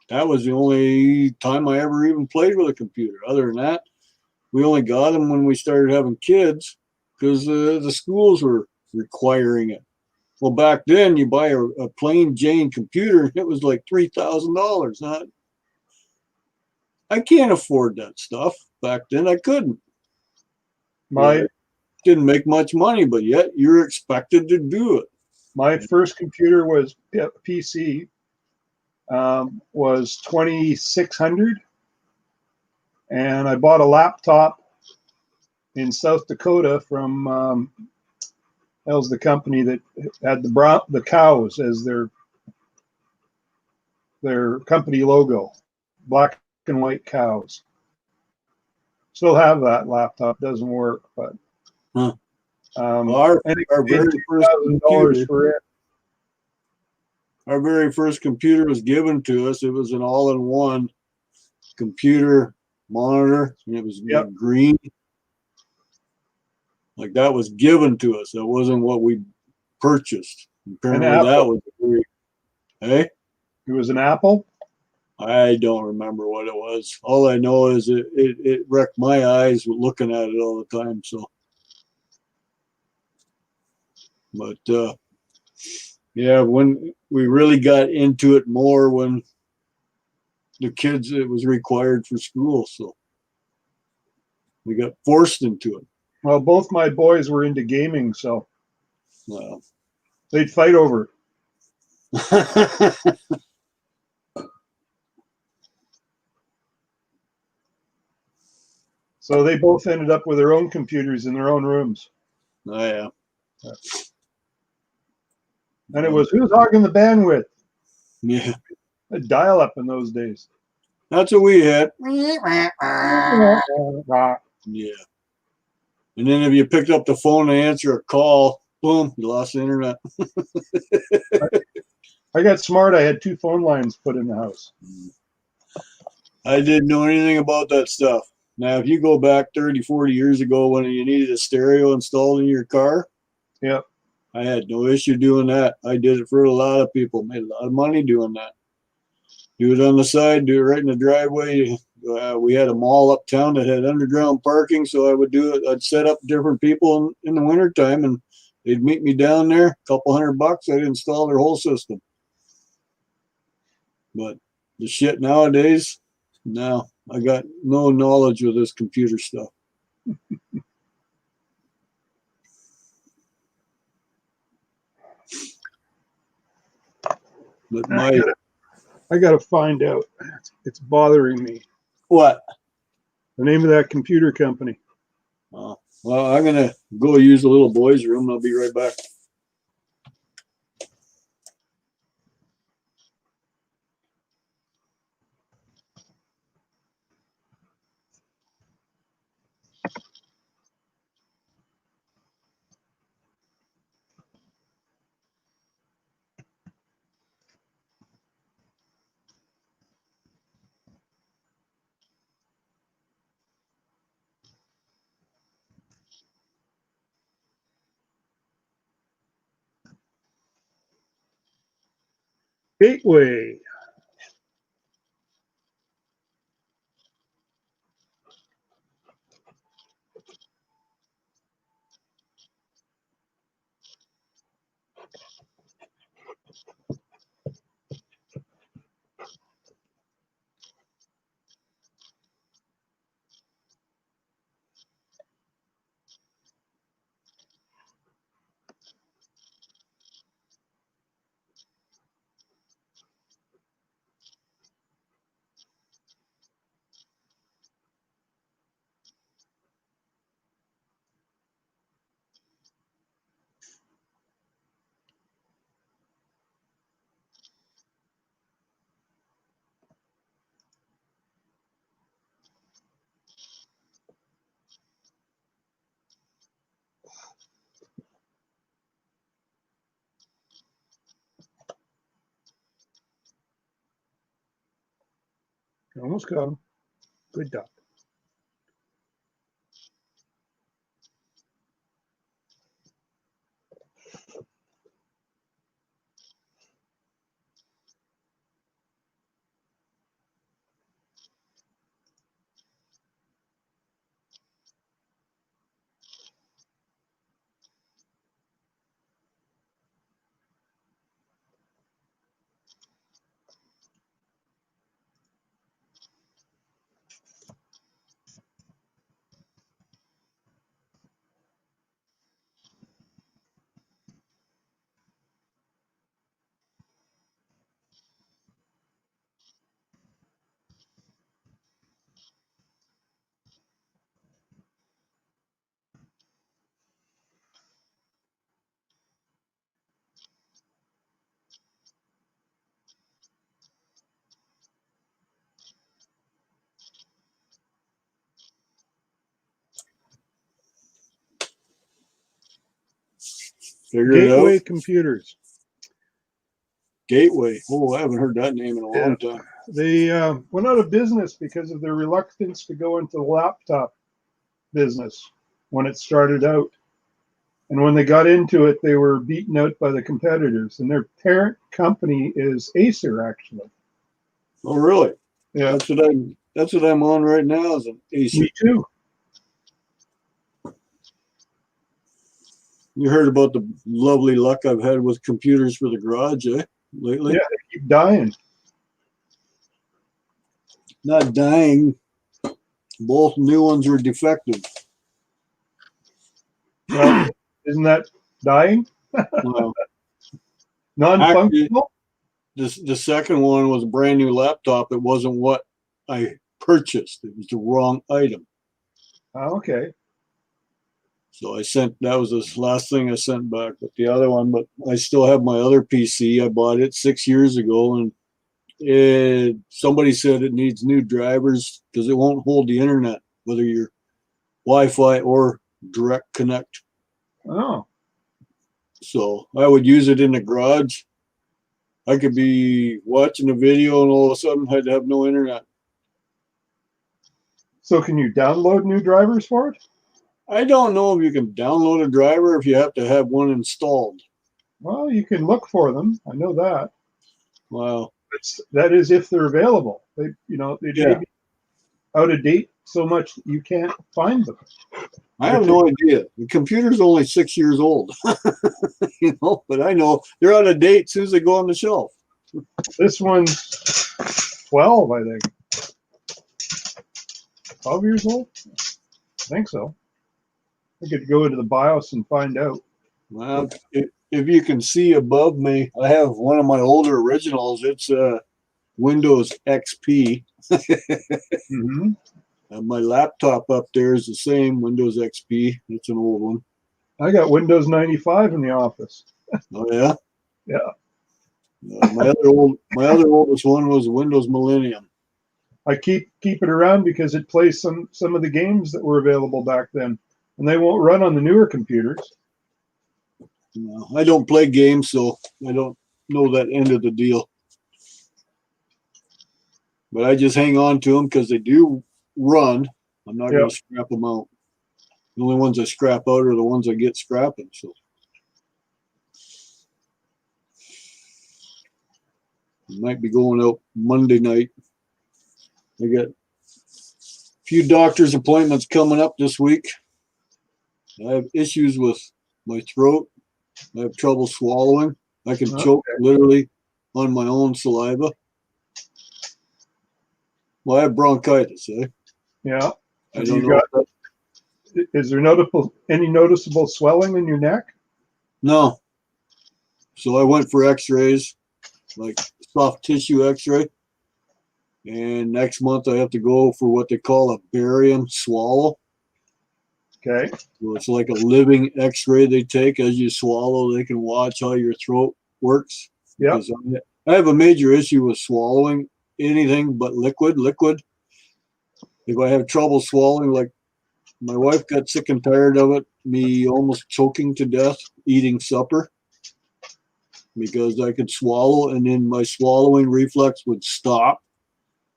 That was the only time I ever even played with a computer. Other than that, we only got them when we started having kids because the schools were requiring it. Well, back then you buy a plain Jane computer and it was like $3,000. I can't afford that stuff. Back then I couldn't. My Didn't make much money, but yet you're expected to do it. my first computer was PC, was 2,600, and I bought a laptop in South Dakota from that was the company that had the cows as their company logo, black and white cows. Still have that laptop, doesn't work, but Huh. and Our it very paid first $2,000 computer, for it. our very first computer was given to us. It was an all-in-one computer monitor, and it was Yep. green. Like that was given to us. That wasn't what we purchased. Apparently, that Apple. was very. Hey, It was an Apple. I don't remember what it was. All I know is it wrecked my eyes with looking at it all the time. So, but yeah, when we really got into it more when the kids, it was required for school, so we got forced into it. Well, both my boys were into gaming, so Well, they'd fight over it. So they both ended up with their own computers in their own rooms. oh, yeah. And it was, who's hogging the bandwidth? Yeah, A dial up in those days. that's what we had. Yeah. And then if you picked up the phone to answer a call, boom, you lost the internet. I got smart. I had 2 phone lines put in the house. I didn't know anything about that stuff. Now, if you go back 30, 40 years ago when you needed a stereo installed in your car, Yep. I had no issue doing that. I did it for a lot of people, made a lot of money doing that. Do it on the side, do it right in the driveway. We had a mall uptown that had underground parking, so I would do it. I'd set up different people in the wintertime, and they'd meet me down there, a couple $100. I'd install their whole system. But the shit nowadays, no, I got no knowledge of this computer stuff. But I gotta find out. It's bothering me. what? The name of that computer company. Well, I'm gonna go use the little boys' room. And I'll be right back. Gateway. Almost got him. Good duck. Figure it Gateway out. Computers. Gateway. Oh, I haven't heard that name in a long time. They went out of business because of their reluctance to go into the laptop business when it started out. And when they got into it, they were beaten out by the competitors. And their parent company is Acer, actually. Oh, really? Yeah, That's what I'm on right now is an Acer. me too. You heard about the lovely luck I've had with computers for the garage, lately? Yeah, they keep dying. Not dying. Both new ones were defective. Well, isn't that dying? Well, Non-functional? the second one was a brand new laptop. It wasn't what I purchased. It was the wrong item. Oh, okay. So that was the last thing I sent back with the other one, but I still have my other PC. I bought it 6 years ago and somebody said it needs new drivers because it won't hold the internet, whether you're Wi-Fi or direct connect. Oh, So I would use it in the garage. I could be watching a video and all of a sudden I'd have no internet. so can you download new drivers for it? I don't know if you can download a driver if you have to have one installed. Well, you can look for them. I know that. Wow. That is if they're available. They may be out of date so much that you can't find them. I have no idea. The computer's only 6 years old, but I know they're out of date as soon as they go on the shelf. This one's 12, I think. 12 years old? I think so. I could go into the BIOS and find out. Well, if you can see above me, I have one of my older originals. It's Windows XP. Mm-hmm. My laptop up there is the same Windows XP. It's an old one. I got Windows 95 in the office. Oh yeah. Yeah. My other oldest one was Windows Millennium. I keep it around because it plays some of the games that were available back then, and they won't run on the newer computers. No, I don't play games, so I don't know that end of the deal. But I just hang on to them because they do run. I'm not going to scrap them out. The only ones I scrap out are the ones I get scrapping. So I might be going out Monday night. I got a few doctor's appointments coming up this week. I have issues with my throat. I have trouble swallowing. I can choke literally on my own saliva. Well, I have bronchitis, eh? Yeah. I don't know. Is there any noticeable swelling in your neck? No. So I went for x-rays, like soft tissue x-ray. And next month I have to go for what they call a barium swallow. Okay. So it's like a living x-ray they take as you swallow. They can watch how your throat works. Yeah. I have a major issue with swallowing anything but liquid. If I have trouble swallowing, like my wife got sick and tired of it, me almost choking to death eating supper because I could swallow and then my swallowing reflex would stop.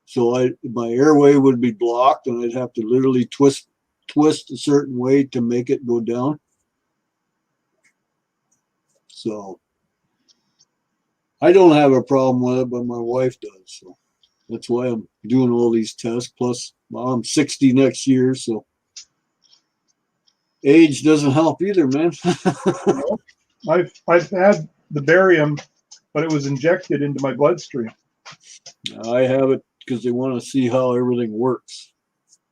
So my airway would be blocked, and I'd have to literally twist a certain way to make it go down. So I don't have a problem with it, but my wife does. So that's why I'm doing all these tests. Plus, well, I'm 60 next year, so age doesn't help either, man. I've had the barium, but it was injected into my bloodstream. I have it because they want to see how everything works.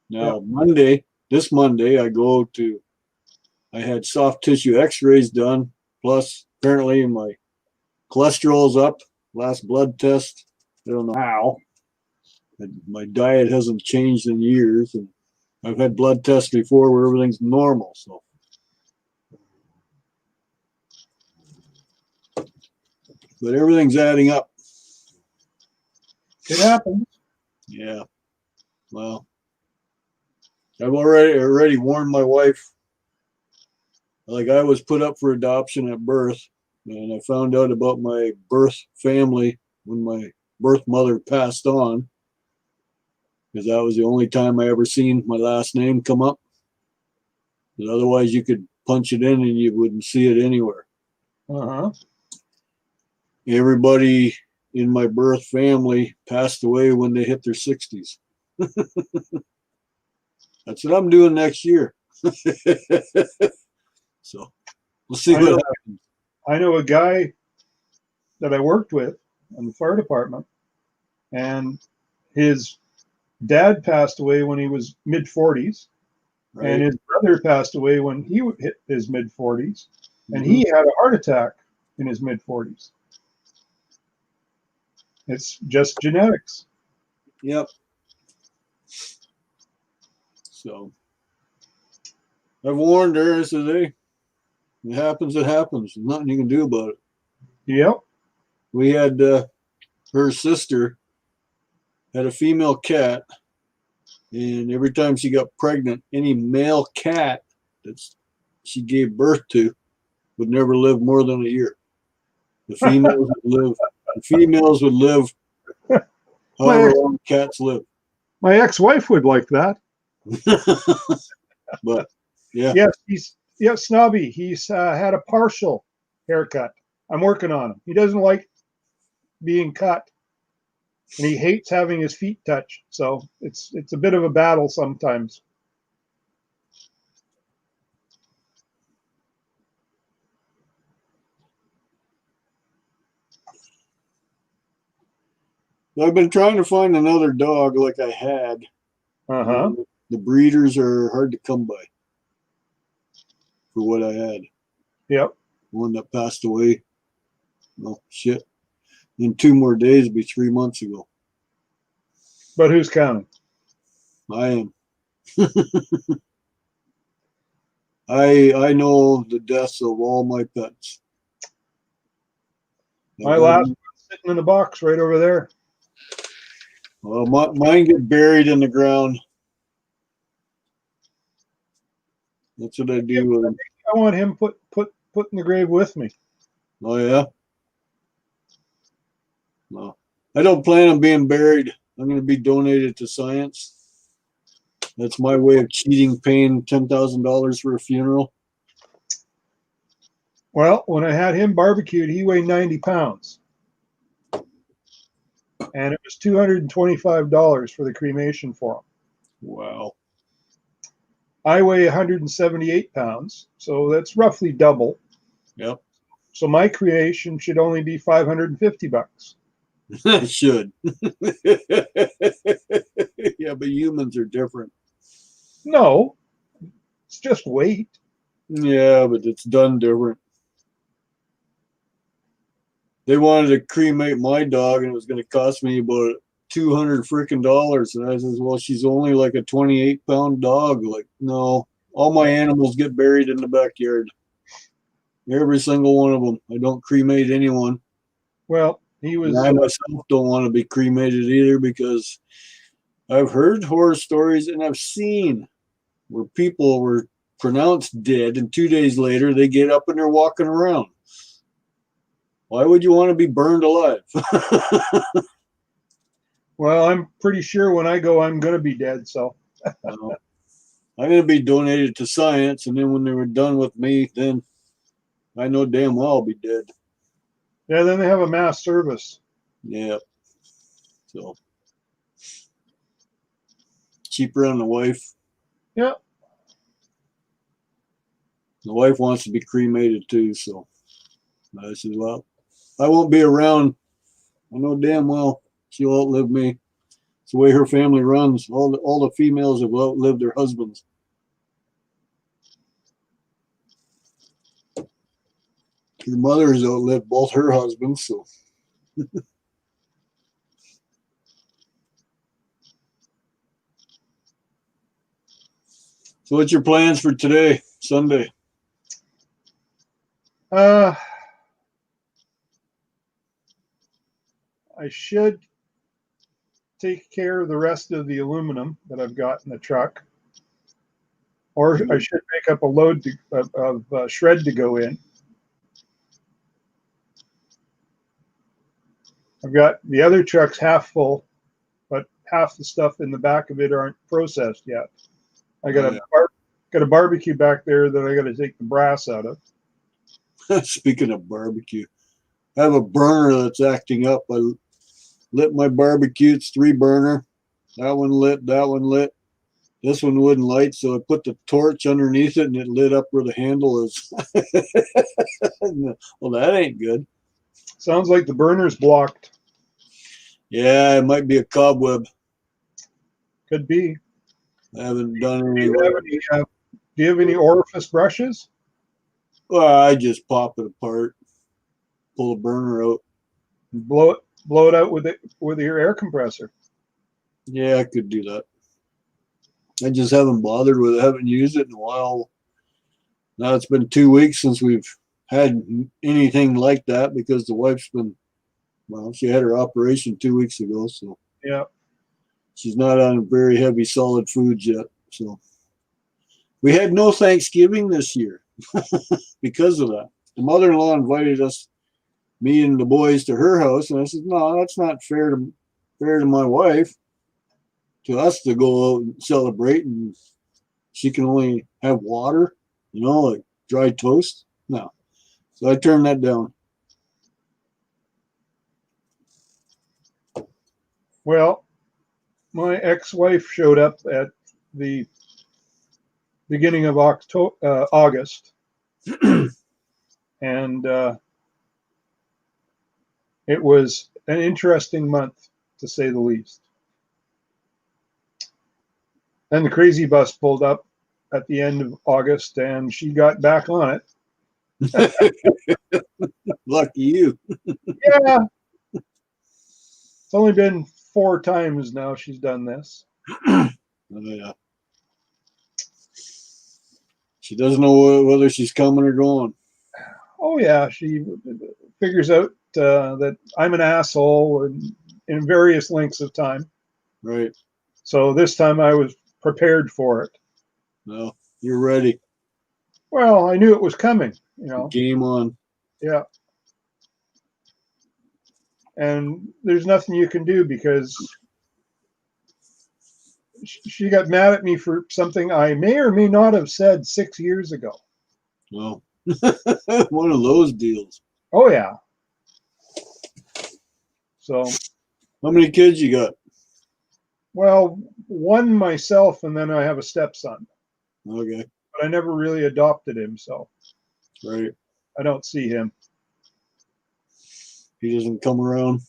Now, this Monday, I had soft tissue x-rays done, plus apparently my cholesterol's up, last blood test. I don't know how. My diet hasn't changed in years, and I've had blood tests before where everything's normal, so. But everything's adding up. It happens. Yeah. Well, I've already warned my wife. Like, I was put up for adoption at birth, and I found out about my birth family when my birth mother passed on, because that was the only time I ever seen my last name come up. Because otherwise, you could punch it in and you wouldn't see it anywhere. Uh-huh. Everybody in my birth family passed away when they hit their 60s. That's what I'm doing next year. So we'll see what happens. I know a guy that I worked with in the fire department, and his dad passed away when he was mid-40s, Right? and his brother passed away when he hit his mid-40s, and he had a heart attack in his mid-40s. It's just genetics. Yep. So I've warned her. I said, hey, it happens, it happens. There's nothing you can do about it. Yep. We had her sister had a female cat, and every time she got pregnant, any male cat that she gave birth to would never live more than a year. The females would live however long cats live. My ex-wife would like that. But yeah. Yes, Snobby. He's had a partial haircut. I'm working on him. He doesn't like being cut, and he hates having his feet touched. So it's a bit of a battle sometimes. I've been trying to find another dog like I had. Uh-huh. The breeders are hard to come by for what I had. Yep. One that passed away. Oh, shit. In 2 more days, it'll be 3 months ago. But who's counting? I am. I know the deaths of all my pets. My last one's sitting in the box right over there. Well, mine get buried in the ground. That's what I do with them. I want him put in the grave with me. Oh yeah. No, I don't plan on being buried. I'm going to be donated to science. That's my way of cheating, paying $10,000 for a funeral. Well, when I had him barbecued, he weighed 90 pounds. And it was $225 for the cremation for him. Wow. I weigh 178 pounds, so that's roughly double. Yep. So my cremation should only be $550. It should. Yeah, but humans are different. No, it's just weight. Yeah, but it's done different. They wanted to cremate my dog, and it was going to cost me about $200 freaking dollars. And I says, well, she's only like a 28-pound dog. Like, no, all my animals get buried in the backyard. Every single one of them. I don't cremate anyone. Well, he was. And I myself don't want to be cremated either, because I've heard horror stories and I've seen where people were pronounced dead, and 2 days later they get up and they're walking around. Why would you want to be burned alive? Well, I'm pretty sure when I go, I'm going to be dead. So I'm going to be donated to science, and then when they were done with me, then I know damn well I'll be dead. yeah, then they have a mass service. Yeah. So cheaper on the wife. Yeah. The wife wants to be cremated too, so I said, well, I won't be around. I know damn well she'll outlive me. It's the way her family runs. All the females have outlived their husbands. Her mother has outlived both her husbands, so. So what's your plans for today, Sunday? I should take care of the rest of the aluminum that I've got in the truck, or I should make up a load of shred to go in. I've got the other trucks half full, but half the stuff in the back of it aren't processed yet. I got got a barbecue back there that I got to take the brass out of. Speaking of barbecue, I have a burner that's acting up. I lit my barbecue. It's 3-burner. That one lit. That one lit. This one wouldn't light, so I put the torch underneath it, and it lit up where the handle is. Well, that ain't good. Sounds like the burner's blocked. Yeah, it might be a cobweb. Could be. I haven't done any. Do you have any orifice brushes? Well, I just pop it apart, pull the burner out. Blow it out with your air compressor. Yeah, I could do that. I just haven't bothered with it. I haven't used it in a while. Now it's been 2 weeks since we've had anything like that because the wife's been, well, she had her operation 2 weeks ago, so yeah, she's not on very heavy solid foods yet. So we had no Thanksgiving this year because of that. The mother-in-law invited us, me and the boys, to her house, and I said, no, that's not fair to my wife, to us to go out and celebrate, and she can only have water, like dry toast. No. So I turned that down. Well, my ex-wife showed up at the beginning of August, and it was an interesting month, to say the least. Then the crazy bus pulled up at the end of August, and she got back on it. Lucky you. Yeah. It's only been 4 times now she's done this. Oh, yeah. She doesn't know whether she's coming or going. Oh, yeah. She figures out that I'm an asshole in various lengths of time. Right. So this time I was prepared for it. No, you're ready. Well, I knew it was coming, Game on. Yeah. And there's nothing you can do because she got mad at me for something I may or may not have said 6 years ago. Well, one of those deals. Oh, yeah. So. How many kids you got? Well, one myself, and then I have a stepson. Okay. But I never really adopted him, so. Right. I don't see him. He doesn't come around.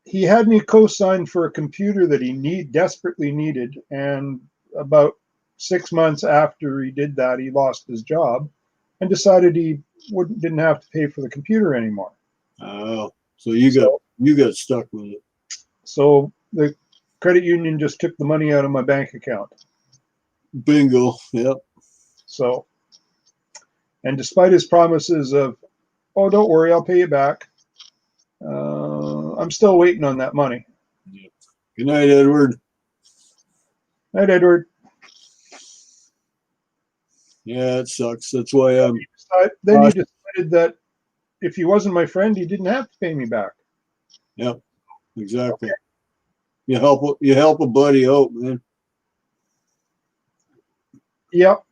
He had me co-sign for a computer that he desperately needed, and about 6 months after he did that, he lost his job and decided he didn't have to pay for the computer anymore. Oh, so you got stuck with it. So the credit union just took the money out of my bank account. Bingo. Yep. So, and despite his promises of, oh, don't worry, I'll pay you back, I'm still waiting on that money. Yep. Good night, Edward. Night, Edward. Yeah, it sucks. That's why I'm. Then he decided that if he wasn't my friend, he didn't have to pay me back. Yep, exactly. You help a buddy out, man. Yep.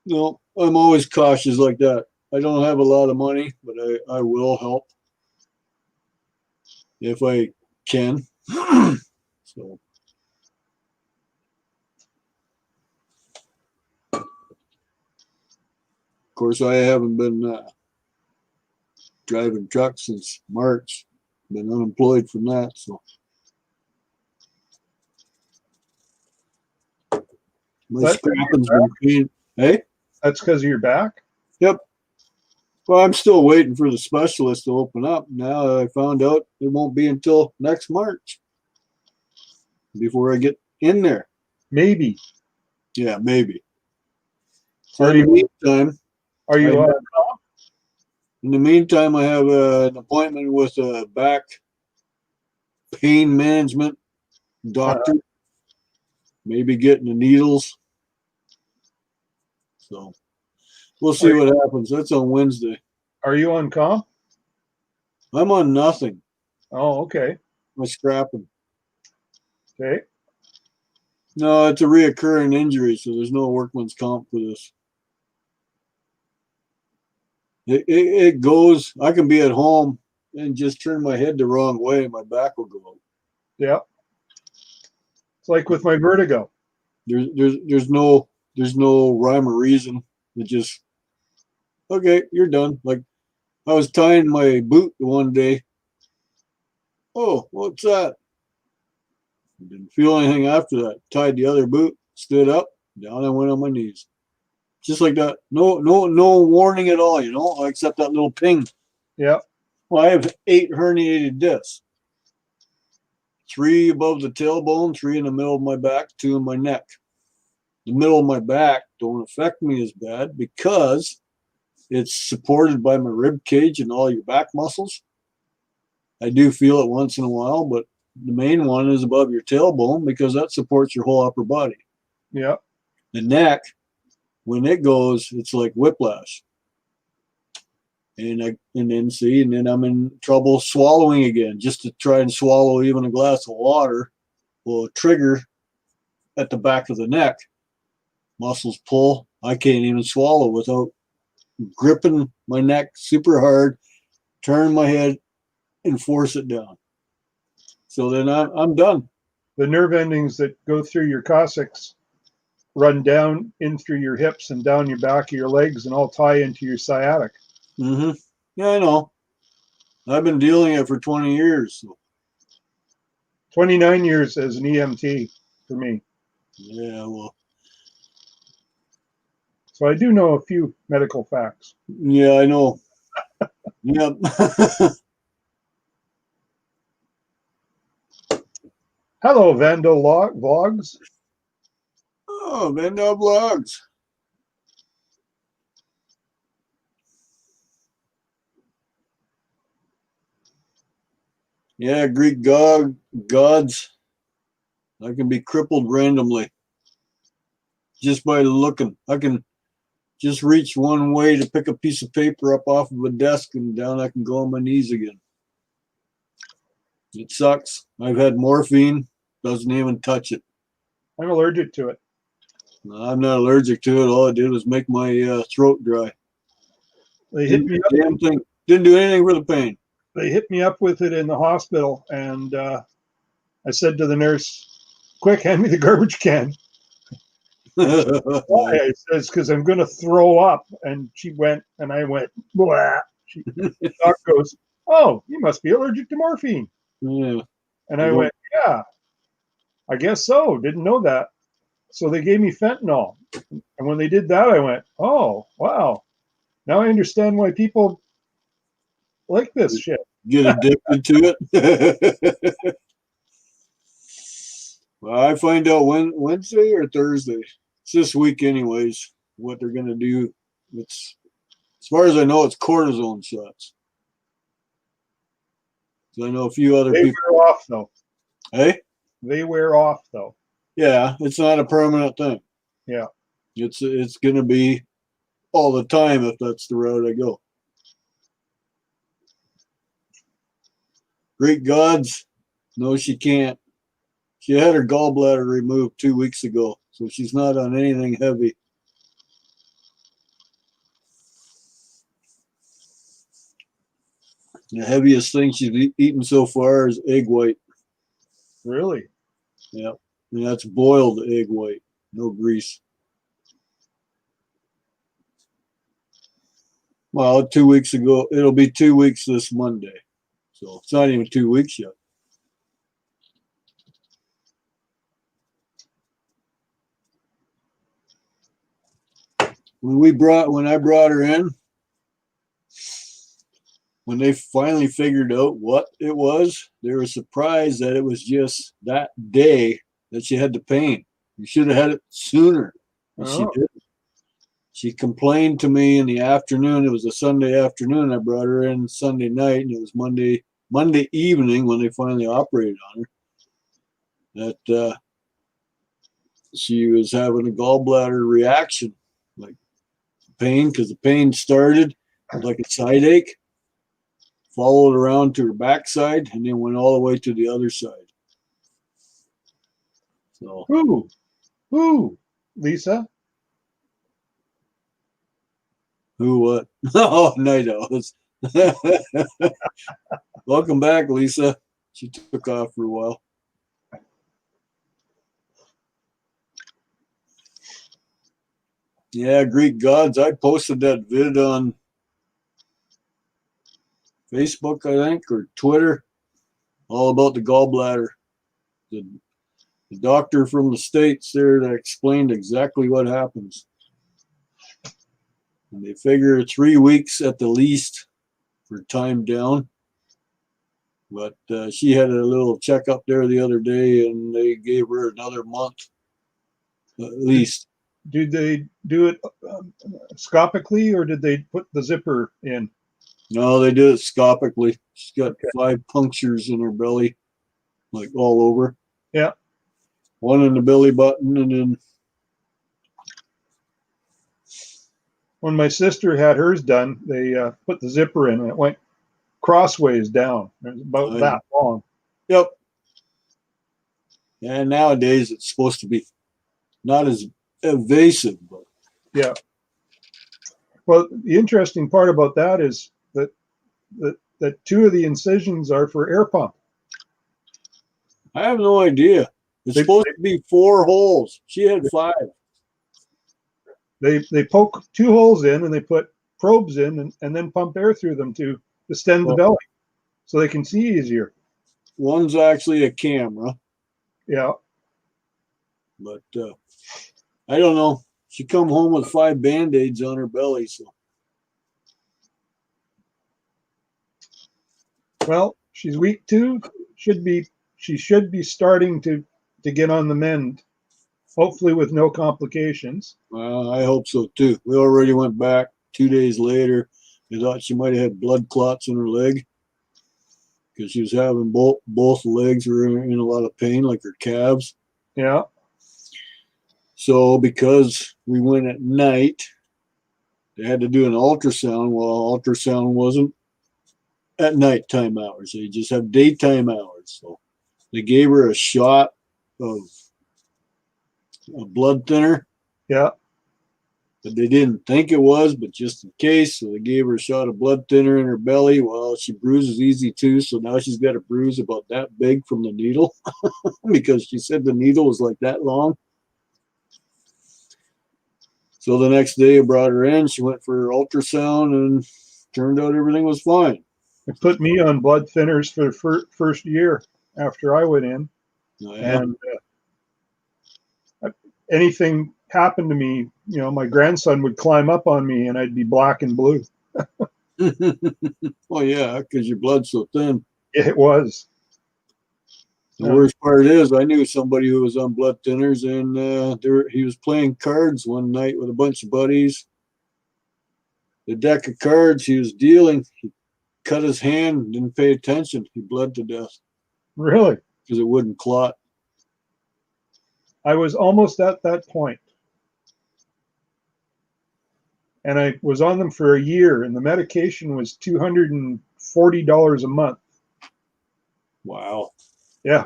No, I'm always cautious like that. I don't have a lot of money, but I will help if I can. So. Of course, I haven't been driving trucks since March. Been unemployed from that, so my scrapping's been pain. Hey, That's because of your back? yep. Well, I'm still waiting for the specialist to open up. Now I found out it won't be until next March before I get in there. Maybe. Yeah, maybe. So Are in the you meantime, are you I I have an appointment with a back pain management doctor. Maybe getting the needles. So we'll see what happens. That's on Wednesday. are you on comp? I'm on nothing. Oh, okay. I'm scrapping. Okay. No, it's a reoccurring injury, so there's no workman's comp for this. It goes. I can be at home and just turn my head the wrong way, and my back will go out. Yep. It's like with my vertigo. There's no rhyme or reason. It just okay, you're done. Like I was tying my boot one day. Oh, what's that? Didn't feel anything after that. Tied the other boot, stood up, down I went on my knees. Just like that. No warning at all, except that little ping. Yep. Well, I have 8 herniated discs. 3 above the tailbone, 3 in the middle of my back, 2 in my neck. The middle of my back don't affect me as bad because it's supported by my rib cage and all your back muscles. I do feel it once in a while, but the main one is above your tailbone because that supports your whole upper body. Yep. The neck, when it goes, it's like whiplash. And then I'm in trouble swallowing again. Just to try and swallow even a glass of water will trigger at the back of the neck. Muscles pull. I can't even swallow without gripping my neck super hard, turn my head, and force it down. So then I'm done. The nerve endings that go through your coccyx run down in through your hips and down your back of your legs and all tie into your sciatic. Mm-hmm. Yeah, I know. I've been dealing it for 20 years. So. 29 years as an EMT for me. Yeah, well. So I do know a few medical facts. Yeah, I know. Yep. Hello, Vandal Vlogs. Oh, Vendor Blogs. Yeah, Greek gods. I can be crippled randomly just by looking. I can just reach one way to pick a piece of paper up off of a desk and down I can go on my knees again. It sucks. I've had morphine, doesn't even touch it. I'm allergic to it. No, I'm not allergic to it. All it did was make my throat dry. They hit me up. Damn thing. Didn't do anything for the pain. They hit me up with it in the hospital, and I said to the nurse, "Quick, hand me the garbage can." Why? I says, "Because I'm going to throw up." And she went, and I went, blah. The doc goes, "Oh, you must be allergic to morphine." Yeah. And I went, "Yeah, I guess so. Didn't know that." So they gave me fentanyl. And when they did that, I went, "Oh, wow. Now I understand why people like this shit." Get addicted to it. Well, I find out Wednesday or Thursday. It's this week, anyways. What they're gonna do. It's as far as I know, it's cortisone shots. So I know a few other They people. wear off, though. Hey, They wear off, though. yeah, it's not a permanent thing. Yeah. It's gonna be all the time if that's the route I go. Greek gods, no, she can't. She had her gallbladder removed 2 weeks ago, so she's not on anything heavy. The heaviest thing she's eaten so far is egg white. Really? Yep. And that's boiled egg white, no grease. Well, 2 weeks ago, it'll be 2 weeks this Monday. So it's not even 2 weeks yet. When I brought her in, when they finally figured out what it was, they were surprised that it was just that day that she had the pain. You should have had it sooner. But she didn't. She complained to me in the afternoon. It was a Sunday afternoon. I brought her in Sunday night, and it was Monday evening when they finally operated on her. That she was having a gallbladder reaction, like pain, because the pain started like a side ache, followed around to her backside, and then went all the way to the other side. So Who, Lisa? Who what? Oh, night owls. Welcome back, Lisa. She took off for a while. Yeah, Greek gods. I posted that vid on Facebook, I think, or Twitter, all about the gallbladder. The doctor from the States there that explained exactly what happens. And they figure 3 weeks at the least for time down. But she had a little checkup there the other day, and they gave her another month at least. Did they do it scopically, or did they put the zipper in? No, they did it scopically. She's got 5 punctures in her belly, like all over. Yeah. One in the belly button, and then when my sister had hers done, they put the zipper in, and it went crossways down. It was about that long. Yep. And nowadays it's supposed to be not as invasive, but yeah. Well, the interesting part about that is that 2 of the incisions are for air pump. I have no idea. It's supposed to be 4 holes. She had 5. They poke 2 holes in, and they put probes in, and then pump air through them to distend the belly, so they can see easier. One's actually a camera. Yeah. But I don't know. She come home with 5 Band-Aids on her belly, so. Well, she's week 2. She should be starting to get on the mend, hopefully with no complications. Well, I hope so too. We already went back 2 days later. They thought she might have had blood clots in her leg because she was having both legs were in a lot of pain, like her calves. Yeah. So because we went at night, they had to do an ultrasound. Well, ultrasound wasn't at nighttime hours. They just have daytime hours. So they gave her a shot of a blood thinner. Yeah. But they didn't think it was, but just in case. So they gave her a shot of blood thinner in her belly. Well, she bruises easy too. So now she's got a bruise about that big from the needle because she said the needle was like that long. So the next day I brought her in. She went for her ultrasound and turned out everything was fine. It put me on blood thinners for the first year after I went in. Oh, yeah. And anything happened to me, my grandson would climb up on me and I'd be black and blue. Well, yeah, because your blood's so thin. It was. The worst part is I knew somebody who was on blood thinners, and he was playing cards one night with a bunch of buddies. The deck of cards he was dealing, he cut his hand, didn't pay attention. He bled to death. Really? Because it wouldn't clot. I was almost at that point. And I was on them for a year, and the medication was $240 a month. Wow. Yeah.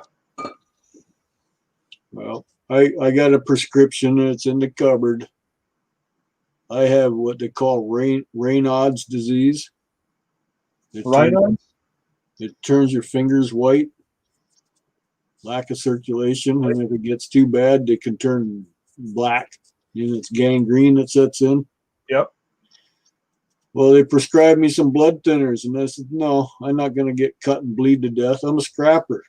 Well, I got a prescription and it's in the cupboard. I have what they call Raynaud's disease. Raynaud's? It turns your fingers white, lack of circulation, and if it gets too bad, they can turn black. And it's gangrene that sets in. Yep. Well, they prescribed me some blood thinners, and I said, no, I'm not going to get cut and bleed to death. I'm a scrapper.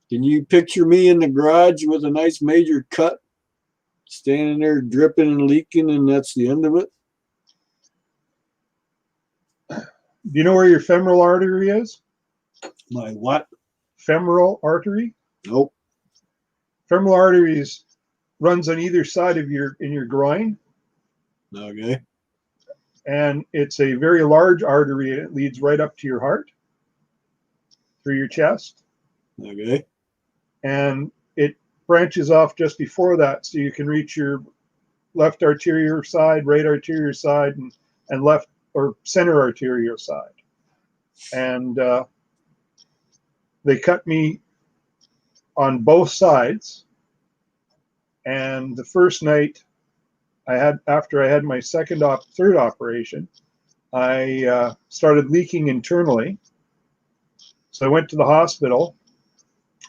Can you picture me in the garage with a nice major cut, standing there dripping and leaking, and that's the end of it? Do you know where your femoral artery is? My what? Femoral artery? Nope. Femoral arteries runs on either side of your groin, Okay. and it's a very large artery, and it leads right up to your heart through your chest, Okay. and it branches off just before that, so you can reach your left arterial side, right arterial side, and left or center arterial side. And they cut me on both sides. And the first night after I had my third operation, I started leaking internally. So I went to the hospital,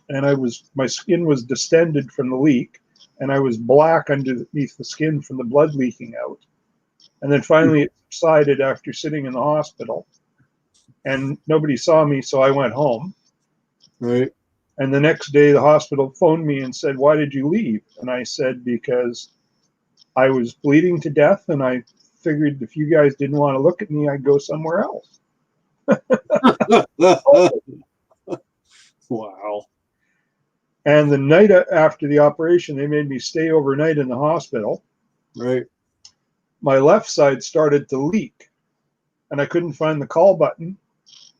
and my skin was distended from the leak, and I was black underneath the skin from the blood leaking out. And then finally it subsided after sitting in the hospital, and nobody saw me, so I went home. Right. And the next day the hospital phoned me and said, "Why did you leave?" And I said, "Because I was bleeding to death, and I figured if you guys didn't want to look at me, I'd go somewhere else." Wow. And the night after the operation, they made me stay overnight in the hospital. Right. My left side started to leak, and I couldn't find the call button.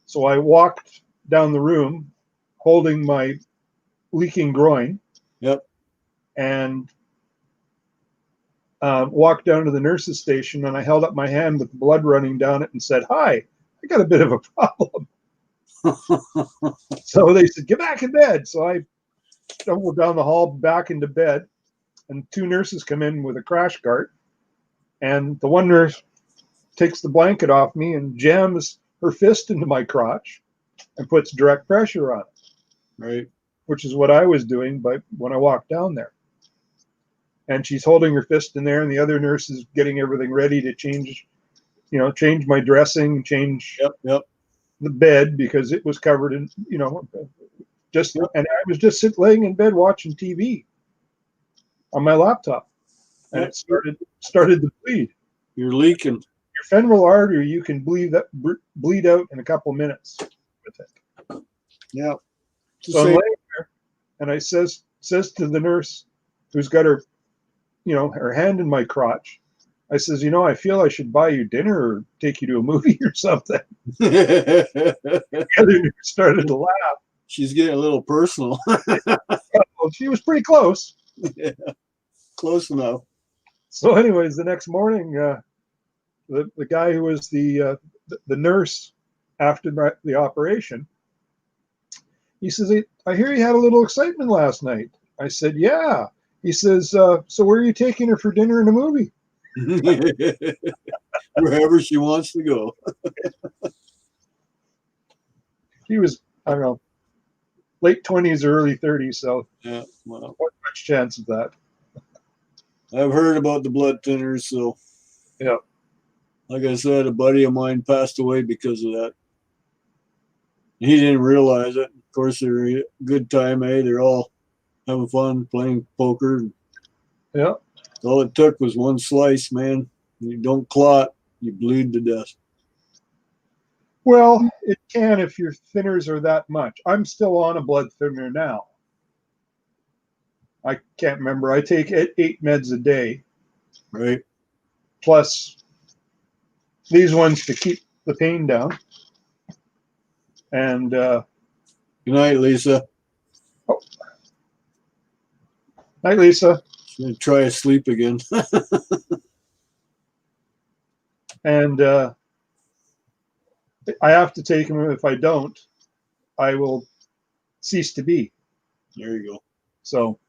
So I walked down the room holding my leaking groin. Yep. And walked down to the nurse's station, and I held up my hand with blood running down it and said, "Hi, I got a bit of a problem." So they said, "Get back in bed." So I stumbled down the hall back into bed, and two nurses come in with a crash cart. And the one nurse takes the blanket off me and jams her fist into my crotch and puts direct pressure on it. Right. Which is what I was doing when I walked down there. And she's holding her fist in there, and the other nurse is getting everything ready to change my dressing, change Yep. the bed, because it was covered in, and I was just laying in bed watching TV on my laptop, and it started to bleed. You're leaking. Your femoral artery, you can bleed out in a couple minutes with it. Yeah. So I'm laying there, and I says to the nurse who's got her hand in my crotch, I says, "I feel I should buy you dinner or take you to a movie or something." The other nurse started to laugh. She's getting a little personal. Well, she was pretty close. Yeah. Close enough. So anyways, the next morning, the guy who was the nurse after the operation, he says, "I hear you had a little excitement last night." I said, "Yeah." He says, "So where are you taking her for dinner and a movie?" Wherever she wants to go. He was, I don't know, late 20s or early 30s, so Yeah. Well, what much chance of that? I've heard about the blood thinners, so Yeah. like I said, a buddy of mine passed away because of that. He didn't realize it. Of course, they're a good time, eh? They're all having fun playing poker. Yeah. All it took was one slice, man. You don't clot, you bleed to death. Well, it can if your thinners are that much. I'm still on a blood thinner now. I can't remember. I take 8 meds a day, Right. plus these ones to keep the pain down. And Good night, Lisa. night, Lisa. She's gonna try to sleep again. And I have to take them. If I don't, I will cease to be. There you go. So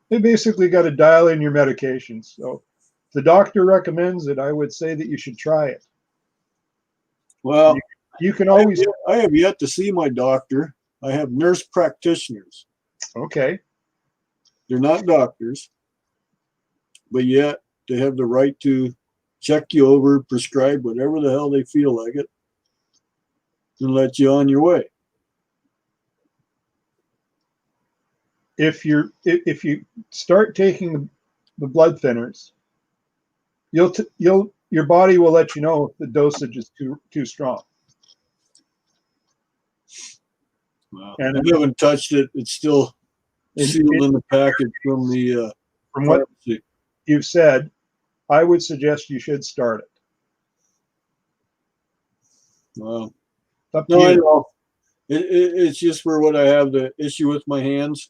they basically got to dial in your medications. So if the doctor recommends it, I would say that you should try it. Well, You can always. I have yet to see my doctor. I have nurse practitioners. Okay. They're not doctors, but yet they have the right to check you over, prescribe whatever the hell they feel like it, and let you on your way. If you start taking the blood thinners, your body will let you know if the dosage is too strong. Wow. And I haven't touched it. It's still sealed in the package from the from what pharmacy. you've said, I would suggest you should start it. Wow. It's up to No, I you. know. It's just for what I have the issue with my hands.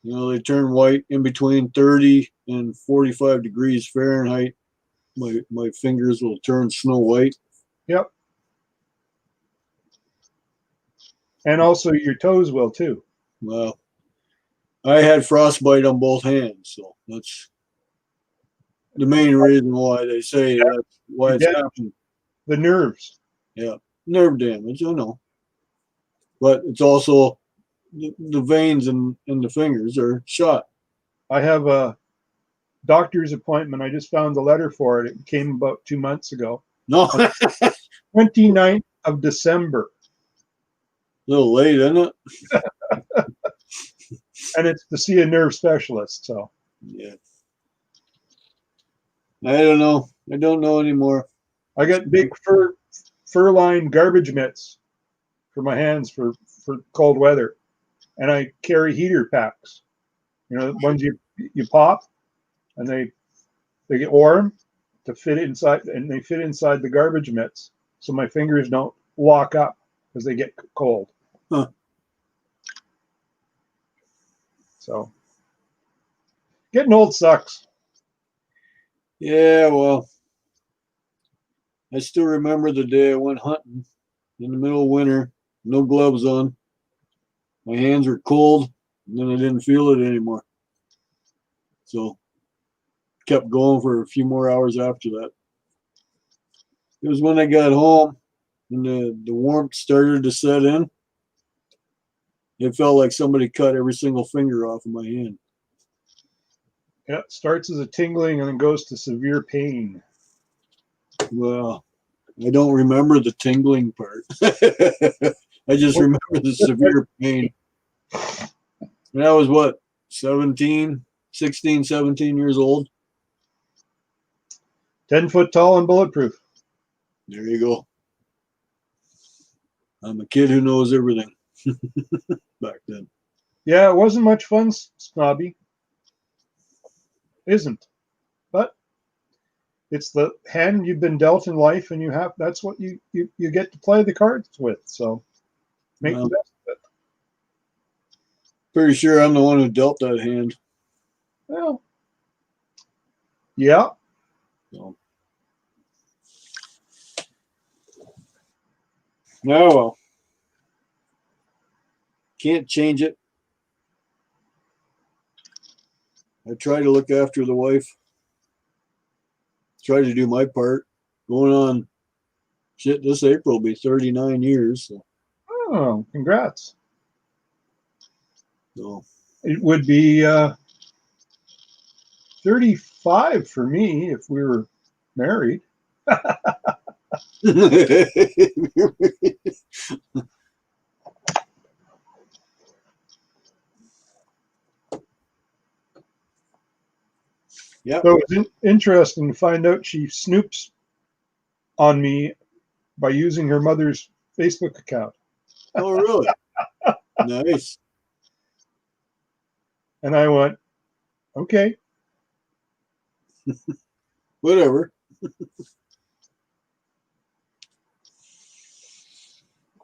You know, they turn white in between 30 and 45 degrees Fahrenheit. My fingers will turn snow white. Yep. And also your toes will too. Well, I had frostbite on both hands, so that's the main reason why they say that's why it's happening. The nerves. Yeah, nerve damage, I know. But it's also the veins in the fingers are shot. I have a doctor's appointment. I just found the letter for it. It came about 2 months ago. No, 29th of December. a little late, isn't it? And it's to see a nerve specialist. So Yeah. I don't know. I don't know anymore. I got big fur-lined garbage mitts for my hands for cold weather. And I carry heater packs. You know, ones you pop and they get warm to fit inside, and they fit inside the garbage mitts. So my fingers don't lock up because they get cold. Huh. So getting old sucks. Yeah, well, I still remember the day I went hunting in the middle of winter, no gloves on. My hands were cold, and then I didn't feel it anymore. So kept going for a few more hours after that. It was when I got home and the warmth started to set in. It felt like somebody cut every single finger off of my hand. Yeah, it starts as a tingling and then goes to severe pain. Well, I don't remember the tingling part. I just remember the severe pain. And I was what, 16, 17 years old? 10 foot tall and bulletproof. There you go. I'm a kid who knows everything back then. Yeah, it wasn't much fun, Snobby. Isn't. But it's the hand you've been dealt in life, and that's what you get to play the cards with. So make the best of it. Pretty sure I'm the one who dealt that hand. Well, yeah. So. Oh, well. Can't change it. I try to look after the wife. Try to do my part. Going on, this April will be 39 years. So. Oh, congrats. So. It would be 35 for me if we were married. Yeah. So it was interesting to find out she snoops on me by using her mother's Facebook account. Oh, really? Nice. And I went, okay. Whatever.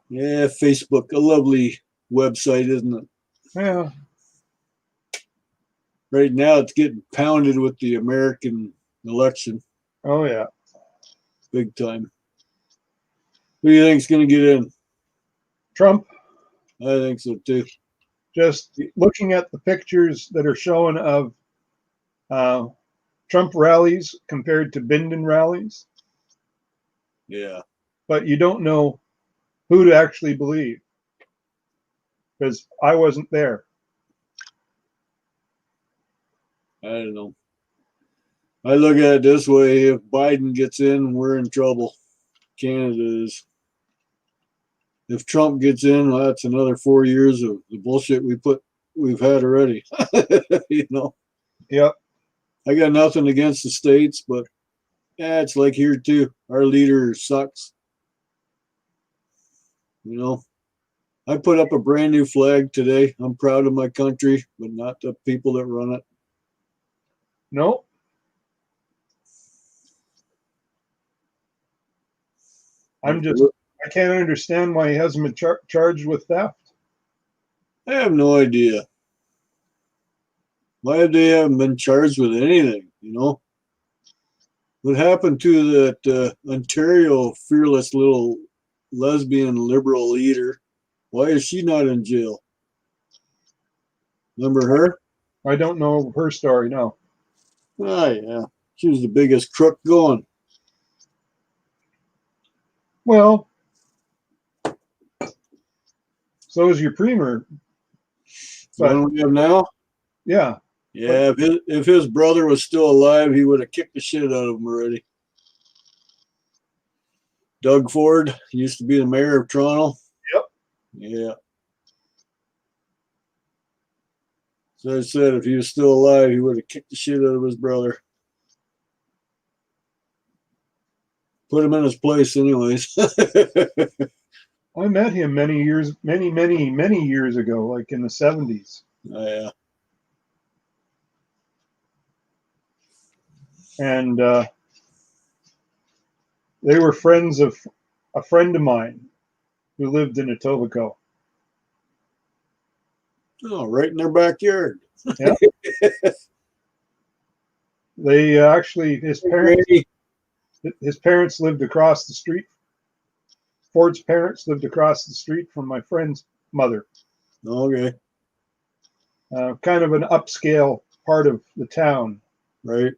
Yeah, Facebook, a lovely website, isn't it? Yeah. Right now, it's getting pounded with the American election. Oh, yeah. Big time. Who do you think's going to get in? Trump. I think so too. Just looking at the pictures that are shown of Trump rallies compared to Biden rallies, Yeah. but you don't know who to actually believe because I wasn't there. I don't know. I look at it this way: if Biden gets in, we're in trouble. Canada is. If Trump gets in, well, that's another 4 years of the bullshit we've had already. You know. Yep. I got nothing against the states, but yeah, it's like here too. Our leader sucks. You know. I put up a brand new flag today. I'm proud of my country, but not the people that run it. No. I can't understand why he hasn't been charged with theft. I have no idea. Why they haven't been charged with anything, you know? What happened to that Ontario fearless little lesbian liberal leader? Why is she not in jail? Remember her? I don't know her story, no. Oh, yeah. She was the biggest crook going. Well, so is your premier. The one we have now? Yeah. Yeah, if his brother was still alive, he would have kicked the shit out of him already. Doug Ford used to be the mayor of Toronto. Yep. Yeah. So I said, if he was still alive, he would have kicked the shit out of his brother. Put him in his place, anyways. I met him many years ago, like in the 70s. Oh, yeah. And they were friends of a friend of mine who lived in Etobicoke. Oh, right in their backyard. Yeah. They actually, his parents lived across the street. Ford's parents lived across the street from my friend's mother. Okay. Kind of an upscale part of the town. Right.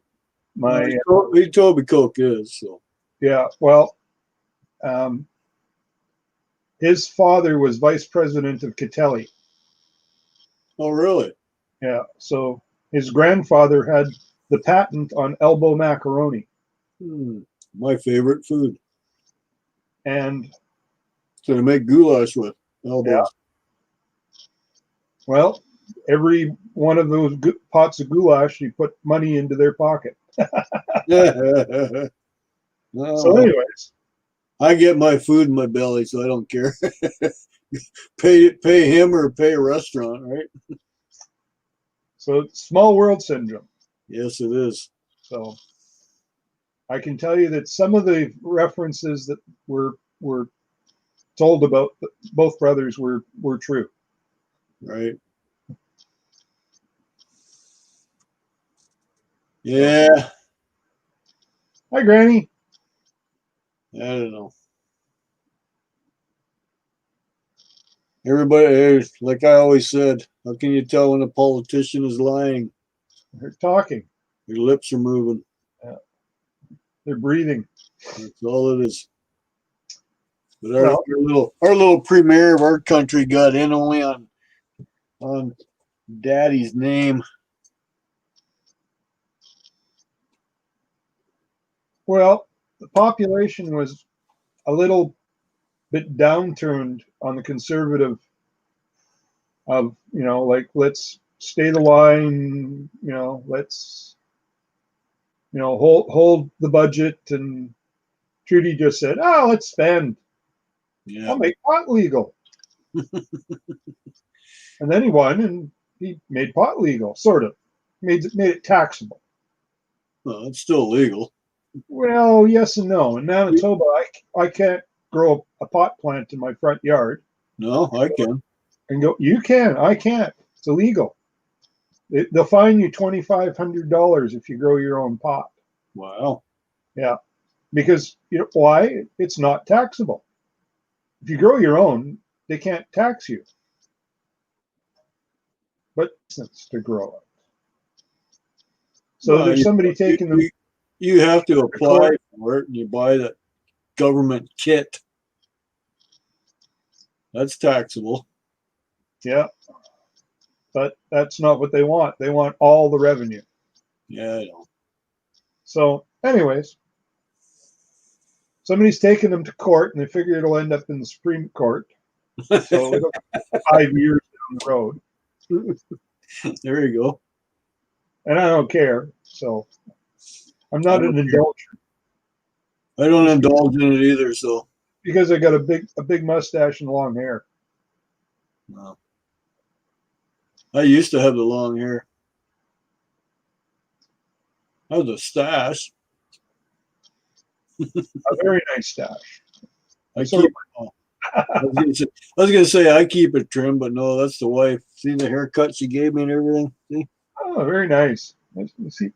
My Etobicoke is, so. Yeah, well, his father was vice president of Catelli. Oh, really? Yeah, so his grandfather had the patent on elbow macaroni. My favorite food. And so to make goulash with elbows. Yeah. Well, every one of those pots of goulash, you put money into their pocket. No, So, anyways, I get my food in my belly, so I don't care. pay him or pay a restaurant, right? So small world syndrome. Yes, it is. So I can tell you that some of the references that were told about both brothers were true. Right. Yeah. Hi, Granny. I don't know. Everybody, like I always said, how can you tell when a politician is lying? They're talking. Their lips are moving. Yeah. They're breathing. That's all it is. But our little premier of our country got in only on Daddy's name. Well, the population was a little bit downturned on the conservative of, like, let's stay the line, let's, hold the budget. And Trudy just said, oh, let's spend. Yeah. I'll make pot legal. And then he won and he made pot legal, sort of. Made it taxable. Well, it's still legal. Well, yes and no. In Manitoba, I can't grow a pot plant in my front yard. No, I can. And go, you can, I can't. It's illegal. They'll fine you $2,500 if you grow your own pot. Wow. Yeah. Because, why? It's not taxable. If you grow your own, they can't tax you. But since to grow it. So Well, there's somebody taking them. You have to apply for it, and you buy the government kit. That's taxable. Yeah. But that's not what they want. They want all the revenue. Yeah, I know. So, anyways, somebody's taking them to court, and they figure it'll end up in the Supreme Court. So it'll be 5 years down the road. There you go. And I don't care. So I'm not an indulgent. I don't indulge in it either, so. Because I got a big mustache and long hair. No. I used to have the long hair. I was a stash. A very nice stash. I was gonna say I keep it trim, but no, that's the wife. See the haircut she gave me and everything. See? Oh, very nice. See,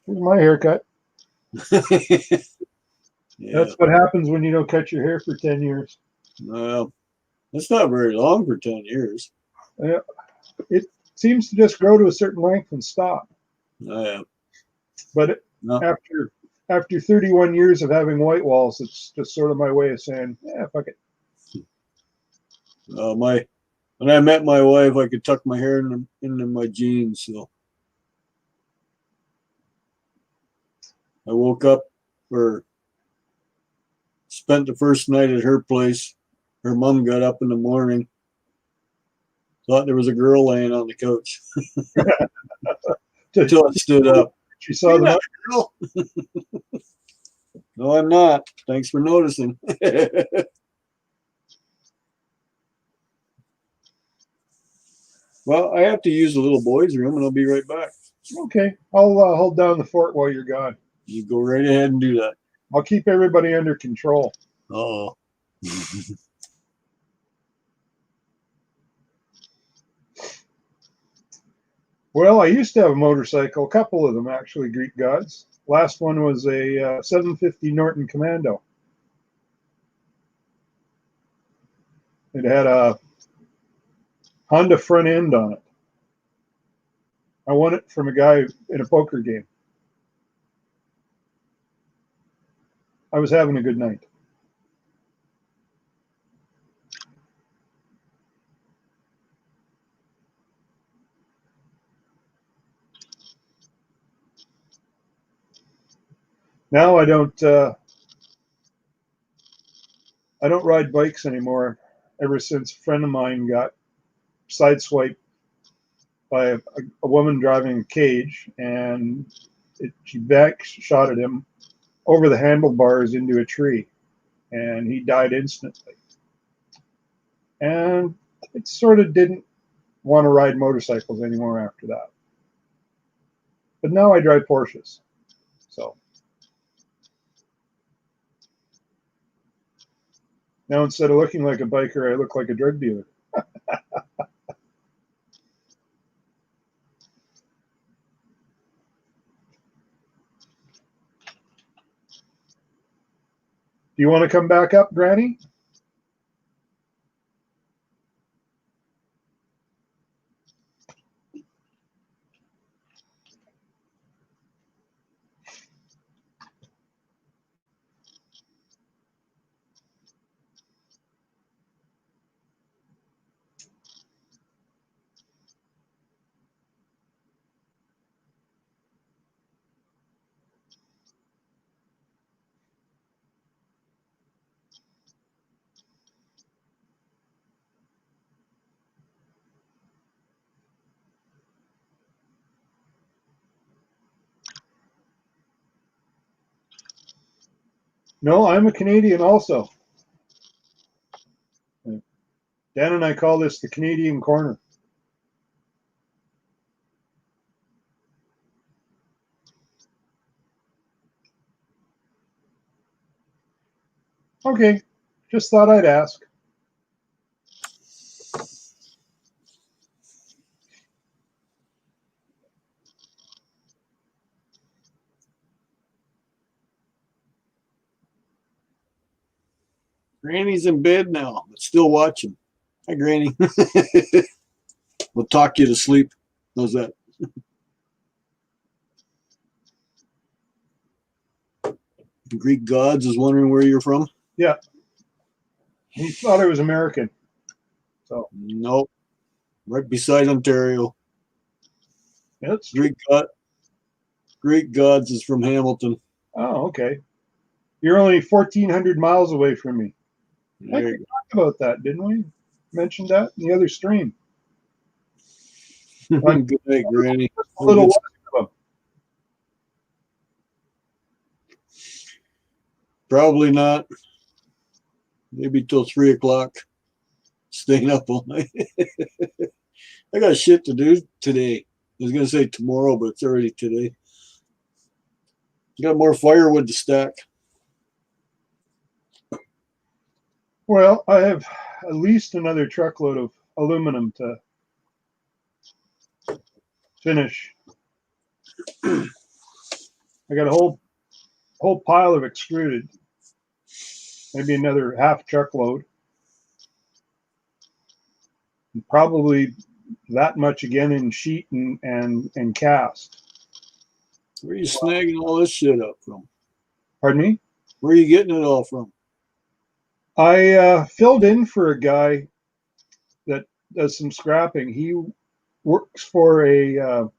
here's my haircut. Yeah. That's what happens when you don't cut your hair for 10 years. Well, that's not very long for 10 years. It seems to just grow to a certain length and stop. Yeah. But after 31 years of having white walls, it's just sort of my way of saying, yeah, fuck it. When I met my wife, I could tuck my hair into my jeans. So I woke up or spent the first night at her place. Her mom got up in the morning, thought there was a girl laying on the couch until I stood up. She saw the girl. No, I'm not. Thanks for noticing. Well, I have to use the little boy's room, and I'll be right back. Okay, I'll hold down the fort while you're gone. You go right ahead and do that. I'll keep everybody under control. Oh. Well, I used to have a motorcycle, a couple of them actually, Greek gods. Last one was a 750 Norton Commando. It had a Honda front end on it. I won it from a guy in a poker game. I was having a good night. Now I don't ride bikes anymore. Ever since a friend of mine got sideswiped by a woman driving a cage, and she back shot at him over the handlebars into a tree, and he died instantly. And it sort of didn't want to ride motorcycles anymore after that. But now I drive Porsches. So now instead of looking like a biker, I look like a drug dealer. Do you want to come back up, Granny? No, I'm a Canadian also. Dan and I call this the Canadian Corner. Okay, just thought I'd ask. Granny's in bed now, but still watching. Hi, Granny. We'll talk you to sleep. How's that? Greek Gods is wondering where you're from. Yeah. He thought I was American. So Nope. Right beside Ontario. yeah, that's Greek Gods is from Hamilton. Oh, okay. You're only 1,400 miles away from me. I There think we talked about that, didn't we? Mentioned that in the other stream. you go. Good night, Granny. A little west of them. Probably not. Maybe till 3 o'clock. Staying up all night. I got shit to do today. I was gonna say tomorrow, but it's already today. Got more firewood to stack. Well, I have at least another truckload of aluminum to finish. I got a whole pile of extruded, maybe another half truckload, and probably that much again in sheet and cast. Where are you snagging all this shit up from? Pardon me? Where are you getting it all from? I filled in for a guy that does some scrapping. He works for a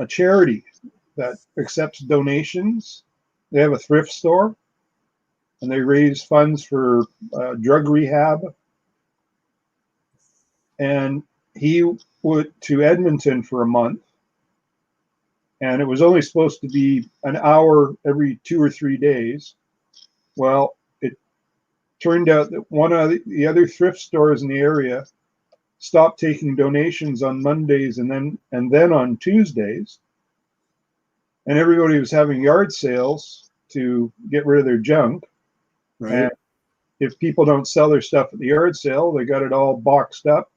charity that accepts donations. They have a thrift store, and they raise funds for drug rehab. And he went to Edmonton for a month, and it was only supposed to be an hour every 2 or 3 days. Well, it turned out that one of the other thrift stores in the area stopped taking donations on Mondays and then on Tuesdays, and everybody was having yard sales to get rid of their junk. Right. And if people don't sell their stuff at the yard sale, they got it all boxed up,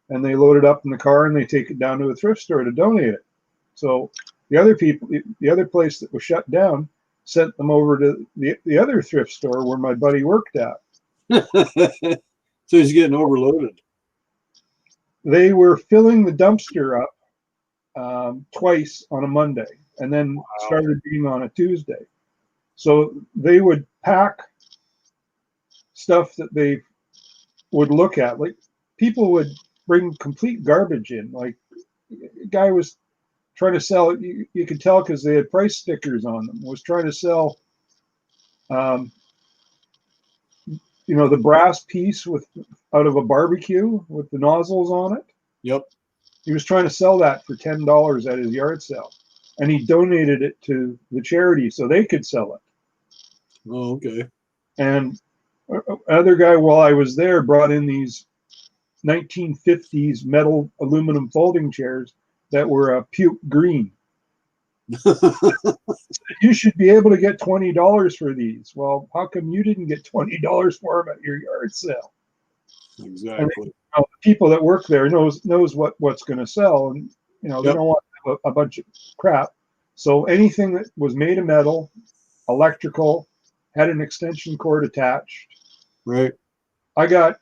and they load it up in the car and they take it down to a thrift store to donate it. So the other place that was shut down sent them over to the other thrift store where my buddy worked at. So he's getting overloaded. They were filling the dumpster up twice on a Monday, and then started being on a Tuesday. So they would pack stuff that they would look at. Like, people would bring complete garbage in. Like, a guy was trying to sell, you could tell because they had price stickers on them, was trying to sell the brass piece out of a barbecue with the nozzles on it. Yep. He was trying to sell that for $10 at his yard sale, and he donated it to the charity so they could sell it. Oh, okay. And another guy, while I was there, brought in these 1950s metal aluminum folding chairs that were puke green. You should be able to get $20 for these. Well, how come you didn't get $20 for them at your yard sale? Exactly. The people that work there knows what's going to sell, and they don't want a bunch of crap. So anything that was made of metal, electrical, had an extension cord attached. Right. I got,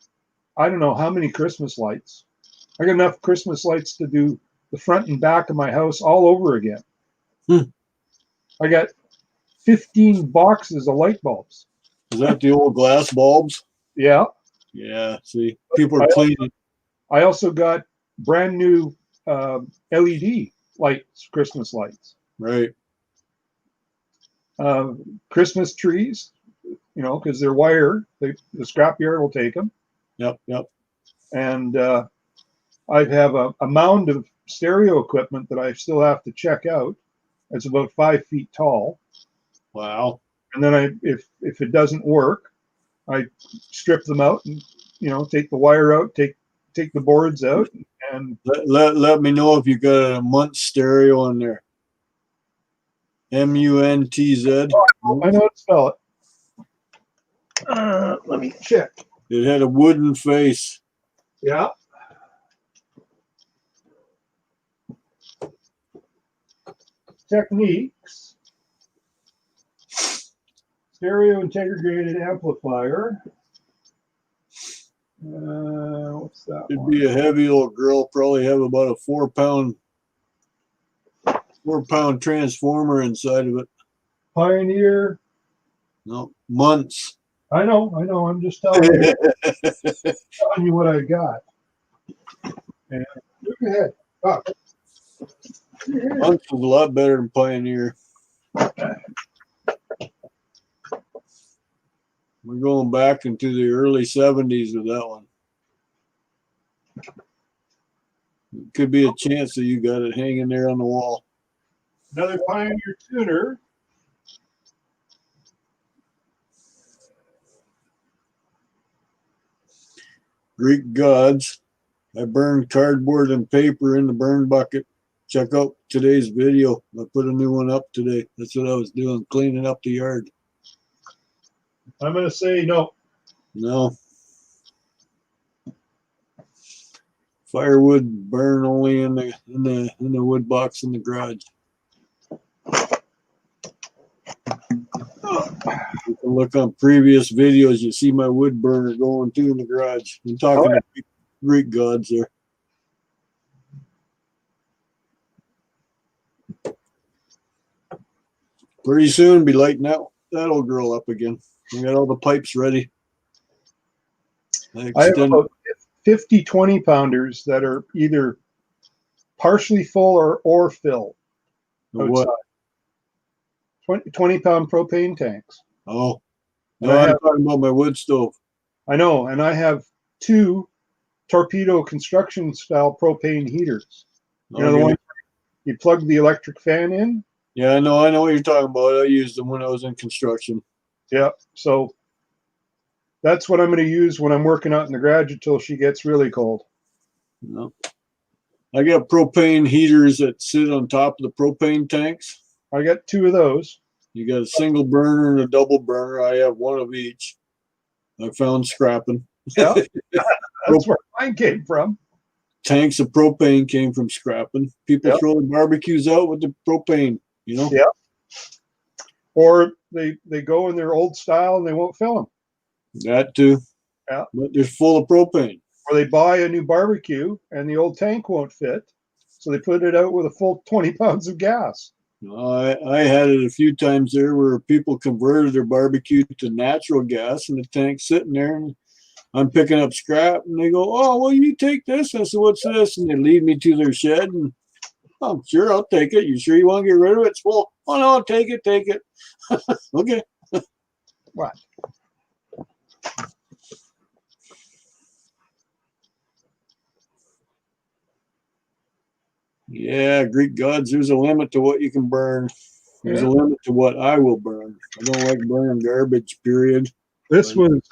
I don't know how many Christmas lights. I got enough Christmas lights to do the front and back of my house all over again. I got 15 boxes of light bulbs. Is that the old glass bulbs? Yeah. Yeah. See, people are cleaning. I also got brand new LED lights, Christmas lights. Right. Christmas trees, because they're wire. The scrapyard will take them. Yep. Yep. And I have a mound of stereo equipment that I still have to check out. It's about 5 feet tall. Wow. And then if it doesn't work, I strip them out and take the wire out, take the boards out, and let me know if you got a Muntz stereo in there. Muntz. I know how to spell it. Let me check. It had a wooden face. Yeah. Techniques. stereo integrated amplifier. What's that It'd one? be a heavy old grill, probably have about a 4 pound transformer inside of it. Pioneer. No, months. I know. I'm just telling you what I got. And look ahead. Oh. Months was a lot better than Pioneer. We're going back into the early 70s with that one. Could be a chance that you got it hanging there on the wall. Another Pioneer tuner. Greek gods. I burned cardboard and paper in the burn bucket. Check out today's video. I put a new one up today. That's what I was doing, cleaning up the yard. I'm going to say no. No. Firewood burn only in the wood box in the garage. You can look on previous videos. You see my wood burner going too in the garage. I'm talking to Greek gods there. Pretty soon, be lighting that old girl up again. I got all the pipes ready. I have about 50 20-pounders that are either partially full or filled. What? 20-pound propane tanks. Oh, no, I'm talking about my wood stove. I know, and I have 2 torpedo construction style propane heaters. You know, the one you plug the electric fan in? Yeah, I know what you're talking about. I used them when I was in construction. Yeah, so that's what I'm going to use when I'm working out in the garage until she gets really cold. No. I got propane heaters that sit on top of the propane tanks. I got 2 of those. You got a single burner and a double burner. I have one of each. I found scrapping. Yeah, that's where mine came from. Tanks of propane came from scrapping. People throw their barbecues out with the propane, you know? Yeah. Or they go in their old style and they won't fill them. That too. Yeah. But they're full of propane. Or they buy a new barbecue and the old tank won't fit. So they put it out with a full 20 pounds of gas. I had it a few times there where people converted their barbecue to natural gas and the tank's sitting there and I'm picking up scrap and they go, oh, well, you take this. I said, what's this? And they lead me to their shed and, oh, sure, I'll take it. You sure you want to get rid of it? It's full. Oh, no, take it. Okay. What? Yeah, Greek gods, there's a limit to what you can burn. There's a limit to what I will burn. I don't like burning garbage, period. This was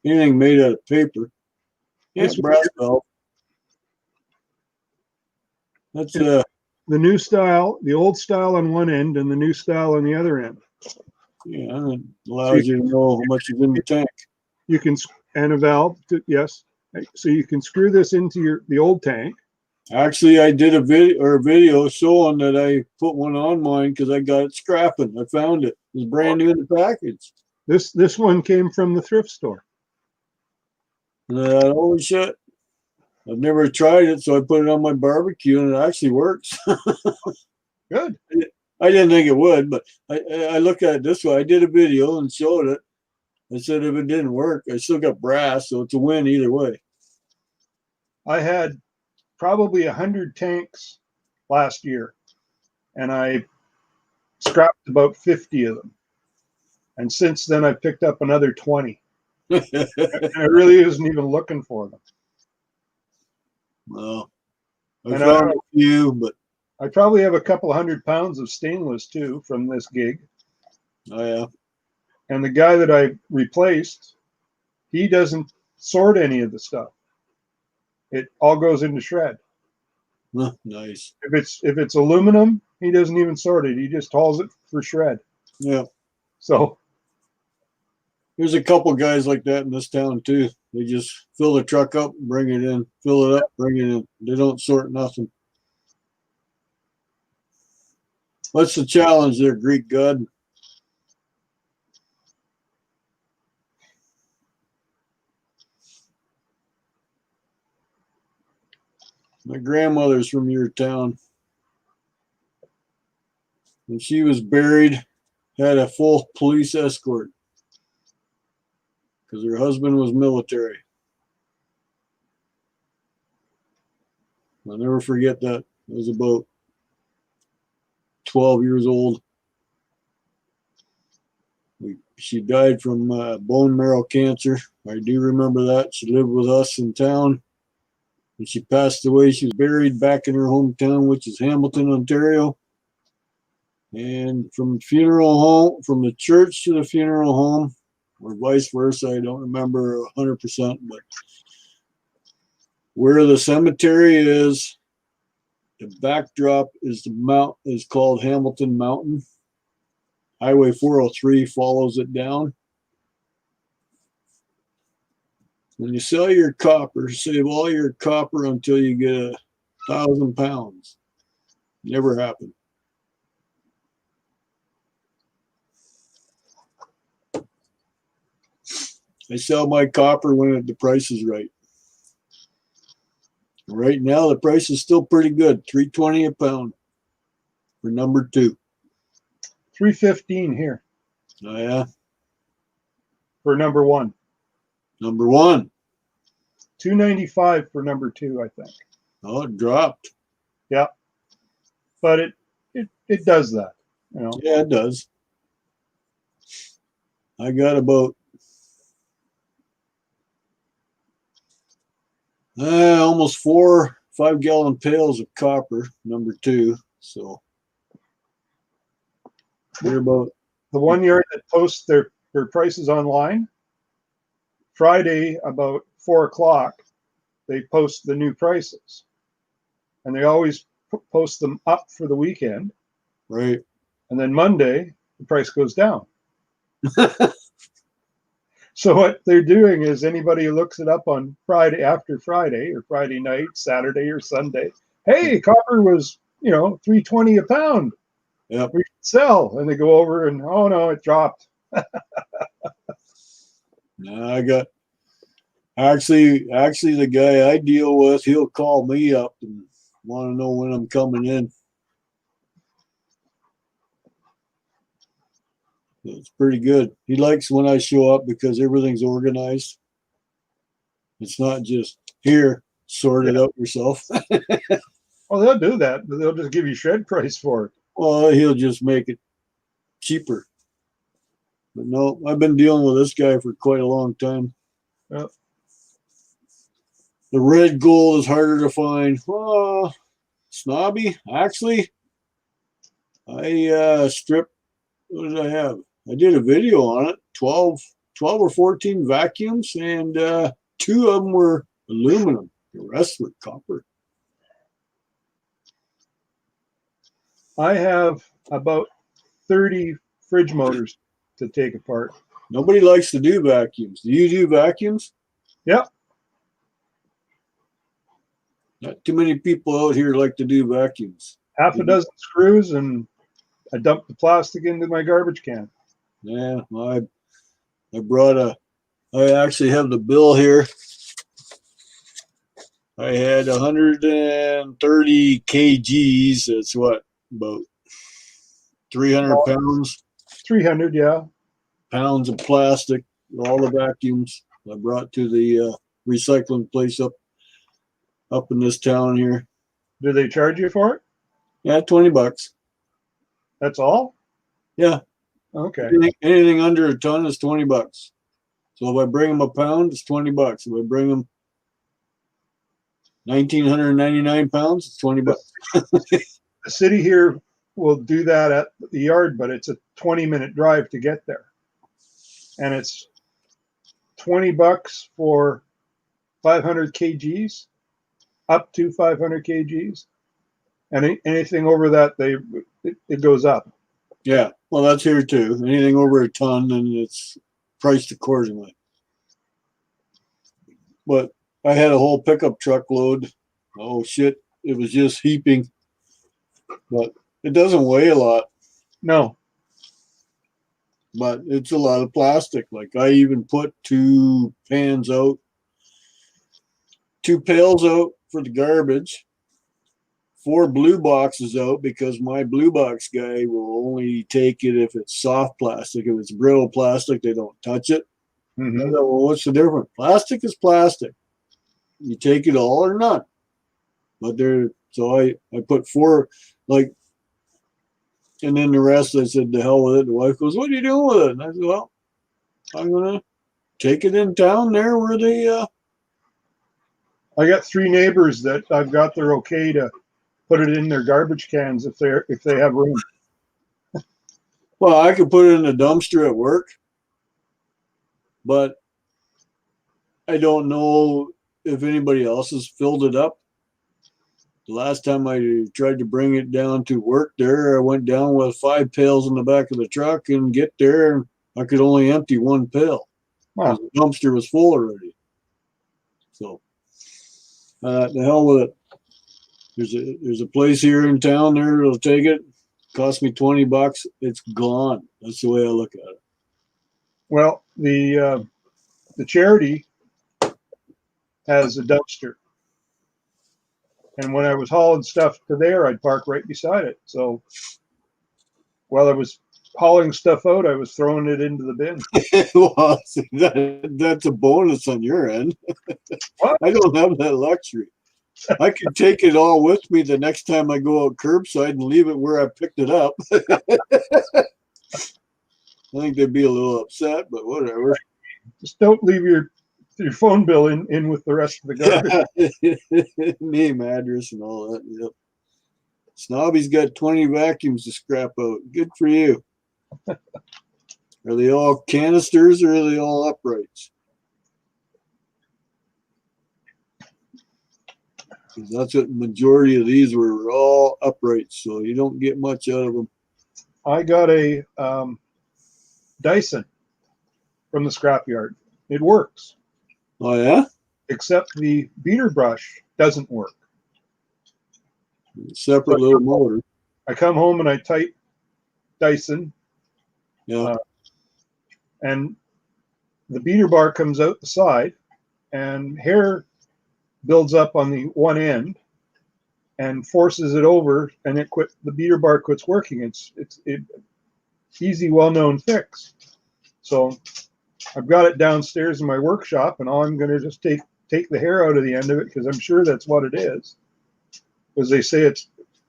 anything made out of paper. Yeah, brass valve. That's the new style, the old style on one end and the new style on the other end. Yeah, it allows you to know how much is in the tank. You can, and a valve, yes. So you can screw this into the old tank. Actually, I did a video showing that I put one on mine because I got it scrapping. I found it. It was brand new in the package. This one came from the thrift store. Holy shit. I've never tried it, so I put it on my barbecue and it actually works. Good. I didn't think it would, but I look at it this way. I did a video and showed it. I said if it didn't work, I still got brass, so it's a win either way. I had probably 100 tanks last year, and I scrapped about 50 of them. And since then, I picked up another 20. And I really isn't even looking for them. Well, I found a few, but I probably have a couple 100 pounds of stainless too from this gig. Oh yeah. And the guy that I replaced, he doesn't sort any of the stuff. It all goes into shred. Nice. If it's aluminum, he doesn't even sort it. He just hauls it for shred. Yeah. So there's a couple guys like that in this town too. They just fill the truck up, bring it in, fill it up, bring it in. They don't sort nothing. What's the challenge there, Greek god? My grandmother's from your town. When she was buried, had a full police escort because her husband was military. I'll never forget that. I was about 12 years old. She died from bone marrow cancer. I do remember that. She lived with us in town. When she passed away, she was buried back in her hometown, which is Hamilton, Ontario. And from the funeral home, from the church to the funeral home, or vice versa, I don't remember 100%, but where the cemetery is, the backdrop is is called Hamilton Mountain. Highway 403 follows it down. When you sell your copper, save all your copper until you get 1,000 pounds. Never happened. I sell my copper when the price is right. Right now, the price is still pretty good. $3.20 a pound for number 2. $3.15 here Oh yeah, for number 1. number 1. $2.95 for number 2, I think. Oh, it dropped. Yeah, but it does that, you know. Yeah, it does. I got about almost 4 5-gallon pails of copper, number 2. So we're about The one yard that posts their prices online, Friday about 4 o'clock, they post the new prices. And they always post them up for the weekend. right. And then Monday, the price goes down. So what they're doing is anybody who looks it up on Friday, after Friday or Friday night, Saturday or Sunday, hey, copper was, $3.20 a pound. Yep. We should sell. And they go over and, oh no, it dropped. No, I got actually the guy I deal with, he'll call me up and want to know when I'm coming in. It's pretty good. He likes when I show up because everything's organized. It's not just here, sort it out yourself. Well, they'll do that, but they'll just give you shed price for it. Well, he'll just make it cheaper. But no, I've been dealing with this guy for quite a long time. Yep. The red gold is harder to find. Snobby, actually, I stripped, what did I have? I did a video on it, 12 or 14 vacuums, and 2 of them were aluminum. The rest were copper. I have about 30 fridge motors to take apart. Nobody likes to do vacuums. Do you do vacuums? Yep. Not too many people out here like to do vacuums. Half a dozen screws, and I dump the plastic into my garbage can. Yeah, I actually have the bill here. I had 130 kgs. That's what, about 300 pounds. 300, yeah. Pounds of plastic, all the vacuums I brought to the recycling place up in this town here. Do they charge you for it? Yeah, $20. That's all? Yeah. Okay. Anything under a ton is $20. So if I bring them a pound, it's $20. If I bring them 1,999 pounds, it's $20. The city here will do that at the yard, but it's a 20-minute drive to get there. And it's $20 for 500 kgs, up to 500 kgs. And anything over that, it goes up. Yeah, well, that's here too. Anything over a ton, and it's priced accordingly. But I had a whole pickup truck load. Oh shit, it was just heaping. But it doesn't weigh a lot. No. But it's a lot of plastic. Like I even put 2 pails out for the garbage. 4 blue boxes out because my blue box guy will only take it if it's soft plastic. If it's brittle plastic, they don't touch it. Mhm. I go, well, what's the difference? Plastic is plastic. You take it all or none. But so I put 4, like, and then the rest I said, the hell with it. The wife goes, what are you doing with it? And I said, well, I'm gonna take it in town there where they I got 3 neighbors that I've got their okay to put it in their garbage cans if they have room. well, I could put it in a dumpster at work, but I don't know if anybody else has filled it up. The last time I tried to bring it down to work there, I went down with 5 pails in the back of the truck and get there, and I could only empty 1 pail. Wow. The dumpster was full already. So, the hell with it. There's a place here in town there that'll take it. Cost me $20. It's gone. That's the way I look at it. Well, the charity has a dumpster, and when I was hauling stuff to there, I'd park right beside it. So while I was hauling stuff out, I was throwing it into the bin. Well, that's a bonus on your end. What? I don't have that luxury. I could take it all with me the next time I go out curbside and leave it where I picked it up. I think they'd be a little upset, but whatever. Just don't leave your phone bill in with the rest of the garbage. Name, address, and all that. Yep. Snobby's got 20 vacuums to scrap out. Good for you. Are they all canisters or are they all uprights? Because that's what the majority of these were, all uprights, so you don't get much out of them. I got a Dyson from the scrapyard. It works, Oh, yeah? except the beater brush doesn't work. Separate little motor. I come home and I type Dyson, Yeah. and the beater bar comes out the side, and hair builds up on the one end and forces it over, and the beater bar quits working. It's easy, well-known fix. So I've got it downstairs in my workshop, and all I'm going to just take the hair out of the end of it, because I'm sure that's what it is, because they say it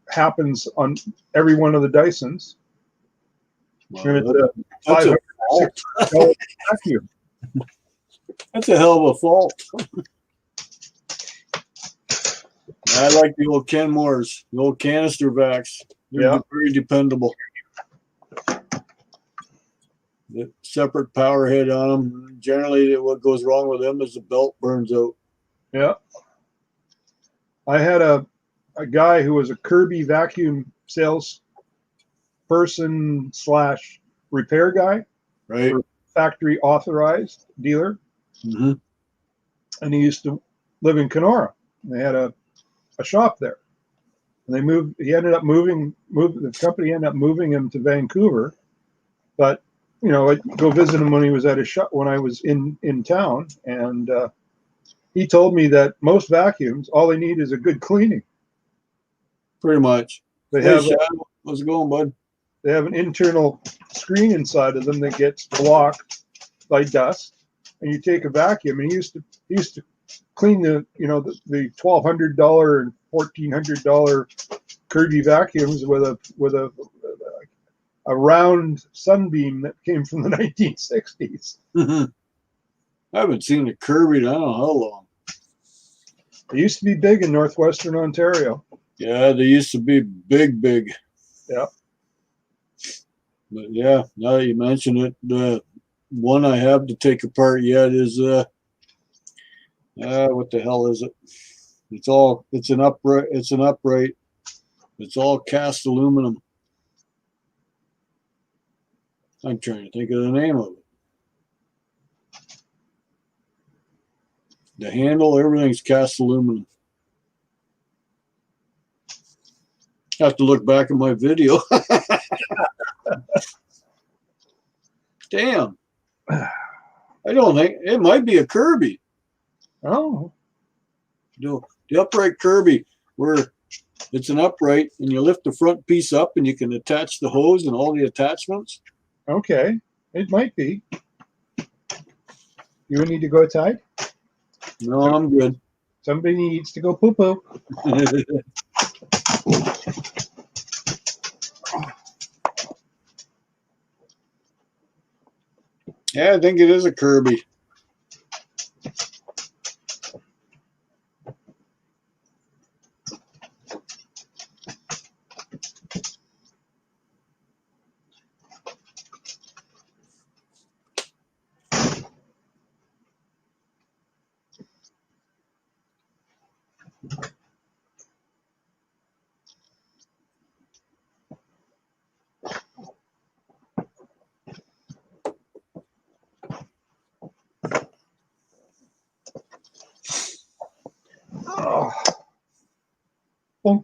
happens on every one of the Dysons. Well, And it's a that's a $500 vacuum. That's a hell of a fault. I like the old Kenmores, the old canister vacs. They're very dependable. The separate power head on them. Generally, what goes wrong with them is the belt burns out. Yeah. I had a guy who was a Kirby vacuum sales person / repair guy, Right. factory authorized dealer. Mm-hmm. And he used to live in Kenora. They had a shop there. And they moved, he ended up moving, the company ended up moving him to Vancouver. But, you know, I'd go visit him when he was at his shop, when I was in town. And he told me that most vacuums, all they need is a good cleaning. Pretty much. They Hey, have Shadow, how's it going, bud? They have an internal screen inside of them that gets blocked by dust. And you take a vacuum, and he used to clean the $1,200 and $1,400 Kirby vacuums with a round sunbeam that came from the 1960s. Mm-hmm. I haven't seen a Kirby in I don't know how long. They used to be big in northwestern Ontario. Yeah, they used to be big. Yeah. But yeah, now that you mention it, the one I have to take apart yet is what the hell is it? It's an upright. It's all cast aluminum. I'm trying to think of the name of it. The handle, everything's cast aluminum. I have to look back at my video. Damn. I don't think it might be a Kirby. Oh. No, the upright Kirby where It's an upright, and you lift the front piece up, and you can attach the hose and all the attachments. Okay, it might be. You need to go outside? No, I'm good. Somebody needs to go poo poo. Yeah, I think it is a Kirby. Oh. Bonk.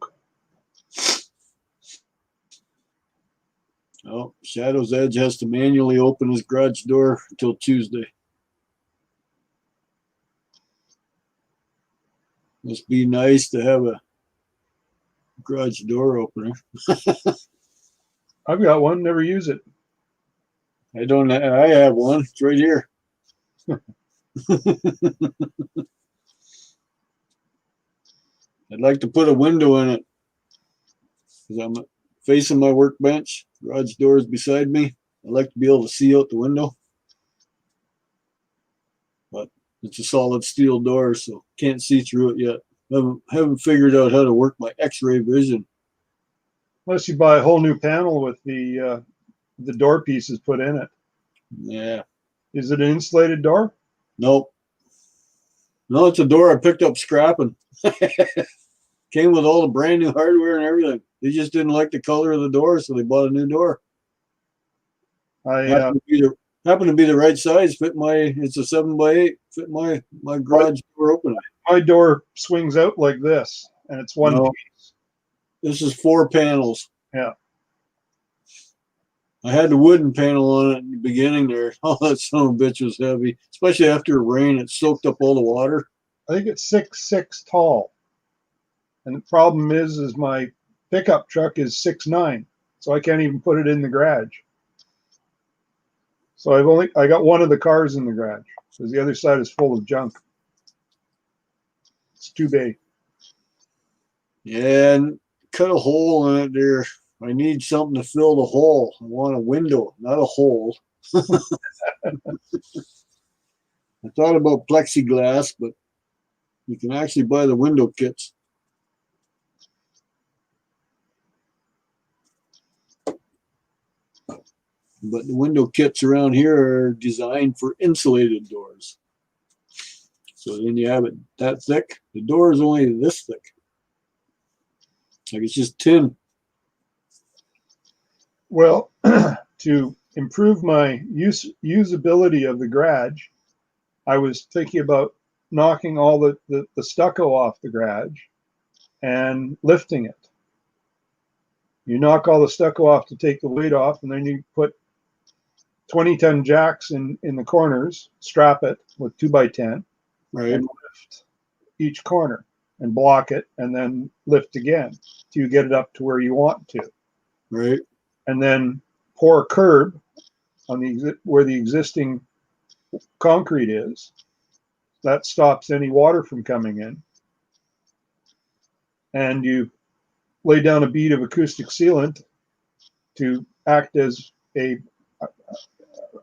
Oh, Shadow's Edge has to manually open his garage door until Tuesday. Must be nice to have a garage door opener. I've got one, never use it. I don't. I have one. It's right here. I'd like to put a window in it because I'm facing my workbench. Garage door is beside me. I like to be able to see out the window, but it's a solid steel door, so can't see through it yet. Haven't figured out how to work my X-ray vision. Unless you buy a whole new panel with the door pieces put in it. Yeah. Is it an insulated door? Nope. No, it's a door I picked up scrapping. Came with all the brand new hardware and everything. They just didn't like the color of the door, so they bought a new door. Happened to be the right size. It's a 7x8. Fit my garage door opener. My door swings out like this, and it's one piece. This is 4 panels. Yeah. I had the wooden panel on it in the beginning there. Oh, that son of a bitch was heavy, especially after rain. It soaked up all the water. I think it's 6'6" tall. And the problem is my pickup truck is 6'9", so I can't even put it in the garage. So I got one of the cars in the garage because the other side is full of junk. It's too big. Yeah, and cut a hole in it there. I need something to fill the hole. I want a window, not a hole. I thought about plexiglass, but you can actually buy the window kits. But the window kits around here are designed for insulated doors. So then you have it that thick. The door is only this thick. Like it's just tin. Well, to improve my usability of the garage, I was thinking about knocking all the stucco off the garage and lifting it. You knock all the stucco off to take the weight off, and then you put 20-ton jacks in the corners, strap it with 2x10, right, and lift each corner and block it, and then lift again till you get it up to where you want to. Right. And then pour a curb on where the existing concrete is. That stops any water from coming in. And you lay down a bead of acoustic sealant to act as a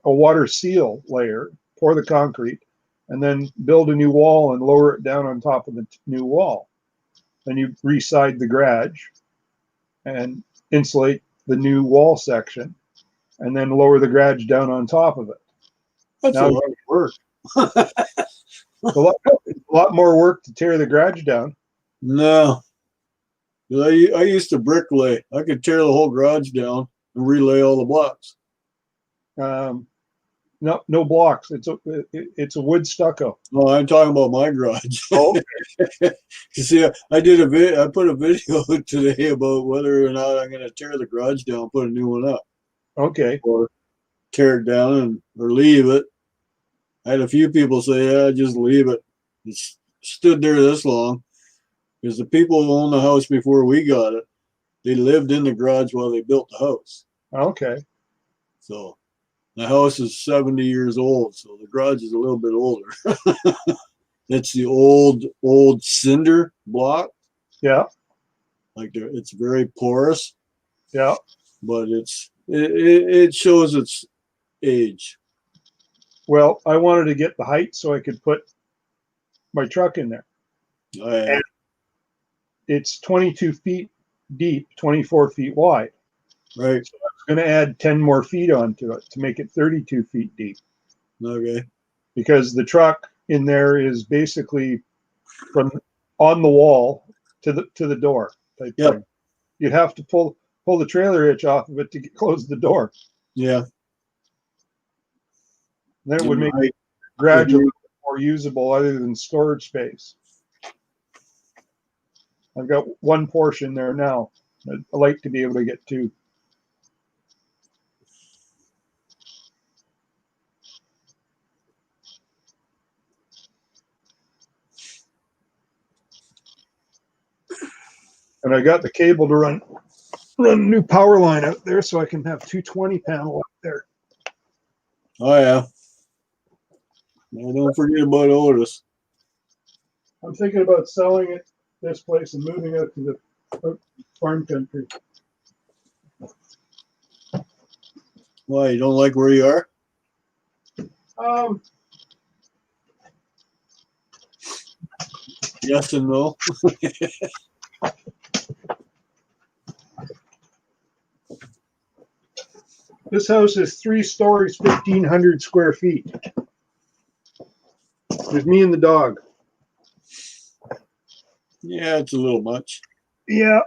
water seal layer, pour the concrete, and then build a new wall and lower it down on top of the new wall. Then you reside the garage and insulate the new wall section, and then lower the garage down on top of it. That's now, a lot of work. a lot more work to tear the garage down. No. I used to bricklay. I could tear the whole garage down and relay all the blocks. No blocks. It's a wood stucco. No, I'm talking about my garage. Oh. You see, I put a video today about whether or not I'm going to tear the garage down, put a new one up. Okay. Or tear it down or leave it. I had a few people say, "Yeah, just leave it. It's stood there this long." Because the people who owned the house before we got it, they lived in the garage while they built the house. Okay. So the house is 70 years old, so the garage is a little bit older. It's the old cinder block. Yeah. It's very porous. Yeah. But it shows its age. Well, I wanted to get the height so I could put my truck in there. Oh, yeah. And it's 22 feet deep, 24 feet wide. Right. So I was going to add 10 more feet onto it to make it 32 feet deep. Okay. Because the truck in there is basically from on the wall to the door type thing. You'd have to pull the trailer hitch off of it to close the door. Yeah. Then it would make it gradually more usable other than storage space. I've got one portion there now. I'd like to be able to get two. And I got the cable to run a new power line out there so I can have 220 panel up there. Oh, yeah. Now, don't forget about Otis. I'm thinking about selling it, this place, and moving out to the farm country. Why, you don't like where you are? Yes and no. This house is 3 stories, 1,500 square feet. There's me and the dog. Yeah, it's a little much. Yeah.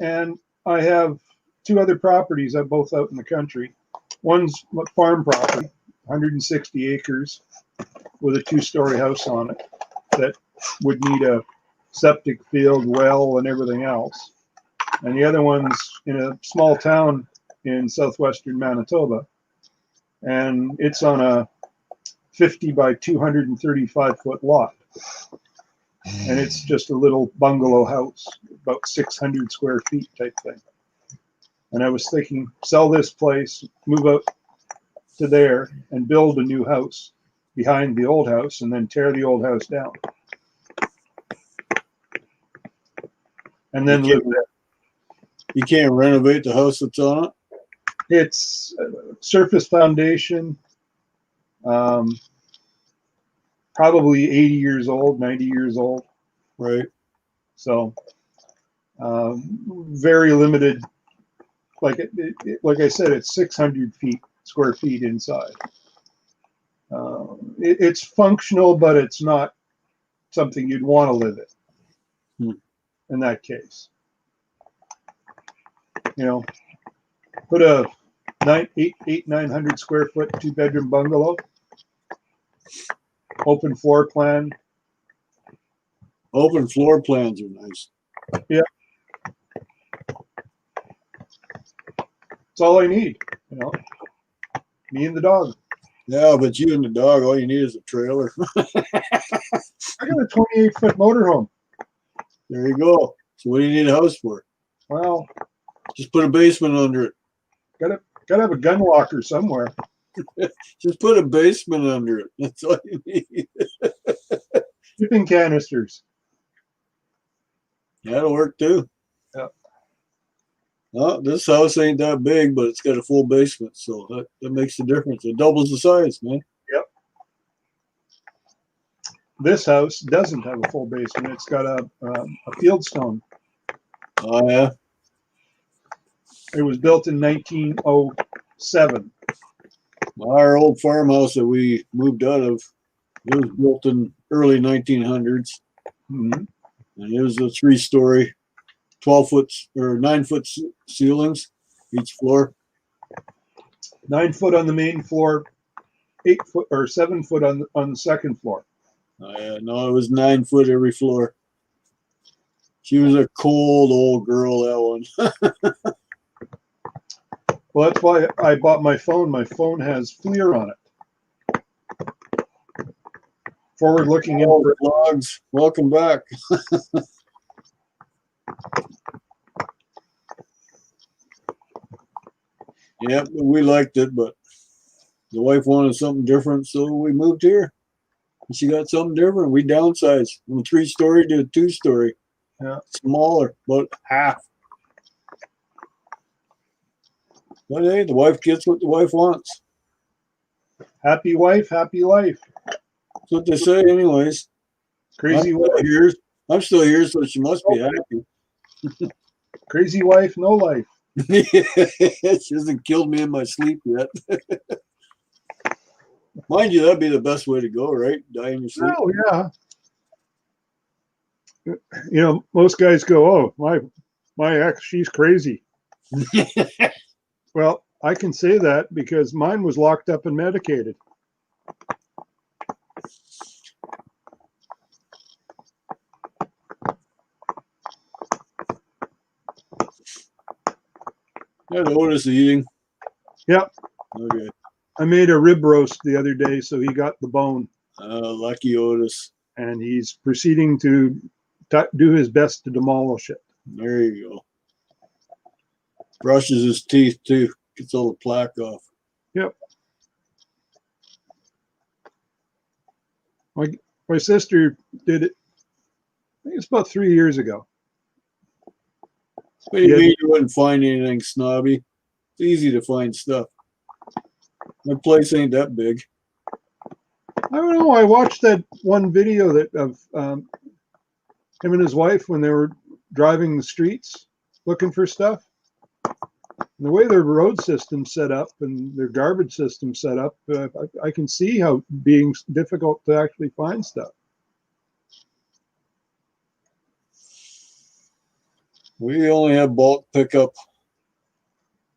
And I have 2 other properties, both out in the country. One's farm property, 160 acres with a 2-story house on it that would need a septic field, well, and everything else. And the other one's in a small town in southwestern Manitoba. And it's on a 50 by 235 foot lot. And it's just a little bungalow house, about 600 square feet type thing. And I was thinking, sell this place, move out to there, and build a new house behind the old house, and then tear the old house down. And then live there. You can't renovate the house that's on it? It's surface foundation, probably 80 years old, 90 years old. Right. So very limited. Like I said, it's 600 square feet inside. It's functional, but it's not something you'd want to live in. In that case, put a 900 square foot 2-bedroom bungalow, open floor plan. Open floor plans are nice. Yeah. That's all I need, me and the dog. Yeah, but you and the dog, all you need is a trailer. I got a 28-foot motorhome. There you go. So what do you need a house for? Well, just put a basement under it. Gotta have a gun locker somewhere. Just put a basement under it. That's all you need. Shipping canisters. That'll work too. Yeah. Well, this house ain't that big, but it's got a full basement, so that makes the difference. It doubles the size, man. Yep. This house doesn't have a full basement. It's got a fieldstone. Oh, yeah. It was built in 1907. Our old farmhouse that we moved out of, it was built in early 1900s. Mm-hmm. And it was a 3-story, 12-foot or 9-foot ceilings each floor. 9 foot on the main floor, 8 foot or 7 foot on the second floor. No, it was 9 foot every floor. She was a cold old girl, that one. Well, that's why I bought my phone. My phone has FLIR on it. forward-looking Oh, info. logs, welcome back. Yep, we liked it, but the wife wanted something different, so we moved here. She got something different. We downsized from a 3-story to a 2-story. Yeah. Smaller, about half. But hey, the wife gets what the wife wants. Happy wife, happy life. That's what they say, anyways. Crazy wife. I'm still here, so she must be happy. Crazy wife, no life. She hasn't killed me in my sleep yet. Mind you, that'd be the best way to go, right? Die in your sleep. Oh, yeah. You know, most guys go, oh, my ex, she's crazy. Well, I can say that because mine was locked up and medicated. Yeah, Otis eating. Yep. Okay. I made a rib roast the other day, so he got the bone. Lucky Otis. And he's proceeding to do his best to demolish it. There you go. Brushes his teeth too. Gets all the plaque off. Yep. My sister did it, I think it's about 3 years ago. What do you mean you wouldn't find anything snobby? It's easy to find stuff. My place ain't that big. I don't know. I watched that one video of him and his wife when they were driving the streets looking for stuff. And the way their road system's set up and their garbage system set up, I can see how being difficult to actually find stuff. We only have bulk pickup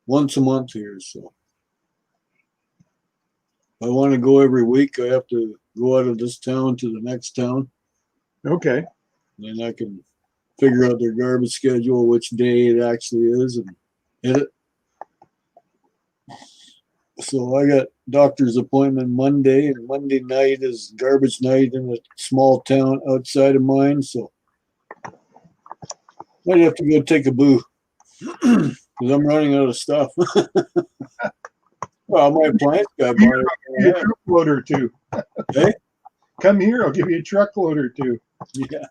once a month here, so if I want to go every week, I have to go out of this town to the next town. Okay. Then I can figure out their garbage schedule, which day it actually is, and hit it. So I got doctor's appointment Monday, and Monday night is garbage night in a small town outside of mine, so might have to go take a boo because I'm running out of stuff. Well, my appliance guy bought it. I'll give you a truckload or two. Hey? Come here, I'll give you a truckload or two. Yeah.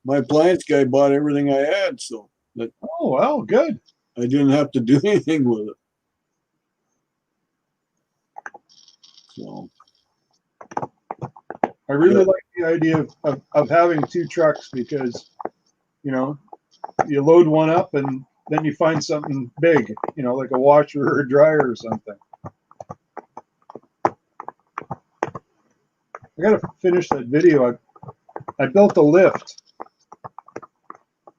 My appliance guy bought everything I had, so that Oh, well, good. I didn't have to do anything with it. So I really like the idea of having 2 trucks because, you know, you load one up and then you find something big, you know, like a washer or a dryer or something. I got to finish that video. I built a lift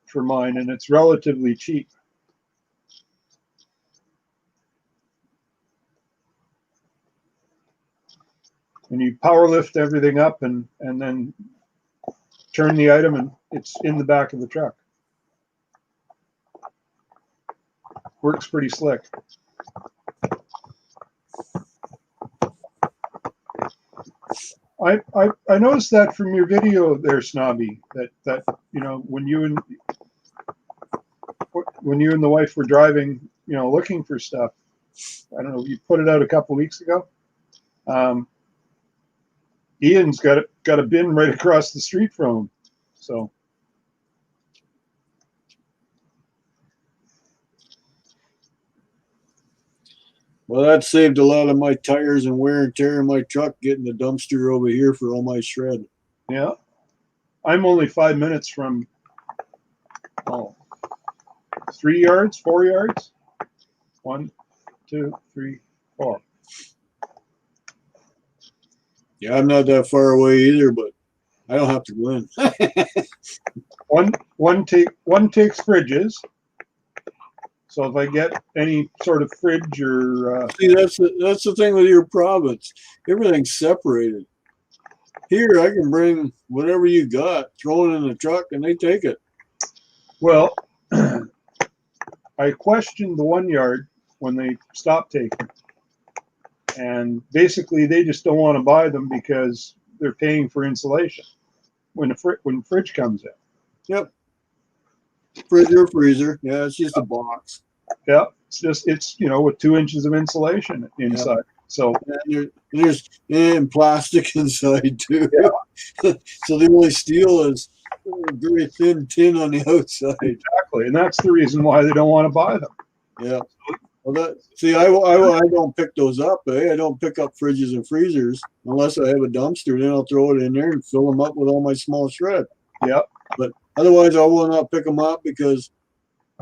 for mine and it's relatively cheap. And you power lift everything up and then turn the item and it's in the back of the truck. Works pretty slick. I noticed that from your video there, Snobby, that you know when you and the wife were driving, you know, looking for stuff. I don't know, you put it out a couple weeks ago. Ian's got a bin right across the street from him, so. Well, that saved a lot of my tires and wear and tear in my truck getting the dumpster over here for all my shred. Yeah. I'm only 5 minutes from 3 yards, 4 yards. 1, 2, 3, 4. Yeah, I'm not that far away either, but I don't have to go in. One takes fridges. So if I get any sort of fridge or see, that's the thing with your province. Everything's separated. Here, I can bring whatever you got, throw it in the truck, and they take it. Well, I questioned the 1 yard when they stopped taking. And basically, they just don't want to buy them because they're paying for insulation when fridge comes in. Yep. Fridge or freezer. Yeah, it's just a box. Yeah, it's with 2 inches of insulation inside. Yep. So and there's plastic inside too. Yeah. So the only steel is very thin tin on the outside. Exactly, and that's the reason why they don't want to buy them. Yeah. Well, I don't pick those up. I don't pick up fridges and freezers unless I have a dumpster. Then I'll throw it in there and fill them up with all my small shred. Yeah. But otherwise, I will not pick them up because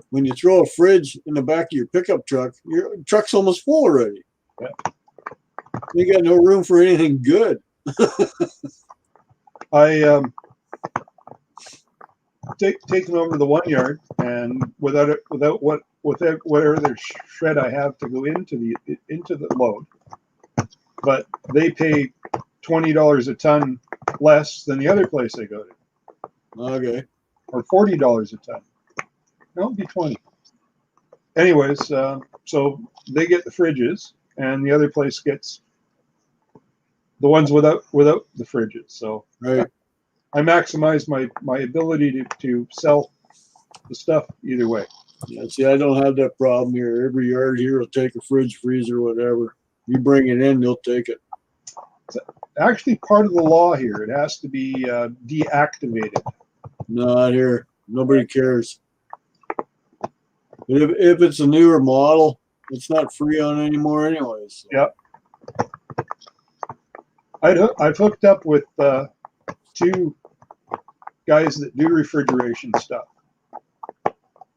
when you throw a fridge in the back of your pickup truck, your truck's almost full already. Yeah. You got no room for anything good. I taken over the 1 yard, and without whatever their shred I have to go into the load, but they pay $20 a ton less than the other place I go to. Okay. Or $40 a ton. No, it'd be 20. Anyways, so they get the fridges, and the other place gets the ones without the fridges. So right. I maximize my ability to sell the stuff either way. Yeah, see, I don't have that problem here. Every yard here will take a fridge, freezer, whatever. You bring it in, they'll take it. It's actually part of the law here. It has to be deactivated. Not here. Nobody cares. If it's a newer model, it's not free on anymore anyways. So. Yep. I've hooked up with 2 guys that do refrigeration stuff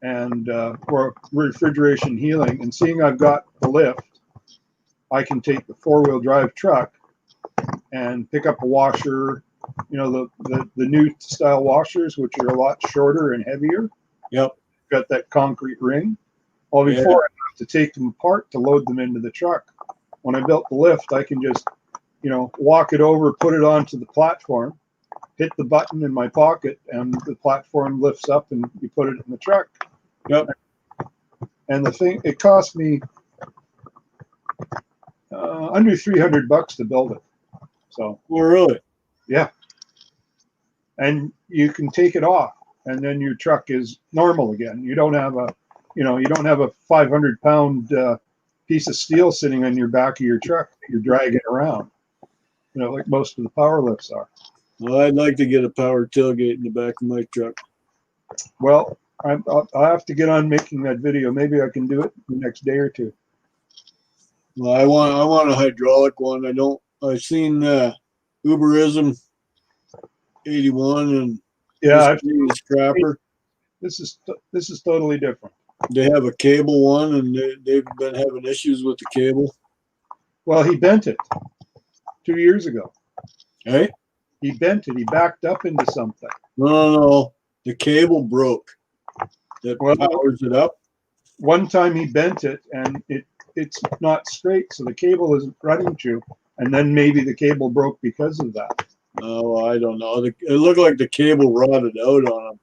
and or refrigeration healing, and seeing I've got the lift, I can take the 4-wheel drive truck and pick up a washer, the new style washers, which are a lot shorter and heavier. Yep. Got that concrete ring. Well, before I have to take them apart to load them into the truck. When I built the lift, I can just, walk it over, put it onto the platform, hit the button in my pocket, and the platform lifts up and you put it in the truck. Yep. And the thing, it cost me under $300 to build it. So. Oh, really? Yeah. And you can take it off, and then your truck is normal again. You don't have a 500-pound piece of steel sitting on your back of your truck that you're dragging around, like most of the power lifts are. Well, I'd like to get a power tailgate in the back of my truck. Well, I'll have to get on making that video. Maybe I can do it the next day or two. Well, I want a hydraulic one. I've seen Uberism 81 and I've seen the scrapper. This is totally different. They have a cable one, and they've been having issues with the cable. Well, he bent it 2 years ago. Hey? He bent it. He backed up into something. No. The cable broke. That powers it up. One time he bent it, and it's not straight, so the cable isn't running true. And then maybe the cable broke because of that. Oh, I don't know. It looked like the cable rotted out on him.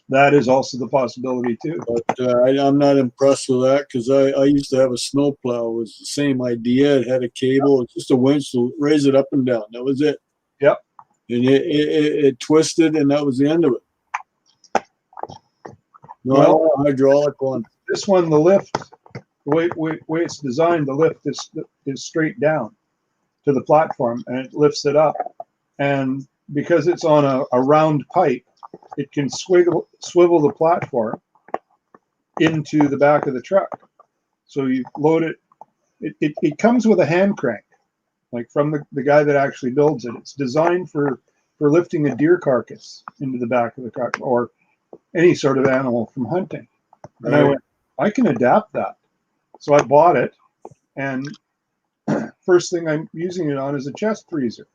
That is also the possibility too. But I'm not impressed with that because I used to have a snowplow. It was the same idea. It had a cable. It's just a winch to raise it up and down. That was it. Yep. And it twisted, and that was the end of it. No, I want a hydraulic one. This one, the lift, the way it's designed, the lift is straight down to the platform, and it lifts it up. And because it's on a round pipe, it can swivel the platform into the back of the truck. So you load it. It comes with a hand crank, like from the guy that actually builds it. It's designed for lifting a deer carcass into the back of the truck or any sort of animal from hunting. And I went, I can adapt that. So I bought it, and first thing I'm using it on is a chest freezer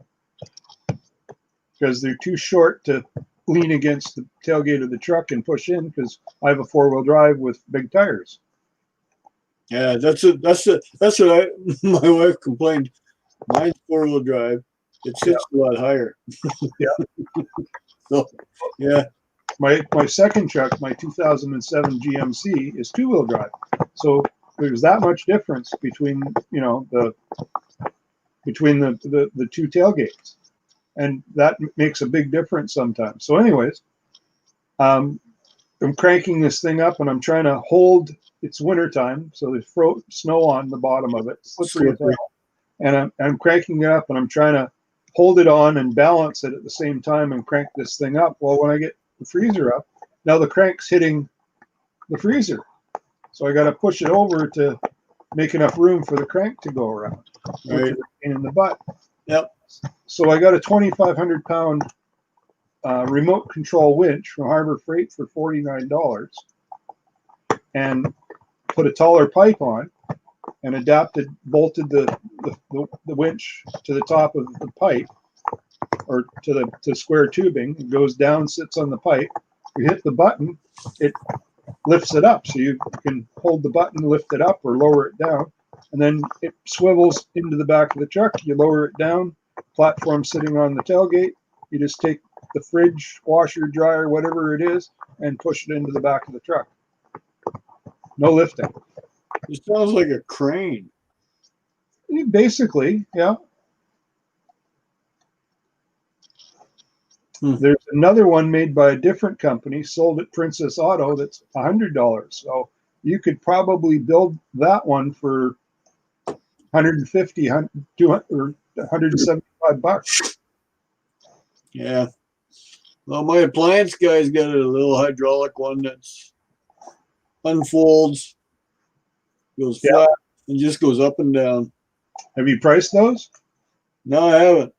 because they're too short to lean against the tailgate of the truck and push in because I have a 4-wheel drive with big tires. Yeah, that's what my wife complained. Mine's 4-wheel drive. It sits a lot higher. Yeah. So, yeah. My second truck, my 2007 GMC, is 2-wheel drive. So there's that much difference between, you know, the two tailgates, and that makes a big difference sometimes. So anyways, I'm cranking this thing up and I'm trying to hold. It's winter time, so there's snow on the bottom of it, slippery as hell. And I'm cranking it up and I'm trying to hold it on and balance it at the same time and crank this thing up. Well, when I get the freezer up, now the crank's hitting the freezer. So I got to push it over to make enough room for the crank to go around, which is a pain in the butt. Yep. So I got a 2,500 pound remote control winch from Harbor Freight for $49 and put a taller pipe on and bolted the winch to the top of the pipe, or to the square tubing. It goes down, sits on the pipe. You hit the button, it lifts it up. So you can hold the button, lift it up or lower it down, and then it swivels into the back of the truck. You lower it down, platform sitting on the tailgate. You just take the fridge, washer, dryer, whatever it is, and push it into the back of the truck. No lifting. It sounds like a crane. Basically, yeah. There's another one made by a different company, sold at Princess Auto, that's $100. So you could probably build that one for $150, $200, or $175. Yeah. Well, my appliance guy's got a little hydraulic one that's unfolds, goes flat, and just goes up and down. Have you priced those? No, I haven't.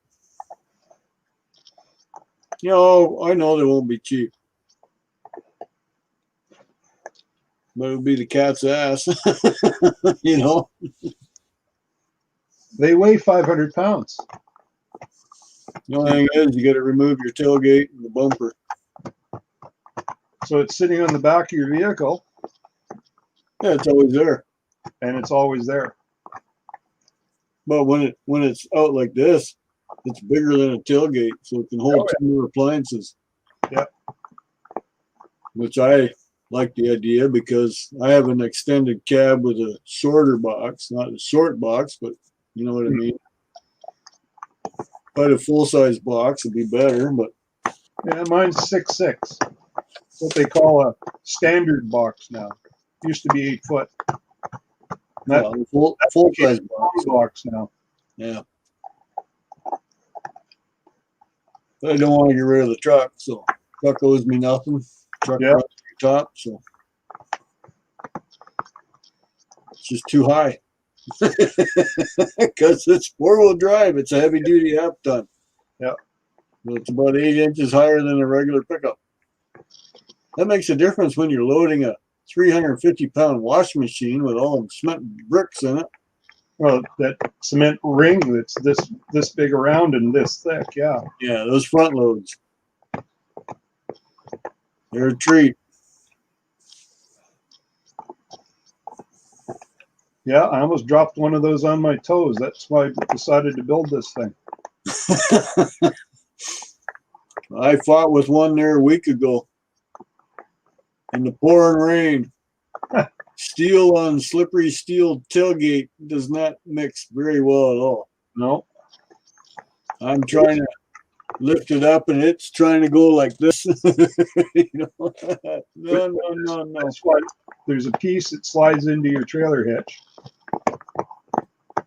You know, I know they won't be cheap, but it'll be the cat's ass. You know, they weigh 500 pounds. The only thing is, you got to remove your tailgate and the bumper. So it's sitting on the back of your vehicle. Yeah, it's always there, and it's always there. But when it's out like this, it's bigger than a tailgate, so it can hold two more appliances. Yeah. Which I like the idea, because I have an extended cab with a sorter box, not a sort box, but you know what I mean. Quite a full-size box would be better, but yeah, mine's 6'6". What they call a standard box now. Used to be 8 foot. Full-size box now. Yeah. But I don't want to get rid of the truck, so truck owes me nothing. Truck runs to the top, so it's just too high. Because it's four-wheel drive. It's a heavy-duty half ton. Yeah. It's about 8 inches higher than a regular pickup. That makes a difference when you're loading a 350-pound washing machine with all them cement bricks in it. Well, that cement ring that's this big around and this thick, yeah. Yeah, those front loads. They're a treat. Yeah, I almost dropped one of those on my toes. That's why I decided to build this thing. I fought with one there a week ago in the pouring rain. Steel on slippery steel tailgate does not mix very well at all. No. I'm trying to lift it up and it's trying to go like this. You know? No. That's why there's a piece that slides into your trailer hitch,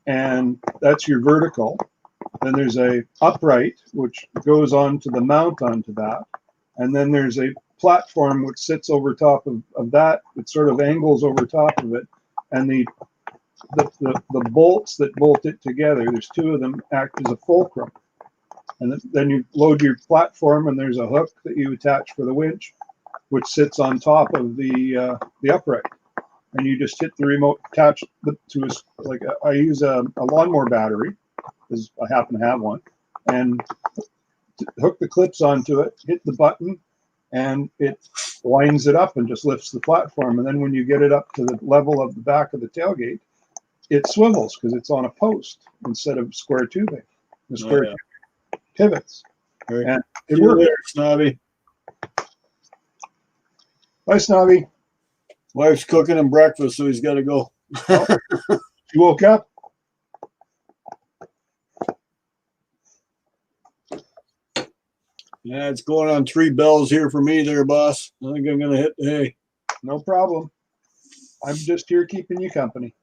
and that's your vertical. Then there's a upright which goes onto the mount onto that, and then there's a platform which sits over top of that. It sort of angles over top of it, and the bolts that bolt it together, there's two of them, act as a fulcrum. And then you load your platform, and there's a hook that you attach for the winch, which sits on top of the upright. And you just hit the remote, attach to I use a lawnmower battery, because I happen to have one, and hook the clips onto it, hit the button, and it winds it up and just lifts the platform. And then when you get it up to the level of the back of the tailgate, it swivels because it's on a post instead of square tubing. The square tubing pivots. Right. And it works. There, Snobby. Bye, Snobby. Wife's cooking him breakfast, so he's got to go. You woke up? Yeah, it's going on 3 bells here for me there, boss. I think I'm going to hit the hay. No problem. I'm just here keeping you company.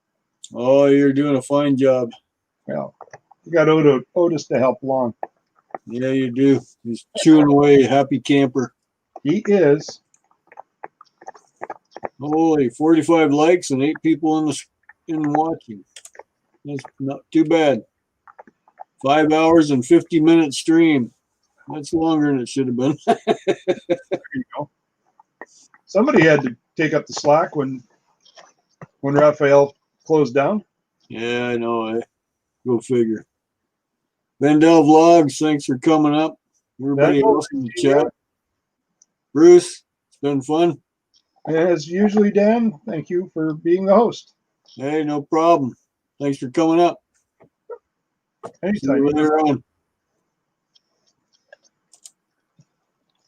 Oh, you're doing a fine job. Well, you got Otis to help along. Yeah, you do. He's chewing away, happy camper. He is. Holy, 45 likes and 8 people in watching. That's not too bad. 5 hours and 50-minute stream. That's longer than it should have been. There you go. Somebody had to take up the slack when Raphael closed down. Yeah, I know. Go figure. Vendel Vlogs, thanks for coming up. Everybody else in the chat. Bruce, it's been fun. As usually, Dan, thank you for being the host. Hey, no problem. Thanks for coming up. See Anytime. you later on.